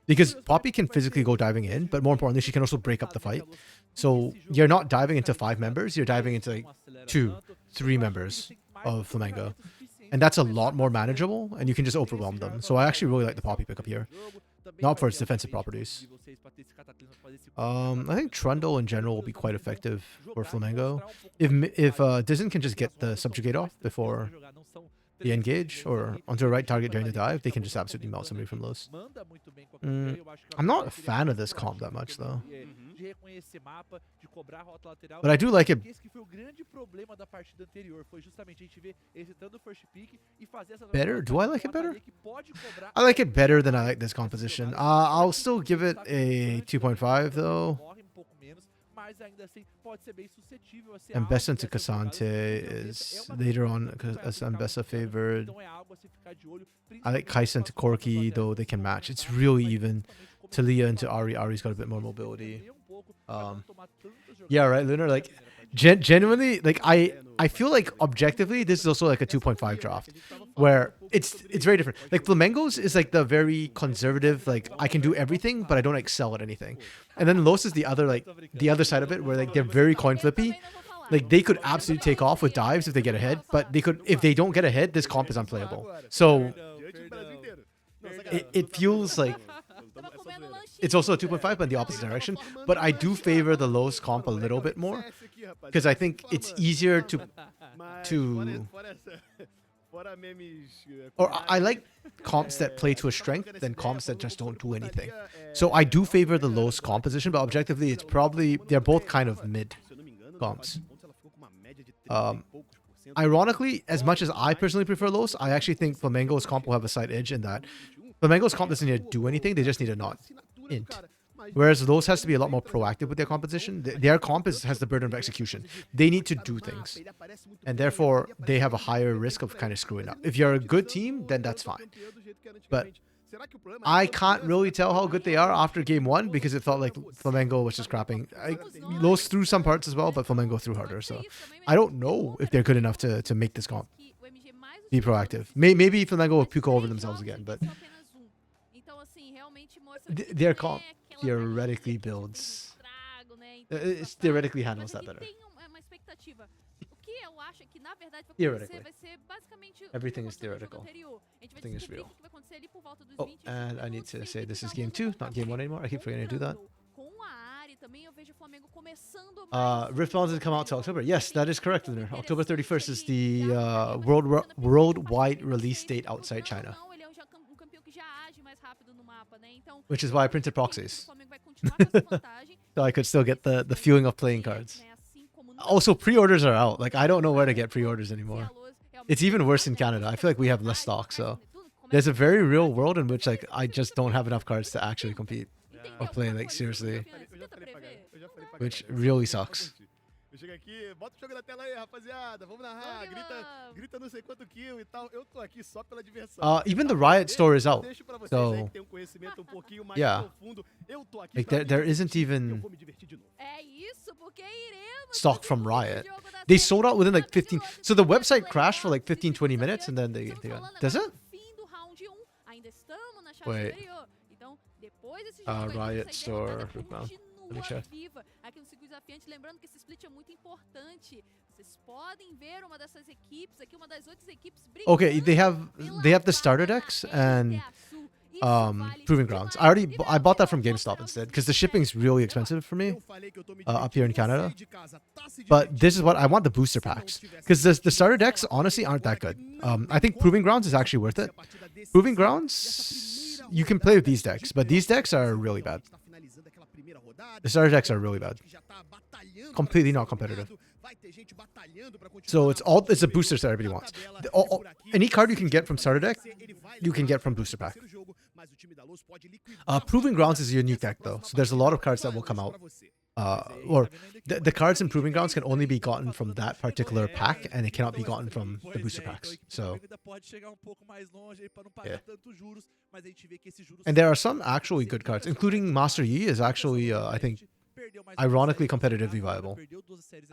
Because Poppy can physically go diving in, but more importantly, she can also break up the fight. So you're not diving into 5 members, you're diving into like 2, 3 members of Flamengo. And that's a lot more manageable, and you can just overwhelm them. So I actually really like the Poppy pickup here. Not for its defensive properties. I think Trundle in general will be quite effective for Flamengo. If Dizin can just get the subjugate off before the engage or onto the right target during the dive, they can just absolutely melt somebody from Los. I'm not a fan of this comp that much though. But I do like it better. Do I like it better? I like it better than I like this composition. I'll still give it a 2.5 though. Ambessa into Cassante is later on as Ambessa favored. I like Kai'Sa into Corki, though they can match. It's really even. Talia into Ari. Ari's got a bit more mobility. Yeah, right, Lunar. Like, genuinely, like I feel like objectively, this is also like a 2.5 draft, where it's very different. Like Flamengo's is like the very conservative, like I can do everything, but I don't excel at anything. And then Los is the other side of it, where like they're very coin flippy. Like they could absolutely take off with dives if they get ahead, but they could if they don't get ahead, this comp is unplayable. So it feels like it's also a 2.5, but in the opposite direction. But I do favor the Los comp a little bit more, because I think it's easier to or I like comps that play to a strength than comps that just don't do anything. So I do favor the Los composition, but objectively, it's probably they're both kind of mid comps. Ironically, as much as I personally prefer Los, I actually think Flamengo's comp will have a slight edge in that Flamengo's comp doesn't need to do anything, they just need to not int. Whereas Los has to be a lot more proactive with their composition. Their comp has the burden of execution. They need to do things. And therefore, they have a higher risk of kind of screwing up. If you're a good team, then that's fine. But I can't really tell how good they are after game 1 because it felt like Flamengo was just crapping. Los threw some parts as well, but Flamengo threw harder. So I don't know if they're good enough to make this comp. Be proactive. Maybe Flamengo will puke over themselves again, but their comp theoretically builds. It theoretically handles that better. Theoretically. Everything is theoretical. Nothing is real. Oh, and I need to say this is game 2, not game 1 anymore. I keep forgetting to do that. Rift doesn't come out till October. Yes, that is correct, Lunar. October 31st is the worldwide release date outside China. Which is why I printed proxies. So I could still get the feeling of playing cards. Also, pre-orders are out. Like, I don't know where to get pre-orders anymore. It's even worse in Canada. I feel like we have less stock, so there's a very real world in which like I just don't have enough cards to actually compete or play like seriously, which really sucks. Eu chego aqui, bota o jogo na tela aí, rapaziada. Vamos narrar, grita não sei quanto kill e tal. Eu tô aqui só pela diversão. Even the Riot store is out. So, yeah. Like there isn't even stock from Riot. They sold out within like 15. So the website crashed for like 15-20 minutes and then they got. Does it? Wait. Riot store. Let me check. Aqui no Circuito Desafiante, lembrando que esse split é muito importante. Vocês podem ver uma dessas equipes aqui, uma das outras equipes brigando. Okay, they have the starter decks and Proving Grounds. I bought that from GameStop instead because the shipping's really expensive for me up here in Canada. But this is what I want, the booster packs, because the starter decks honestly aren't that good. I think Proving Grounds is actually worth it. Proving Grounds, you can play with these decks, but these decks are really bad. The starter decks are really bad. Completely not competitive. So it's a booster that everybody wants. Any card you can get from starter deck, you can get from booster pack. Proving Grounds is a unique deck though, so there's a lot of cards that will come out. Or the cards in Proving Grounds can only be gotten from that particular pack, and it cannot be gotten from the booster packs. So, yeah. And there are some actually good cards, including Master Yi is actually, I think, ironically competitively viable.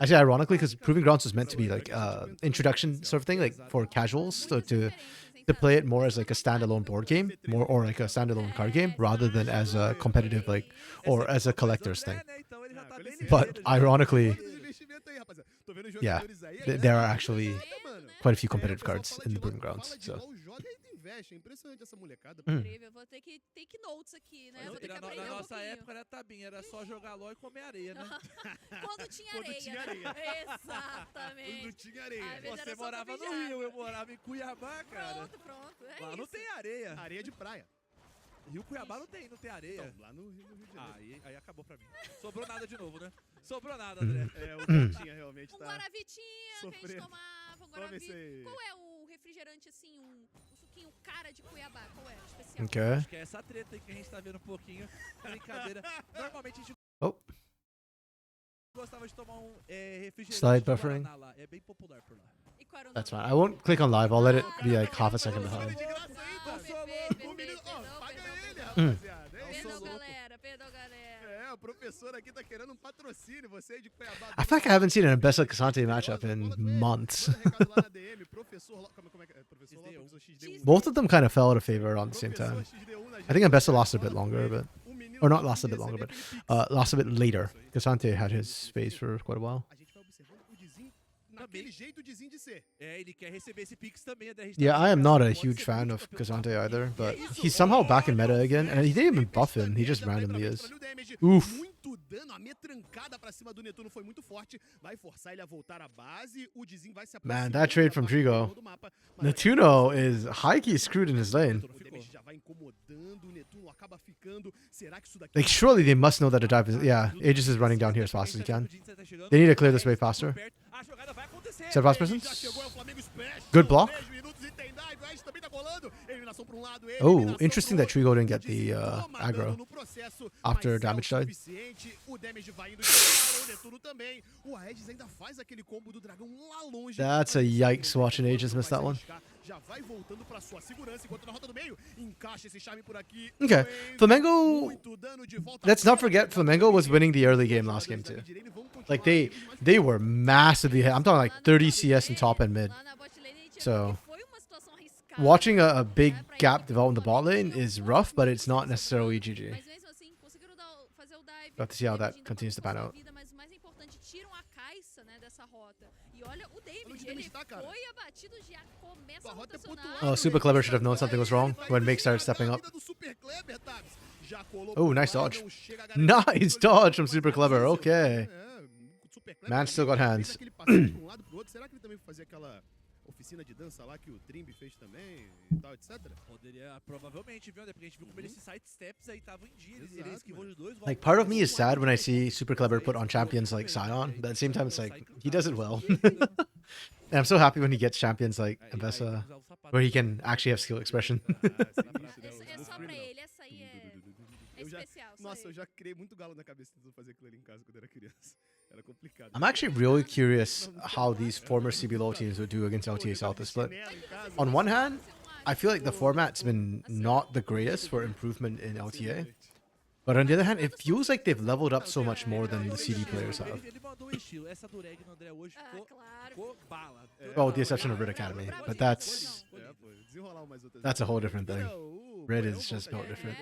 Actually, ironically, because Proving Grounds was meant to be like introduction sort of thing, like for casuals, so to play it more as like a standalone board game, or like a standalone card game, rather than as a competitive like or as a collector's thing. But ironically, yeah, there are actually quite a few competitive cards in the Proving Grounds. So. Incrível, vou ter que take notes aqui, né? Vou ter que aprender Na nossa época era tabinha, era só jogar LOL e comer areia, né? Quando tinha areia. Exatamente. Quando tinha areia. Você morava no Rio, eu morava em Cuiabá, cara. Pronto. Lá não tem areia. Areia de praia. Rio Cuiabá não tem areia. Então, lá no Rio de Janeiro. Aí acabou pra mim. Sobrou nada de novo, né? Sobrou nada, André. O Gatinha realmente tá Guaravitinha, que a gente tomava. Guaravi. Qual é o refrigerante, assim, um suquinho cara de Cuiabá? Qual é? Especial. Okay. Acho que é essa treta aí que a gente tá vendo um pouquinho. Brincadeira. Normalmente a gente gostava de tomar refrigerante. Slide buffering. Lá. É bem popular por lá. That's fine. I won't click on live. I'll let it be like half a second behind. Perdão, galera. O professor aqui tá querendo patrocínio. Você aí de Cuiabá. I feel like I haven't seen an Ambessa Cassante matchup in months. Both of them kind of fell out of favor around the same time. I think Ambessa lost a bit longer, but or not lost a bit longer, but lost a bit later. Cassante had his phase for quite a while. Yeah, I am not a huge fan of Cassante either, but he's somehow back in meta again, and he didn't even buff him, he just randomly is. Oof. Man, that trade from Trigo. Netuno is high-key screwed in his lane. Like, surely they must know that a dive is... Yeah, Aegis is running down here as fast as he can. They need to clear this way faster. Set of last presence. Good block. Oh, interesting that Trigo didn't get the aggro after damage died. That's a yikes watching Aegis miss that one. Okay, Flamengo, let's not forget Flamengo was winning the early game last game too. Like they were massively hit. I'm talking like 30 CS in top and mid. So watching a big gap develop in the bot lane is rough, but it's not necessarily GG. We'll have to see how that continues to pan out. Oh, Super Clever should have known something was wrong when Make started stepping up. Oh, nice dodge. Nice dodge from Super Clever. Okay. Man still got hands. Oficina de dança lá que o Trimby fez também e tal, etc. Poderia, provavelmente, viu? Porque a gente viu como esses side steps aí estavam em dia. Ele esquivou de dois. Like, part of me is sad when I see Super Clever put on champions like Sion, but at the same time, it's like, he does it well. And I'm so happy when he gets champions like Ambessa, where he can actually have skill expression. Nossa, eu já criei muito galo na cabeça tentando fazer aquilo ali em casa quando era criança. Era complicado. I'm actually really curious how these former CBLOL teams would do against LTA South this split. On one hand, I feel like the format's been not the greatest for improvement in LTA. But on the other hand, it feels like they've leveled up so much more than the CD players have. Well, with the exception of Red Academy, but that's a whole different thing. Red is just no different.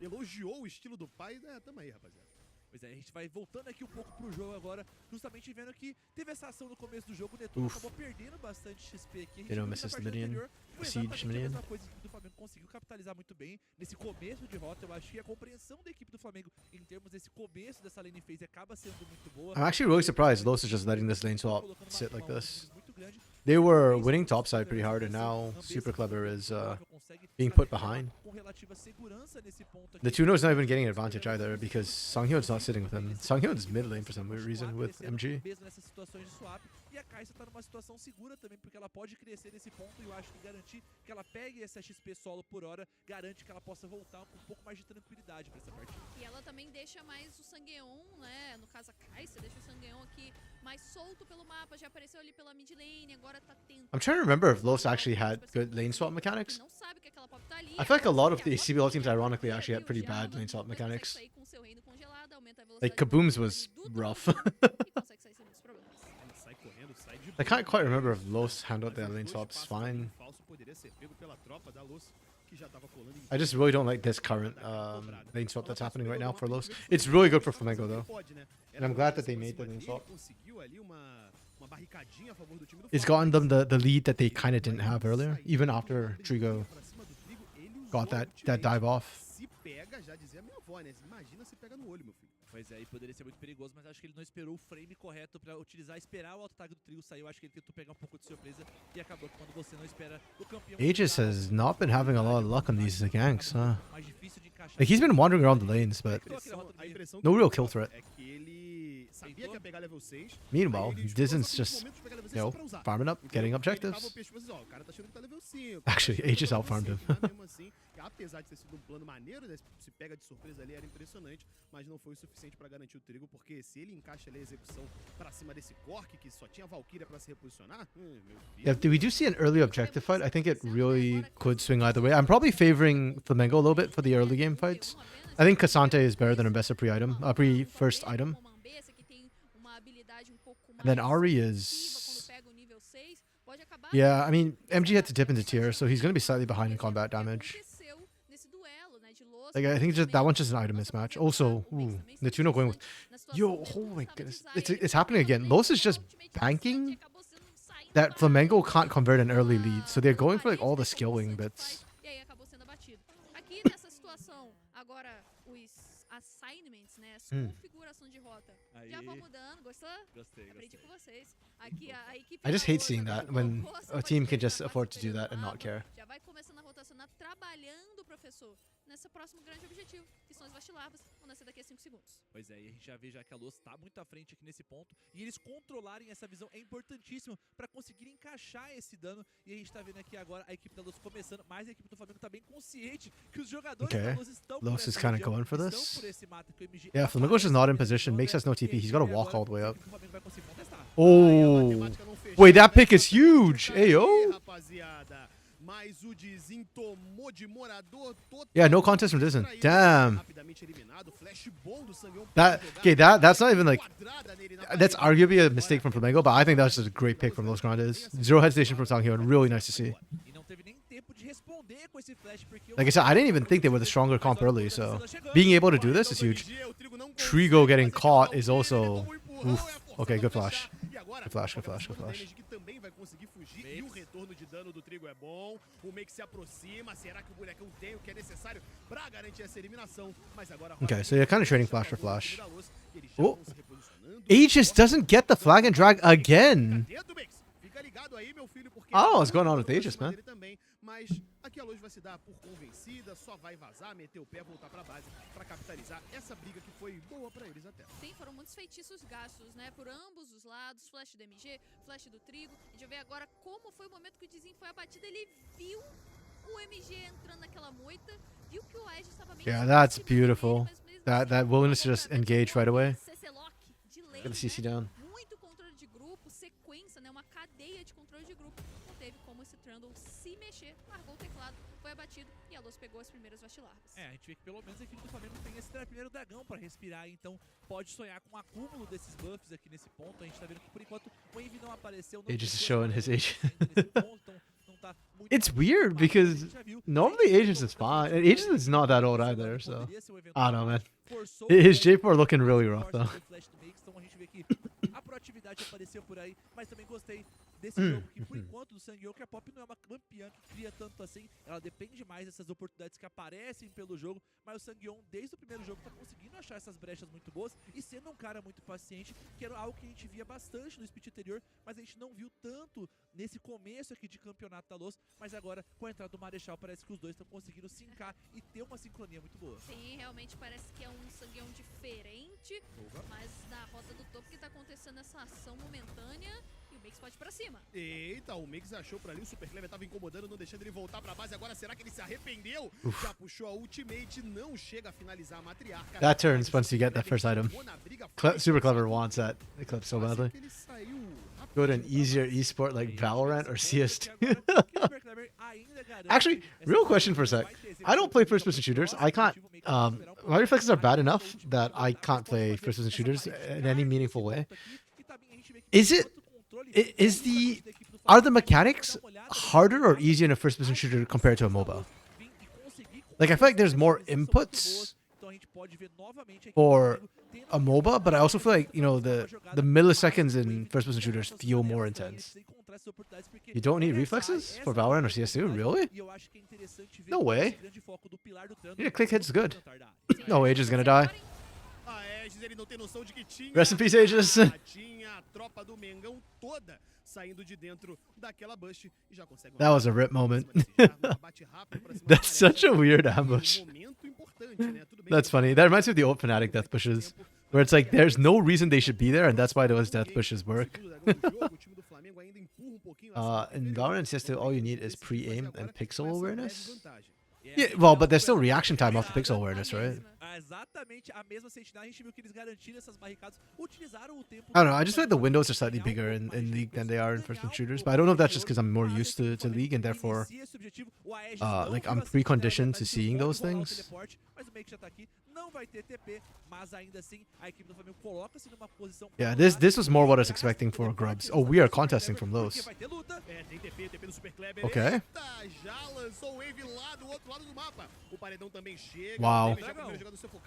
Elogiou o estilo do pai, tamo aí, rapaziada. Pois é, a gente vai voltando aqui um pouco pro jogo agora, justamente vendo que teve essa ação no começo do jogo, o Netuno acabou perdendo bastante XP aqui. They don't miss the minion. Siege minion. Outra coisa que a equipe do Flamengo conseguiu capitalizar muito bem nesse começo de rota. Eu acho que a compreensão da equipe do Flamengo em termos desse começo dessa lane phase acaba sendo muito boa. I'm actually really surprised Los is just letting this lane swap sit like this. They were winning topside pretty hard, and now Super Clever is being put behind. The Tuno is not even getting an advantage either because Sanghyun's not sitting with him. Sanghyun's mid lane for some weird reason with MG. E a Kai'Sa tá numa situação segura também, porque ela pode crescer nesse ponto e eu acho que garantir que ela pegue essa XP solo por hora garante que ela possa voltar com um pouco mais de tranquilidade pra essa partida. E ela também deixa mais o Sangyeon, né, no caso a Kai'Sa, deixa o Sangyeon aqui mais solto pelo mapa, já apareceu ali pela mid lane, agora tá tentando... I'm trying to remember if Los actually had good lane swap mechanics. Não sabe que aquela pop tá ali. I feel like a lot of the CBL teams ironically actually had pretty bad lane swap mechanics. Like Kaboom's was rough. I can't quite remember if Los handled their lane swaps fine. I just really don't like this current lane swap that's happening right now for Los. It's really good for Flamengo though. And I'm glad that they made the lane swap. It's gotten them the lead that they kind of didn't have earlier, even after Trigo got that dive off. Pois é, e poderia ser muito perigoso, mas acho que ele não esperou o frame correto pra esperar o auto-tag do trio sair. Eu acho que ele tentou pegar um pouco de surpresa e acabou que quando você não espera o campeão... Aegis has not been having a lot of luck on these ganks, huh? Like, he's been wandering around the lanes, but no real kill threat. Meanwhile, Dizen's just, you know, farming up, getting objectives. Actually, Aegis out-farmed him. Apesar de ter sido plano maneiro, né, se pega de surpresa ali, era impressionante, mas não foi o suficiente para garantir o trigo, porque se ele encaixa ali a execução para cima desse Cork, que só tinha Valkyria para se reposicionar, yeah, if we do see an early objective fight, I think it really could swing either way. I'm probably favoring Flamengo a little bit for the early game fights. I think Cassante is better than Ambessa pre-first item. And then Ari is... Yeah, I mean, MG had to dip into tier, so he's going to be slightly behind in combat damage. Like, I think just, that one's just an item mismatch. Also, ooh, Netuno going with... Yo, oh my goodness. It's happening again. Los is just banking that Flamengo can't convert an early lead. So they're going for like all the skilling bits. Agora, os assignments, né? As configuração de rota. Já vão mudando. Gostou? Gostei. Aprendi com vocês. Aqui a equipe I just hate da seeing Loura that when colocou essa a team can partida just na afford fase to do that and superior not do mapa. care. Já vai começando a rotacionar, trabalhando, professor, nesse próximo grande objetivo, que são as vastilarvas, vão nascer daqui a 5 segundos. Pois é, e a gente já vê já que a Loss tá muito à frente aqui nesse ponto, e eles controlarem essa visão é importantíssimo para conseguir encaixar esse dano, e a gente tá vendo aqui agora a equipe da Loss começando, mas a equipe do Flamengo tá bem consciente que os jogadores da Loss estão por Loss is essa kinda região, going for estão this. por esse mata que o MG Yeah, Flamingo's just not in position. Makes has no TP. He's got to E walk agora all the way a up. equipe do Flamengo vai conseguir contestar. Oh, wait, that pick is huge. Ayo. Rapaziada. Mas o Dizin tomou de morador total. Yeah, no contest from Dizin. Damn. Rapidamente eliminado, flash bom do Sangueon. That's not even like, that's arguably a mistake from Flamengo, but I think that's just a great pick from Los Grandes. Zero hesitation from Sanghyun. Really nice to see. E não teve nem tempo de responder com esse flash porque Like I said, I didn't even think they were the stronger comp early, so being able to do this is huge. Trigo getting caught is also, oof. Okay, good flash. Good flash, good flash, good flash. Que também vai conseguir fugir e o retorno de dano do Trigo é bom. O Make se aproxima. Será que o bonecão tem o que é necessário para garantir essa eliminação? Mas agora Okay, so you're kind of trading flash for flash. Oh, Aegis doesn't get the flag and drag again. I don't know what's going on with Aegis, man. Mas aqui a Luz vai se dar por convencida, só vai vazar, meter o pé, voltar pra base pra capitalizar essa briga que foi boa pra eles até. Sim, foram muitos feitiços gastos, né, por ambos os lados, flash do MG, flash do Trigo. A gente vai ver agora como foi o momento que o Dizin foi abatido, ele viu o MG entrando naquela moita, viu que o Aegis estava bem... Yeah, that's beautiful. That willingness to just engage right away. Get the CC down. Muito controle de grupo, sequência, né, uma cadeia de controle de grupo. Não teve como esse Trundle se mexer, largou o teclado, foi abatido e a Luz pegou as primeiras vastilarvas. É, a gente vê que pelo menos a equipe do Flamengo tem esse primeiro dragão pra respirar, então pode sonhar com um acúmulo desses buffs aqui nesse ponto. A gente tá vendo que por enquanto o Wave não apareceu. Não Aegis is showing his age. Tá It's weird because normally Aegis is fine. And Aegis is not that old either, so I don't know, man. His J4 looking really rough though. Então a gente vê que a proatividade apareceu por aí, mas também gostei desse jogo que por enquanto do Sangueon, que a Pop não é uma campeã que cria tanto assim, ela depende mais dessas oportunidades que aparecem pelo jogo, mas o Sangueon desde o primeiro jogo tá conseguindo achar essas brechas muito boas e sendo um cara muito paciente, que era algo que a gente via bastante no split anterior, mas a gente não viu tanto nesse começo aqui de campeonato da Loss, mas agora com a entrada do Marechal parece que os dois estão conseguindo sincar e ter uma sincronia muito boa. Sim, realmente parece que é um Sangueon diferente, mas na rota do topo que tá acontecendo essa ação momentânea e o Mix pode ir pra cima. Eita, o Mix achou pra ali, o Super Clever tava incomodando, não deixando ele voltar pra base. Agora será que ele se arrependeu? Já puxou a ultimate, não chega a finalizar a matriarca. That turns once you get that first item. Super Clever wants that clip so badly. Go to an easier esport like Valorant or CS2. Actually, real question for a sec. I don't play first-person shooters. I can't. My reflexes are bad enough that I can't play first-person shooters in any meaningful way. Are the mechanics harder or easier in a first-person shooter compared to a MOBA? Like I feel like there's more inputs for a MOBA, but I also feel like, you know, the milliseconds in first-person shooters feel more intense. You don't need reflexes for Valorant or CS2? Really? No way. Yeah, click hits good. No, Aegis is gonna die. Rest in peace, Aegis. That was a rip moment. That's such a weird ambush. That's funny. That reminds me of the old Fnatic death pushes, where it's like there's no reason they should be there, and that's why those death pushes work. In Valorant CS2, all you need is pre-aim and pixel awareness. Yeah, well, but there's still reaction time off the pixel awareness, right? I don't know, I just feel like the windows are slightly bigger in League than they are in first-person shooters, but I don't know if that's just because I'm more used to League and therefore like I'm preconditioned to seeing those things. Yeah, this was more what I was expecting for Grubs. Oh, we are contesting from those. Okay. Wow.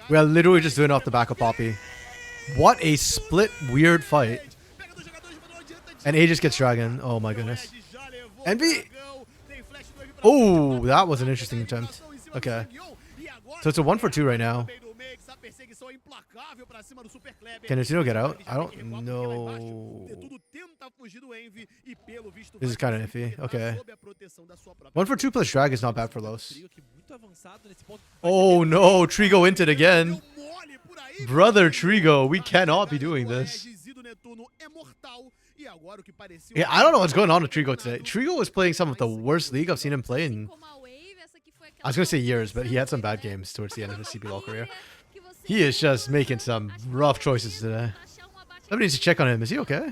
We are literally just doing off the back of Poppy. What a split weird fight. And Aegis gets Dragon. Oh my goodness. Envy. Oh, that was an interesting attempt. Okay. So it's a 1-for-2 right now. Can Netuno get out? I don't know. This is kind of iffy. Okay. 1-for-2 plus drag is not bad for Los. Oh no, Trigo into it again. Brother Trigo, we cannot be doing this. Yeah, I don't know what's going on with Trigo today. Trigo was playing some of the worst League I've seen him play in, I was going to say years, but he had some bad games towards the end of his CBLOL career. He is just making some rough choices today. Somebody needs to check on him. Is he okay?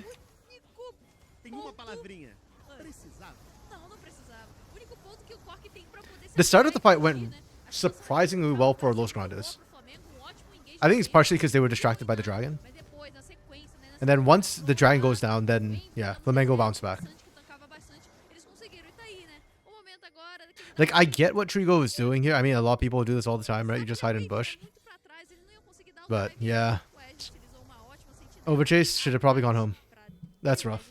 The start of the fight went surprisingly well for Los Grandes. I think it's partially because they were distracted by the dragon. And then once the dragon goes down, then yeah, Flamengo bounced back. Like, I get what Trigo is doing here. I mean, a lot of people do this all the time, right? You just hide in bush. But yeah. Overchase should have probably gone home. That's rough.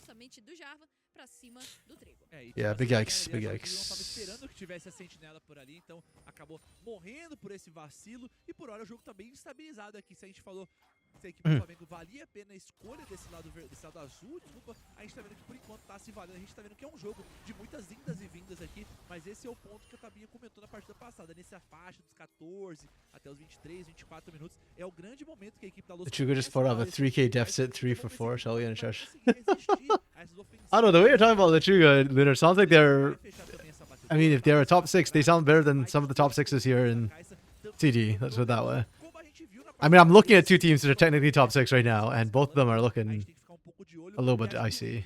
Yeah, big yikes, big yikes. Esperando que tivesse a sentinela por ali, então acabou morrendo por esse vacilo e por hora o jogo tá bem estabilizado aqui. Se a gente falou se a equipe do Flamengo valia a pena a escolha desse lado azul, desculpa, a gente tá vendo que por enquanto tá se valendo. A gente tá vendo que é um jogo de muitas indas e vindas aqui, mas esse é o ponto que a Tabinha comentou na partida passada. Nessa faixa dos 14 até os 23, 24 minutos, é o grande momento que a equipe da Luz... The Trigger just fought off a 3k deficit, 3-for-4, shall we, in a trash. I don't know, the way you're talking about the Trigger, Lunar, sounds like they're... I mean, if they're a top 6, they sound better than some of the top 6s here in TD. Let's put it that way. I mean, I'm looking at two teams that are technically top 6 right now, and both of them are looking a little bit icy.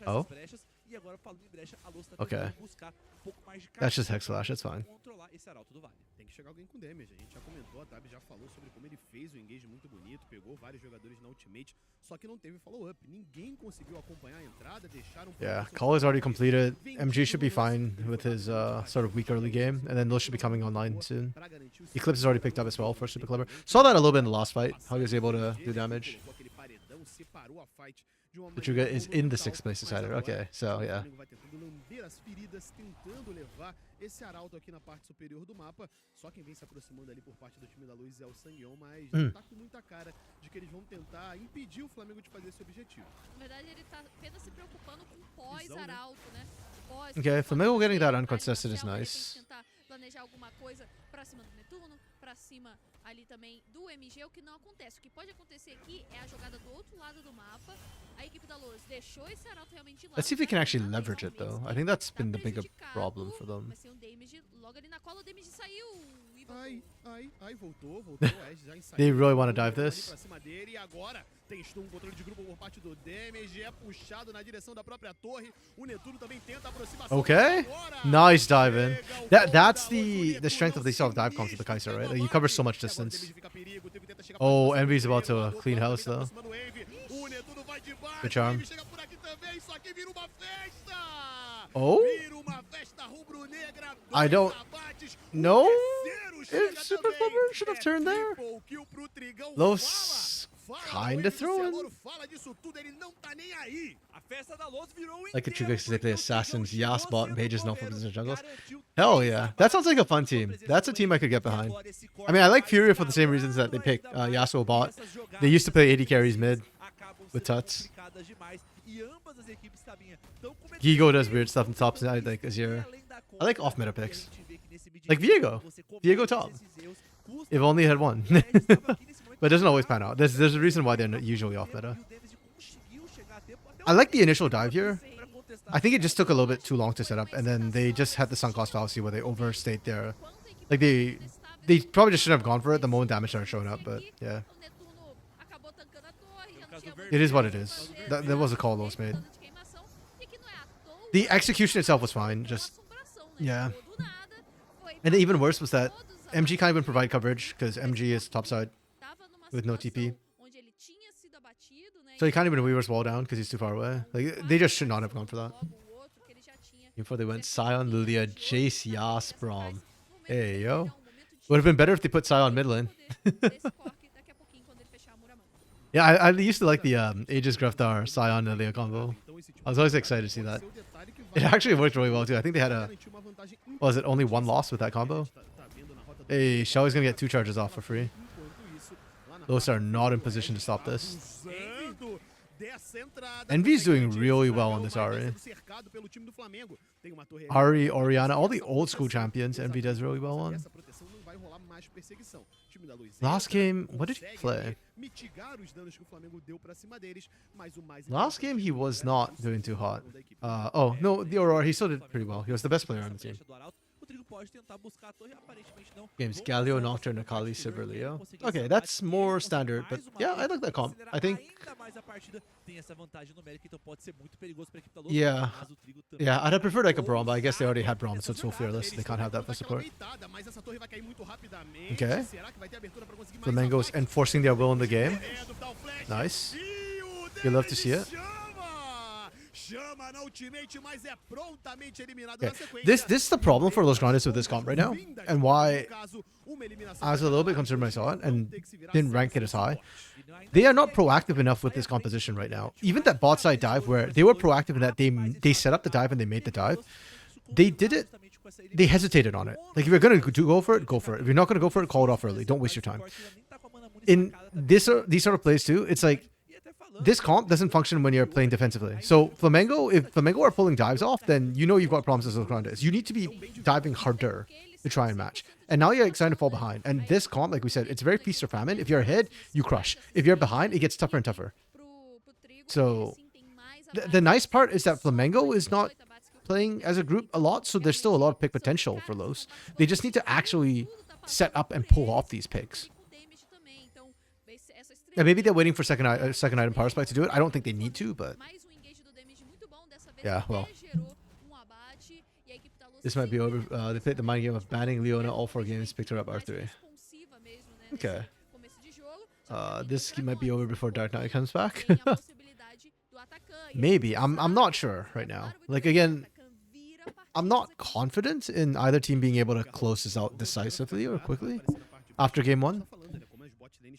Oh? Okay. That's just Hex Slash, that's fine. Tem que chegar alguém com damage. A gente já comentou, a Tab já falou sobre como ele fez o engage muito bonito, pegou vários jogadores na ultimate, só que não teve follow-up. Ninguém conseguiu acompanhar a entrada, deixaram... Yeah, call is already completed. MG should be fine with his sort of weak early game, and then those should be coming online soon. Eclipse is already picked up as well for Super Clever. Saw that a little bit in the last fight, how he was able to do damage. The Trigger is in the 6th place decider. Okay, so yeah. Esse arauto aqui na parte superior do mapa, só quem vem se aproximando ali por parte do time da Luz é o Sangueon, mas já tá com muita cara de que eles vão tentar impedir o Flamengo de fazer esse objetivo. Na verdade, ele tá apenas se preocupando com pós-arauto, né? Okay, Flamengo getting that uncontested is nice. Tentar planejar alguma coisa pra cima do Netuno, pra cima ali também do MG, o que não acontece. O que pode acontecer aqui é a jogada do outro lado do mapa. A equipe da Luz deixou esse arauto realmente lá. Let's see if they can actually leverage it though. I think that's been the bigger problem for them. Vai ser um damage logo ali na cola, o damage saiu. Ai, voltou, já ensaiou. They really want to dive this? Pra cima dele, e agora testou um controle de grupo por parte do damage, é puxado na direção da própria torre. O Netuno também tenta a aproximação. Okay, nice dive in. That's the strength of the self-dive comps with the Kaiser, right? Like, you cover so much distance. Oh, Envy's about to clean house though. Good charm. Oh? I don't know if Super Clever should have turned there. Los kinda throwing. Like a Trigger they play Assassins, Yas bot, and Pages no for position jungles. Hell yeah. That sounds like a fun team. That's a team I could get behind. I mean, I like Furia for the same reasons that they picked Yasuo bot. They used to play AD carries mid with Tuts. Gigo does weird stuff in top side like Azir. I like off meta picks. Like Viego. Viego top. If only it had one. But it doesn't always pan out. There's a reason why they're not usually off meta. I like the initial dive here. I think it just took a little bit too long to set up, and then they just had the sunk cost fallacy where they overstayed their... Like they probably just shouldn't have gone for it the moment damage started showing up, but yeah. It is what it is. That was a call Los made. The execution itself was fine, just... Yeah. And even worse was that MG can't even provide coverage because MG is topside with no TP. So he can't even Weaver's wall down because he's too far away. Like, they just should not have gone for that. Before they went Sion, Lilia, Jace, Yas, Braum. Hey, yo. Would have been better if they put Sion mid lane. Yeah, I used to like the Aegis Graftar, Sion, Lilia combo. I was always excited to see that. It actually worked really well too. I think they had a, was it only one loss with that combo? Hey, Shelly's gonna get 2 charges off for free. Those are not in position to stop this. Envy's doing really well on this Ari. Ari, Orianna, all the old school champions Envy does really well on. Last game, what did he play? Last game he was not doing too hot. Oh, no, the Aurora, he still did pretty well. He was the best player on the team. Games Galio, Nocturne, Akali, Sivir, Leo. Okay, that's more standard, but yeah, I like that comp. I think. Yeah. Yeah, I'd have preferred like a Braum, but I guess they already had Braum, so it's so fearless. They can't have that for support. Okay. Flamengo's enforcing their will in the game. Nice. You love to see it. Okay. This is the problem for Los Grandes with this comp right now, and why I was a little bit concerned when I saw it and didn't rank it as high. They are not proactive enough with this composition right now. Even that bot side dive where they were proactive in that they set up the dive and they made the dive, they did it. They hesitated on it. Like if you're gonna go for it, go for it. If you're not gonna go for it, call it off early. Don't waste your time. In these sort of plays too, it's like this comp doesn't function when you're playing defensively. So Flamengo, if Flamengo are pulling dives off, then you know you've got problems as Los Grandes. You need to be diving harder to try and match. And now you're excited to fall behind. And this comp, like we said, it's very feast or famine. If you're ahead, you crush. If you're behind, it gets tougher and tougher. So the nice part is that Flamengo is not playing as a group a lot, so there's still a lot of pick potential for Los. They just need to actually set up and pull off these picks. And maybe they're waiting for second item power spike to do it. I don't think they need to, but yeah, well. This might be over. They played the mind game of banning Leona all 4 games, picked her up R3. Okay. This might be over before Dark Knight comes back. Maybe. I'm not sure right now. Like again, I'm not confident in either team being able to close this out decisively or quickly after game 1.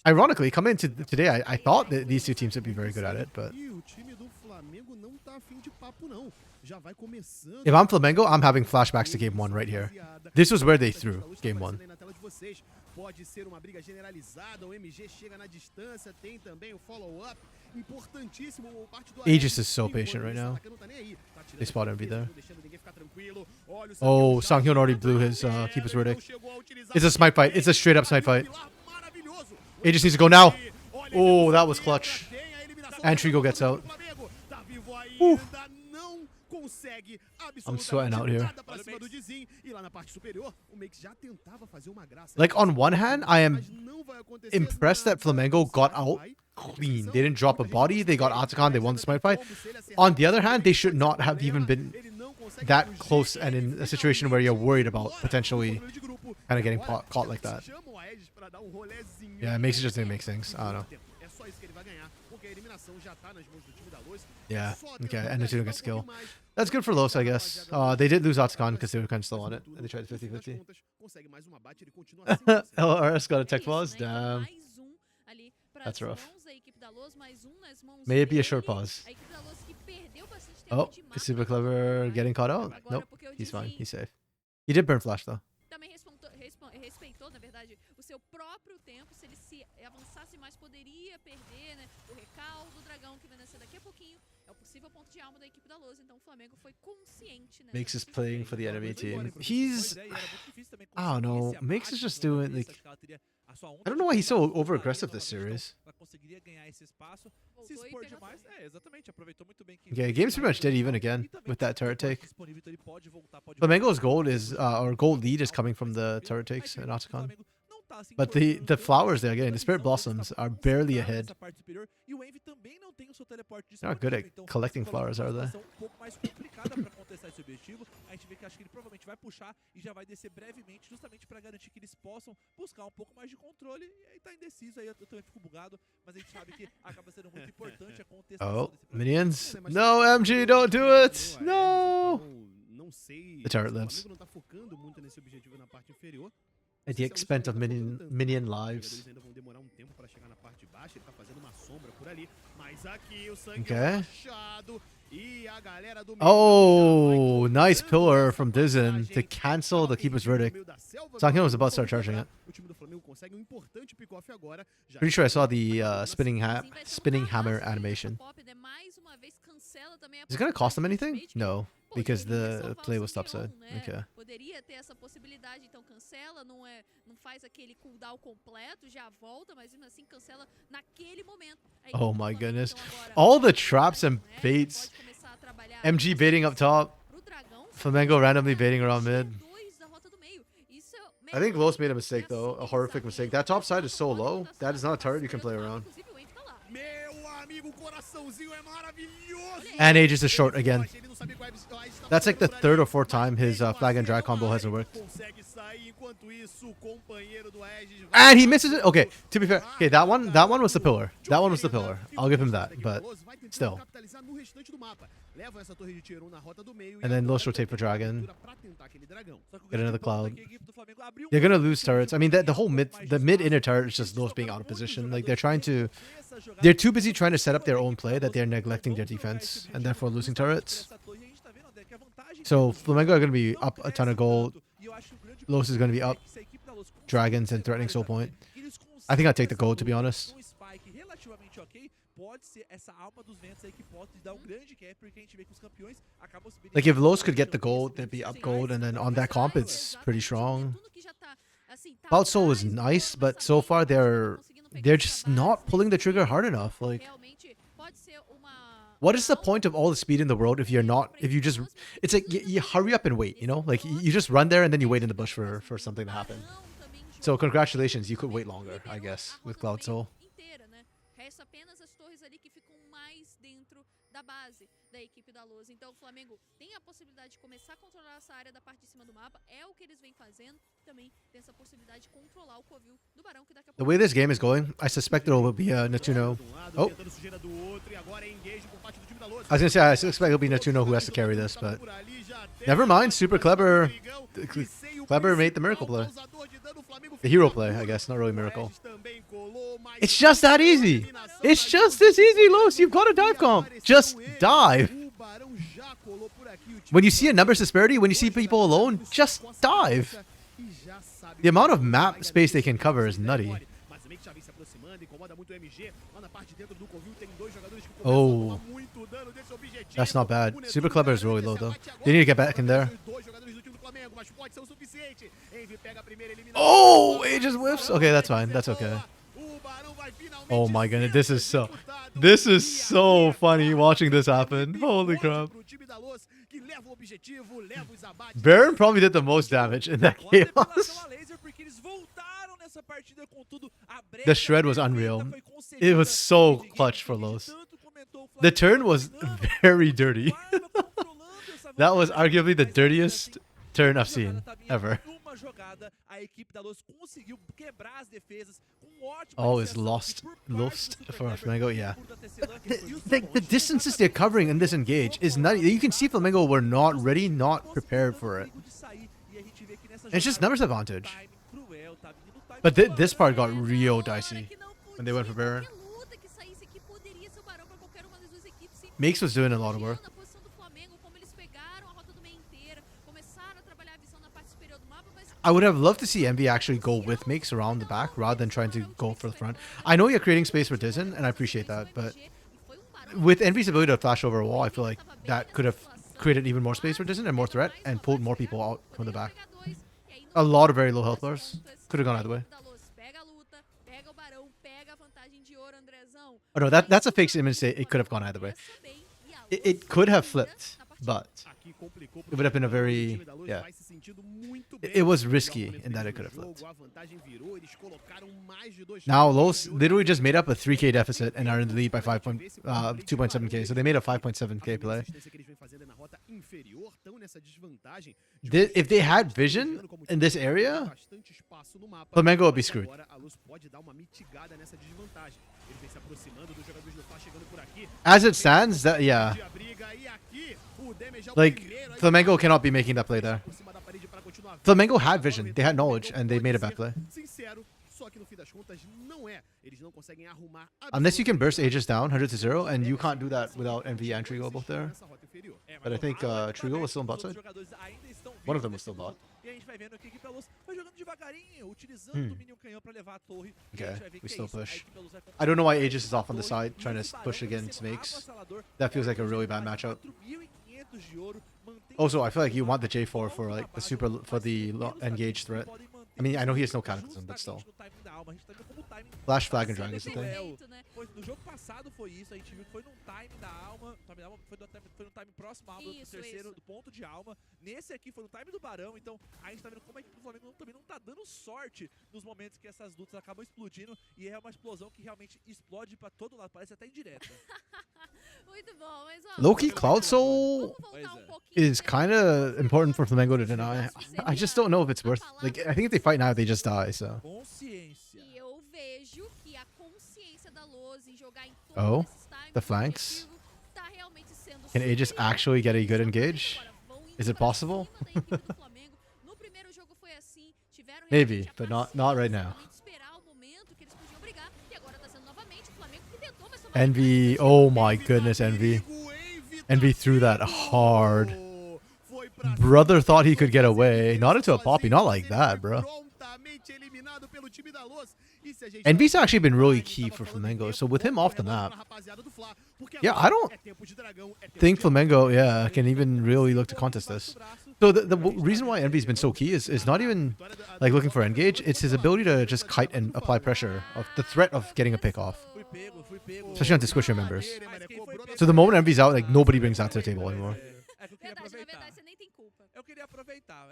Ironically, coming into today, I thought that these 2 teams would be very good at it, but if I'm Flamengo, I'm having flashbacks to game 1 right here. This was where they threw game 1. Aegis is so patient right now. They spot Envy there. Oh, Sanghyun already blew his Keeper's Verdict. It's a smite fight. It's a straight up smite fight. Aegis needs to go now. Oh, that was clutch. And Trigo gets out. Whew. I'm sweating out here. Like on one hand, I am impressed that Flamengo got out clean. They didn't drop a body. They got Atakan. They won the smite fight. On the other hand, they should not have even been that close and in a situation where you're worried about potentially kind of getting caught like that. Yeah, it makes it just didn't make things. I don't know. Yeah, okay, and the 2 gets skill. That's good for Los, I guess. They did lose Atakan because they were kind of still on it, and they tried 50-50. LRS got a tech pause? Damn. That's rough. May it be a short pause. Oh, is Super Clever getting caught out? Nope, he's fine, he's safe. He did burn flash though. Respeitou, na verdade, o seu próprio tempo. Se ele se avançasse mais, poderia perder, né? O recaldo do dragão que vai nascer daqui a pouquinho. É o possível ponto de alma da equipe da Luz. Então o Flamengo foi consciente, né? Mix is playing for the enemy team. He's, I don't know. Mix is just doing like, I don't know why he's so over aggressive this series. Okay, game's pretty much dead even again with that turret take. Flamengo's gold is, or gold lead is coming from the turret takes and Atakan. But the flowers they're getting, the Spirit Blossoms, are barely ahead. They're not good at collecting flowers, are they? A gente vê que acho que ele provavelmente vai puxar e já vai descer brevemente, justamente para garantir que eles possam buscar pouco mais de controle. E aí tá indeciso, aí eu também fico bugado, mas a gente sabe que acaba sendo muito importante a contestação. Oh, minions. No, MG, don't do it. No. The turret lives. At the expense of minion lives. Okay. Oh, nice pillar from Dizen to cancel the keeper's verdict. Sanghyun was about to start charging it. Pretty sure I saw the spinning hammer animation. Is it gonna cost them anything? No, because the play was topside. Okay. Poderia ter essa possibilidade, então cancela, não faz aquele cooldown completo, já volta, mas mesmo assim cancela naquele momento. Oh my goodness. All the traps and baits. MG baiting up top. Flamengo randomly baiting around mid. I think Los made a mistake though, a horrific mistake. That top side is so low. That is not a turret you can play around. And Aegis is short again. That's like the third or fourth time his flag and drag combo hasn't worked. And he misses it. Okay, to be fair, okay, that one was the pillar. That one was the pillar. I'll give him that, but still. And then Los rotate for dragon. Get another cloud. They're gonna lose turrets. I mean, the mid inner turret is just Los being out of position. Like they're too busy trying to set up their own play that they're neglecting their defense and therefore losing turrets. So Flamengo are gonna be up a ton of gold. Los is gonna be up dragons and threatening soul point. I think I'd take the gold, to be honest. Like if Los could get the gold, they'd be up gold, and then on that comp it's pretty strong. Cloud Soul is nice, but so far they're just not pulling the trigger hard enough. Like, what is the point of all the speed in the world if you just, it's like you hurry up and wait, you know? Like you just run there and then you wait in the bush for something to happen. So congratulations, you could wait longer, I guess, with Cloud Soul. Da base da equipe da Luz. Então o Flamengo tem a possibilidade de começar a controlar essa área da parte de cima do mapa, é o que eles vêm fazendo, também tem essa possibilidade de controlar o covil do Barão que daqui a pouco. The way this game is going, I suspect it will be Natuno. Oh. I was gonna say I suspect it'll be Natuno who has to carry this, but never mind. Super clever. Clever made the miracle play. The hero play, I guess, not really miracle. It's just that easy. It's just this easy, Los. You've got a dive comp. Just dive. When you see a numbers disparity, when you see people alone, just dive. The amount of map space they can cover is nutty. Oh. That's not bad. Super clever is really low, though. They need to get back in there. Oh, it just whiffs. Okay, that's fine. That's okay. Oh my goodness, this is so funny watching this happen. Holy crap. Baron probably did the most damage in that chaos. The shred was unreal. It was so clutch for Los. The turn was very dirty. That was arguably the dirtiest turn I've seen ever. Oh, it's lost for Flamengo, yeah. The distances they're covering in this engage is nutty. You can see Flamengo were not ready, not prepared for it. It's just numbers advantage. But this part got real dicey when they went for Baron. Makes was doing a lot of work. I would have loved to see Envy actually go with Makes around the back rather than trying to go for the front. I know you're creating space for Dizen, and I appreciate that, but with Envy's ability to flash over a wall, I feel like that could have created even more space for Dizen and more threat and pulled more people out from the back. A lot of very low health bars. Could have gone either way. Oh no, that's a fake image. It could have gone either way. It could have flipped, but it would have been a very, yeah. It was risky in that it could have flipped. Now Los literally just made up a 3k deficit and are in the lead by 2.7k. So they made a 5.7k play. If they had vision in this area, Flamengo would be screwed. As it stands, that yeah. Like, Flamengo cannot be making that play there. Flamengo had vision, they had knowledge, and they made a bad play. das contas, não é. Eles não conseguem arrumar Unless you can burst Aegis down 100-0, and you can't do that without Envy and Trigo both there. But I think Trigo was still on bot side. One of them was still bot. E a gente vai vendo que a equipe da Luz vai jogando devagarinho, utilizando o Minion Canhão pra levar a torre. Okay, we still push. I don't know why Aegis is off on the side, trying to push against Makes. That feels like a really bad matchup. Also, I feel like you want the J4 for like the engage threat. I mean, I know he has no cataclysm, but still. Flash, flag, and drag is the thing. No jogo passado foi isso, a gente viu que foi num time da alma, foi num time próximo à alma, do terceiro, do ponto de alma. Nesse aqui foi no time do Barão, então a gente tá vendo como a equipe do Flamengo também não tá dando sorte nos momentos que essas lutas acabam explodindo, e é uma explosão que realmente explode pra todo lado, parece até indireta. Muito bom, mas ó, Low-key, Cloud Soul is kind of important for Flamengo to deny. I just don't know if it's worth. Like, I think if they fight now, they just die. So. E eu vejo que a consciência da Luz em jogar em Oh, todos esses times the flanks. tá realmente sendo Can Aegis superior. actually get a good engage? Agora vão indo Is it pra possible? cima da equipe do Flamengo. No primeiro jogo foi assim, tiveram Maybe, realmente a but not right paciência now. também de esperar o momento que eles podiam brigar, e agora tá sendo novamente o Flamengo que tentou, mas tomou Envy, oh my goodness, Envy. Envy threw that hard. Brother thought he could get away. Not into a poppy, not like that, bro. Envy's actually been really key for Flamengo, so with him off the map, yeah, I don't think Flamengo, can even really look to contest this. So the reason why Envy's been so key is not even like looking for engage, it's his ability to just kite and apply pressure of the threat of getting a pick off. Especially onto Squisher members. So the moment Envy's out, like nobody brings that to the table anymore. Verdade, na verdade, você nem tem culpa. Eu queria aproveitar.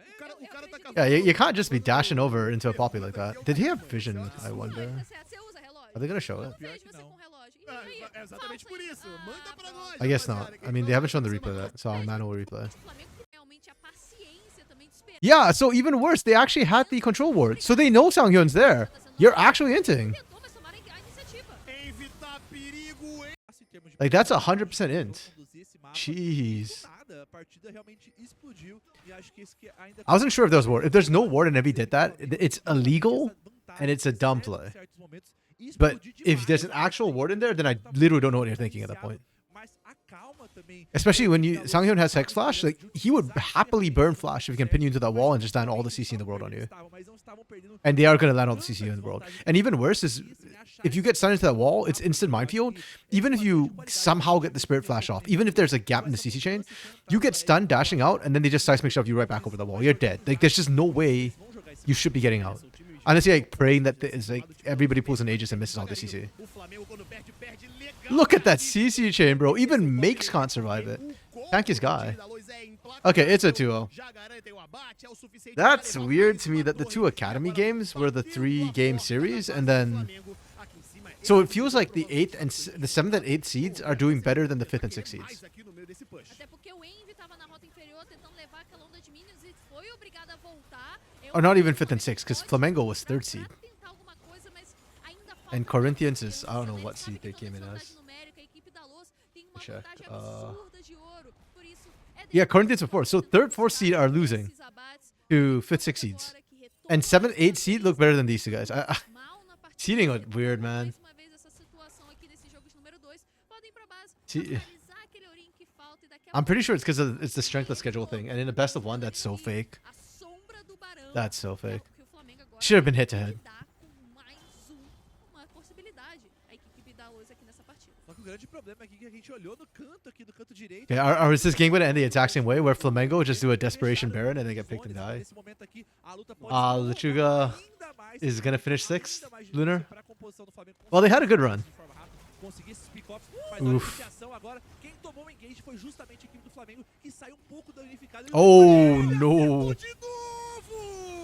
Yeah, you can't just be dashing over into a poppy like that. Did he have vision, I wonder? Você usa relógio? Are they gonna show it? Eu vejo você com relógio. E aí, Exatamente por isso. Manda pra nós. I guess not. I mean, they haven't shown the replay yet, so I'll manual replay. o Flamengo tem realmente a paciência também de esperar. Yeah, so even worse, they actually had the control ward. So they know Sanghyun's there. You're actually inting. Tentou, mas tomaram a iniciativa. Evitar perigo, hein? Like, that's 100% int. Jeez. I wasn't sure if there was ward. If there's no ward and Envy did that, it's illegal and it's a dumb play. But if there's an actual ward in there, then I literally don't know what you're thinking at that point. Especially when Sanghyun has Hex Flash, like he would happily burn Flash if he can pin you into that wall and just land all the CC in the world on you. And they are going to land all the CC in the world. And even worse is, if you get stunned into that wall, it's instant minefield. Even if you somehow get the Spirit Flash off, even if there's a gap in the CC chain, you get stunned dashing out, and then they just seismic shove you right back over the wall. You're dead. Like there's just no way you should be getting out. Honestly, like praying that it's like everybody pulls an Aegis and misses all the CC. Look at that CC chain, bro. Even Makes can't survive it. Thank his guy. Okay, it's a 2-0. That's weird to me that the two Academy games were the 3-game series, and then... So it feels like the 8th and the 7th and 8th seeds are doing better than the 5th and 6th seeds. Até porque o Envy tava na rota inferior tentando levar aquela onda de minions e foi obrigado a voltar. Or not even 5th and 6th, because Flamengo was 3rd seed. And Corinthians is, I don't know what seed they came in as. Check. Yeah, Corinthians before. So 3rd, 4th seed are losing to 5th, 6th seeds. And 7th, 8th seed look better than these two guys. Seeding was weird, man. I'm pretty sure it's because it's the strength of schedule thing. And in a best of one, that's so fake. That's so fake. Should have been head to head. Okay, or is this game going to end the exact same way, where Flamengo just do a desperation Baron and then get picked and die? Lechuga is going to finish 6th, Lunar. Well, they had a good run. Oof. Oh, no.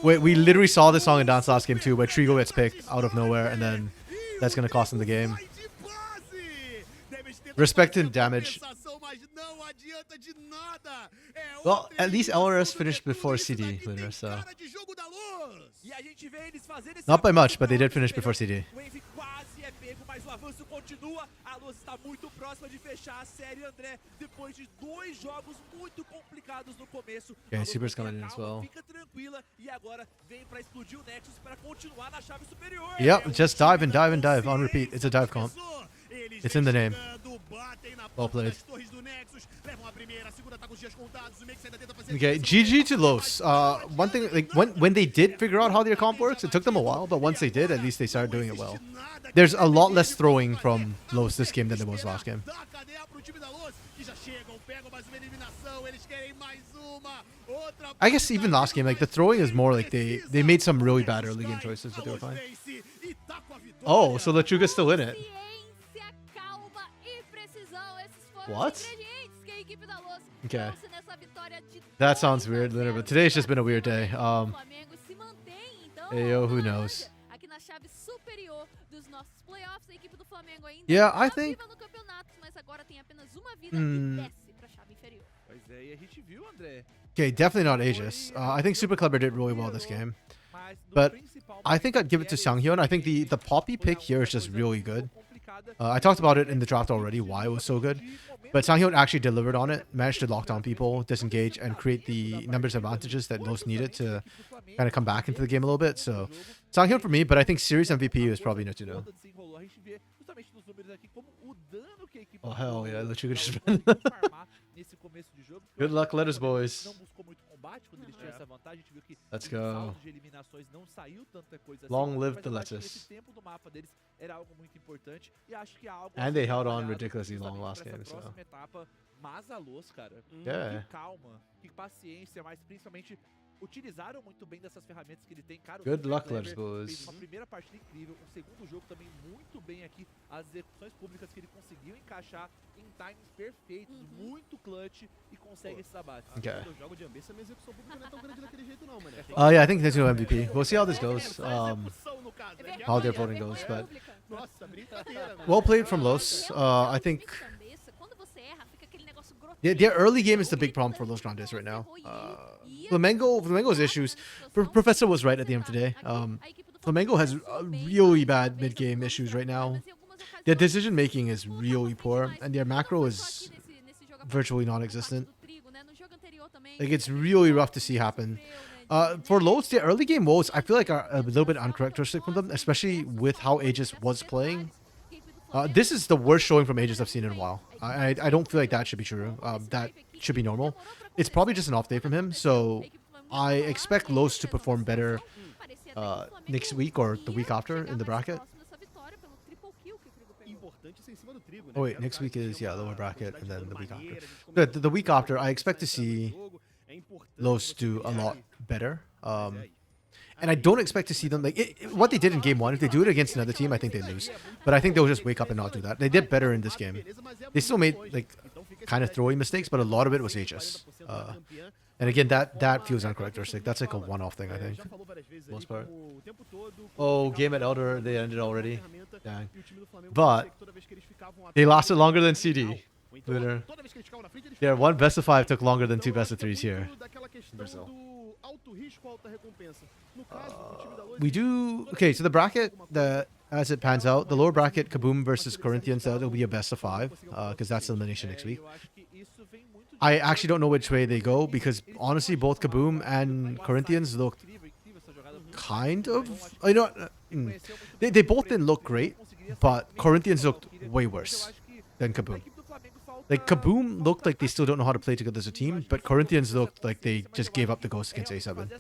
Wait, we literally saw this song in Dance last game too, where Trigo gets picked out of nowhere, and then that's going to cost him the game. Respect and damage. Well, at least LRS finished before CD, Lunar, so... Not by much, but they did finish before CD. Mas o avanço continua. A Luz está muito próxima de fechar a série, André, depois de 2 jogos muito complicados no começo. Okay, Super's coming in as well. Fica tranquilo. tranquila e agora vem pra explodir o Nexus para continuar na chave superior. Yep, just dive and dive and dive on repeat. It's a dive comp. It's in the name. Well played. Okay, GG to Los. One thing, like when they did figure out how their comp works, it took them a while, but once they did, at least they started doing it well. There's a lot less throwing from Los this game than there was last game. I guess even last game, like the throwing is more like they made some really bad early game choices, but they were fine. Oh, so Lechuga's still in it. Ciência, calma e precisão. Esses foram What? os ingredientes que a equipe da Los Okay. trouxe nessa vitória de That sounds weird, Leonard, but today's just been a weird day. Flamengo se mantém, então, Ayo, who na knows? laranja, aqui na chave superior dos nossos playoffs, a equipe do Flamengo ainda Yeah, I está think- viva no campeonato, mas agora tem apenas uma vida e desce pra chave inferior. Pois é, e a gente viu, André. Okay, definitely not Aegis. I think Super Clever did really well this game. Mas no But principal I think I'd give it to Sanghyun. I think the Poppy pick here is just really good. complicada. I talked about it in the draft already, why it was so good. But Sanghyun actually delivered on it, managed to lock down people, disengage, and create the numbers advantages that Los needed to kind of come back into the game a little bit. So Sanghyun for me, but I think series MVP is probably Netuno. Toda desenrolou. A gente vê justamente nos números aqui como o dano que a equipe Oh, do hell Flamengo yeah, Lechuga just conseguiu farmar nesse começo de jogo. Good luck, letters, boys. Não buscou muito combate quando eles tinham essa vantagem. A gente viu que Let's o go. saldo de eliminações não saiu tanta coisa assim. Long live mas the eu acho que lettuce. esse tempo do mapa deles era algo muito importante e acho que é algo And a they ser held on trabalhado ridiculously long justamente last pra essa game, so. próxima etapa. Mas a Los, cara, Yeah. que calma, que paciência, mas principalmente utilizaram muito bem dessas ferramentas que ele tem. Cara, o Good Super luck, Clever letters, boys. fez uma primeira partida incrível, um segundo jogo também muito bem aqui, as execuções públicas que ele conseguiu encaixar em times perfeitos, muito clutch e consegue esses abates. Okay. Quando eu jogo de ambiência, minha execução pública não é tão grande daquele jeito não, mano. Yeah, I think Netuno MVP. We'll see how this goes. Execução, no caso, né? How their voting goes, but Nossa, brincadeira, mano. well played from Los. I think Quando você erra, fica aquele negócio their early game is the big problem for Los Grandes right now. Flamengo's issues. Professor was right at the end of the day. Flamengo has really bad mid game issues right now. Their decision making is really poor, and their macro is virtually non-existent. Like it's really rough to see happen. For Los, their early game woes, I feel like are a little bit uncharacteristic from them, especially with how Aegis was playing. This is the worst showing from Aegis I've seen in a while. I don't feel like that should be true. That should be normal. It's probably just an off day from him, so I expect Los to perform better next week or the week after in the bracket. Importante ser em cima do trigo, né? Oh wait, next week is lower bracket and then the week after. The week after, I expect to see Los do a lot better. And I don't expect to see them like what they did in game one. If they do it against another team, I think they lose. But I think they'll just wake up and not do that. They did better in this game. They still made like kind of throwing mistakes, but a lot of it was Aegis. And again, that feels uncharacteristic. That's like a one-off thing, I think. Most part. Oh, game at Elder, they ended already. Dang. But they lasted longer than CD. Winner. Yeah, one best of 5 took longer than 2 best of 3s here. Brazil. We do okay. So the bracket, as it pans out, the lower bracket, Kaboom versus Corinthians, that'll be a best of 5 because that's elimination next week. I actually don't know which way they go because honestly, both Kaboom and Corinthians looked kind of. They both didn't look great, but Corinthians looked way worse than Kaboom. Like Kaboom looked like they still don't know how to play together as a team, but Corinthians looked like they just gave up the ghost against A7.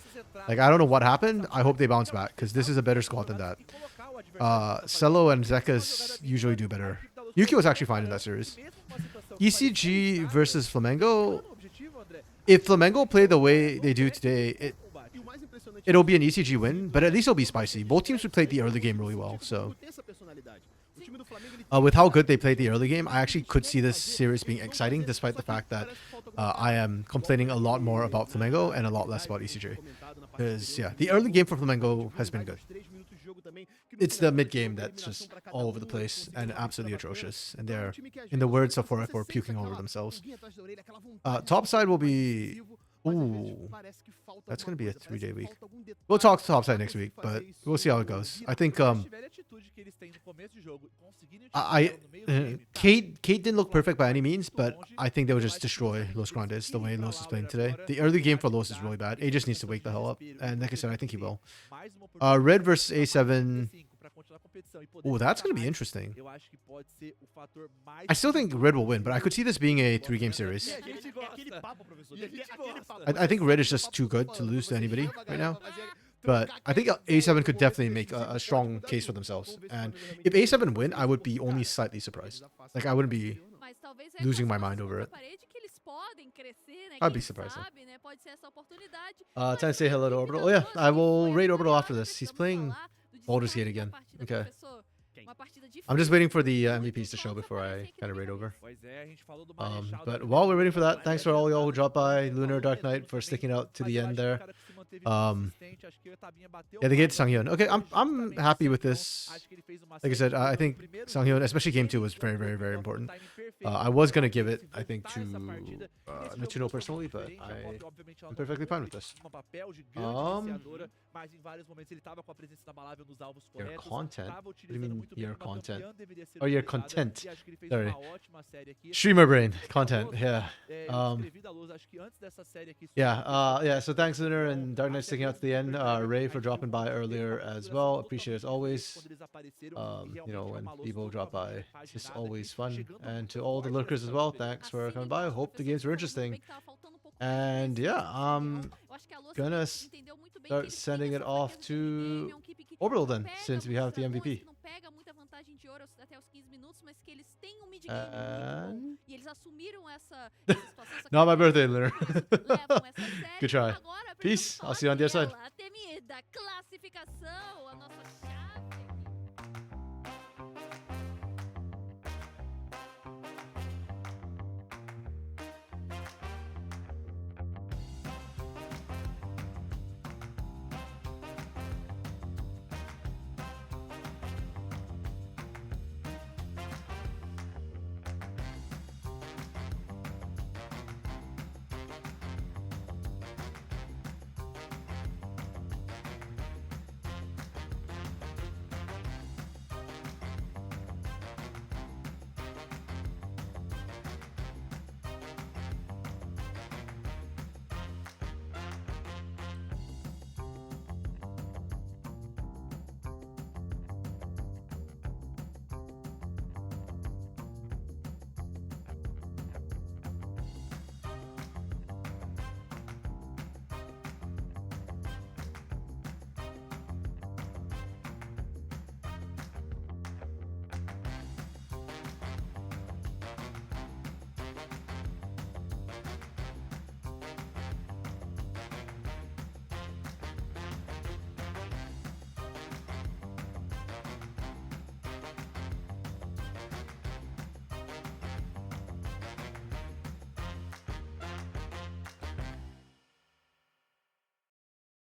Like I don't know what happened. I hope they bounce back because this is a better squad than that. Cello and Zekas usually do better. Yuki was actually fine in that series. ECG versus Flamengo. If Flamengo play the way they do today, it'll be an ECG win, but at least it'll be spicy. Both teams would play the early game really well, so. With how good they played the early game, I actually could see this series being exciting, despite the fact that I am complaining a lot more about Flamengo and a lot less about ECG. Because, yeah, the early game for Flamengo has been good. It's the mid game that's just all over the place and absolutely atrocious. And they're, in the words of 4F4, puking over themselves. Top side will be... Ooh. That's gonna be a alguma coisa, 3-day parece que week. falta algum detalhe We'll talk pra topside next conseguir week, but fazer we'll see how it isso goes. virar. I think Se eles tiverem a atitude que eles têm no começo de jogo, conseguirem utilizar I ela no meio do game, tá? Kate didn't look perfect by any means, but I think they will just destroy Los Grandes the way Los is playing today. The early game for Los is really bad. A just needs to wake the hell up, and like I said, I think he will. Red versus A7. Oh, that's gonna be interesting. Eu acho que pode ser o fator mais I still think Red will win, but I could see this being a 3-game series. É, a gente É aquele gosta. papo, professor. E a gente Aquele gosta. papo. I think Red is just too good to lose to anybody right now. But I think A7 could definitely make a strong case for themselves. And if A7 win, I would be only slightly surprised. Like, I wouldn't be Mas talvez losing my com mind over essa it. parede que eles podem crescer, né? I'd be Quem surprised, though. sabe, né? Pode ser essa oportunidade. Time to say hello to Orbital. Oh yeah, I will raid Orbital after this. He's playing Baldur's Gate again. Okay. I'm just waiting for the MVPs to show before I kind of raid over. Pois é, a gente falou do Marechal But também. while we're waiting for that, thanks for all y'all who dropped by, Lunar, Dark Knight, for sticking out to the end there. Yeah, they get Sanghyun. Okay, I'm happy with this. Like I said, I think Sanghyun, especially game 2, was very, very, very important. I was gonna give it, I think, to Michuno personally, but I'm perfectly fine with this. Your content? What do you mean, your content? Oh, your content. Sorry. Streamer brain content. Yeah. Yeah. So thanks, Lunar and Dark Knight, sticking out to the end. Ray for dropping by earlier as well. Appreciate it as always. When people drop by, it's just always fun. And to all the lurkers as well, thanks for coming by. Hope the games were interesting. And yeah, I'm gonna start sending it off to Orbital then, since we have the MVP. And... Not my birthday, Lunar. Good try. Peace. I'll see you on the other side.